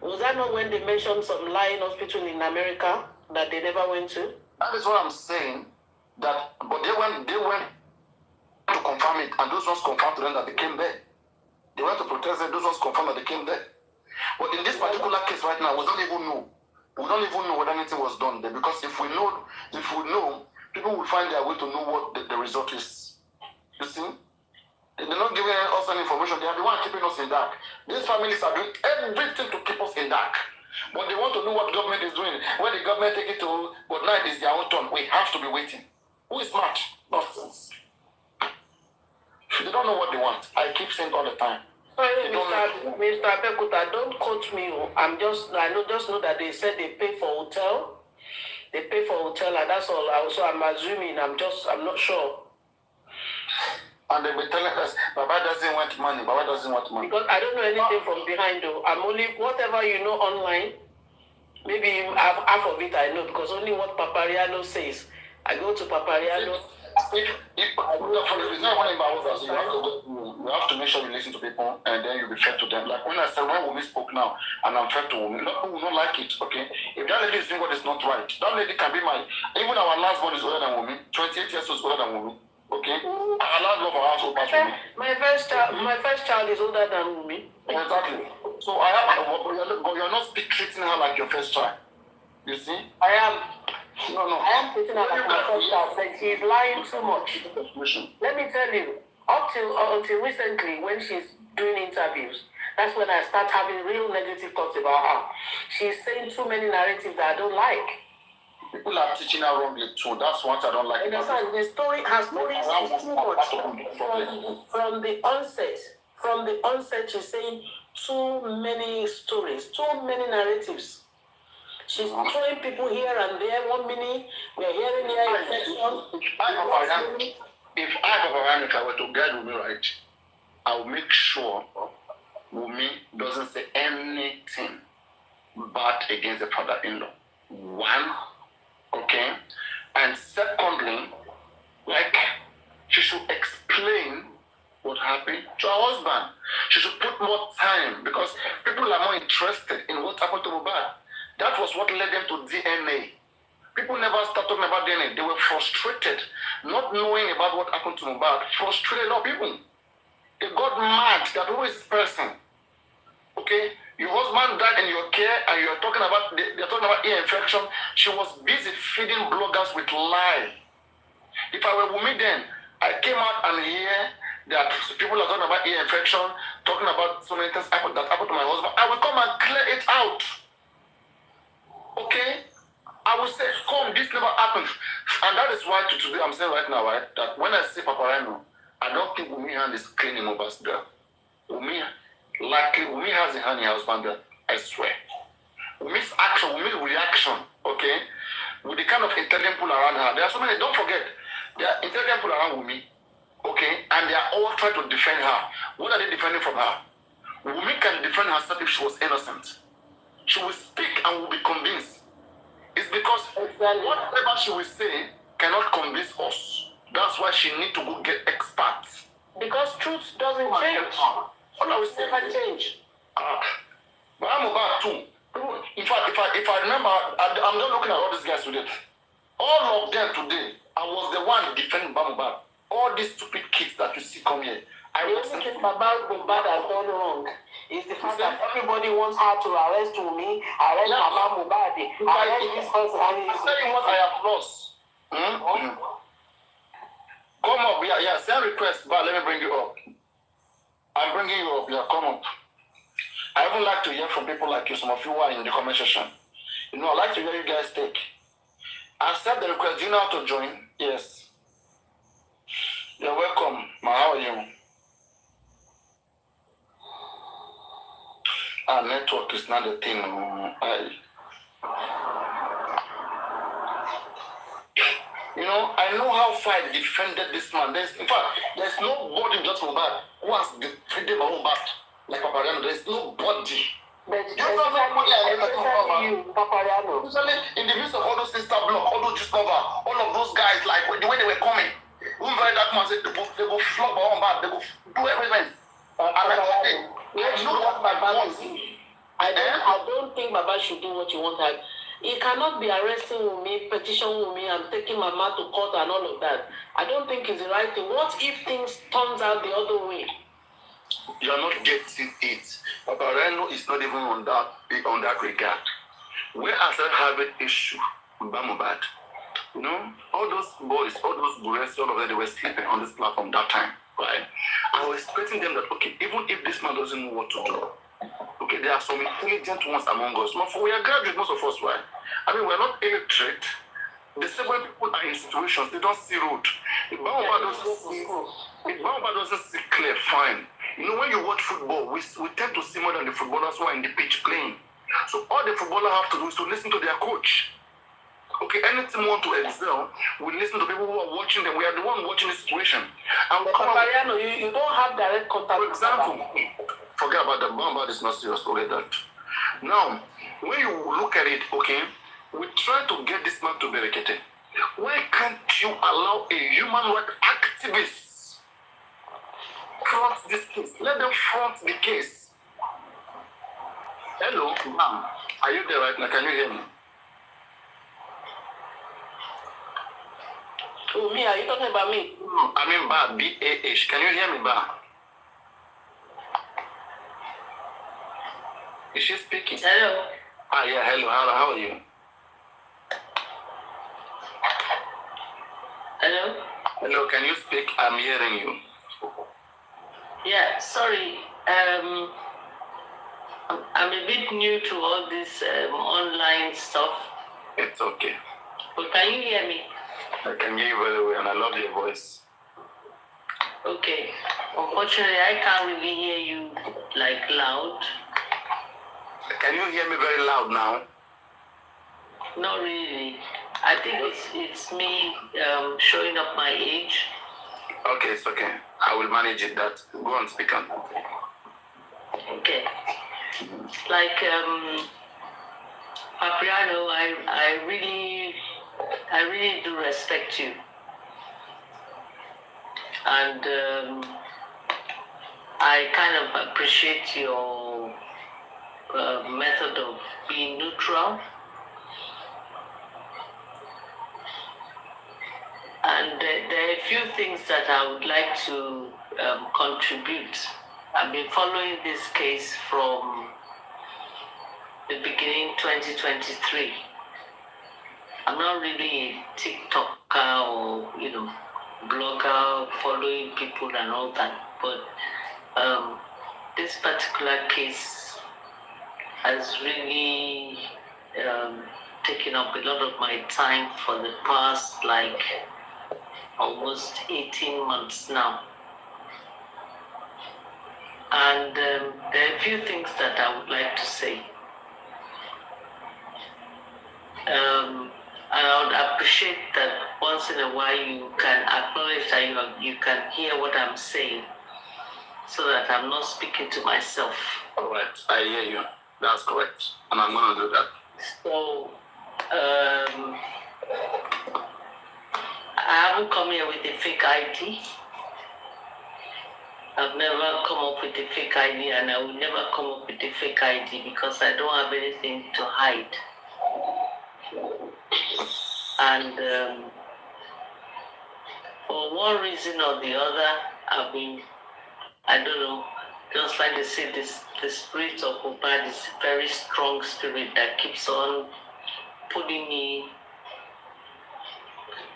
was that not when they mentioned some lying hospital in America that they never went to? That is what I'm saying. But they went to confirm it, and those ones confirmed to them that they came there. They went to protest and those ones confirmed that they came there. But in this particular case right now, we don't even know. We don't even know whether anything was done there, because if we know, people will find their way to know what the result is. You see? They're not giving us any information. They are the one keeping us in dark. These families are doing everything to keep us in dark. But they want to know what government is doing. When the government take it to, but now it is their own turn. We have to be waiting. Who is smart? Nonsense. They don't know what they want. I keep saying all the time. Sorry, Mr. Pekuta, don't quote me. I know that they said they pay for hotel. They pay for hotel, and that's all. I'm assuming. I'm not sure. And they be telling us, Baba doesn't want money. Baba doesn't want money. Because I don't know anything from behind though. I'm only whatever you know online. Maybe half of it I know because only what Paparino says. I go to Paparino. You have to make sure you listen to people and then you be fair to them. Like when I said, when women spoke now and I'm fair to women, people will not like it, okay? If that lady is doing what is not right, that lady can be even our last one is older than women, 28 years old is older than women, okay? Our last love our household past women. My first child is older than me. Exactly. So but you're not treating her like your first child. You see? I am. No. I am treating her like my first child, but she's lying too much. Let me tell you, until recently, when she's doing interviews, that's when I start having real negative thoughts about her. She's saying too many narratives that I don't like. People are teaching her wrongly too. That's what I don't like. Understand? Her story is too much. From the onset. From the onset, she's saying too many stories, too many narratives. She's throwing people here and there. 1 minute, we're hearing here infection. If I were to guide Wumi right, I will make sure Wumi doesn't say anything bad against the father-in-law. One, okay? And secondly, she should explain what happened to her husband. She should put more time because people are more interested in what happened to Mohbad. That was what led them to DNA. People never started talking about DNA. They were frustrated, not knowing about what happened to Mohbad. Frustrated a lot of people. They got mad that who is this person? Okay, your husband died in your care, and you're talking about they're talking about ear infection. She was busy feeding bloggers with lies. If I were Wumi then, I came out and hear that people are talking about ear infection, talking about so many things that happened to my husband. I will come and clear it out. Okay? I will say, come, this never happened. And that is why today I'm saying right now, right, that when I see Paparino, I don't think Wumi hand is clean in Mohbad's girl. Wumi has a hand in her husband girl, I swear. Wumi's action, Wumi's reaction, okay, with the kind of intelligent people around her. There are so many, don't forget, there are intelligent people around Wumi, okay, and they are all trying to defend her. What are they defending from her? Wumi can defend herself if she was innocent. She will speak and will be convinced. It's because whatever she will say cannot convince us. That's why she need to go get experts. Because truth doesn't change. What are we saying? Never change. But I'm about too. If I remember, I'm not looking at all these guys today. All of them today, I was the one defending Mohbad. All these stupid kids that you see come here. The only thing Mohbad has done wrong is the fact that everybody wants her to arrest me, arrest Mama Mohbad, arrest this person. I'm saying what I have lost. Come up, yeah, send request, but let me bring you up. I'm bringing you up, yeah, come up. I even like to hear from people like you, some of you who are in the comment section. You know, I like to hear you guys take. Accept the request. Do you know how to join? Yes. You're welcome. How are you? Our network is not a thing. You know, I know how far I defended this man. In fact, there's nobody just Mohbad who has defended Mohbad like Paparino. There's nobody. But especially you, Paparino. Especially in the midst of all those Insta block, all those discover, all of those guys, like the way they were coming. Who very that man said they go flop Mohbad, they go do everything. Let's know what Baba is. I don't think Baba should do what you want her. He cannot be arresting Wumi, petition Wumi, and taking Mama to court and all of that. I don't think it's the right thing. What if things turns out the other way? You are not getting it. Paparino is not even on that regard. Where I said have an issue with Mohbad, You know, all those boys, all those boys, all of them, they were sleeping on this platform that time, right? I was expecting them that, okay, even if this man doesn't know what to do, okay, there are some intelligent ones among us. We are graduates, most of us, right? I mean, we're not illiterate. The same way people are in situations, they don't see road. If Bamba doesn't see clear, fine. You know, when you watch football, we tend to see more than the footballers who are in the pitch playing. So all the footballer have to do is to listen to their coach. Okay, anything want to excel, we listen to people who are watching them. We are the one watching the situation. And Paparino, you don't have direct contact. For example, forget about the Bamba is not serious, forget that. Now, when you look at it, okay, we try to get this man to be educated. Why can't you allow a human rights activist front this case? Let them front the case. Hello, ma'am. Are you there right now? Can you hear me? Oh, me? Are you talking about me? No, I mean Ba, B-A-H. Can you hear me, Ba? Is she speaking? Hello. Ah, yeah, hello. How are you? Hello? Hello, can you speak? I'm hearing you. Yeah, sorry. I'm a bit new to all this online stuff. It's okay. But can you hear me? I can hear you very well, and I love your voice. Okay. Unfortunately, I can't really hear you like loud. Can you hear me very loud now? Not really. I think it's me showing up my age. Okay, it's okay. I will manage it. That go on, speak on. Okay. Like Paparino, I really do respect you, and I kind of appreciate your method of being neutral. And there are a few things that I would like to contribute. I've been following this case from the beginning 2023. I'm not really a TikToker or, blogger following people and all that, but this particular case has really taken up a lot of my time for the past almost 18 months now. And there are a few things that I would like to say. And I would appreciate that once in a while you can acknowledge that you can hear what I'm saying, so that I'm not speaking to myself. All right, I hear you. That's correct. And I'm going to do that. So, I haven't come here with a fake ID. I've never come up with a fake ID, and I will never come up with a fake ID because I don't have anything to hide. And for one reason or the other, I've been, I don't know, just like they say, the spirit of Mohbad is a very strong spirit that keeps on pulling me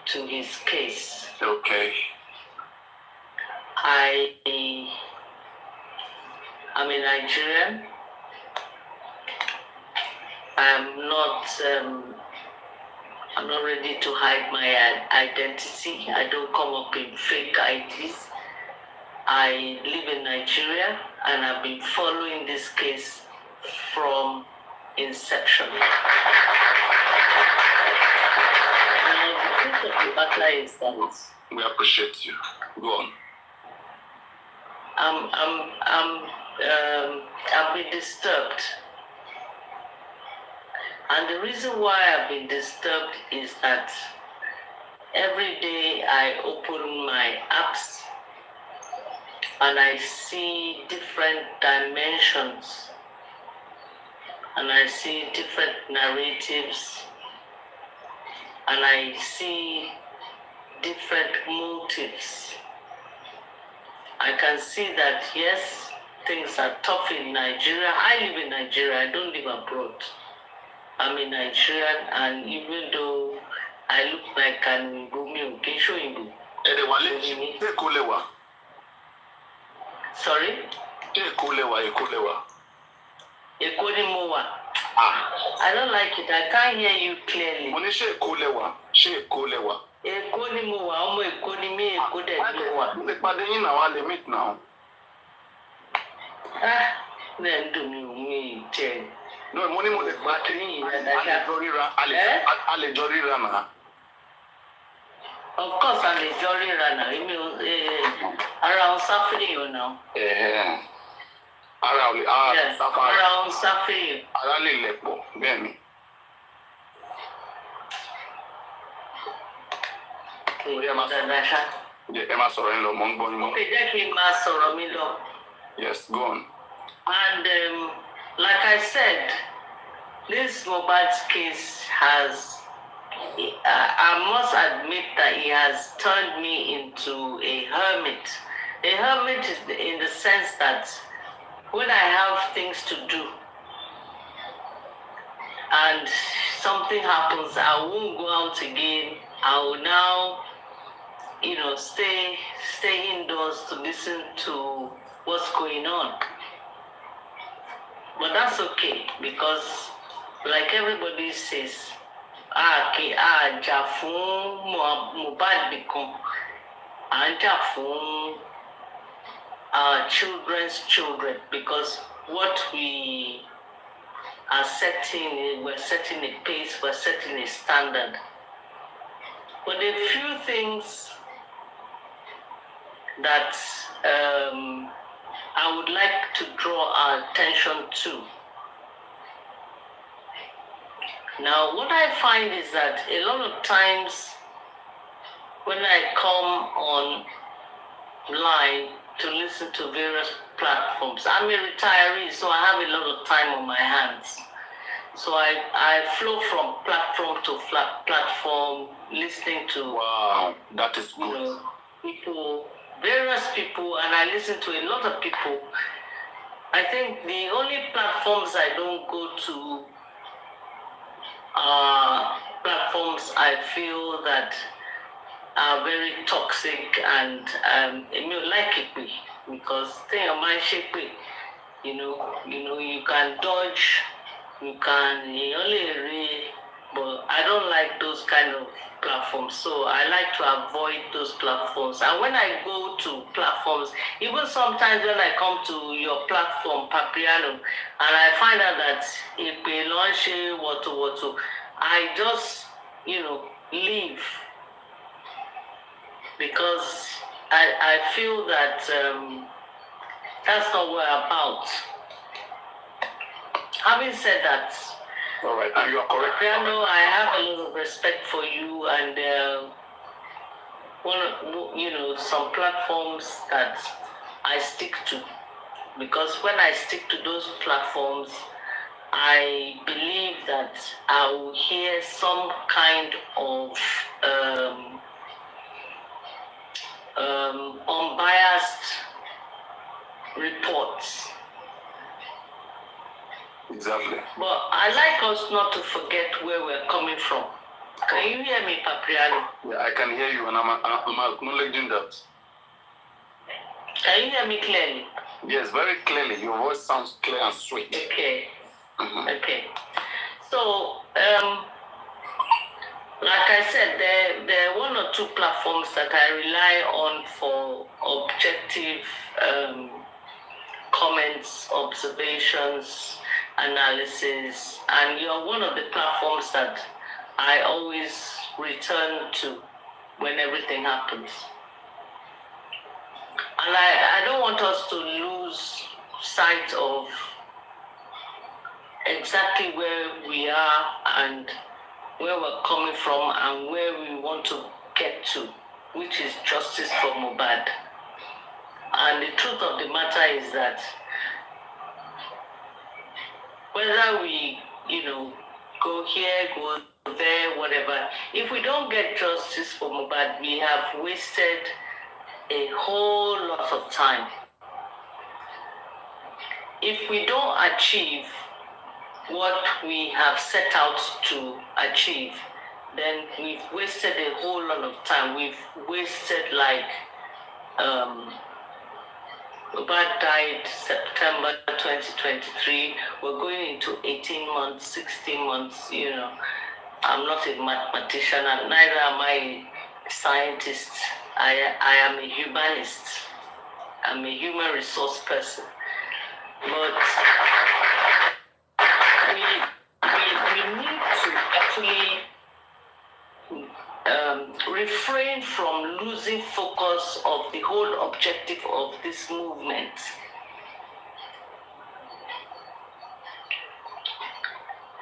to his case. Okay. I'm a Nigerian. I'm not ready to hide my identity. I don't come up in fake IDs. I live in Nigeria, and I've been following this case from inception. Now, the truth of the matter is that we appreciate you. Go on. I've been disturbed. And the reason why I've been disturbed is that every day I open my apps and I see different dimensions and I see different narratives and I see different motives. I can see that, yes, things are tough in Nigeria. I live in Nigeria, I don't live abroad. I'm a Nigerian, and even though I look like an Romeo. Can show you? Sorry? I don't like it. I can't hear you clearly. No, money mo le Of course, I'm a jolly runner. Around Safari, you know. Around Safari. Yes, go on. And like I said, this Mohbad's case has, I must admit that he has turned me into a hermit. A hermit is in the sense that when I have things to do and something happens, I won't go out again. I will now, stay indoors to listen to what's going on. But that's okay, because like everybody says, Jafun Mohbad become Jafun our children's children, because what we are setting, we're setting a pace, we're setting a standard. But a few things that I would like to draw our attention to. Now, what I find is that a lot of times when I come online to listen to various platforms, I'm a retiree, so I have a lot of time on my hands. So I flow from platform to platform, listening to that is good. People, various people, and I listen to a lot of people. I think the only platforms I don't go to are platforms I feel that are very toxic and like it because thing of my shape, you can dodge, you only read, but I don't like those kind of platforms, so I like to avoid those platforms. And when I go to platforms, even sometimes when I come to your platform, Paparino, and I find out that if they launch what, I just leave, because I feel that that's not what I'm about. Having said that, all right, and you are correct. Paparino, I have a lot of respect for you, and some platforms that I stick to, because when I stick to those platforms, I believe that I will hear some kind of unbiased reports. Exactly. But I like us not to forget where we're coming from. Can you hear me, Paparino? Yeah, I can hear you, and I'm acknowledging that. Can you hear me clearly? Yes, very clearly. Your voice sounds clear and sweet. Okay. Mm-hmm. Okay. So, like I said, there are one or two platforms that I rely on for objective comments, observations, analysis, and you're one of the platforms that I always return to when everything happens. And I don't want us to lose sight of exactly where we are and where we're coming from and where we want to get to, which is justice for Mohbad. And the truth of the matter is that whether we, go here, go there, whatever, if we don't get justice for Mohbad, we have wasted a whole lot of time. If we don't achieve what we have set out to achieve, then we've wasted a whole lot of time. We've wasted like Baba died September 2023. We're going into 18 months, 16 months, you know. I'm not a mathematician and neither am I a scientist. I am a humanist. I'm a human resource person. But we need to actually refrain from losing focus of the whole objective of this movement.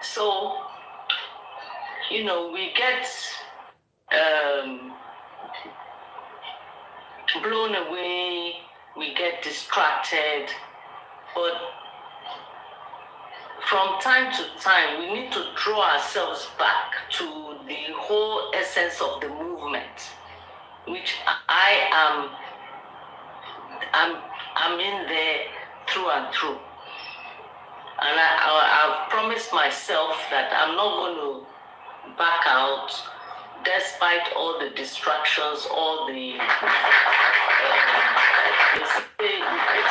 So, you know, we get blown away, we get distracted, but from time to time, we need to draw ourselves back to the whole essence of the movement, which I'm in there through and through. And I've promised myself that I'm not going to back out despite all the distractions, all the,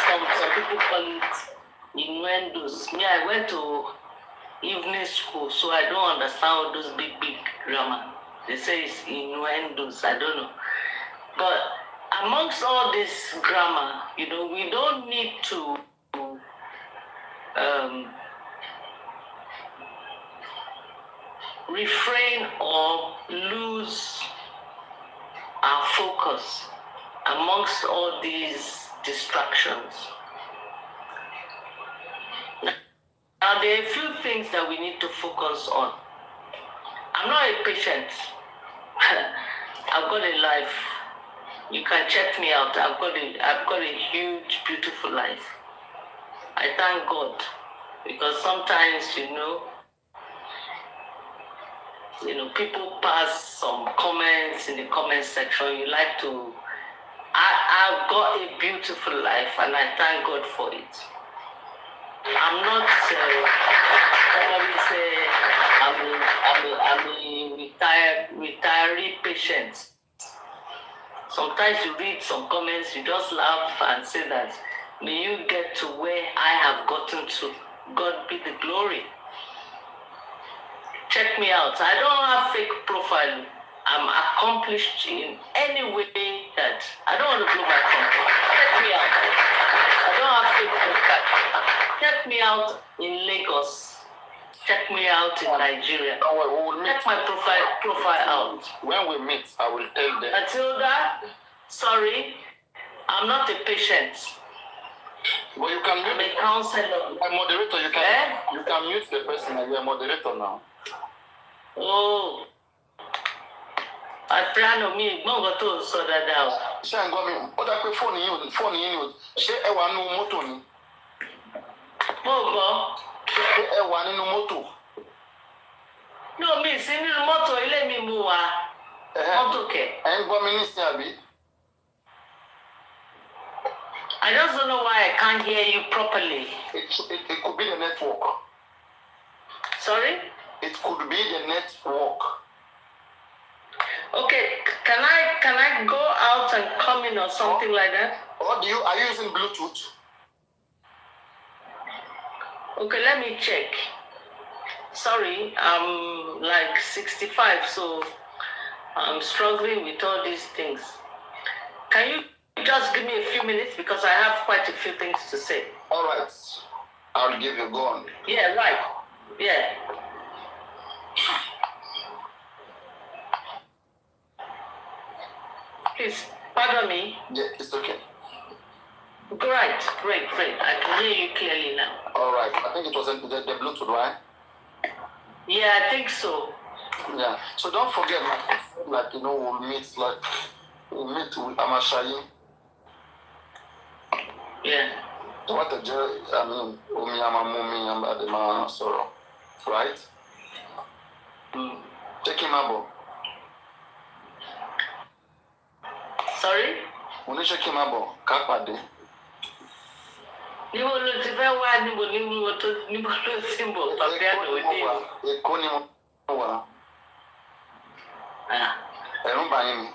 some people call it innuendos. Me, I went to evening school, so I don't understand all those big grammar. They say it's innuendos, I don't know. But amongst all this grammar, you know, we don't need to refrain or lose our focus amongst all these distractions. Now, there are a few things that we need to focus on. I'm not a patient. I've got a life. You can check me out. I've got a huge, beautiful life. I thank God because sometimes, you know, people pass some comments in the comment section. You like to. I've got a beautiful life, and I thank God for it. I'm not I'm a retiree patient. Sometimes you read some comments, you just laugh and say that, may you get to where I have gotten to. God be the glory. Check me out. I don't have fake profile. I'm accomplished in any way that I don't want to blow my trumpet. Check me out. I don't have fake profile. Check me out in Lagos. Check me out in Nigeria. Check my profile out. When we meet, I will tell them. Matilda, sorry, I'm not a patient. But you can I'm a counselor. A moderator, you can mute the person. You're a moderator now. Oh. Paparino mi gbọ́ngàn tó sọ dáadáa o. Ṣé à ń gbọ́ mi? Ó dá pé fóònù yín ni o. Ṣé ẹ wà nínú mọ́tò ni? Mo gbọ́. Ṣé ẹ wà nínú mọ́tò? No, mi sí nínú mọ́tò ilé mi mo wà. Mọ́tò kẹ̀. Ẹ ń gbọ́ mi nísìnyí àbí? I just don't know why I can't hear you properly. It could be the network. Sorry? It could be the network. Okay, can I go out and come in or something like that? Or are you using Bluetooth? Okay, let me check. Sorry, I'm like 65, so I'm struggling with all these things. Can you just give me a few minutes because I have quite a few things to say. All right, I'll give you. Go on. Yeah, right. Yeah. Please, pardon me. Yeah, it's okay. Great. I can hear you clearly now. All right. I think it was the Bluetooth, right? Yeah, I think so. Yeah. So don't forget, we'll meet with Amashayi. Yeah. What a joy. I mean, Mumi and the man sorrow. Right? Take him up. Sorry? When you check him up, Kapade. You will lose if I want you to symbol, Paparino. ẹ̀rù bà yín ni.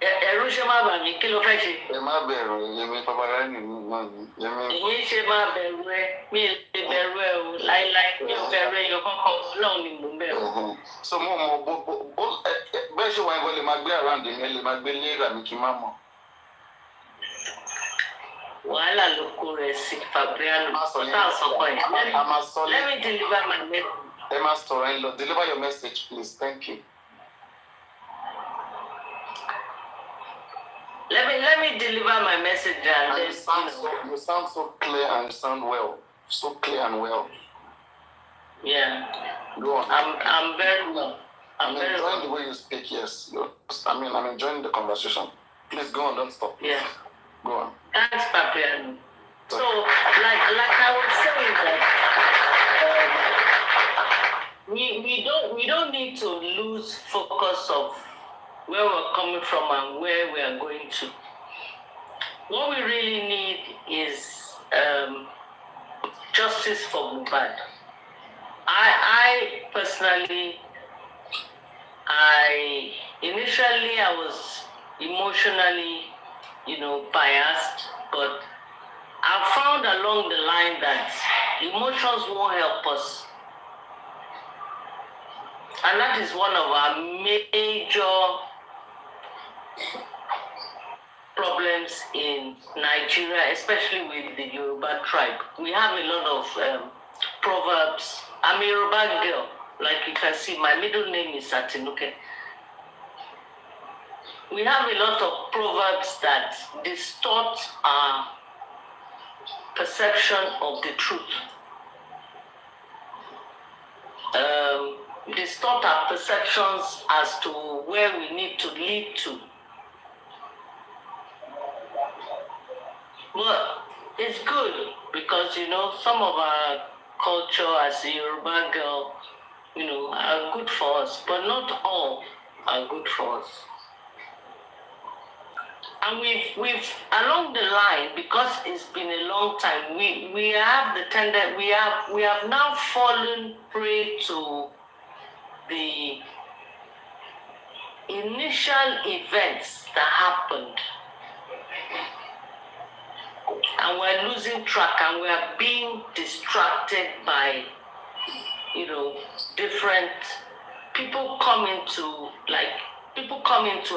Ẹ̀rù ṣe má bà mí, kí ló fẹ́ ṣe? Ẹ má bẹ̀rù Yẹmí Paparino náà ni. Èyí ṣe máa bẹ̀rù ẹ, mi ò lè bẹ̀rù ẹ o, láíláí, mi ò bẹ̀rù ẹ yọ kankan, náà ni mò ń bẹ̀rù. So mo mọ bẹ́ẹ̀ ṣe wà ń lè máa gbé around mi, ẹ lè máa gbé léèrà mi kí n má mọ̀. Wàhálà ló kó rẹ̀ sí Paparino. Ọ̀tá ọ̀sọ̀kọ̀ yẹn. Let me deliver my message. Ẹ má sọ̀rọ̀ ẹ lọ, deliver your message please, thank you. Let me deliver my message and you sound so clear and you sound well. So clear and well. Yeah. Go on. I'm very well. I'm enjoying the way you speak, yes. I'm enjoying the conversation. Please go on, don't stop. Yeah. Go on. Thanks, Paparino. So, like I was saying that we don't need to lose focus of where we're coming from and where we are going to. What we really need is justice for Mohbad. I personally, initially I was emotionally, biased, but I found along the line that emotions won't help us. And that is one of our major problems in Nigeria, especially with the Yoruba tribe. We have a lot of proverbs. I'm a Yoruba girl. Like you can see, my middle name is Atinuke. We have a lot of proverbs that distort our perception of the truth. Distort our perceptions as to where we need to lead to. But it's good because, some of our culture as a Yoruba girl, are good for us, but not all are good for us. And we've along the line, because it's been a long time, we have the tendency, we have now fallen prey to the initial events that happened. And we're losing track and we're being distracted by, different people come into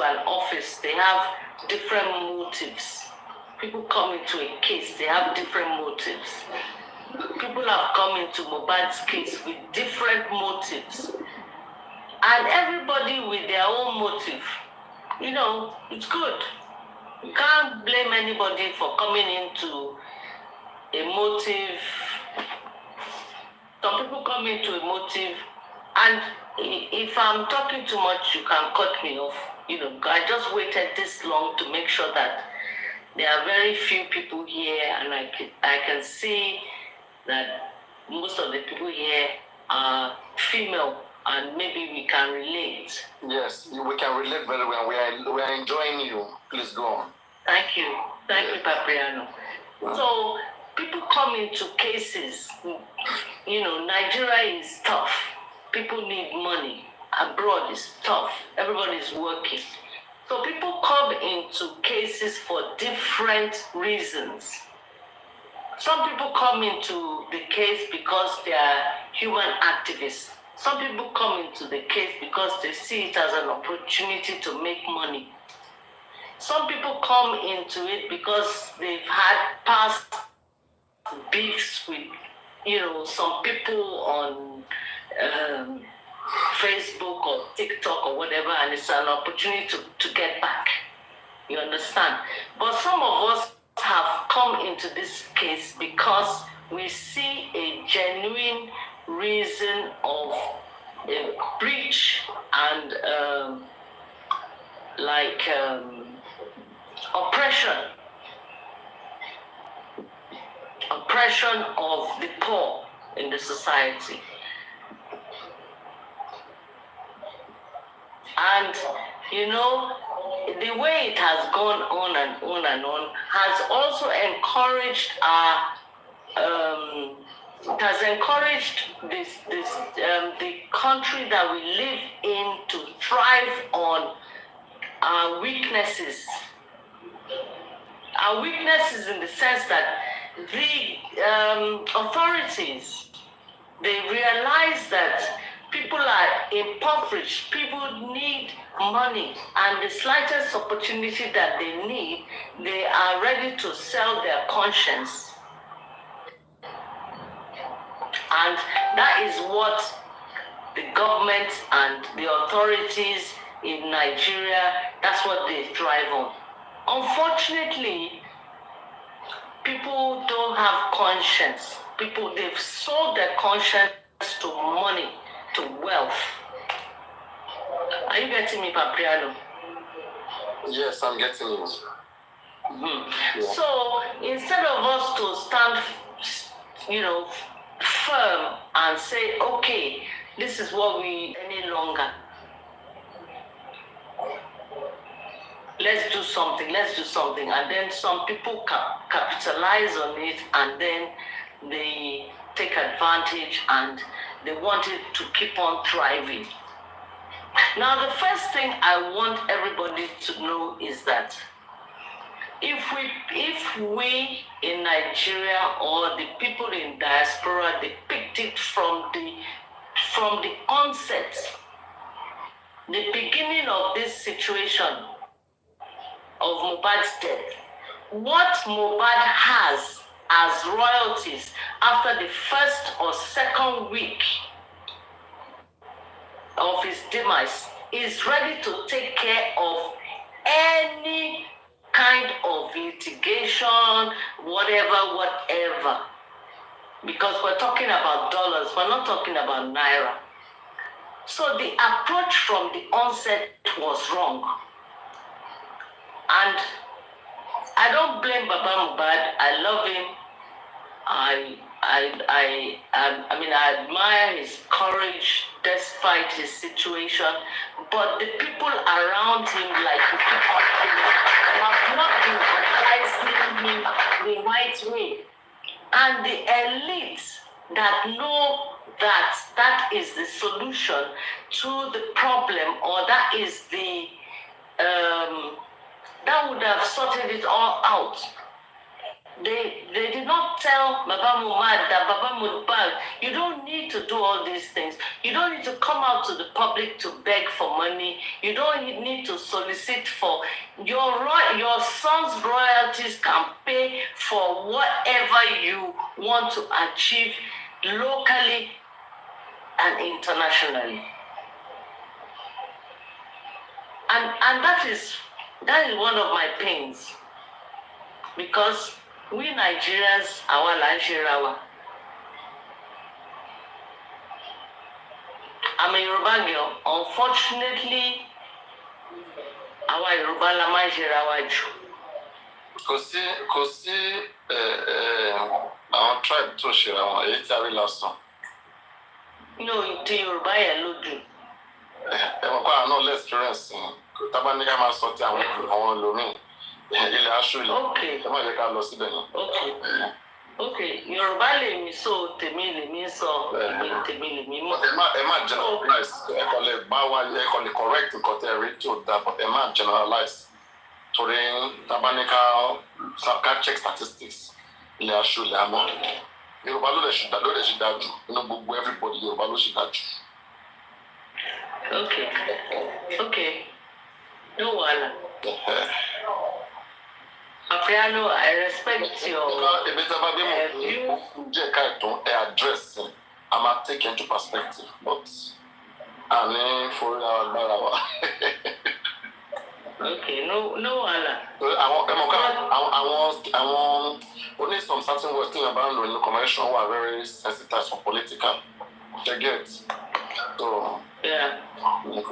an office, they have different motives. People come into a case, they have different motives. People have come into Mohbad's case with different motives. And everybody with their own motive. It's good. You can't blame anybody for coming into a motive. Some people come into a motive, and if I'm talking too much, you can cut me off. I just waited this long to make sure that there are very few people here, and I can see that most of the people here are female, and maybe we can relate. Yes, we can relate very well. We are enjoying you. Please go on. Thank you, Paparino. So people come into cases. Nigeria is tough. People need money. Abroad is tough. Everybody is working. So people come into cases for different reasons. Some people come into the case because they are human activists. Some people come into the case because they see it as an opportunity to make money. Some people come into it because they've had past beefs with, some people on Facebook or TikTok or whatever, and it's an opportunity to get back. You understand? But some of us have come into this case because we see a genuine reason of a breach and oppression of the poor in the society. And the way it has gone on and on and on has also encouraged the country that we live in to thrive on our weaknesses. Our weaknesses in the sense that the authorities, they realize that people are impoverished, people need money, and the slightest opportunity that they need, they are ready to sell their conscience. And that is what the government and the authorities in Nigeria, that's what they thrive on. Unfortunately, people don't have conscience. People, they've sold their conscience to money, to wealth. Are you getting me, Paparino? Yes, I'm getting you. Mm-hmm. Yeah. So instead of us to stand, firm and say, okay, this is what we any longer. Let's do something. And then some people capitalize on it, and then they take advantage and they want it to keep on thriving. Now, the first thing I want everybody to know is that if we in Nigeria or the people in diaspora, they picked it from the onset, the beginning of this situation of Mohbad's death, what Mohbad has as royalties after the first or second week of his demise is ready to take care of any kind of litigation, whatever. Because we're talking about dollars, we're not talking about naira. So the approach from the onset was wrong. And I don't blame Baba Mohbad. I love him. I admire his courage despite his situation. But the people around him, like the people, have not been advising him the right way. And the elites that know that is the solution to the problem, or that is the that would have sorted it all out. They did not tell Baba Mohbad that Baba Mohbad, you don't need to do all these things. You don't need to come out to the public to beg for money. You don't need to solicit for your son's royalties can pay for whatever you want to achieve locally and internationally. And that is one of my pains, because we Nigerians, our Nigerians, I'm a Yoruba girl. Unfortunately, our Yoruba la máa ń ṣera wa jù. Kò sí àwọn tribe tó ṣera wọn, èyí tí a rí lásán. No, ti Yoruba yẹn ló dùn. Ẹ̀wọ̀n kọ́ àná less experience tábà ní ká máa sọ ti àwọn lómìn ilẹ̀ aṣọ ilẹ̀ ẹ má jẹ́ ká lọ síbẹ̀ náà. Ok, Yorùbá lè mi sọ tèmi lè mi sọ tèmi lè mi mọ̀. Ẹ má generalize, ẹ kò lè bá wa ẹ kò lè correct nǹkan tẹ́ ẹ rí tí ò dáa, but ẹ má generalize. Torí tábà ní ká check statistics ilẹ̀ aṣọ ilẹ̀ àmọ́. Yorùbá ló lè ṣì dájú nínú gbogbo everybody Yorùbá ló ṣì dájú. Okay. No wahala. Paparino, I respect your view. Address I'm not taking into perspective, but I mean for Okay, no wahala. I want only some certain words thing about the convention who are very sensitive for political. You get so yeah. Okay.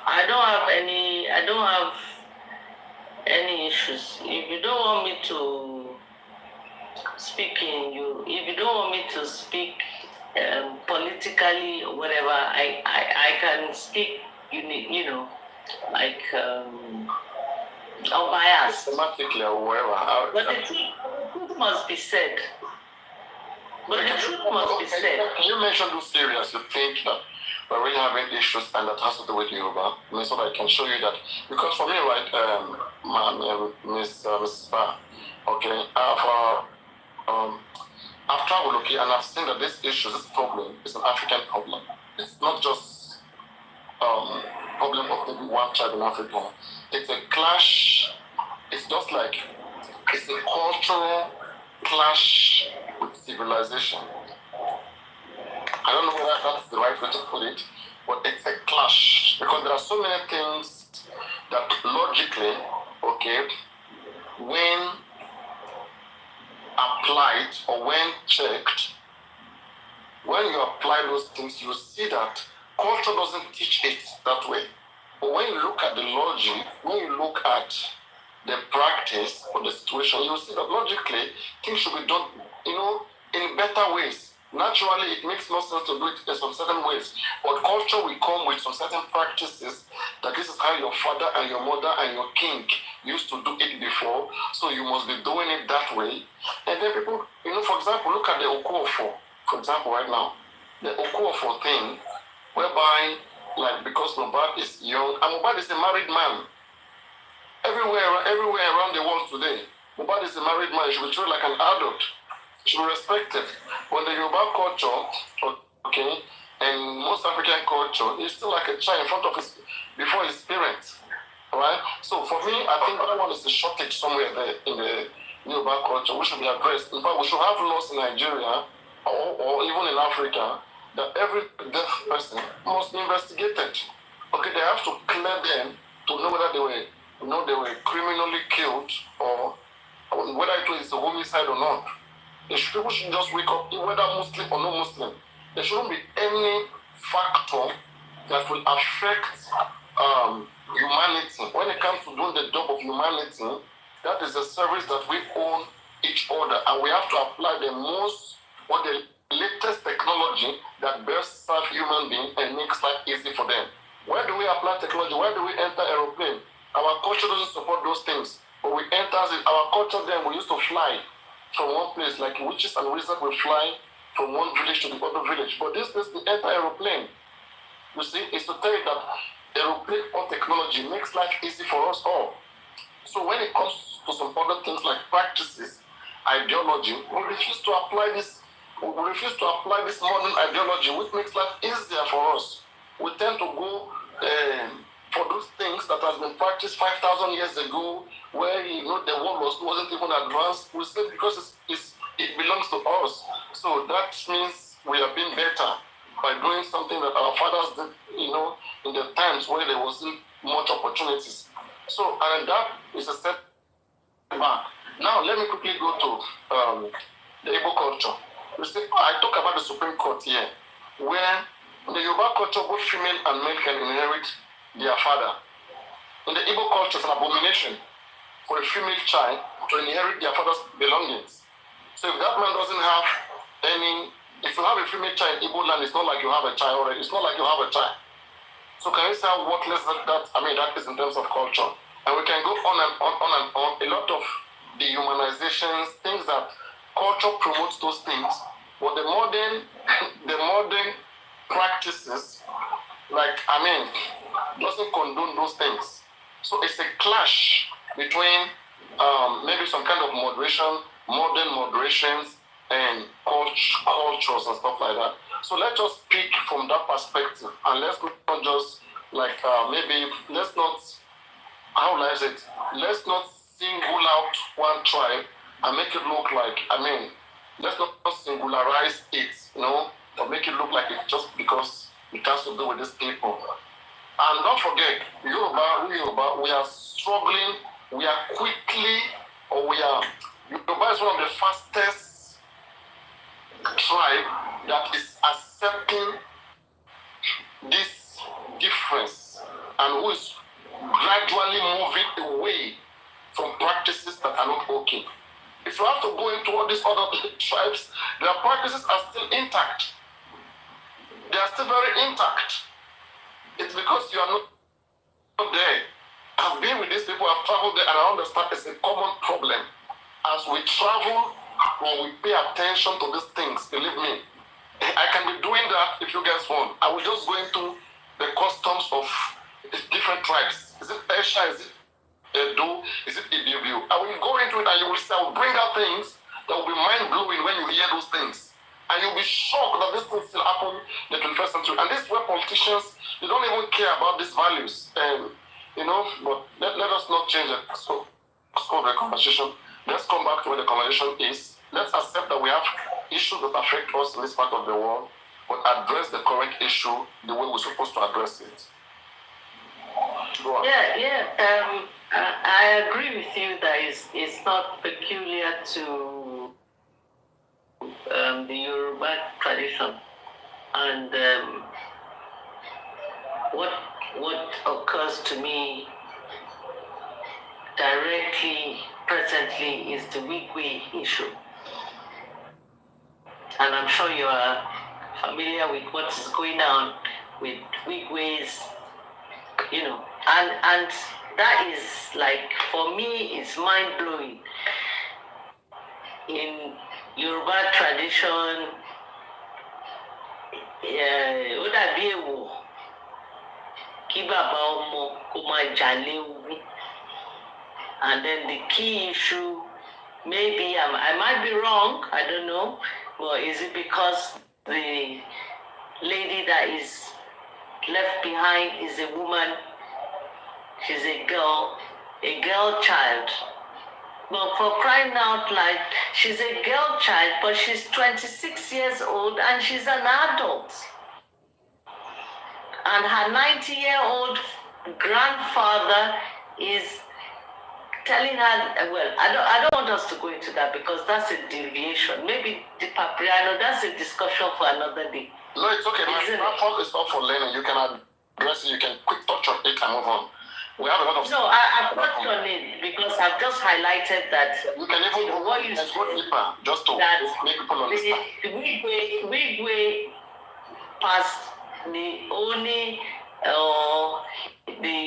I don't have any issues. If you don't want me to speak if you don't want me to speak politically or whatever, I can speak. Like unbiased. Systematically or wherever. But the truth must be said. But the truth must be said. You mentioned those areas you think that having issues, and that has to do with Yoruba. So that I can show you that. Because for me, right, Mrs. Ba, okay, I've traveled, okay, and I've seen that this issue, this problem, is an African problem. It's not just problem of maybe one tribe in Africa. It's a clash. It's just like it's a cultural clash with civilization. I don't know whether that's the right way to put it, but it's a clash because there are so many things that logically, okay, when applied or when checked, when you apply those things, you see that culture doesn't teach it that way. But when you look at the logic, when you look at the practice or the situation, you see that logically things should be done, in better ways. Naturally, it makes no sense to do it in some certain ways. But culture will come with some certain practices that this is how your father and your mother and your king used to do it before. So you must be doing it that way. And then people, for example, look at the Okuofo, for example, right now. The Okuofo thing, whereby, like, because Mohbad is young, and Mohbad is a married man. Everywhere around the world today, Mohbad is a married man. He should be treated like an adult. He should be respected. But the Yoruba culture, okay, and most African culture, he's still like a child in front of before his parents, right? So for me, I think that one is a shortage somewhere there in the Yoruba culture, which should be addressed. In fact, we should have laws in Nigeria or even in Africa that every deaf person must be investigated. Okay, they have to clear them to know whether they were criminally killed or whether it was a homicide or not. People should just wake up, whether Muslim or no Muslim. There shouldn't be any factor that will affect humanity. When it comes to doing the job of humanity, that is a service that we own each other, and we have to apply the latest technology that best serve human beings and makes life easy for them. Where do we apply technology? Where do we enter aeroplane? Our culture doesn't support those things, but we enter our culture. Then we used to fly from one place, like witches and wizards will fly from one village to the other village. But this is the enter aeroplane. You see, it's to tell you that aeroplane or technology makes life easy for us all. So when it comes to some other things like practices, ideology, we refuse to apply this. We refuse to apply this modern ideology, which makes life easier for us. We tend to go for those things that has been practiced 5,000 years ago, where the world wasn't even advanced. We say because it belongs to us. So that means we have been better by doing something that our fathers did, in the times where there wasn't much opportunities. So, and that is a setback. Now, let me quickly go to the Igbo culture. You see, I talk about the Supreme Court here, where in the Yoruba culture, both female and male can inherit their father. In the Igbo culture, it's an abomination for a female child to inherit their father's belongings. So if that man doesn't have if you have a female child in Igbo land, it's not like you have a child already. It's not like you have a child. So can you say how worthless that is in terms of culture? And we can go on and on. A lot of dehumanizations, things that culture promotes those things, but the modern practices, doesn't condone those things. So it's a clash between maybe some kind of modern moderations, and cultures and stuff like that. So let's just speak from that perspective, and let's not just let's not single out one tribe and make it look like, let's not singularize it, or make it look like it's just because it has to do with these people. And don't forget, Yoruba, we are struggling, Yoruba is one of the fastest tribe that is accepting this difference and who is gradually moving away from practices that are not okay. If you have to go into all these other tribes, their practices are still intact. They are still very intact. It's because you are not there. I've been with these people, I've traveled there, and I understand it's a common problem. As we travel or we pay attention to these things, believe me, I can be doing that if you guys want. I will just go into Onitsha? Is it Edo? Is it Ibiu? I will go into it and you will see, I will bring out things that will be mind-blowing when you hear those things. And you'll be shocked that this thing still happen in the 21st century. And this is where politicians, they don't even care about these values. You know, but let us not change it. So, the conversation. Let's come back to where the conversation is. Let's accept that we have issues that affect us in this part of the world, but address the current issue the way we're supposed to address it. I agree with you that it's not peculiar to the Yoruba tradition, and what occurs to me directly, presently, is the Wigwe issue, and I'm sure you are familiar with what is going on with Wigways, you know, and that is, like, for me, it's mind-blowing. In Yoruba tradition, ó dàbí èèwọ̀ kí bàbá ọmọ kó máa jà léwu. And then the key issue, maybe I might be wrong, I don't know, but is it because the lady that is left behind is a woman? She's a girl child. But for crying out loud, she's a girl child, but she's 26 years old and she's an adult. And her 90-year-old grandfather is telling her, well, I don't want us to go into that because that's a deviation. Maybe the Paparino, that's a discussion for another day. No, it's okay. My platform is not for learning. You can address it, you can quick touch on it and move on. We have a lot of... No, I've touched on it because I've just highlighted that... You can even what you said, go deeper, just to make people understand. The Wigwe passed the only... the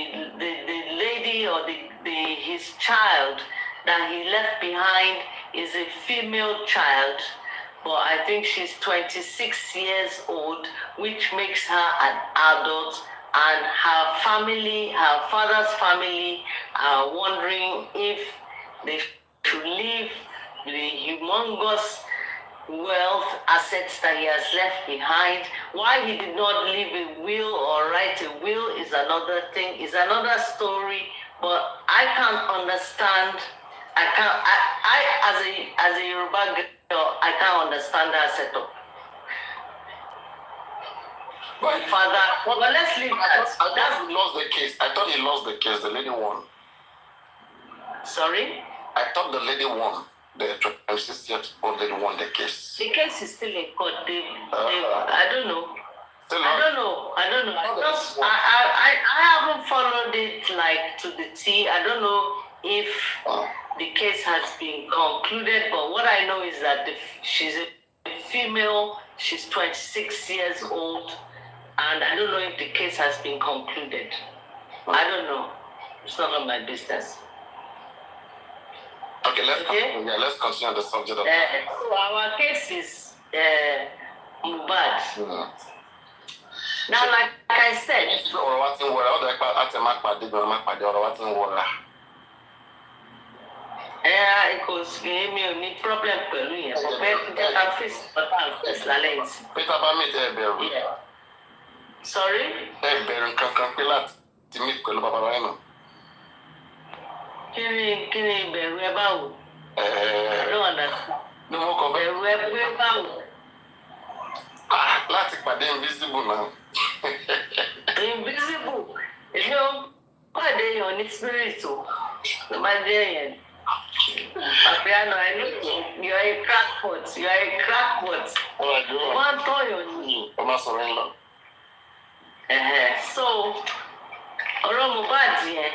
lady or his child that he left behind is a female child, but I think she's 26 years old, which makes her an adult, and her family, her father's family, are wondering if they should leave the humongous wealth, assets that he has left behind. Why he did not leave a will or write a will is another thing, is another story. But I can't understand. I as a Yoruba girl, I can't understand that setup. But father, well, let's leave that. I thought he lost the case. I thought he lost the case. The lady won. Sorry? I thought the lady won. The 26-year-old lady won the case. The case is still in court. I don't know. I don't know. I haven't followed it like to the T. I don't know if the case has been concluded, but what I know is that she's a female. She's 26 years old. And I don't know if the case has been concluded. I don't know. It's none of my business. Okay, let's continue the subject. So our case is Mohbad. Now, like I said, because me only problem pẹ̀lú yẹn. Sorry? Kí ni ìbẹ̀rù ẹ báwo? I don't understand. Ìbẹ̀rù ẹ pé báwo? Láti pàdé invisible náà. Invisible? Èmi ò pàdé èèyàn ní spirit o. Ló máa jẹ́ èèyàn. Paparino, I know you are a crackpot. You are a crackpot. Wọ́n á tọ́ yàn ní. Ọmọ sọ̀rọ̀ ń lọ. So, ọ̀rọ̀ Mohbad yẹn.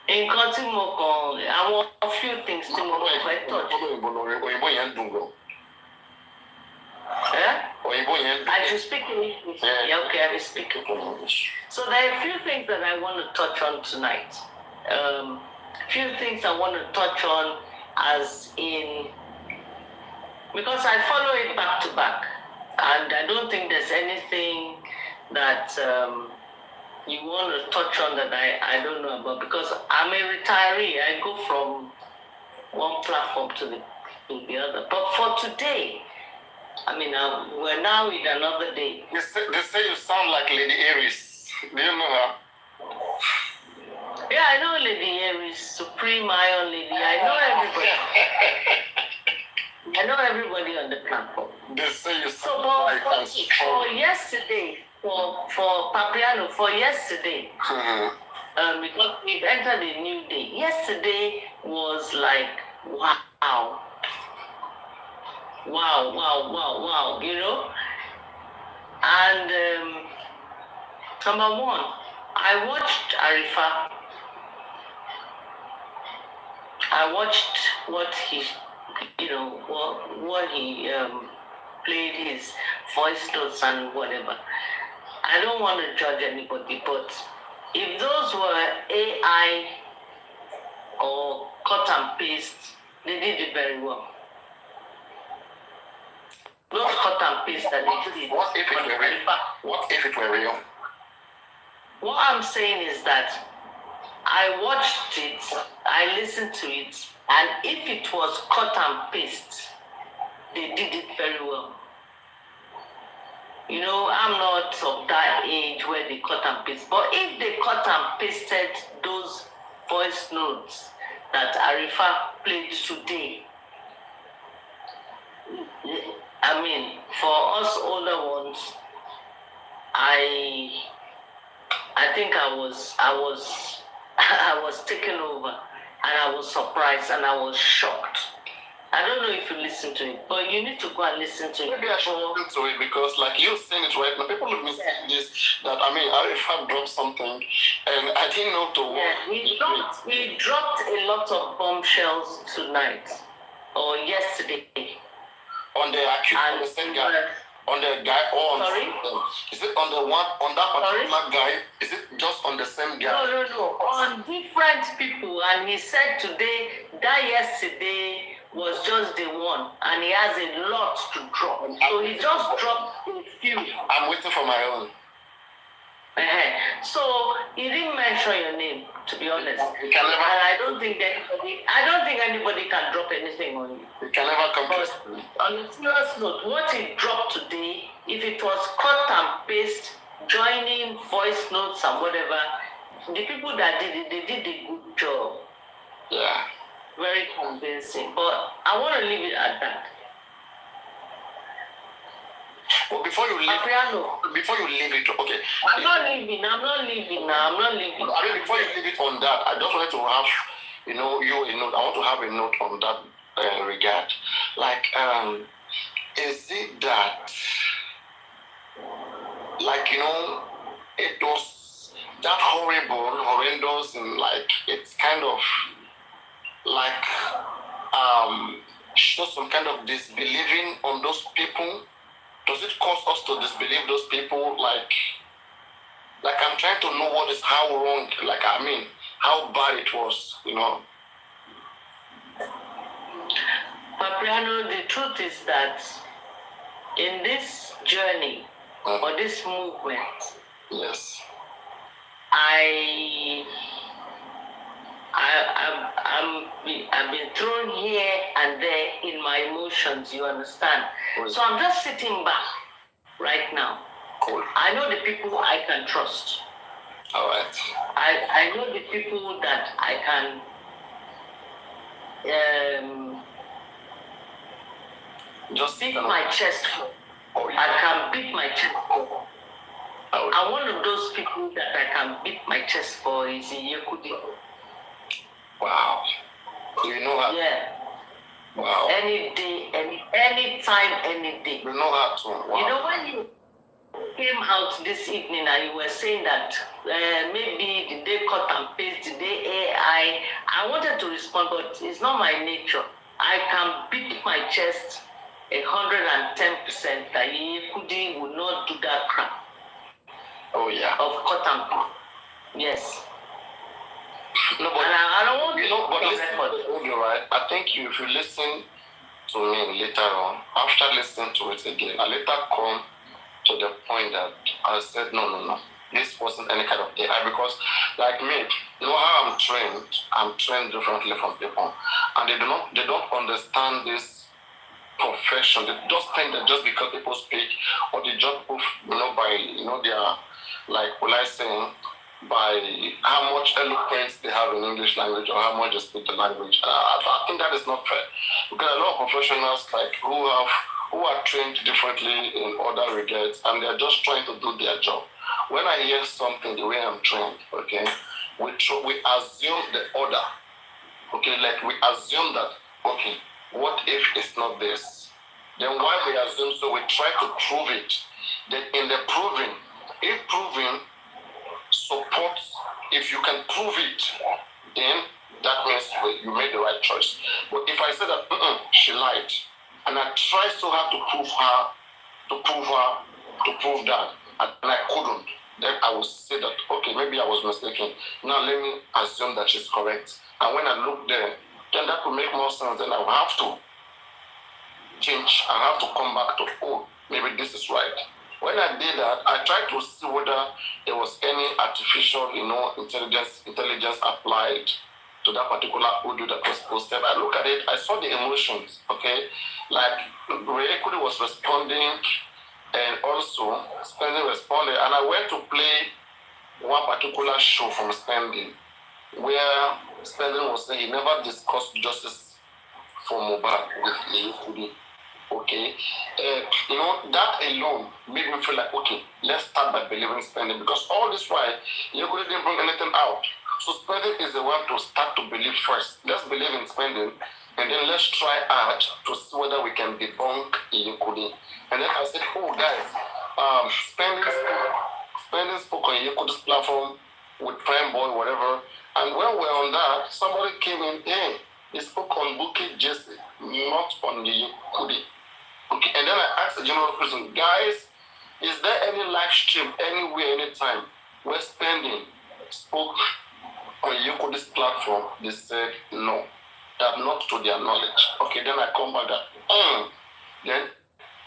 Nǹkan tí mo kàn, àwọn few things tí mo fẹ́ touch. Òyìnbó yẹn ń dùn gan. Òyìnbó yẹn ń dùn. I should speak English. Yeah, okay, I will speak English. So there are a few things that I want to touch on tonight. Few things I want to touch on as in, because I follow it back to back, and I don't think there's anything that you want to touch on that I don't know about, because I'm a retiree. I go from one platform to the other. But for today, I mean, we're now in another day. They say you sound like Lady Aries. Do you know her? Yeah, I know Lady Aries, Supreme Iron Lady. I know everybody. I know everybody on the platform. They say you So, sound like for yesterday, for Paparino, for yesterday, because we've entered a new day. Yesterday was like, wow, you know? And number one, I watched Arifa. I watched what he, what he played, his voice notes and whatever. I don't want to judge anybody, but if those were AI or cut and paste, they did it very well. Those cut and paste that they did. What if it were real? What if it were real? What I'm saying is that I watched it, I listened to it, and if it was cut and paste, they did it very well. You know, I'm not of that age where they cut and paste, but if they cut and pasted those voice notes that Arifa played today, I mean, for us older ones, I think I was taken over, and I was surprised, and I was shocked. I don't know if you listen to it, but you need to go and listen to it. Maybe I should listen to it, because like you're saying it right now, people have been saying this, that Arifa dropped something, and I didn't know to what. He dropped a lot of bombshells tonight, or yesterday. On the accused, on the same guy. On the guy, or on sorry? Is it on the one, on that particular guy? Is it just on the same guy? No. On different people. And he said today that yesterday was just the one, and he has a lot to drop. So he just dropped a few. I'm waiting for my own. So he didn't mention your name, to be honest. And I don't think anybody can drop anything on you. You can never come. But on a serious note, what he dropped today, if it was cut and paste, joining voice notes and whatever, the people that did it, they did a good job. Yeah. Very convincing. But I want to leave it at that. Well, before you leave it, okay. I'm not leaving now. I mean, before you leave it on that, I just wanted to have, you a note. I want to have a note on that regard. Like, is it that, like, it was that horrendous, and like, it's kind of like, show some kind of disbelieving on those people? Does it cause us to disbelieve those people? Like I'm trying to know how wrong, how bad it was, Paparino, the truth is that in this journey or this movement, yes, I've been thrown here and there in my emotions, you understand? So I'm just sitting back right now. Cool. I know the people I can trust. All right. I know the people that I can just beat my chest for. Oh, yeah. I can beat my chest for. And one of those people that I can beat my chest for is Yekudi. Wow. You know that? Yeah. Wow. Any day, any time, any day. You know that too. Wow. You know, when you came out this evening and you were saying that maybe did they cut and paste, did they AI? I wanted to respond, but it's not my nature. I can beat my chest 110% that Yekudi will not do that crap. Oh yeah. Of cut and paste. Yes. No, but I don't want but listen, you're right. I think if you listen to me later on, after listening to it again, I later come to the point that I said, no. this wasn't any kind of AI, because like me, you know how I'm trained differently from people, and they don't understand this profession. They just think that just because people speak, or they judge people, by their, like, will I say, by how much eloquence they have in English language or how much they speak the language. I think that is not fair, because a lot of professionals like who are trained differently in other regards, and they're just trying to do their job. When I hear something the way I'm trained, okay, we assume the order. Okay, like we assume that, okay, what if it's not this? Then why we assume, so we try to prove it. Then in the proving, if proving supports, if you can prove it, then that means you made the right choice. But if I say that she lied, and I try so hard to prove that, and I couldn't, then I will say that, okay, maybe I was mistaken. Now let me assume that she's correct. And when I look there, then that will make more sense. Then I will have to change. I have to come back to, oh, maybe this is right. When I did that, I tried to see whether there was any artificial, intelligence applied to that particular audio that was posted. I look at it, I saw the emotions, okay? Like, Rekudi was responding, and also Spending responded, and I went to play one particular show from Spending, where Spending was saying he never discussed justice for Mohbad with Rekudi. Okay, that alone made me feel like, okay, let's start by believing Spending, because all this while Rekudi didn't bring anything out. So Spending is the one to start to believe first. Let's believe in Spending, and then let's try out to see whether we can debunk Rekudi. And then I said, oh guys, Spending spoke on Yekudi's platform with Prime Boy, whatever. And when we're on that, somebody came in, hey, he spoke on Bukit Jesse, not on Yekudi. Okay, and then I asked the general person, guys, is there any live stream anywhere, anytime, where Spending spoke on Yekudi's platform? They said no, that not to their knowledge. Okay, then I come back that, then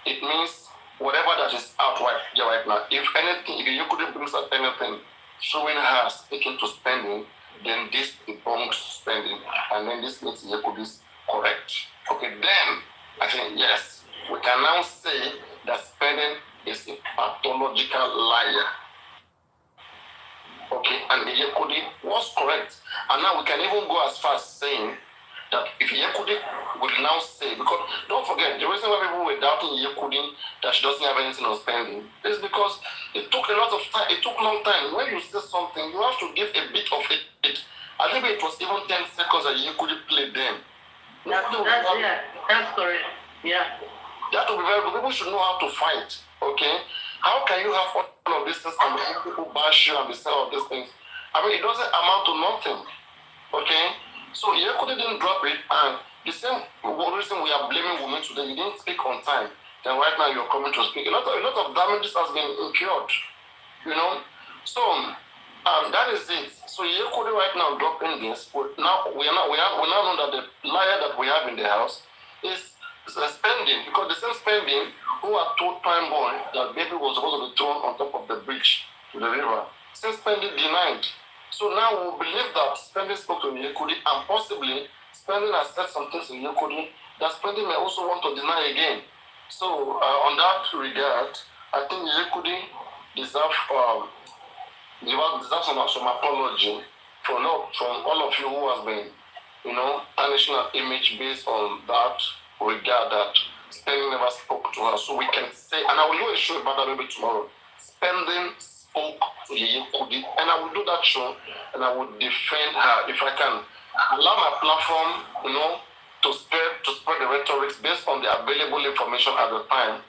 it means whatever that is out right now, if anything, if Yekudi brings up anything showing her speaking to Spending, then this debunks Spending, and then this makes Yekudi's correct. Okay, then I think yes, we can now say that Spending is a pathological liar. Okay, and Yekudi was correct. And now we can even go as far as saying that if Yekudi would now say, because don't forget, the reason why people were doubting Yekudi that she doesn't have anything on Spending is because it took a lot of time, it took a long time. When you say something, you have to give a bit of it. I think it was even 10 seconds that Yekudi played them. That's correct. Yeah. That would be very good. People should know how to fight. Okay? How can you have all of these things and people bash you and be saying all these things? I mean, it doesn't amount to nothing. Okay? So Yekudi didn't drop it, and the same reason we are blaming women today, you didn't speak on time. Then right now you're coming to speak. A lot of damages has been incurred. So that is it. So Yekudi right now dropping this. We now know that the liar that we have in the house is Spending, because the same Spending who had told Prime Boy that baby was supposed to be thrown on top of the bridge to the river, since Spending denied. So now we believe that Spending spoke to Yekudi, and possibly Spending has said some things to Yekudi that Spending may also want to deny again. So on that regard, I think Yekudi deserves some apology from all of you who has been, tarnishing an image based on that regard that Spending never spoke to her. So we can say, and I will do a show about that maybe tomorrow. Spending spoke to Yekudi, and I will do that show, and I will defend her if I can allow my platform, to spread the rhetorics based on the available information at the time.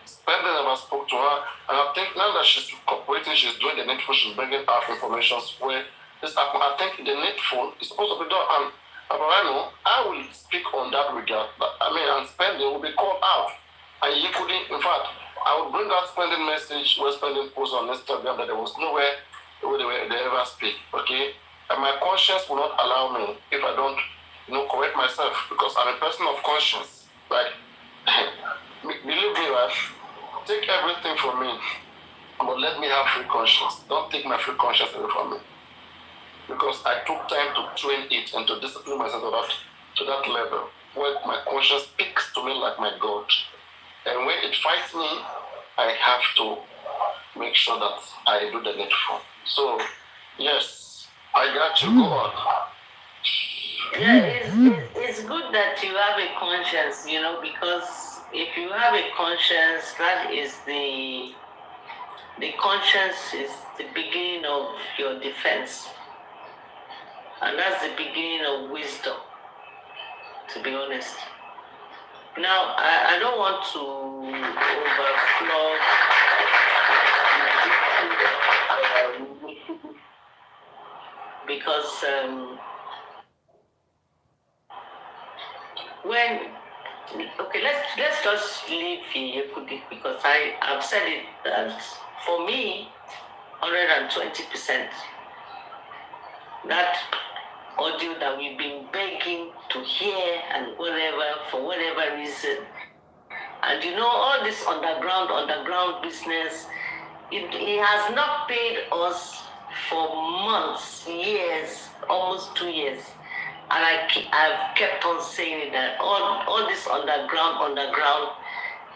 Spending never spoke to her, and I think now that she's cooperating, she's doing the needful, she's bringing out information where this happened. I think the needful is supposed to be done, and Paparino, I will speak on that regard. And Spending will be called out. And Yekudi, in fact, I will bring out Spending message where Spending posts on Instagram that there was nowhere where they ever speak. Okay? And my conscience will not allow me if I don't, correct myself, because I'm a person of conscience. Like, believe me, right? Take everything from me. but let me have free conscience. Don't take my free conscience away from me. Because I took time to train it and to discipline myself to that level where my conscience speaks to me like my God. And when it fights me, I have to make sure that I do the needful. So, yes, I got you. Go on. Yeah, it's good that you have a conscience, because if you have a conscience, that is the conscience is the beginning of your defense. And that's the beginning of wisdom, to be honest. Now, I don't want to overflow because let's just leave Yekudi because I've said it that for me, 120%. That audio that we've been begging to hear and for whatever reason. And all this underground business, it has not paid us for months, years, almost 2 years. And I've kept on saying that all this underground,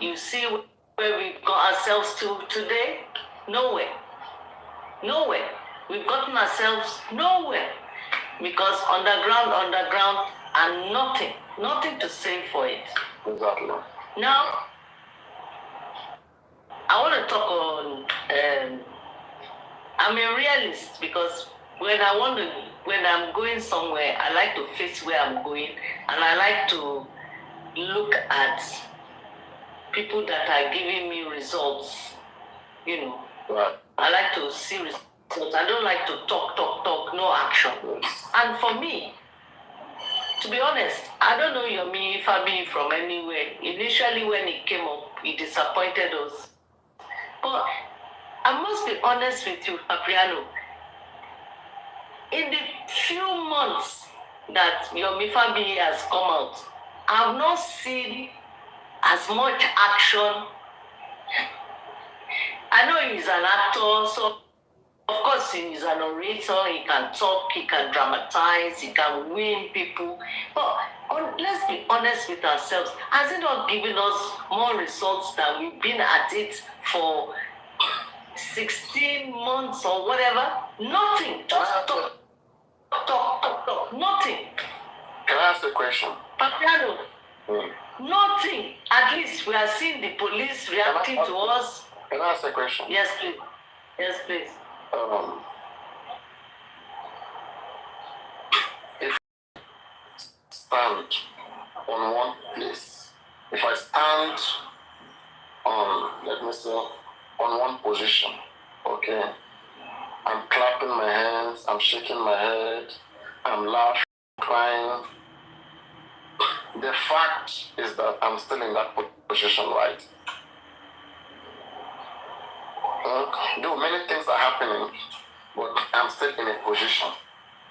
you see where we got ourselves to today? Nowhere. We've gotten ourselves nowhere because underground, and nothing to say for it. Exactly. Now, I want to talk on. I'm a realist because when I'm going somewhere, I like to face where I'm going, and I like to look at people that are giving me results. Right. I like to see results. I don't like to talk, no action. And for me, to be honest, I don't know Yomi Fabi from anywhere. Initially, when it came up, it disappointed us. But I must be honest with you, Paparino. In the few months that Yomi Fabi has come out, I've not seen as much action. I know he's an actor, so of course he's an orator, he can talk, he can dramatize, he can win people. But let's be honest with ourselves. Has it not given us more results than we've been at it for 16 months or whatever? Nothing. Just talk. Nothing. Can I ask a question? Paparino, nothing. At least we are seeing the police reacting to us. Can I ask a question? Yes, please. Yes, please. If I stand on one place, if I stand on, let me say, on one position, okay, I'm clapping my hands, I'm shaking my head, I'm laughing, crying. The fact is that I'm still in that position, right? Though many things are happening, but I'm still in a position.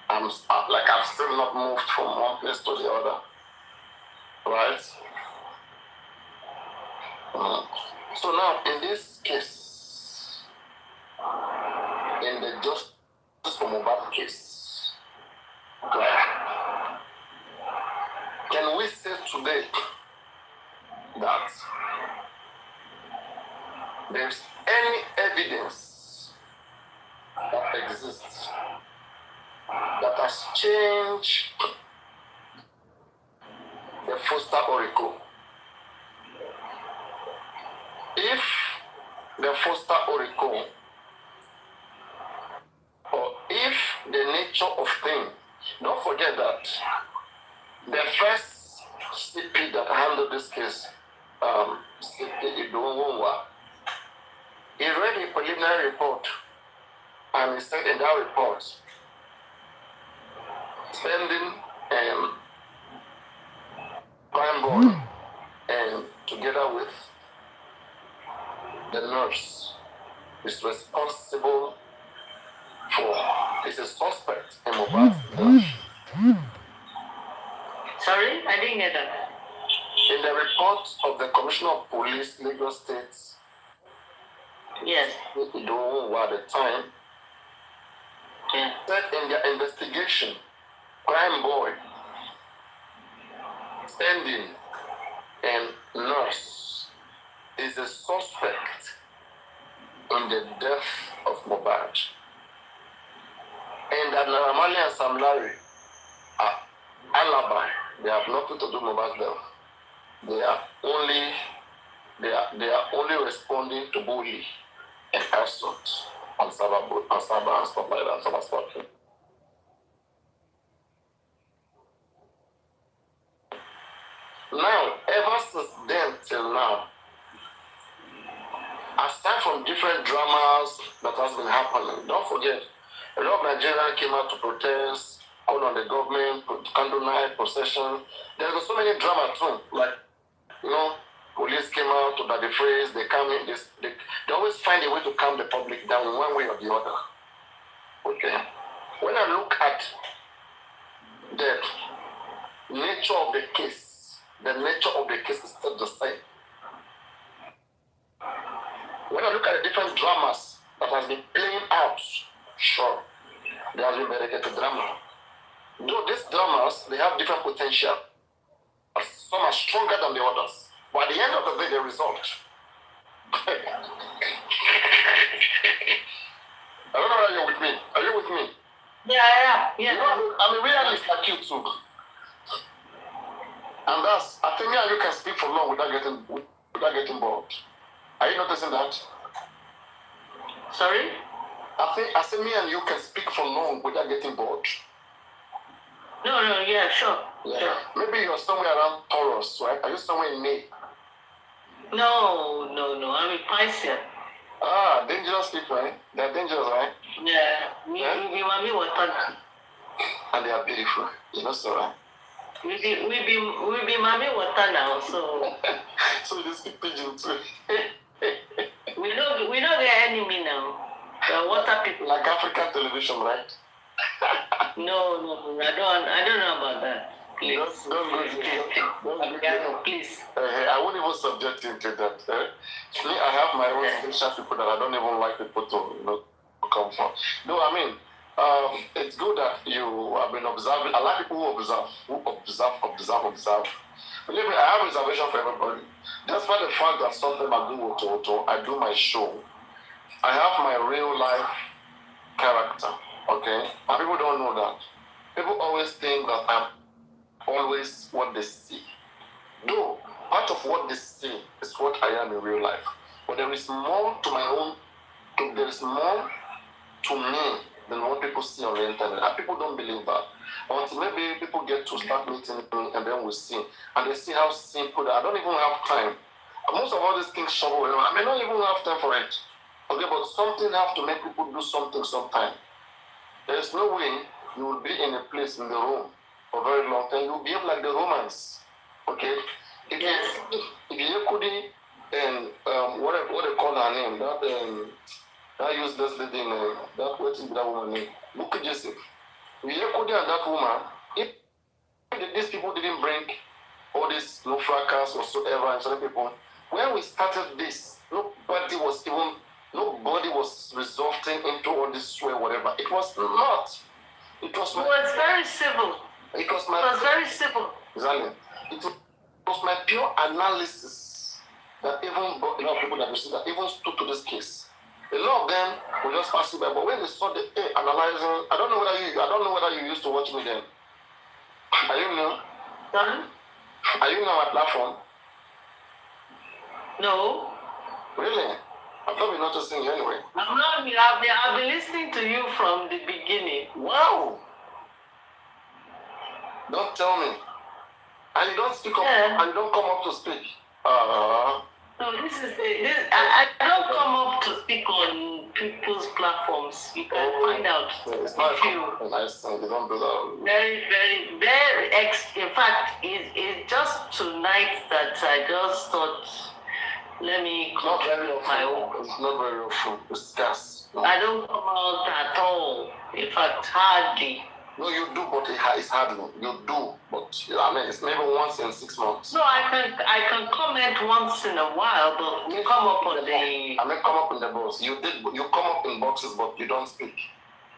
I've still not moved from one place to the other, right? So now, in this case, in the Justice for Mohbad case, right? Can we say today that there's any evidence that exists that has changed the Foster Oracle? If the Foster Oracle, or if the nature of things, don't forget that the first CP that handled this case, CP Idonwa, he read a preliminary report, and he said in that report, spending prime boy and together with the nurse is responsible is a suspect in Mohbad's death. Sorry, I didn't get that. In the report of the Commissioner of Police, Lagos State, Yes. Who at the time said in their investigation, crime boy, standing, and nurse is a suspect in the death of Mohbad. And that Naramali and Sam Larry are alibi. They have nothing to do with Mohbad's death. They are only responding to bully and assault on Sabah and stuff like that. Sabah stuff. Now, ever since then till now, aside from different dramas that has been happening, don't forget, a lot of Nigerians came out to protest, call on the government, candle night, procession. There were so many dramas too, like, police came out to the phrase, they come in, they always find a way to calm the public down in one way or the other. Okay? When I look at the nature of the case, the nature of the case is still the same. When I look at the different dramas that has been playing out, sure, there has been medicated drama. Though these dramas, they have different potential. Some are stronger than the others. But at the end of the day, the result. I don't know whether you're with me. Are you with me? Yeah, I am. Yeah. I'm a realist like you too. And I think me and you can speak for long without getting bored. Are you noticing that? Sorry? I say me and you can speak for long without getting bored. No, yeah, sure. Yeah. Sure. Maybe you're somewhere around Taurus, right? Are you somewhere in May? No, I'm in Pisces. Ah, dangerous people, right? They're dangerous, right? Yeah. We Mami water. And they are beautiful. You know so, right? We be Mami water now, so. So you speak pidgin too. we don't get enemy now. The water people. Like African television, right? No, I don't know about that. Please. Don't go there. Please. I won't even subject him to that. Me, I have my own special people that I don't even like people to come from. No, I mean, it's good that you have been observing. I like people who observe. Believe me, I have reservation for everybody. Despite the fact that sometimes I do my show, I have my real life character. Okay? And people don't know that. People always think that I'm always what they see. Though, part of what they see is what I am in real life. But there is more to my own, there is more to me than what people see on the internet. And people don't believe that. Until maybe people get to start meeting me and then we see. And they see how simple that I don't even have time. And most of all these things shovel, I may not even have time for it. Okay, but something have to make people do something sometime. There is no way you will be in a place in the room for a very long time. You will behave like the Romans. Okay? If you couldn't, and what they call her name, that useless lady name, that woman name, look at Joseph. If you couldn't and that woman, if these people didn't bring all this fracas whatsoever and some people, when we started this, nobody was resulting into all this swear whatever. It was not. It was very civil. It was very civil. Exactly. It was my pure analysis that even a lot of people that you see that even stood to this case. A lot of them were just passing by, but when they saw the analyzing, I don't know whether you used to watch me then. Are you new? Are you now at platform? No. Really? I've not been noticing you anyway. I've been listening to you from the beginning. Wow. Don't tell me. And you don't speak up, and you don't come up to speak. No, I don't come up to speak on people's platforms. You can find out. It's not a nice thing. You don't do that. Very, very, very. In fact, it's just tonight that I just thought, let me come up my own. It's not very often. It's scarce. I don't come out at all. In fact, hardly. No, you do, but it's hardly. You do, but I mean, it's maybe once in 6 months. No, I can comment once in a while, but you come up on the. I mean, come up in the box. You come up in boxes, but you don't speak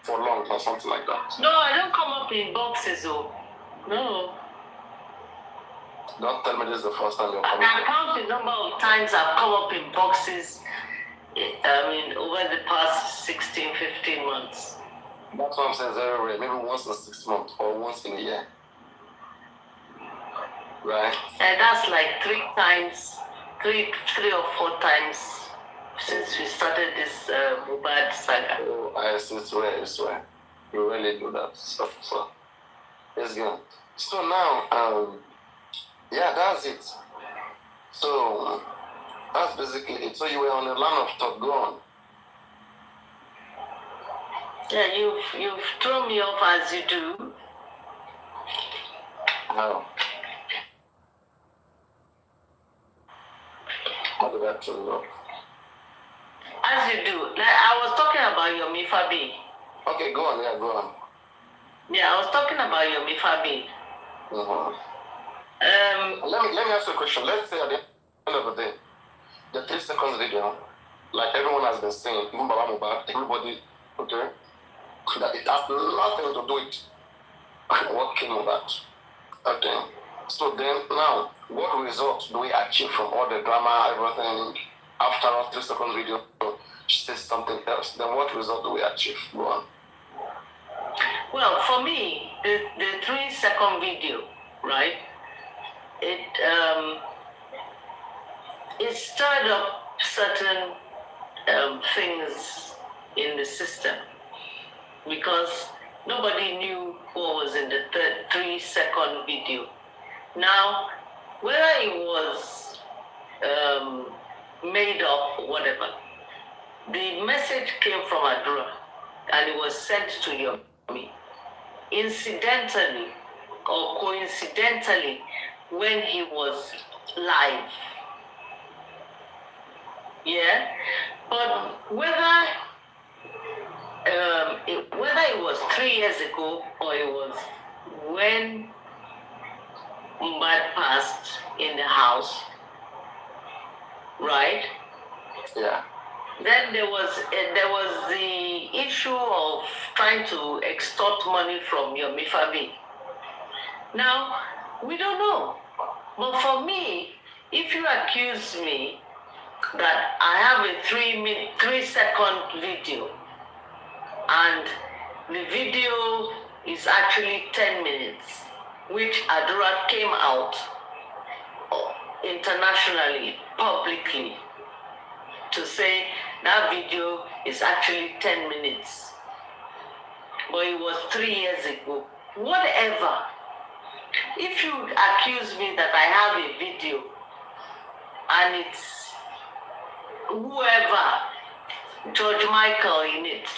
for long or something like that. No, I don't come up in boxes, though. No. Don't tell me this is the first time you're I coming. can count the number of times I've come up in boxes. I mean, over the past 16, 15 months. That's what I'm saying, very rare. Maybe once in 6 months or once in a year. Right? And that's like 3 or 4 times since we started this Mubad saga. Oh, it's rare. You really do that stuff. So, it's good. So now, yeah, that's it. So, that's basically it. So you were on the line of thought. Go on. Yeah, you've thrown me off as you do. How? How did that throw you off? As you do. Like, I was talking about your Mifabi. Okay, go on. Yeah, go on. Yeah, I was talking about your Mifabi. Let me ask you a question. Let's say at the end of the day, the 3 seconds video, like everyone has been saying, even Baba Mubad, everybody, okay, that it has nothing to do with what came of that. Okay. So then now, what result do we achieve from all the drama, everything, after our 3 seconds video, she says something else? Then what result do we achieve? Go on. Well, for me, the 3-second video, right? It stirred up certain things in the system because nobody knew what was in the 3-second video. Now, whether it was made up or whatever, the message came from Adura and it was sent to Yomi. Incidentally or coincidentally, when he was live. Yeah? But whether it was 3 years ago or it was when Mbad passed in the house, right? Yeah. Then there was the issue of trying to extort money from your Mifabi. Now, we don't know. But for me, if you accuse me that I have a 3-second video and the video is actually 10 minutes, which Adura came out internationally, publicly, to say that video is actually 10 minutes. But it was 3 years ago. Whatever. If you accuse me that I have a video and it's whoever, George Michael in it,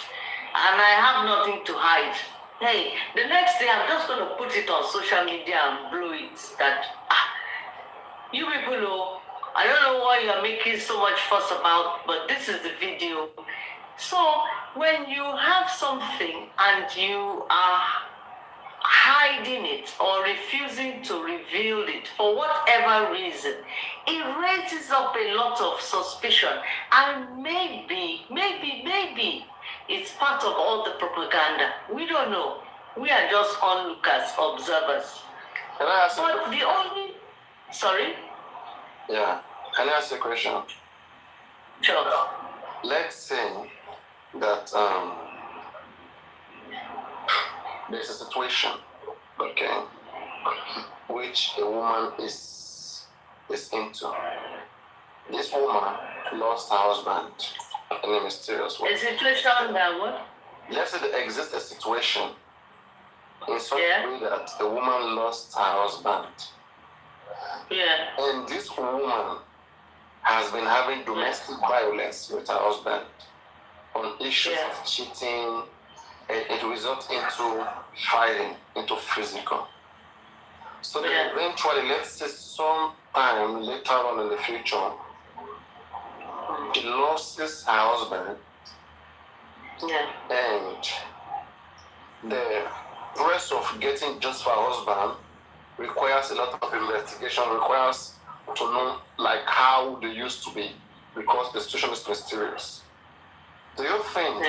and I have nothing to hide, hey, the next day I'm just going to put it on social media and blow it that, you people know, I don't know why you're making so much fuss about, but this is the video. So when you have something and you are hiding it or refusing to reveal it for whatever reason, it raises up a lot of suspicion. And maybe it's part of all the propaganda. We don't know. We are just onlookers, observers. Can I ask but the only... Sorry? Yeah. Can I ask you a question? Sure. Let's say that there's a situation, okay, which a woman is into. This woman lost her husband in a mysterious way. A situation that what? Let's say there exists a situation in such a way that a woman lost her husband. Yeah. And this woman has been having domestic violence with her husband on issues of cheating. It results into fighting, into physical. So then eventually, let's say sometime later on in the future, she loses her husband, and process of getting just for a husband requires a lot of investigation, requires to know like how they used to be, because the situation is mysterious. Do you think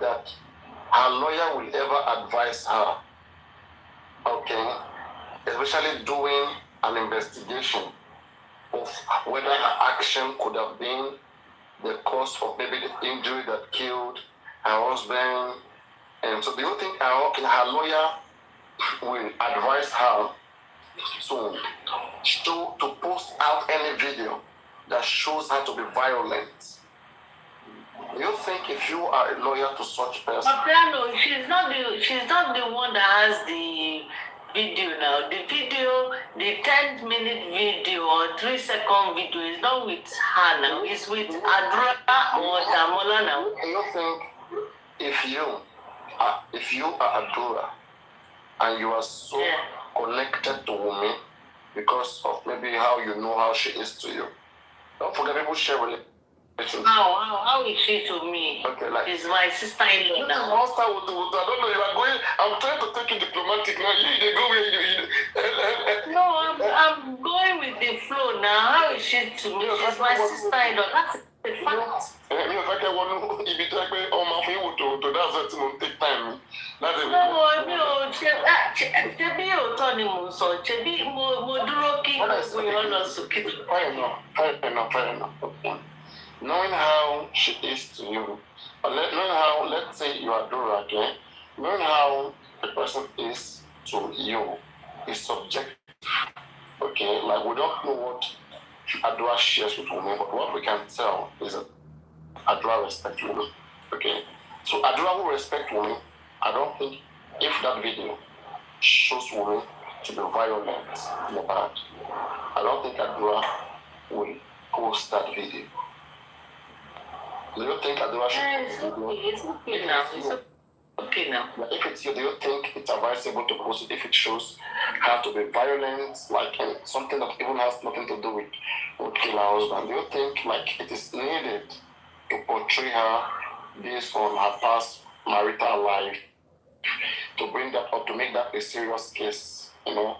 that her lawyer will ever advise her, okay, especially doing an investigation of whether her action could have been the cause of maybe the injury that killed her husband? And so do you think her lawyer will advise her to post out any video that shows her to be violent? Do you think if you are a lawyer to such person? Paparino, she's not the one that has the video now. The video, the 10-minute video or 3-second video is not with her now. It's with Adra or Damola now. Do you think if you are Adura and you are so connected to women because of maybe how you know how she is to you? Don't forget, people share relations. How is she to me? Okay, like she's my sister-in-law now. I don't know. You are going. I'm trying to take it diplomatic now. They go where you. No, I'm going with the flow now. How is she to me? She's my sister-in-law. That's the fact. Fair enough. Okay. Knowing how she is to you, or knowing how, let's say you are Dora, okay? Knowing how the person is to you is subjective, okay? Like, we don't know what Adora shares with women, but what we can tell is that Adora respects women, okay? So Adora will respect women. I don't think if that video shows women to be violent in the bad, I don't think Adora will post that video. Do you think Adora should It's okay now. It's okay now. If it's you, do you think it's advisable to post it if it shows her to be violent, like something that even has nothing to do with kill her husband? Do you think like it is needed to portray her based on her past marital life, to bring that up, to make that a serious case, in her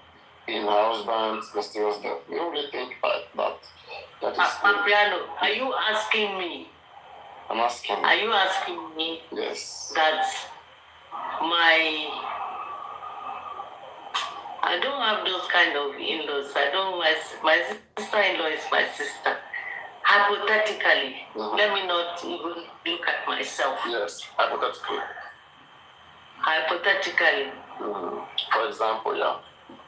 husband's mysterious death? Do you really think that is Paparino, are you asking me? I'm asking. Are you asking me? Yes. That I don't have those kind of in-laws. My sister-in-law is my sister. Hypothetically, let me not even look at myself. Yes, hypothetically. Hypothetically. For example, yeah.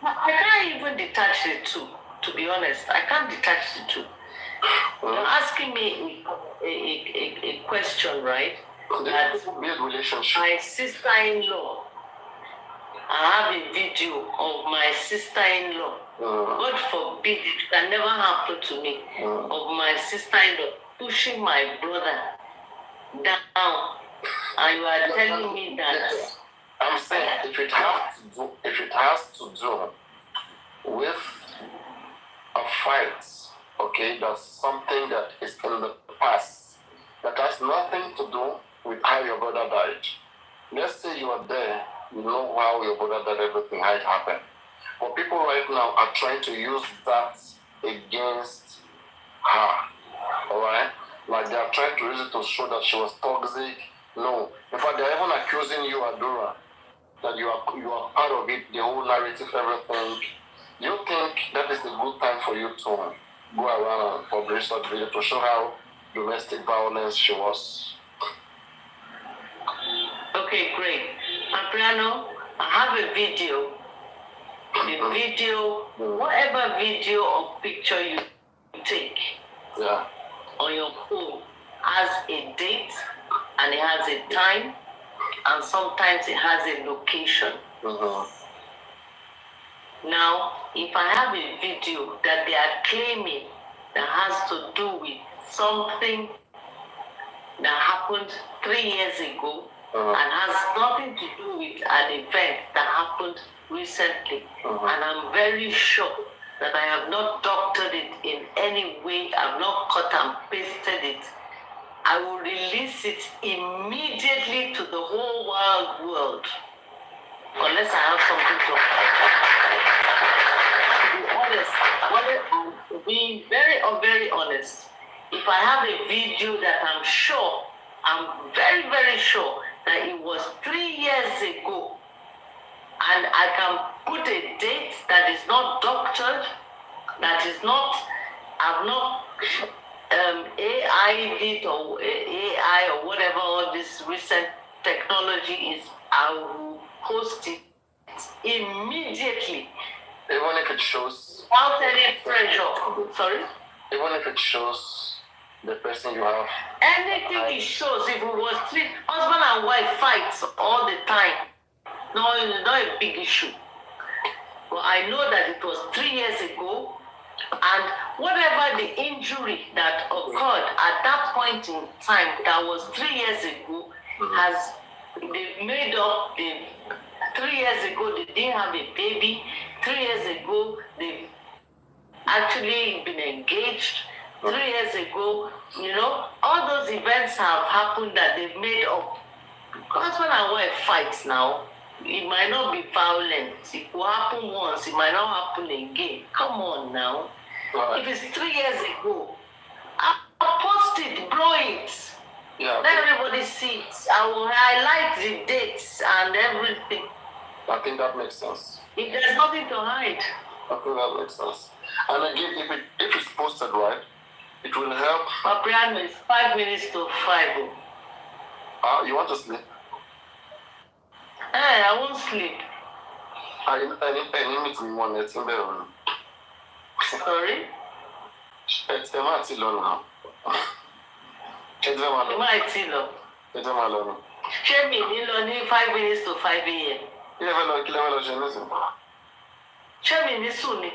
I can't even detach the two, to be honest. I can't detach the two. You're asking me a question, right? That my sister-in-law, I have a video of my sister-in-law. God forbid, it can never happen to me. Of my sister-in-law pushing my brother down, and you are telling me that. I'm saying if it has to do with a fight, okay, that's something that is in the past, that has nothing to do with how your brother died. Let's say you are there, you know how your brother died, everything, how it happened. But people right now are trying to use that against her, alright? Like they are trying to use it to show that she was toxic. No. In fact, they're even accusing you, Adora, that you are part of it, the whole narrative, everything. Do you think that is a good time for you to go around and publish that video to show how domestic violence she was? Okay, great. Paparino, I have a video. The video, whatever video or picture you take on your phone has a date and it has a time, and sometimes it has a location. Now, if I have a video that they are claiming that has to do with something that happened 3 years ago and has nothing to do with an event that happened recently, and I'm very sure that I have not doctored it in any way, I've not cut and pasted it, I will release it immediately to the whole wild world. unless I have something to be very, very honest. If I have a video that I'm very, very sure that it was 3 years ago, and I can put a date that is not doctored, that is not, I've not AI it or AI or whatever all this recent technology is, I will post it immediately. Even if it shows. Without any pressure. Sorry? Even if it shows the person you have. Anything it shows, if it was husband and wife fights all the time, no, it's not a big issue. But I know that it was 3 years ago, and whatever the injury that occurred at that point in time, that was 3 years ago, they made up. 3 years ago, they didn't have a baby. 3 years ago, they've actually been engaged. 3 years ago, all those events have happened that they've made up. Husband and wife fights now. It might not be violent. It will happen once. It might not happen again. Come on now. If it's 3 years ago, I'll post it, blow it. Yeah, let everybody see it. I will highlight the dates and everything. I think that makes sense. If there's nothing to hide. I think that makes sense. And again, if it's posted right, it will help. Paparino is 5 minutes to 5. You want to sleep? I won't sleep. I need me one net in there. Sorry? It's a matty loan now. It's a loan. Show me the 5 minutes to 5 a.m. You never know, Jenison. Show me the Sunni.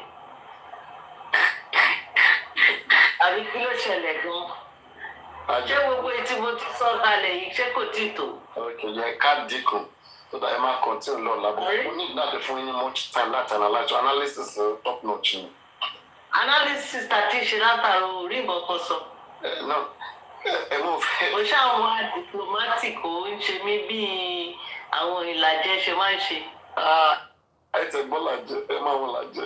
Àbí kí ló ṣẹlẹ̀ gan? Ṣé gbogbo etí mo ti sọ kalẹ̀ yìí ṣé kò tí tó? Okay, yeah, can't dínkù. So that I might continue long. But we need that before you much time that analyze. Analysis top notch. Analysis that is látàrọ orí nǹkan sọ. No. Mo ṣàwọn diplomatic ò ń ṣe mí bí àwọn ìlàjẹ ṣe máa ń ṣe. Ẹ ti gbọ́ làjẹ, ẹ máa wọ làjẹ.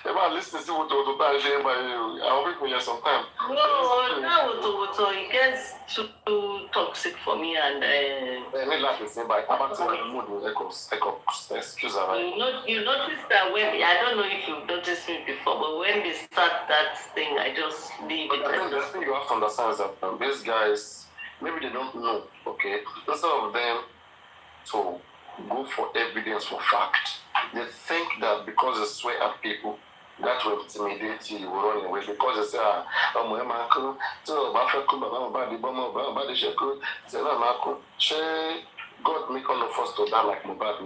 Ẹ máa listen sí wòtòwòtò tá a ṣe é báyìí. Àwọn people here sometimes. No, that wòtòwòtò it gets too toxic for me and. Ẹ ní láti sin báyìí, tá a bá ti wà ní mood excuse her. You notice that when, I don't know if you've noticed me before, but when they start that thing, I just leave it. I think the thing you have to understand is that these guys, maybe they don't know, okay? Instead of them to go for evidence, for fact, they think that because they swear at people, that will intimidate you, will run away. Because they say, God make all of us to die like Mubad, I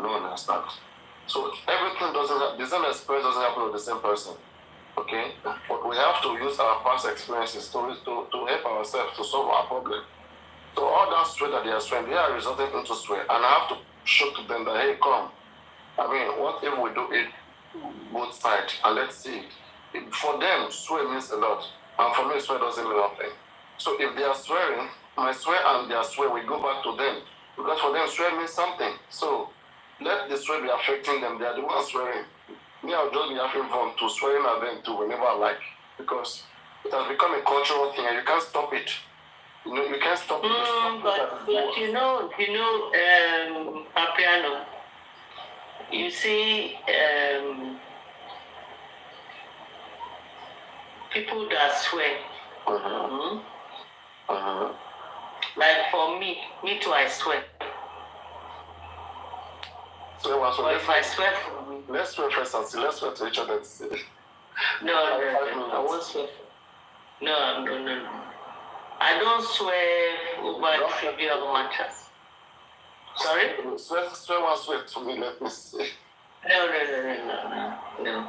don't understand. So everything doesn't have, the same experience doesn't happen with the same person. Okay? But we have to use our past experiences to help ourselves to solve our problem. So all that swear that they are swearing, they are resulting into swear. And I have to show to them that, hey, come. I mean, what if we do it both sides and let's see. For them, swear means a lot. And for me, swear doesn't mean nothing. So if they are swearing, my swear and their swear will go back to them. Because for them, swear means something. So let the swear be affecting them. They are the ones swearing. Me, I'll just be having fun to swearing at them too whenever I like. Because it has become a cultural thing and you can't stop it. You can't stop it. But you know, Paparino, you see, people that swear. Like for me too, I swear. So if I swear for me. Let's swear first and see. Let's swear to each other and see. No, I won't swear. No. I don't swear over trivial matters. Sorry? Swear one swear to me, let me see. No.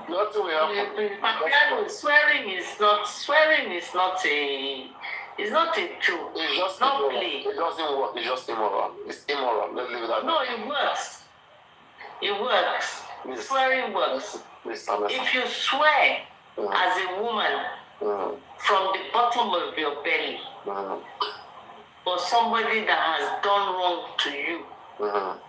Nothing will happen. Swearing is not a joke. It's just not immoral. play. It doesn't work. It's just immoral. It's immoral. Let's leave it at that. No, it works. It works. Swearing works. If you swear as a woman from the bottom of your belly for somebody that has done wrong to you, and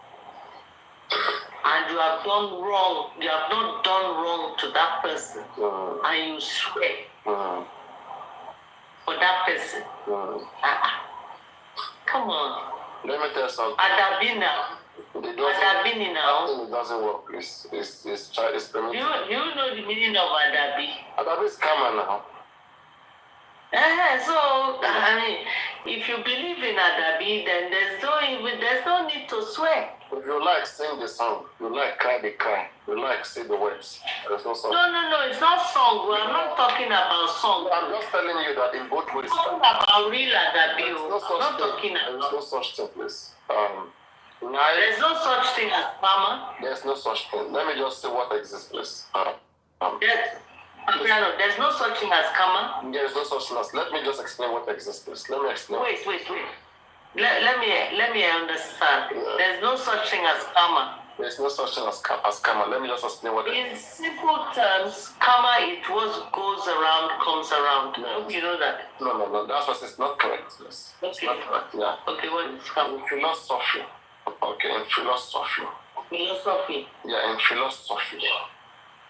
you have done wrong, you have not done wrong to that person, and you swear for that person. Come on. Let me tell you something. Adabina. Adabini now. It doesn't work. It's permitted. Do you know the meaning of Adabi? Adabi is karma now. So, I mean, if you believe in Adabi, then there's no need to swear. If you like, sing the song. You like, cry the cry. You like, say the words. There's no song. No, it's not song. I'm not talking about song. I'm just telling you that in both ways. I'm talking about real Adabi. I'm not talking about. There's no such thing, please. There's no such thing as karma. There's no such thing. Let me just say what exists, please. There's no such thing as karma. There's no such thing as. Let me just explain what exists, please. Let me explain. Wait. Let me understand. Yeah. There's no such thing as karma. There's no such thing as karma. Let me just explain what. In simple terms, karma is what goes around comes around. I hope you know that. No. That's what is not correct. Yes. Okay. It's not correct. Yeah. Okay, what is karma? In philosophy. Okay, in philosophy. Philosophy. Yeah, in philosophy.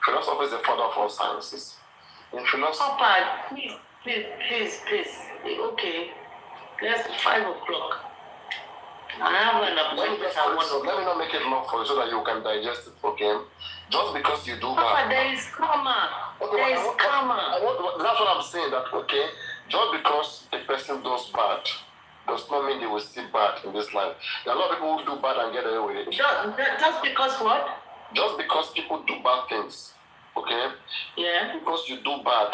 Philosophy is the father of all sciences. In philosophy. Papa, please. Okay. That's 5 o'clock. I have an appointment at 1 o'clock. Let me not make it long for you so that you can digest it, okay? Just because you do Papa, bad. there is karma. Okay, there is karma. That's what I'm saying, that, okay? Just because a person does bad does not mean they will see bad in this life. There are a lot of people who do bad and get away with it. Just because what? Just because people do bad things, okay? Yeah. Because you do bad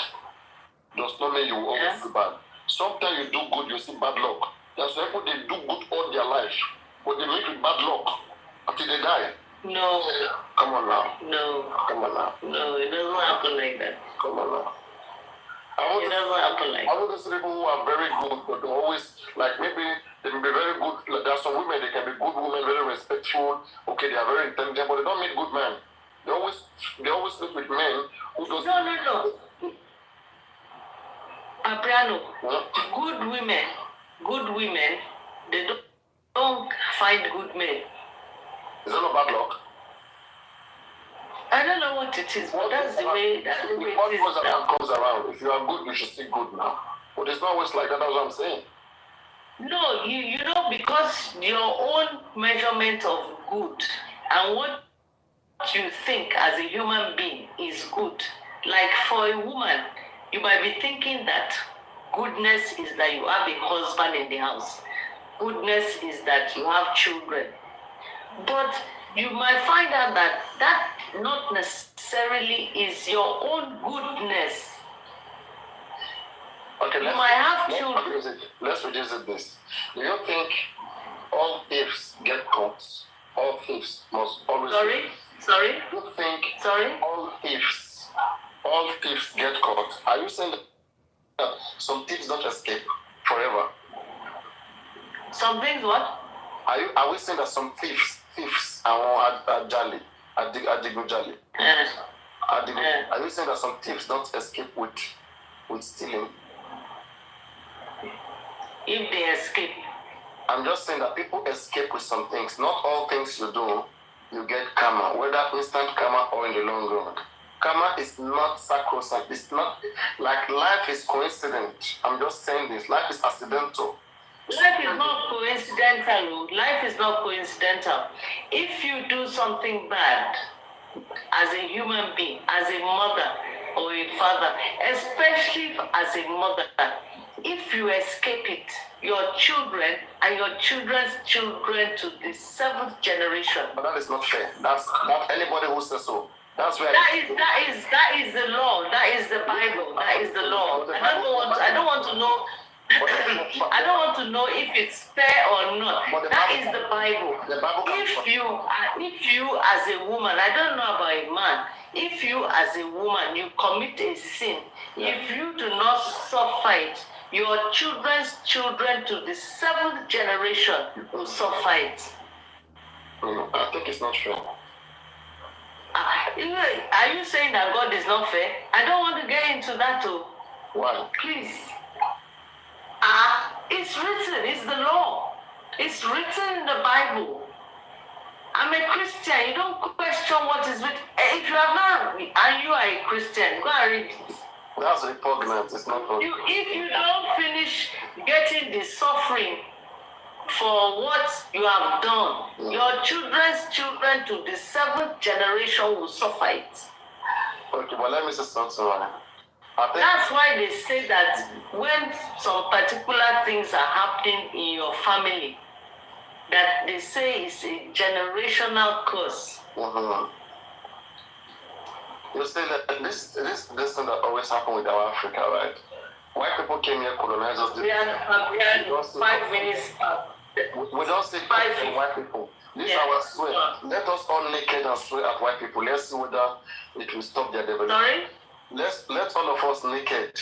does not mean you will always see bad. Sometimes you do good, you see bad luck. There are some people, they do good all their life, but they meet with bad luck until they die. No. Come on now. No. Come on now. No, it doesn't happen like that. Come on now. It doesn't happen like that. I want to see people who are very good, but they always, like, maybe they can be very good. Like, there are some women, they can be good women, very respectful. Okay, they are very intelligent, but they don't meet good men. They always live with men who don't. No. Paparino, good women, they don't find good men. Is that not bad luck? I don't know what it is, but that's the way. What goes around comes around. If you are good, you should see good now. But it's not always like that. That's what I'm saying. No, you know, because your own measurement of good and what you think as a human being is good. Like for a woman, you might be thinking that goodness is that you have a husband in the house. Goodness is that you have children. But you might find out that not necessarily is your own goodness. Okay, you might have children. Let's reduce this. Do you think all thieves get caught? All thieves must always. Sorry? Do you think all thieves get caught? Are you saying that some thieves don't escape forever? Some things what? Are we saying that some thieves are jolly? Are you saying that some thieves don't escape with stealing? If they escape. I'm just saying that people escape with some things. Not all things you do, you get karma, whether instant karma or in the long run. Karma is not sacrosanct. It's not like life is coincident. I'm just saying this. Life is accidental. Life is not coincidental. Life is not coincidental. If you do something bad as a human being, as a mother or a father, especially as a mother, if you escape it, your children and your children's children to the 7th generation. But that is not fair. That's not anybody who says so. That's where that is the law. That is the Bible. That is the law. I don't want to know. I don't want to know if it's fair or not. That is the Bible. If you as a woman, I don't know about a man. If you as a woman, you commit a sin, if you do not suffer it, your children's children to the 7th generation will suffer it. I think it's not fair. Are you saying that God is not fair? I don't want to get into that too. Why? Please. It's written. It's the law. It's written in the Bible. I'm a Christian. You don't question what is with. If you have not, and you are a Christian, go and read it. That's repugnant. It's not. If you don't finish getting the suffering for what you have done, your children's children to the 7th generation will suffer it. Okay, but let me say something. That's why they say that when some particular things are happening in your family, that they say is a generational curse. You say that this thing that always happen with our Africa, right? White people came here, colonized us. We are 5 minutes. We don't say 5 for white people. This is our swear. Let us all naked and swear at white people. Let's see whether it will stop their development. Sorry? Let all of us naked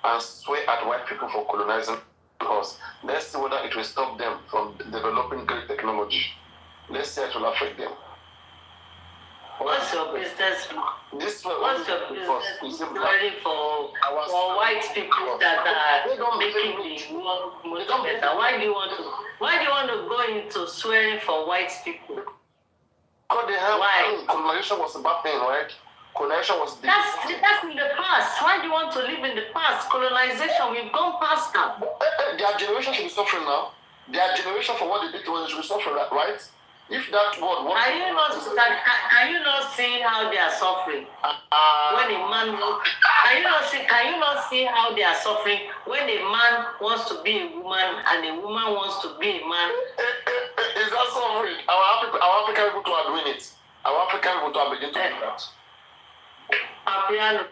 and swear at white people for colonizing us. Let's see whether it will stop them from developing great technology. Let's see how it will affect them. What's your business? This way, what's your business story for white people that are making the world much better? Why do you want to go into swearing for white people? Because they have colonization was a bad thing, right? Colonization was that's in the past. Why do you want to live in the past? Colonization, we've gone past that. Their generation should be suffering now. Their generation for what they did to us should be suffering, right? If that word was... Can you not see how they are suffering? When a man... Can you not see how they are suffering when a man wants to be a woman and a woman wants to be a man? Is that suffering? Our African people are doing it. Our African people are beginning to do that. Paparino.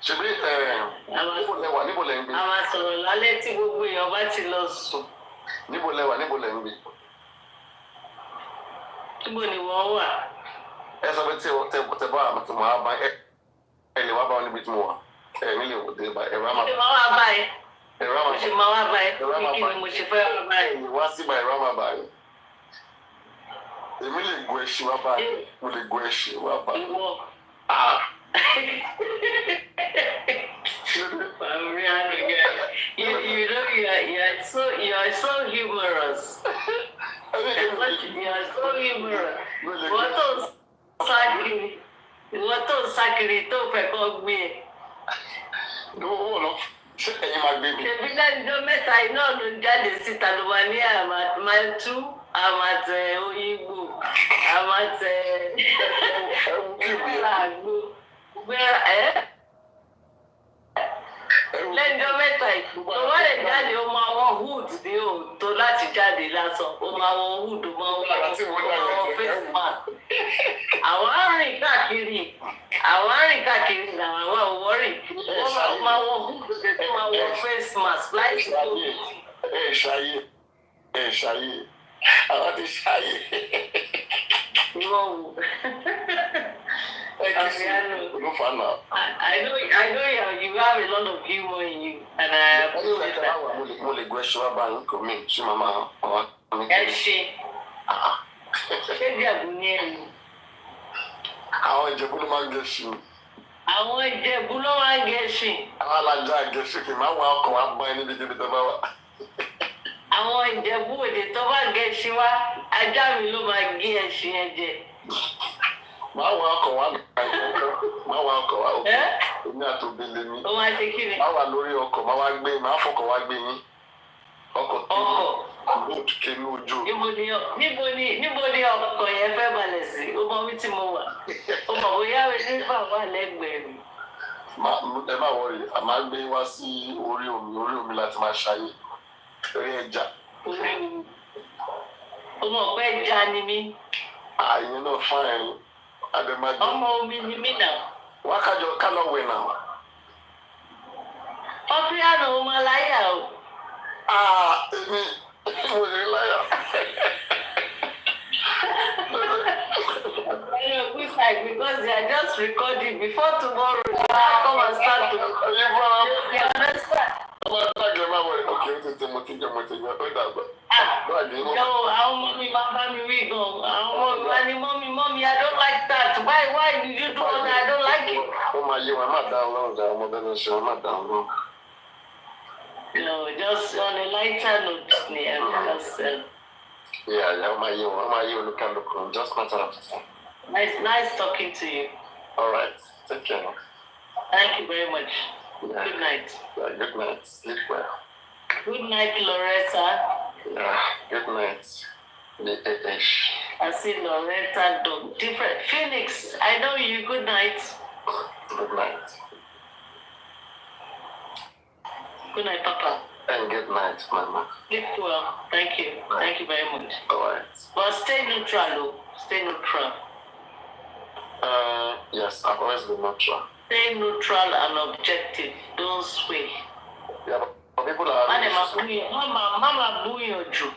Ṣebí níbo lẹ ń gbé. Àwọn sọ̀rọ̀ lálẹ́ tí gbogbo èèyàn bá ti lọ sùn. Níbo lẹ wà, níbo lẹ ń gbé. Níbo ni wọ́n wà? Ẹ sọ pé tẹ bá àmì tó máa bá ẹ lè wá bá wọn níbi tí mo wà. Ẹ nílé òde bá ẹ̀rọ àmà. Mo ṣe máa wá bá ẹ. Mo ṣe máa wá bá ẹ. Kí ni mo ṣe fẹ́ wá bá ẹ? Wá sí bá ẹ̀rọ àmà bá ẹ. Èmi lè gun ẹṣin wá bá ẹ. Mo lè gun ẹṣin wá bá ẹ. Ìwọ. You are so humorous. You are so humorous. Wọ́n tó sákiri tó fẹ́ kọ́ gbé e. Ṣé ẹ̀yin máa gbé mi? Ṣèbí lẹ́jọ́ mẹ́ta iná ló ń jáde síta ló wà ní àmàtú, àmàtẹ Oyinbo, àmàtẹ àgbo. Lẹ́jọ́ mẹ́ta tó wá lè jáde ó máa wọ́n hood ní òótọ́ láti jáde lásán. Ó máa wọ́n hood, ó máa wọ́n face mask. Àwọn arìn káàkiri làwọn àwọn wọ́rì. Wọ́n máa wọ́n hood, ó máa wọ́n face mask láìsí tó. Ṣayé. Àwọn ti ṣayé. Whoa. Paparino. I know you have a lot of humor in you, and I appreciate that. Mo lè gbé ṣe wá bá yín kò mí ṣé màmá ọ̀wá. Ẹ ṣe. Ṣé Ìjẹ̀bú ní ẹ̀yìn? Àwọn Ìjẹ̀bú ló máa ń gẹ̀ṣin. Àwọn Ìjẹ̀bú ló máa ń gẹ̀ṣin. Àwọn alájà gẹ̀ṣin kì í máa wá ọkọ̀ wá bá yín níbi kíbi tó bá wà. Àwọn Ìjẹ̀bú òde tó bá gẹ̀ṣin wá, ajá mi ló máa gé ẹṣin ẹ jẹ. Máa wá ọkọ̀ wá òkè. Èmi àtòbí lè mí. Ó máa ṣe kí ni? Máa wà lórí ọkọ̀, máa fọkọ̀ wá gbé yín. Ọkọ̀ boat kẹnu ojú. Níbo ni ọkọ̀ yẹn fẹ́ balẹ̀ sí? Ó mọ bí tí mo wà. Ó mọ̀ bóyá nígbà wà lẹ́gbẹ̀ẹ́ mi. Ẹ má wọrí, a máa gbé wá sí orí omi láti máa ṣayé. Orí ẹja. Ó mọ̀ pé ẹja ni mí. Àyìn náà fún ẹ̀rín. Ọmọ omi ni mí náà. Wá ká lọ wẹ̀ náà. Paparino ọmọ láyà o. Èmi mo lè láyà. Because they are just recording before tomorrow. Come and start to. You understand? No, àwọn ọmọ mi máa bá mi wí gan. Àwọn ọmọ mi wá ní mọ́mí, I don't like that. Why did you do all that? I don't like it. Ó máa yé wọn, má dá ọlọ́run dá ọmọ bẹ́ẹ̀ lọ ṣe wọn, má dá ọlọ́run. No, just on a lighter note, because just matter of time. nice talking to you. All right, take care. Thank you very much. Yeah. Good night. Yeah, good night. Sleep well. Good night, Loretta. Yeah, good night. I see Loretta, different. Phoenix, I know you. Good night. Good night. Good night, Papa. And good night, Mama. Sleep well. Thank you. Thank you very much. All right. But stay neutral, though. Stay neutral. Yes, I've always been neutral. Stay neutral and objective. Don't sway. Yeah, but people are... Mama Buyoju.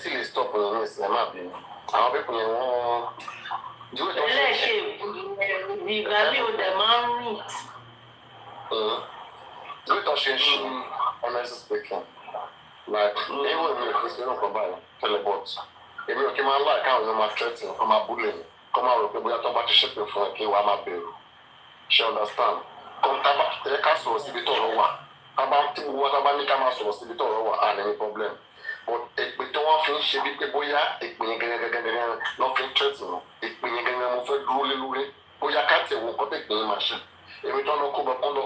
Till stop on this, I'm happy. I'll be putting on... Do it on honestly speaking. Like, even if you don't come by, telebot. If you came out like how you're threatening, come out bullying, come out, we are talking about shipping for a Kiwama bill. She understand. Come back, the castle was a bit over. About what about the castle was a bit over, and any problem. But if we don't finish it, people, it means nothing threatening. It means move a grueling, we are cutting, we'll protect the machine. If we don't know, come up on the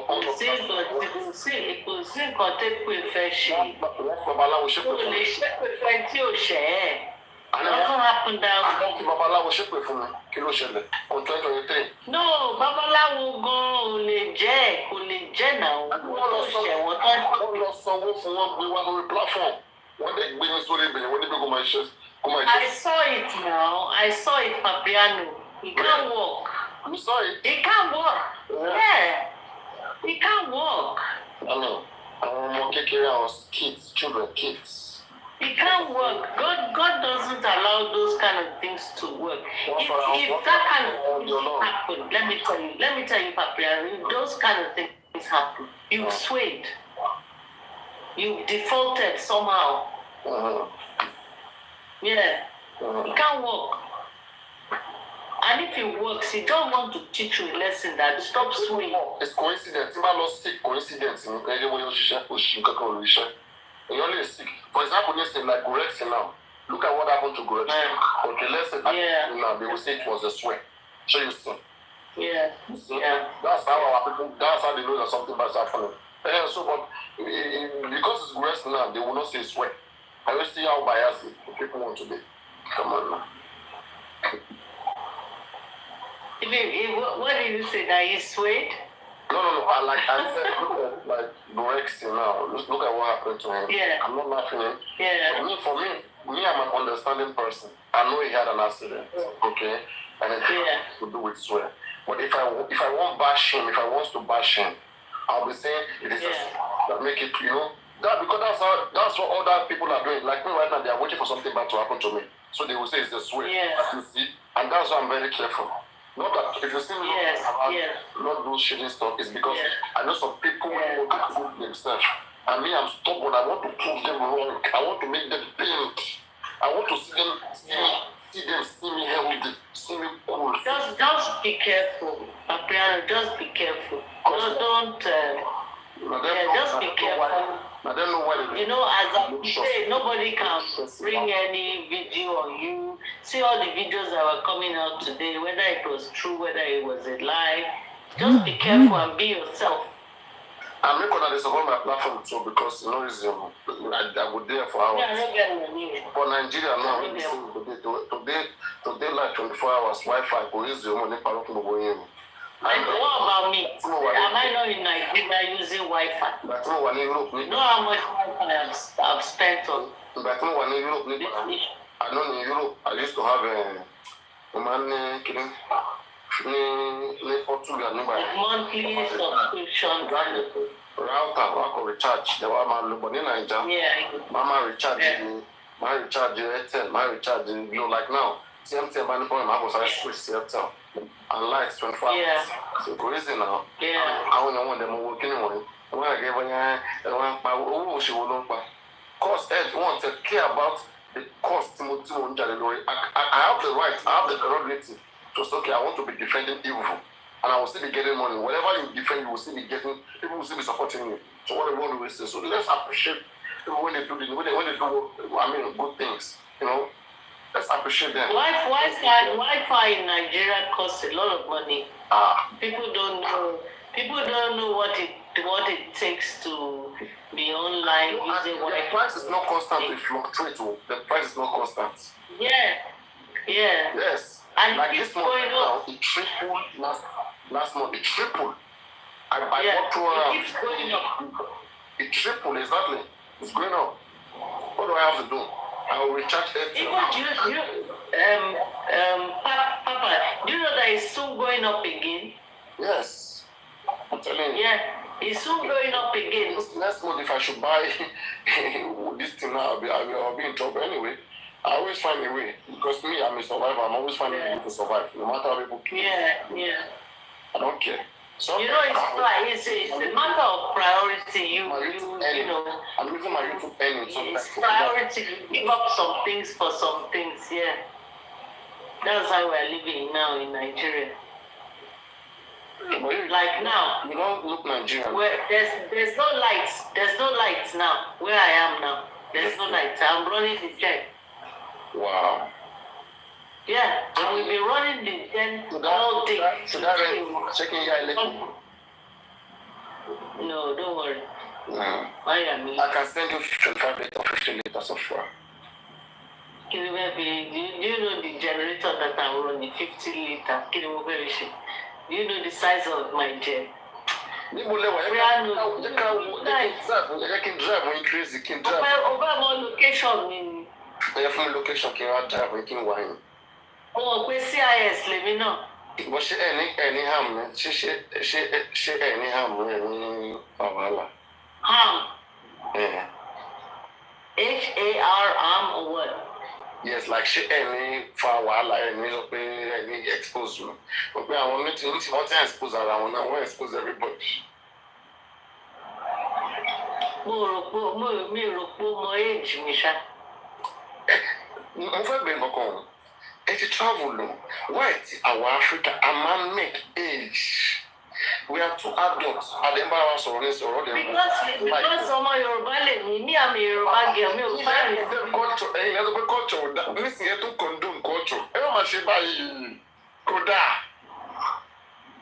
it could see contact with fashion. Nothing happened down. Babalawo ṣépè fún mi, kí ló ṣẹlẹ̀? On 2023. No, Babalawo gan ò lè jẹ́ náà. Wọ́n lọ sanwó fún wọn gbé wá lórí platform. Wọ́n dẹ̀ gbé ní sórí ibẹ̀ wọ́n ní pé kó máa ṣe. I saw it now. I saw it, Paparino. He can't walk. You saw it? He can't walk. Yeah. He can't walk. I know. Àwọn ọmọ kékeré àwọn kids, children, kids. It can't work. God doesn't allow those kind of things to work. If that kind of things happen, let me tell you, Paparino, those kind of things happen. You've swayed. You've defaulted somehow. Yeah. It can't work. And if it works, he don't want to teach you a lesson that stop swaying. It's coincidence. It's not sick coincidence. You only sick. For example, you say like Gorexy now. Look at what happened to Gorexy. Okay, let's say now they will say it was a sweat. So you see. Yeah. See? Yeah. That's how our people. That's how they know that something bad is happening. Yeah. So, but because it's Gorexy now, they will not say sweat. I will see how biased people want to be. Come on now. What did you say? That you swayed? No. I said, look at like Gorexy now. Look at what happened to him. Yeah. I'm not laughing at him. Yeah. For me, I'm an understanding person. I know he had an accident. Okay, and it had to do with swear. But if I want bash him, if I want to bash him, I'll be saying it is just that make it, that because that's what other people are doing. Like me right now, they are waiting for something bad to happen to me. So they will say it's the swear. Yeah. You see, and that's why I'm very careful. Not that if you see me not do shitty stuff, it's because I know some people want to prove themselves. And me, I'm stubborn. I want to prove them wrong. I want to make them think. I want to see me healthy, see me cool. Just be careful, Paparino. Just be careful. Don't. Just be careful. I don't know why. As I say, nobody can bring any video on you. See all the videos that were coming out today, whether it was true, whether it was a lie. Just be careful and be yourself. I'm not going to support my platform too because I would there for hours. For Nigeria now, today like 24 hours Wi-Fi for Israel money for going. And what about me? Am I not in Nigeria using Wi-Fi? You know how much Wi-Fi I've spent on? But I know in Europe, I used to have a man killing monthly subscription. Router, I could recharge. The one man look in Nigeria. Mama recharge me. My recharge Airtel. My recharge like now. Same thing by the point I was switch to Airtel. And lights 24 hours. So go easy now. I don't want them working on it. When I gave one, she will not buy. Cost edge want to care about the cost. I have the right, I have the prerogative to say, okay, I want to be defending evil. and I will still be getting money. Whatever you defend, you will still be getting, people will still be supporting you. So what I want to say, so let's appreciate people when they do good things, you know. Let's appreciate them. Wi-Fi in Nigeria costs a lot of money. People don't know. People don't know what it takes to be online using Wi-Fi. The price is not constant. It fluctuates. The price is not constant. Yeah. Yes. And like it's this month going up. it tripled last month. It tripled. I Yeah. got to It keeps going up. It tripled exactly. It's going up. What do I have to do? I will recharge it. Papa, do you know that it's soon going up again? Yes. I'm telling you. Yeah, it's soon going up again. Next month, if I should buy this thing now, I'll be in trouble anyway. I always find a way. Because me, I'm a survivor. I'm always finding a way to survive. No matter how people kill me. Yeah. I don't care. So you know, it's a matter of priority. You know. I'm using my YouTube earnings. It's priority. You give up some things for some things. Yeah. That's how we're living now in Nigeria. Like now. You don't look Nigerian. Where there's no lights. There's no lights now. Where I am now. There's no lights. I'm running the gen. Wow. Yeah, and we've been running the gen all day. Should I checking your electric? No, don't worry. No. I can send you 55 liters or 50 liters of fuel. Do you know the generator that I'm running? 50 liters. Do you know the size of my gen? You can drive when crazy. Can drive. Over my location in. From location, can drive when you wine. Oh, we CIS, let me know. But she any ham, she any ham, Ham. Yeah. HAR or what? Yes, like she any for a while, like any expose me. But I want to expose around. I want to expose everybody. More age, Misha. It's travel. Why our Africa a man make age? We are two adults. Because some of your ballet, me I'm a Yoruba girl, me culture. Listen, you don't condone culture. Everyone should buy Koda.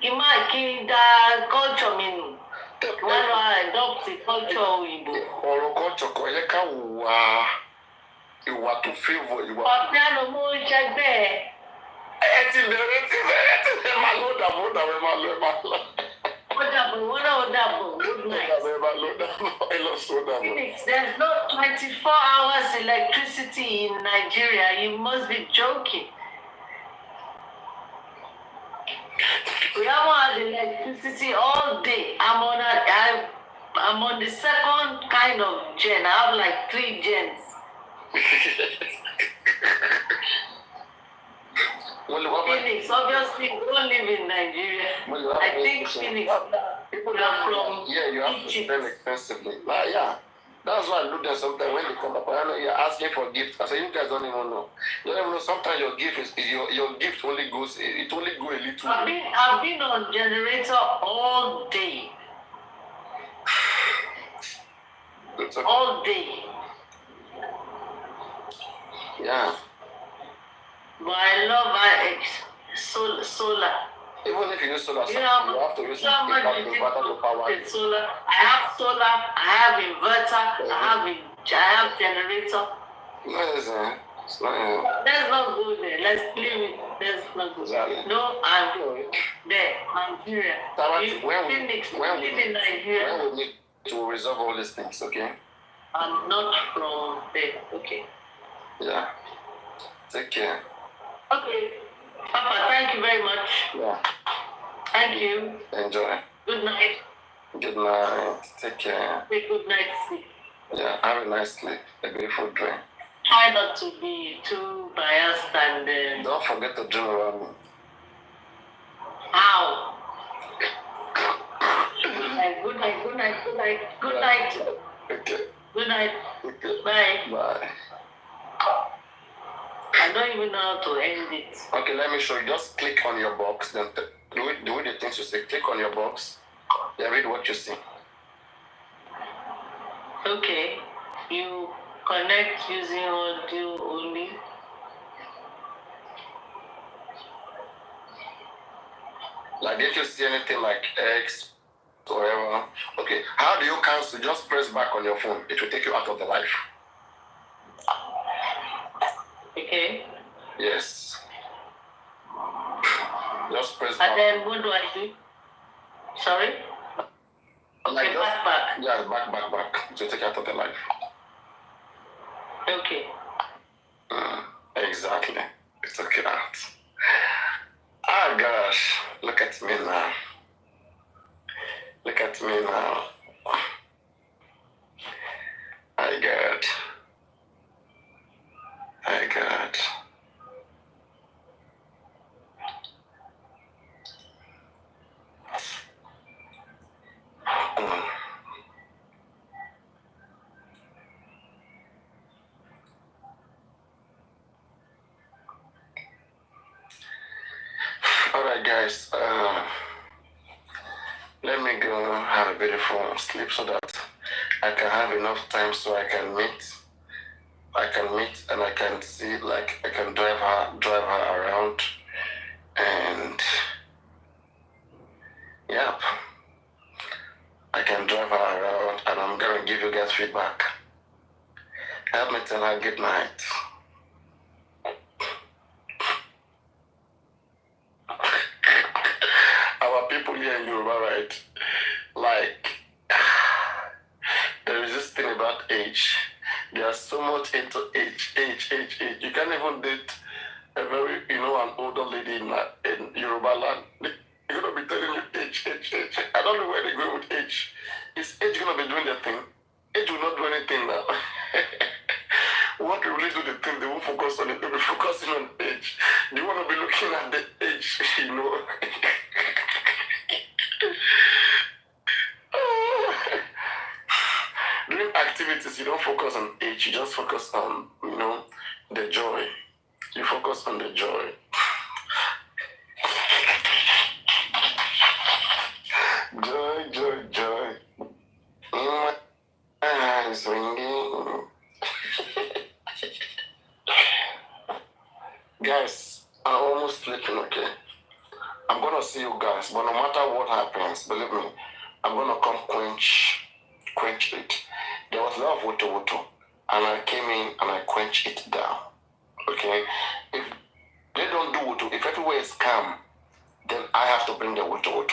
Imagine that culture mean. When I adopt the culture, or culture, you want to favor you. Paparino mo check there. Phoenix, there's no 24 hours electricity in Nigeria. You must be joking. We have electricity all day. I'm on the second kind of gen. I have like 3 gens. Phoenix, obviously, we don't live in Nigeria. I think Phoenix, people are from you have to spend expensively. Yeah. That's why I look at sometimes when they come up, I know you're asking for gifts. I say, you guys don't even know. You don't even know sometimes your gift is your gift only goes, it only go a little. I've been on generator all day. All day. Yeah. But I love solar. Even if you use solar, you have to use inverter to power it. Solar. I have solar. I have inverter. I have generator. Yes, it's not. Let's not go there. Let's leave it. Let's not go there. No, I'm there. Nigeria. When we live in Nigeria. When we need to resolve all these things, okay? I'm not from there. Okay. Yeah. Take care. Okay. Papa, thank you very much. Yeah. Thank you. Enjoy. Good night. Good night. Take care. Good night. Sleep. Yeah, have a nice sleep. A beautiful dream. Try not to be too biased and... Don't forget to dream around me. How? Good night. Okay. Good night. Okay. Bye. Bye. I don't even know how to end it. Okay, let me show you. Just click on your box, then the way the things you say. Click on your box. Yeah, read what you see. Okay. You connect using audio only. Like, did you see anything like X or whatever? Okay, how do you cancel? Just press back on your phone. It will take you out of the live. Okay. Yes. Just press back. And then what do I do? Sorry? Like Okay, just, back. Yeah, back. To take you out of the live. Okay. Exactly. It took it out. Ah, gosh. Look at me now. Look at me now. I got. All right, guys. Let me go have a beautiful sleep so that I can have enough time so I can meet. And I can see, like, I can drive her around, and yep, I can drive her around, and I'm gonna give you guys feedback. Help me tell her good night. Our people here in Yoruba, right? Like, there is this thing about age. They are so much into age. You can't even date a very, an older lady in Yoruba land. They're gonna be telling you age. I don't know where they're going with age. Is age gonna be doing their thing? Age will not do anything now. What will really do the thing? They won't focus on it. They'll be focusing on age. They want to be looking at the age, During activities, you don't focus on age. You just focus on, the joy. You focus on the joy. Joy. My eyes ringing. Guys, I'm almost sleeping, okay? I'm gonna see you guys, but no matter what happens, believe me, I'm gonna come quench it. There was a lot of woto, and I came in and I quenched it down. Okay? If they don't do woto, if everywhere is calm, then I have to bring the woto.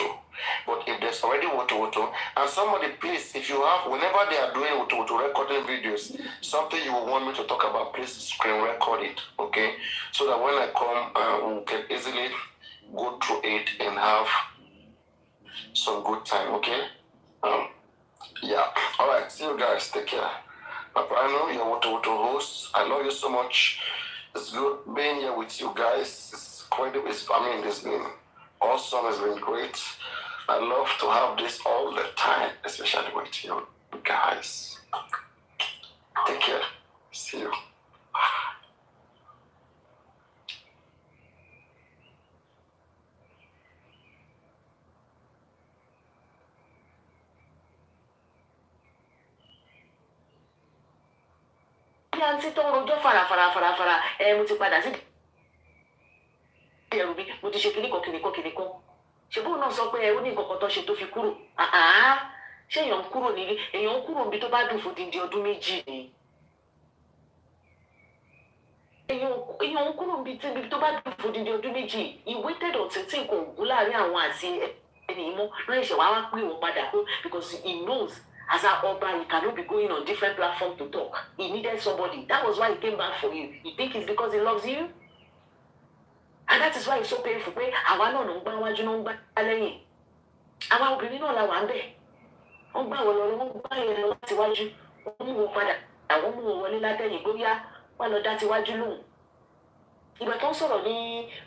But if there's already woto, and somebody please, if you have, whenever they are doing woto recording videos, something you want me to talk about, please screen record it, okay? So that when I come, we can easily go through it and have some good time, okay? Yeah. All right. See you guys. Take care. Paparino, your Woto host. I love you so much. It's good being here with you guys. It's been awesome. It's been great. I love to have this all the time, especially with you guys. Take care. See you. Àǹtí tó ń rojọ́ farafara mo ti padà sí ẹrù mi mo ti ṣe kìnnìkan ṣùgbọ́n náà sọ pé ó ní nǹkan kan tó ṣe tó fi kúrò ṣé èèyàn ń kúrò nílé èèyàn ń kúrò níbi tó bá dùn fún dídí ọdún méjì ni èèyàn ń kúrò níbi tó bá dùn fún dídí ọdún méjì he waited until tí nǹkan ògùn láàrin àwọn àti ẹni mọ́ lọ́yẹ̀ ṣẹ̀ wá pè wọ́n padà because he knows. As an Oba, he cannot be going on different platforms to talk. He needed somebody. That was why he came back for you. You think it's because he loves you? And that is why it's so painful. Pé àwa náà ló ń gbá wájú ló ń gbá lẹ́yìn. Àwa obìnrin náà la wà ń bẹ̀. Wọ́n gbá wọn lọ wọ́n gbá yẹn lọ láti wájú. Wọ́n mú wọn padà. Àwọn mú wọn wọlé látẹ̀yìn bóyá wọ́n lọ dá ti wájú lóhùn. Ìgbà tó ń sọ̀rọ̀ ní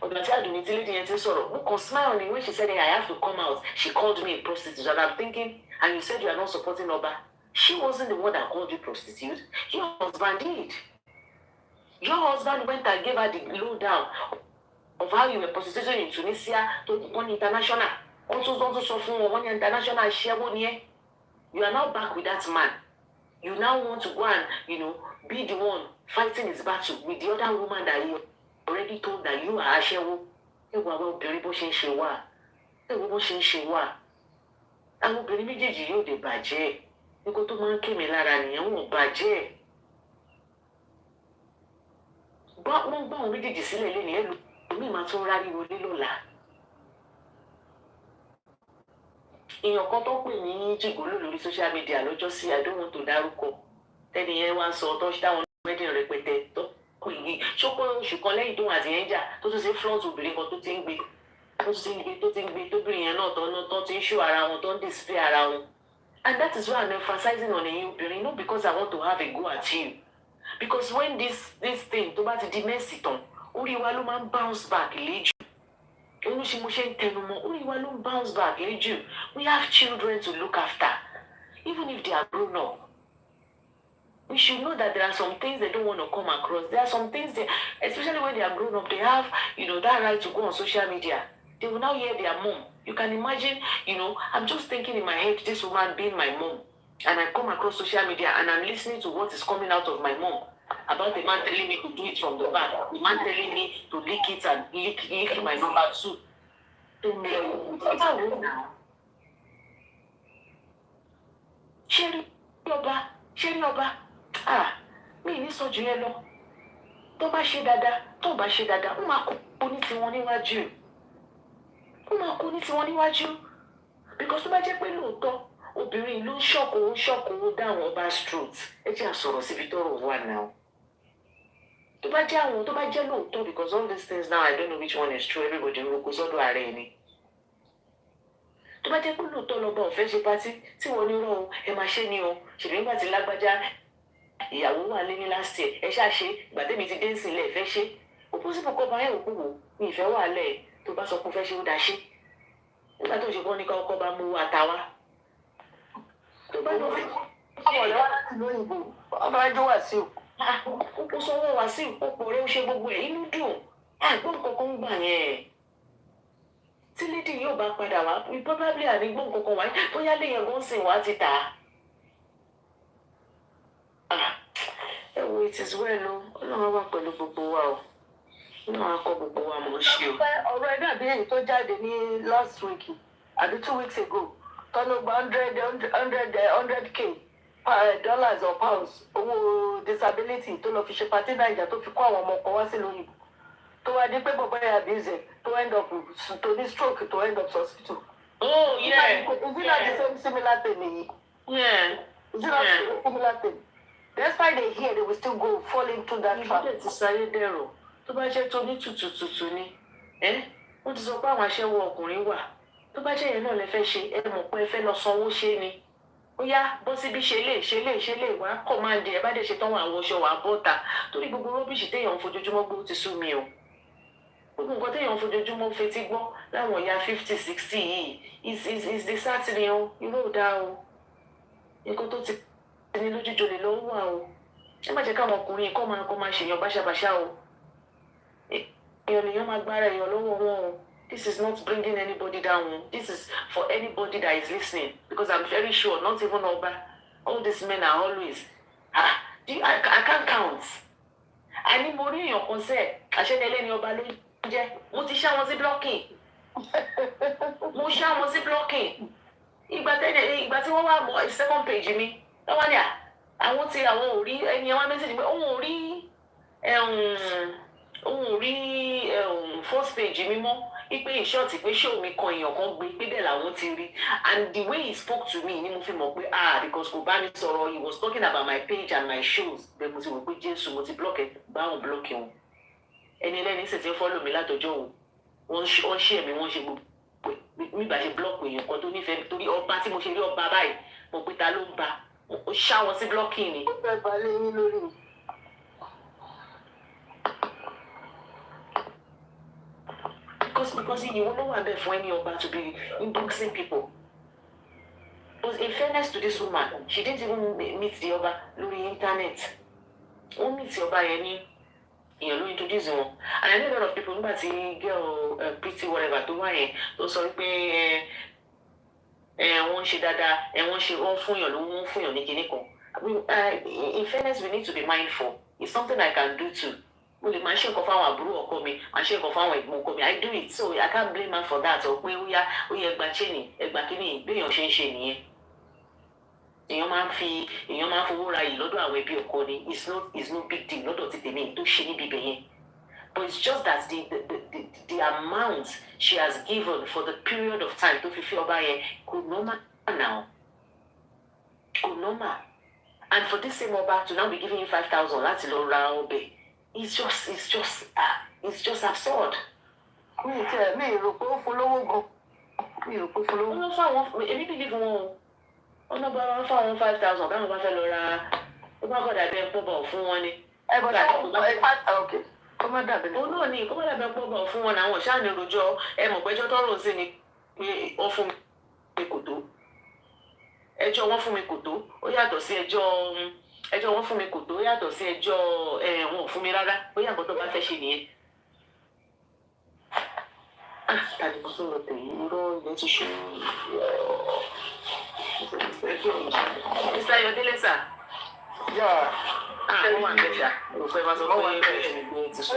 ọ̀dọ̀ tí àdùnní tí lédi yẹn ti ń sọ̀rọ̀. Mo kàn smile ni when she said, hey, I have to come out. She called me a prostitute and I'm thinking, and you said you are not supporting Oba. She wasn't the one that called you prostitute. Your husband did. Your husband went and gave her the lowdown of how you were prostituting in Tunisia to one international. Also, so from one international share one year. You are now back with that man. You now want to go and, be the one fighting his battle with the other woman that you already told that you are Ashewo. Ewa wa obìnrin bó ṣe ń ṣe wá. Ewa bó ṣe ń ṣe wá. Àwọn obìnrin méjèèjì yóò dé bàjẹ́. Nǹkan tó máa ń ké mi lára nìyẹn wọn ò bàjẹ́. Wọ́n gbá àwọn méjèèjì sílẹ̀ lẹ́nu ẹ̀ lómi máa tún rárí wọlé lọ́la. Èèyàn kan tó pè ní jìgòló lórí social media lọ́jọ́ sí I don't want to dárúkọ. Tẹ́ni yẹn wá sọ tó dáwọn wedding rẹpẹtẹ tó pè ní ṣókó oṣù kan lẹ́yìn tó àti yẹn jà tó tún ṣe flaunt obìnrin kan tó ti ń gbé tóbìnrin yẹn náà tó ti ń ṣó ara wọn tó ń display ara wọn. And that is why I'm emphasizing on ẹ̀yin obìnrin, not because I want to have a go at you. Because when this thing tó bá ti di mẹ́sì tán, orí wa ló máa ń bounce back léjù. Olúṣemọṣẹ́ ń tẹnumọ́, orí wa ló ń bounce back léjù. We have children to look after, even if they are grown up. We should know that there are some things they don't want to come across. There are some things especially when they are grown up, they have, that right to go on social media. They will now hear their mom. You can imagine, I'm just thinking in my head, this woman being my mom, and I come across social media and I'm listening to what is coming out of my mom about the man telling me to do it from the back, the man telling me to lick it and lick my number too. Now. Sherry Oba. Mi ní sọ jù yẹn lọ. Tó bá ṣe dáadáa, tó bá ṣe dáadáa, ó máa kó ní tiwọn níwájú. Because tó bá jẹ́ pé lóòótọ́, obìnrin ló ń ṣọ́kò down Oba's throat. Ẹ jẹ́ àsọ̀rọ̀ síbi tọ́rọ̀ wà náà. Tó bá jẹ́ lóòótọ́, because all these things now, I don't know which one is true, everybody ń roko sọ́dọ̀ ààrẹ ni. Tó bá jẹ́ pé lóòótọ́ lọ́ba ò fẹ́ ṣe pátí tí wọ́n ní rán o, ẹ máa ṣe ni o. Ṣèlú nígbà tí lágbájá ìyàwó wà lé ní last year, ẹ ṣáà ṣe, ìgbà tẹ́mi ti dé ń sílẹ̀ fẹ́ ṣe. Ó bó sípò kọ́ bá ẹ̀ òkú wò, ní ìfẹ́ wà lẹ̀ tó bá sọ pé fẹ́ ṣe ó dá ṣe. Nígbà tó ṣe kọ́ ní kọ́kọ́ bá mú àtàwá. Tó bá lọ fẹ́ ọ̀rẹ́ wá láti lóyìnbó, ọmọ ẹjọ́ wà sí o. Ó sanwó wá sí òpó rẹ̀ ó ṣe gbogbo ẹ̀ inú dùn. Àgbọ̀n kankan gbà yẹn. Tí lédì yóò bá padà wá, probably àrígbọ̀n kankan wá, bóyá léyìn gan sìn wá ti tà á. Ẹ wo it is well o, Ọlọ́run wà pẹ̀lú gbogbo wa o. Ọlọ́run akọ gbogbo wa mọ̀ ṣe o. Ọ̀rọ̀ ẹ̀ dàbí èyí tó jáde ní last week àbí 2 weeks ago tọ́nù gba 100k dollars or pounds owó disability tó lọ fi ṣe pàtí Naija tó fi kó àwọn ọmọ kan wá sí lóyìnbó tó wá dé pé bọ̀bọ̀ yà abuse to end up to ní stroke to end up hospital. Oh yeah. Is it not the same similar thing? Yeah. Is it not the similar thing? That's why they hear they will still go fall into that trap. Ìbílẹ̀ ti sáyé dẹ̀rọ̀ tó bá jẹ́ tó ní tutù ni wọ́n ti sọ pé àwọn aṣẹ́wó ọkùnrin wà tó bá jẹ́ yẹn náà lẹ fẹ́ ṣe ẹ mọ̀ pé ẹ fẹ́ lọ sanwó ṣe ni ó yá bọ́ síbi ṣe lè wá kọ̀máǹdì ẹ bá dẹ̀ ṣe tán àwọn aṣọ wà bọ́ta torí gbogbo rọ́bìṣì téèyàn ń fojoojúmọ́ gbó ti sú mi o gbogbo nǹkan téèyàn ń fojoojúmọ́ fetí gbọ́ láwọn ìyá 50, 60 yìí is the sátìrì o irú ò dáa o nǹkan tó ti ní lójújò lè lọ́wọ́ wà o ẹ má jẹ́ káwọn ọkùnrin kọ́ máa ṣèyàn báṣabàṣá o èèyàn lèèyàn máa gbára èèyàn lọ́wọ́ wọn o. This is not bringing anybody down. This is for anybody that is listening. Because I'm very sure, not even Oba, all these men are always, I can't count. I need more in your concert. I should tell you Oba ló jẹ́. Mo ti ṣá wọn sí blocking. Mo ṣá wọn sí blocking. Ìgbà tí wọ́n wá mọ́ second page mi. Lọ́wọ́ ni àwọn ò rí ẹni àwọn message mi. Òun ò rí first page mi mọ́. Ipe ìṣọ́ọ̀tì pé ṣé omi kan èèyàn kan gbé pé bẹ́ẹ̀ làwọn ti rí and the way he spoke to me ni mo fi mọ̀ pé because kò bá mi sọ̀rọ̀ he was talking about my page and my shows bẹ́ẹ̀ mo ti wò pé Jésù mo ti block ẹ̀ báwọn block wọn ẹni ẹlẹ́ni sì ti ń follow mi látọjọ́ wọ́n ṣe ẹ̀mí wọ́n ṣe gbogbo mi bá ṣe block èèyàn kan tó nífẹ̀ẹ́ torí ọba tí mo ṣe rí ọba báyìí mo pé ta ló ń ba ó ṣá wọn sí blocking ni. ó fẹ́ balẹ̀ yín lórí mi. Because you won't want for any Oba to be inboxing people. But in fairness to this woman, she didn't even meet the Oba through the internet. Who meets the Oba any èèyàn ló introduce wọn. And I know a lot of people nígbà tí girl pretty whatever tó wá yẹn tó sọ pé wọ́n ń ṣe dáadáa wọ́n fún yàn lówó wọ́n fún yàn ní kinní kan. In fairness, we need to be mindful. It's something I can do too. Mo lè máa ṣe nǹkan fáwọn àbúrò ọkọ mi máa ṣe nǹkan fáwọn ẹ̀gbọ́n ọkọ mi. I do it, so I can't blame her for that. Or pé ó yẹ ẹgbàá chain ẹgbàá kínní béèyàn ṣe ń ṣe nìyẹn. Èèyàn máa ń fowó ra yìí lọ́dọ̀ àwọn ẹbí ọkọ ni. It's no big deal lọ́dọ̀ ti tèmi tó ṣe níbi ibẹ̀ yẹn. But it's just that the amount she has given for the period of time tó fi fi ọba yẹn kò normal now. Kò normal. And for this same ọba to now be giving you 5,000 láti lọ ra ọbẹ̀, it's just absurd. Mi rò pé ó fún lówó gan. Mi rò pé ó fún lówó. Wọ́n fáwọn èmi believe wọn o. Ọ̀nà bá wọn fáwọn 5,000 báwọn bá fẹ́ lọ ra ó bá gbọ́dọ̀ abẹ́ pọ́bọ̀ fún wọn ni. Ẹ bọ̀dọ̀ okay. Kó má dàbí ní. Òun náà ni kó má dàbí pọ́bọ̀ fún wọn àwọn ṣáà ní rojọ́ mọ̀gbẹ́jọ́ tọ́rọ̀ sí ni pé wọ́n fún mi kò tó. Ẹjọ́ wọn fún mi kò tó ó yàtọ̀ sí ẹjọ́ wọn fún mi kò tó ó yàtọ̀ sí ẹjọ́ wọn ò fún mi rárá ó yà nǹkan tó bá fẹ́ ṣe nìyẹn. Tàbí kò tún lọ tèyí irọ́ ilẹ̀ ti ṣe Mr. Ayọ̀délé sà. Wọ́n wà ń bẹ̀ṣà òpè máa sọ pé bẹ́ẹ̀ ni gbé ti sọ.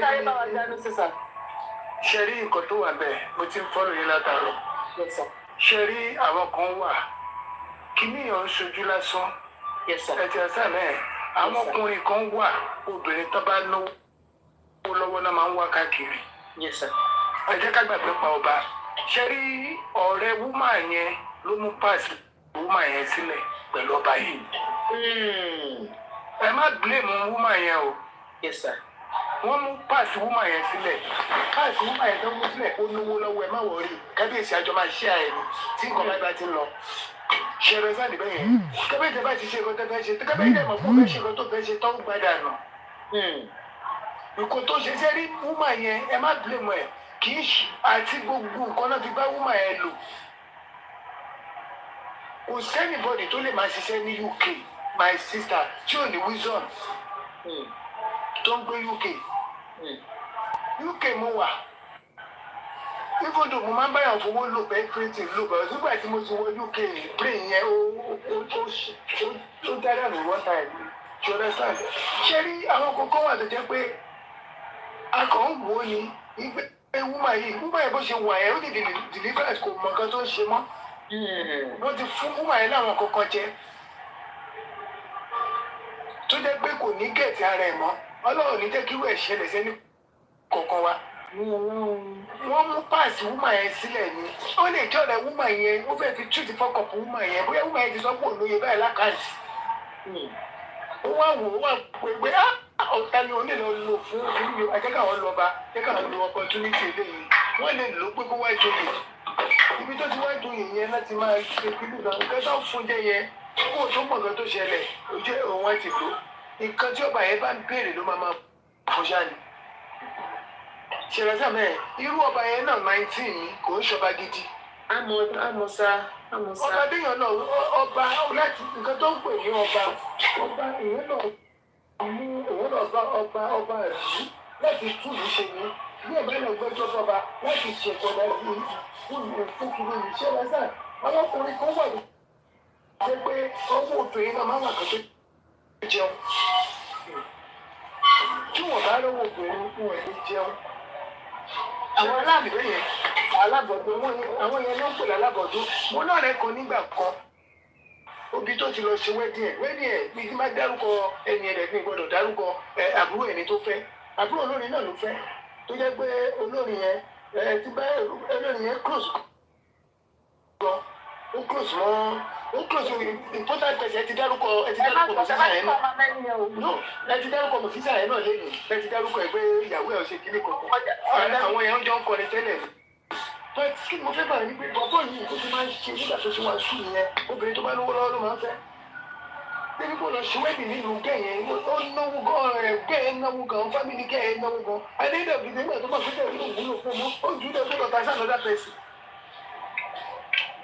Káyé bá wa dánú sísà. Ṣé rí nǹkan tó wà bẹ́ẹ̀ mo ti ń fọ́lọ̀ yín látàárọ̀. Ṣé rí àwọn kan wà kíní yàn ń ṣojú lásán. Ẹ̀tì ẹ̀sán náà àwọn ọkùnrin kan wà obìnrin tó bá náwó lọ́wọ́ náà máa ń wá káàkiri. Ẹ jẹ́ ká gbàgbé pa ọba. Ṣé rí ọ̀rẹ́ wúmà yẹn ló mú páàsì wúmà yẹn sílẹ̀ pẹ̀lú ọba yìí. Ẹ má blame wúmà yẹn o. Wọ́n mú páàsì wúmà yẹn sílẹ̀. Páàsì wúmà yẹn tó mú sílẹ̀ ó náwó lọ́wọ́ ẹ má wọrí. Kábíyèsí àjọ máa ṣe àyẹ̀wò tí nǹkan bá ti ń lọ. Ṣẹ̀rẹ̀ sáà níbẹ̀ yẹn. Kábíyèsí bá ti ṣe nǹkan tó fẹ́ ṣe. Kábíyèsí mọ̀ fún fẹ́ ṣe nǹkan tó fẹ́ ṣe tó ń gbádà nù. Nǹkan tó ṣe sẹ́rí wúmà yẹn ẹ má blame ẹ̀. Kì í ṣe àti gbogbo nǹkan náà ti bá wúmà yẹn lò. Kò sẹ́nìbọ̀dì tó lè máa ṣiṣẹ́ ní UK, my sister, tí ò ní wisdom tó ń gbé UK. UK mo wà. Even though mo máa ń báyọ̀ fowó lò bẹ́ẹ̀ everything lò bẹ́ẹ̀ nígbà tí mo ti wọ UK brain yẹn ó dára ní one time. You understand? Ṣé rí àwọn kókó wà tó jẹ́ pé a kàn ń wò ó ní wúmà yìí bó ṣe wà yẹn ó di deliverance kò mọ nǹkan tó ń ṣe mọ́. Wọ́n ti fún wúmà yẹn láwọn kankan jẹ tó jẹ́ pé kò ní gẹ̀ẹ́tì ara ẹ̀ mọ́. Ọlọ́run ní jẹ́ kí irú ẹ̀ ṣẹlẹ̀ sẹ́ni kọ̀ọ̀kan wa. Wọ́n mú páàsì wúmà yẹn sílẹ̀ ni. Ó lè jọ́ ọ̀rẹ́ wúmà yẹn ó fẹ́ fi túùtì fọ́kọ̀pù wúmà yẹn bóyá wúmà yẹn ti sọ pé òlóye báyìí lákàntì. Ó wá wò ó wà pé ọ̀tá ni onílò lò fún ìlú akẹ́kọ̀ọ́ lọ́ba akẹ́kọ̀ọ́ lo opportunity eléyìí. Wọ́n lè lò ó pé kó wá ìjòyè. Ibi tó ti wá ìjòyè yẹn láti máa ṣe pílù náà nǹkan tó ń fún jẹ yẹn kó o tó mọ̀ nǹkan tó ṣẹlẹ̀ ó jẹ́ òun wá ti lò. Nǹkan tí ọba yẹn bá ń béèrè ló máa fún ṣáàlì. Ṣẹlẹ̀ sàmẹ́ irú ọba yẹn náà 19 ni kò ń ṣọba gidi. Àmọ̀sá. Ọba déyàn náà ọba láti nǹkan tó ń pè ní ọba ìyẹn náà mú òun náà bá ọba ẹ̀sìn láti túlù ṣe ní bí ọba náà gbẹ́jọ́ bọ́ba láti ṣètò láti fún kiri ìṣẹ̀lẹ̀ sáà àwọn ọkùnrin kan wà ní ṣe pé ọwọ́ obìnrin náà máa wà kan tó jẹun. Tí wọ́n bá lọ́wọ́ obìnrin fún ẹ̀ ní jẹun. Àwọn aláàbò yẹn alábọ̀dún àwọn yẹn ló ń pèlè alábọ̀dún. Mo náà rẹ̀ kan nígbà kan obi tó ti lọ ṣe wẹ́dí ẹ̀ bí ti máa dárúkọ ẹni rẹ̀ ní gbọ́dọ̀ dárúkọ àbúrò ẹni tó fẹ́. Àbúrò olórin náà ló fẹ́ tó jẹ́ pé olórin yẹn ti bá olórin yẹn close gan. Ó close mọ́ ó close important person ẹ ti dárúkọ mọ̀físà yẹn náà. No ẹ ti dárúkọ mọ̀físà yẹn náà lẹ́yìn ẹ ti dárúkọ ẹ pé ìyàwó ẹ̀ ò ṣe kíní kankan. Àwọn yẹn ń jọ ń kọrin tẹ́lẹ̀. Kí ni mo fẹ́ bàrẹ̀ ní pé bọ́bọ́ yìí kó ti máa ń ṣe nígbà tó ti wá sùn yẹn obìnrin tó bá lówó lọ́wọ́ ló máa ń fẹ́. Débi kó lọ ṣe wẹ́ẹ̀dì nínú gẹ̀yẹn ó náwó gan rẹ̀ gẹ̀yẹn náwó gan fámìlì gẹ̀yẹn náwó gan. Adédèbí nígbà tó bá fẹ́ tẹ̀lé òwúlò fún mọ́ ó jù ú lọ sọ́dọ̀ ta sí another person.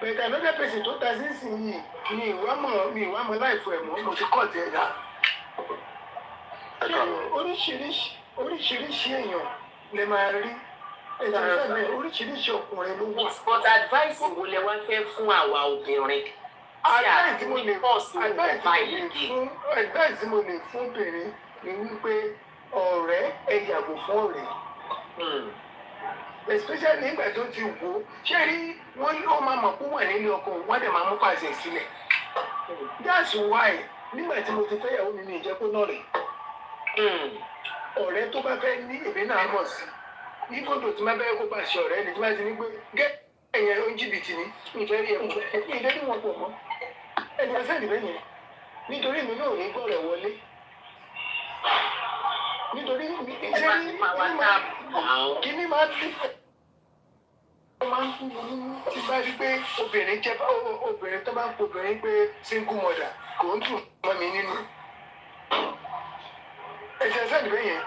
But another person tó ta sí ìsìn yìí mi ìwà mọ̀ láìfọ ẹ̀ mọ́ mo ti kọ́ ti ẹ̀dá. Oríṣiríṣi oríṣiríṣi èèyàn lè máa rí oríṣiríṣi ọkùnrin ló wà. But advice wo lẹ wá fẹ́ fún àwa obìnrin? Advice tí mo lè fún obìnrin ni wípé ọ̀rẹ́ ẹ yàgò fún ọ̀rẹ́. Especially nígbà tó ti wò ó ṣé rí wọ́n ó máa mọ̀ kó wà nílé ọkọ wọ́n dẹ̀ máa mú pàṣẹ sílẹ̀. That's why nígbà tí mo ti fẹ́ yàwó mi ní ìjẹ́kó náà rẹ̀. Ọ̀rẹ́ tó bá fẹ́ ní èmi náà mọ̀ sí i fọ́tò tí máa bẹ́ẹ̀ kó bá ṣe ọ̀rẹ́ ni tí máa ti ní pé gẹ́ ẹ̀yẹn ó ń jìbìtì ní ìfẹ́ rí ẹ̀kọ́ ilé ní wọn pọ̀ mọ́ ẹni ẹsẹ̀ ìdíbẹ̀ yẹn nítorí mi náà ní gbọ́rẹ̀ wọlé nítorí kíní máa dé máa ń fún mi nínú tí bá rí pé obìnrin tó bá ń pè obìnrin pé single mother kò ń dùn mọ́ mi nínú ẹ̀sẹ̀ ẹsẹ̀ ìdíbẹ̀ yẹn.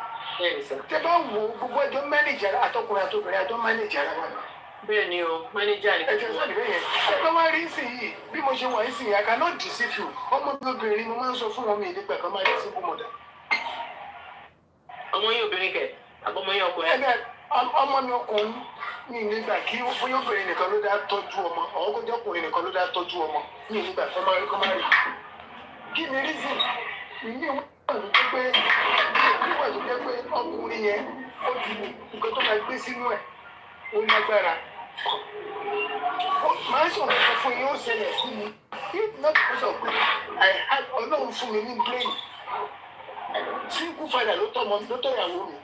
Tẹ bá wo gbogbo ẹjọ́ mẹ́nẹ̀jà àtọkùnrin àtobìnrin àjọ mẹ́nẹ̀jà ara wa. Bẹ́ẹ̀ ni o, mẹ́nẹ̀jà ni. Ẹ̀jẹ̀ sọ́ọ̀dì bẹ́ẹ̀ yẹn. Ẹ bá wá rí sí yìí bí mo ṣe wà ní sìn yìí, I cannot deceive you. Ọmọ mi obìnrin mo máa ń sọ fún wọn mi ìdígbà kan máa ń single mother. Ọmọ yín obìnrin kẹ̀, àbọ̀mọ yín ọkùnrin. Ẹgbẹ́ ọmọ mi ọkùnrin ní ìnígbà kí bóyá obìnrin nìkan ló dá tọ́jú ọmọ, àwọn kó jẹ́ ọkùnrin nìkan ló dá tọ́jú ọmọ ní ìnígbà kan máa rí. Kí ni reason? Ìní ìwé nígbà tó jẹ́ pé ọkùnrin yẹn ó ti nǹkan tó máa gbé sínú ẹ̀ ó lágbára. Màá sọ̀rọ̀ kan fún yín ó ṣẹlẹ̀ sí mi. If not because of pé Ọlọ́run fún mi ní brain. Single father ló tọ́ ìyàwó mi.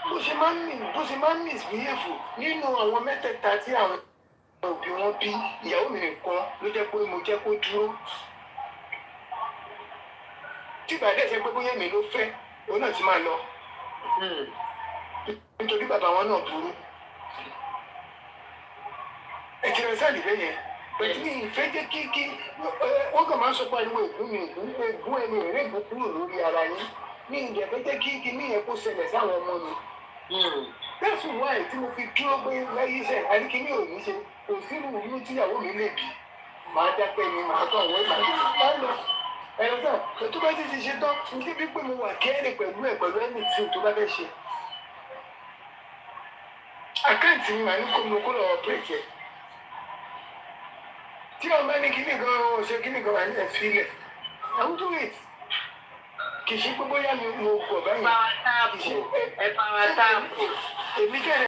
Bó ṣe máa ń misbehave nínú àwọn mẹ́tẹ̀ẹ̀ta tí àwọn òbí wọn bí ìyàwó mi nìkan ló jẹ́ pé mo jẹ́ kó dúró. Tí ìbàdí ẹ̀sẹ̀ pé bóyá èmi ló fẹ́ òun náà ti máa lọ nítorí bàbá wọn náà burú ẹ̀jẹ̀ rẹ̀ sáà nìbẹ̀ yẹn pẹ̀lú ní ìfẹ́ jẹ́ kí wọ́n kàn máa ń sọ pé àìwọ̀ ègún ẹni ìrìn ègún kúrò lórí ara yín ní ìjẹ́ fẹ́ jẹ́ kí ní ìyẹn kó ṣẹlẹ̀ sáwọn ọmọ mi. That's why tí mo fi dúró pé láyé iṣẹ́ àríkíní ò ní ṣe kò sínú inú tíyàwó mi lè bí màá dákẹ́ ni màá tọ̀ àwọn ìgbà ẹ̀rọ náà tó bá ti ṣe tán ní bí pé mo wà kẹ́rì pẹ̀lú ẹni tí tó bá fẹ́ ṣe. Àkáǹtì mi màá ní kó lọ ọ̀pẹ̀tì ẹ̀. Tí ọmọ ní kíní gan-an ṣe kíní gan-an ní ẹ̀fí ilẹ̀. Àwọn tó wait kì í ṣe pé bóyá mo gbọ̀ báyìí. Ẹ bá wa táàpù. Èmi kẹ́rẹ̀.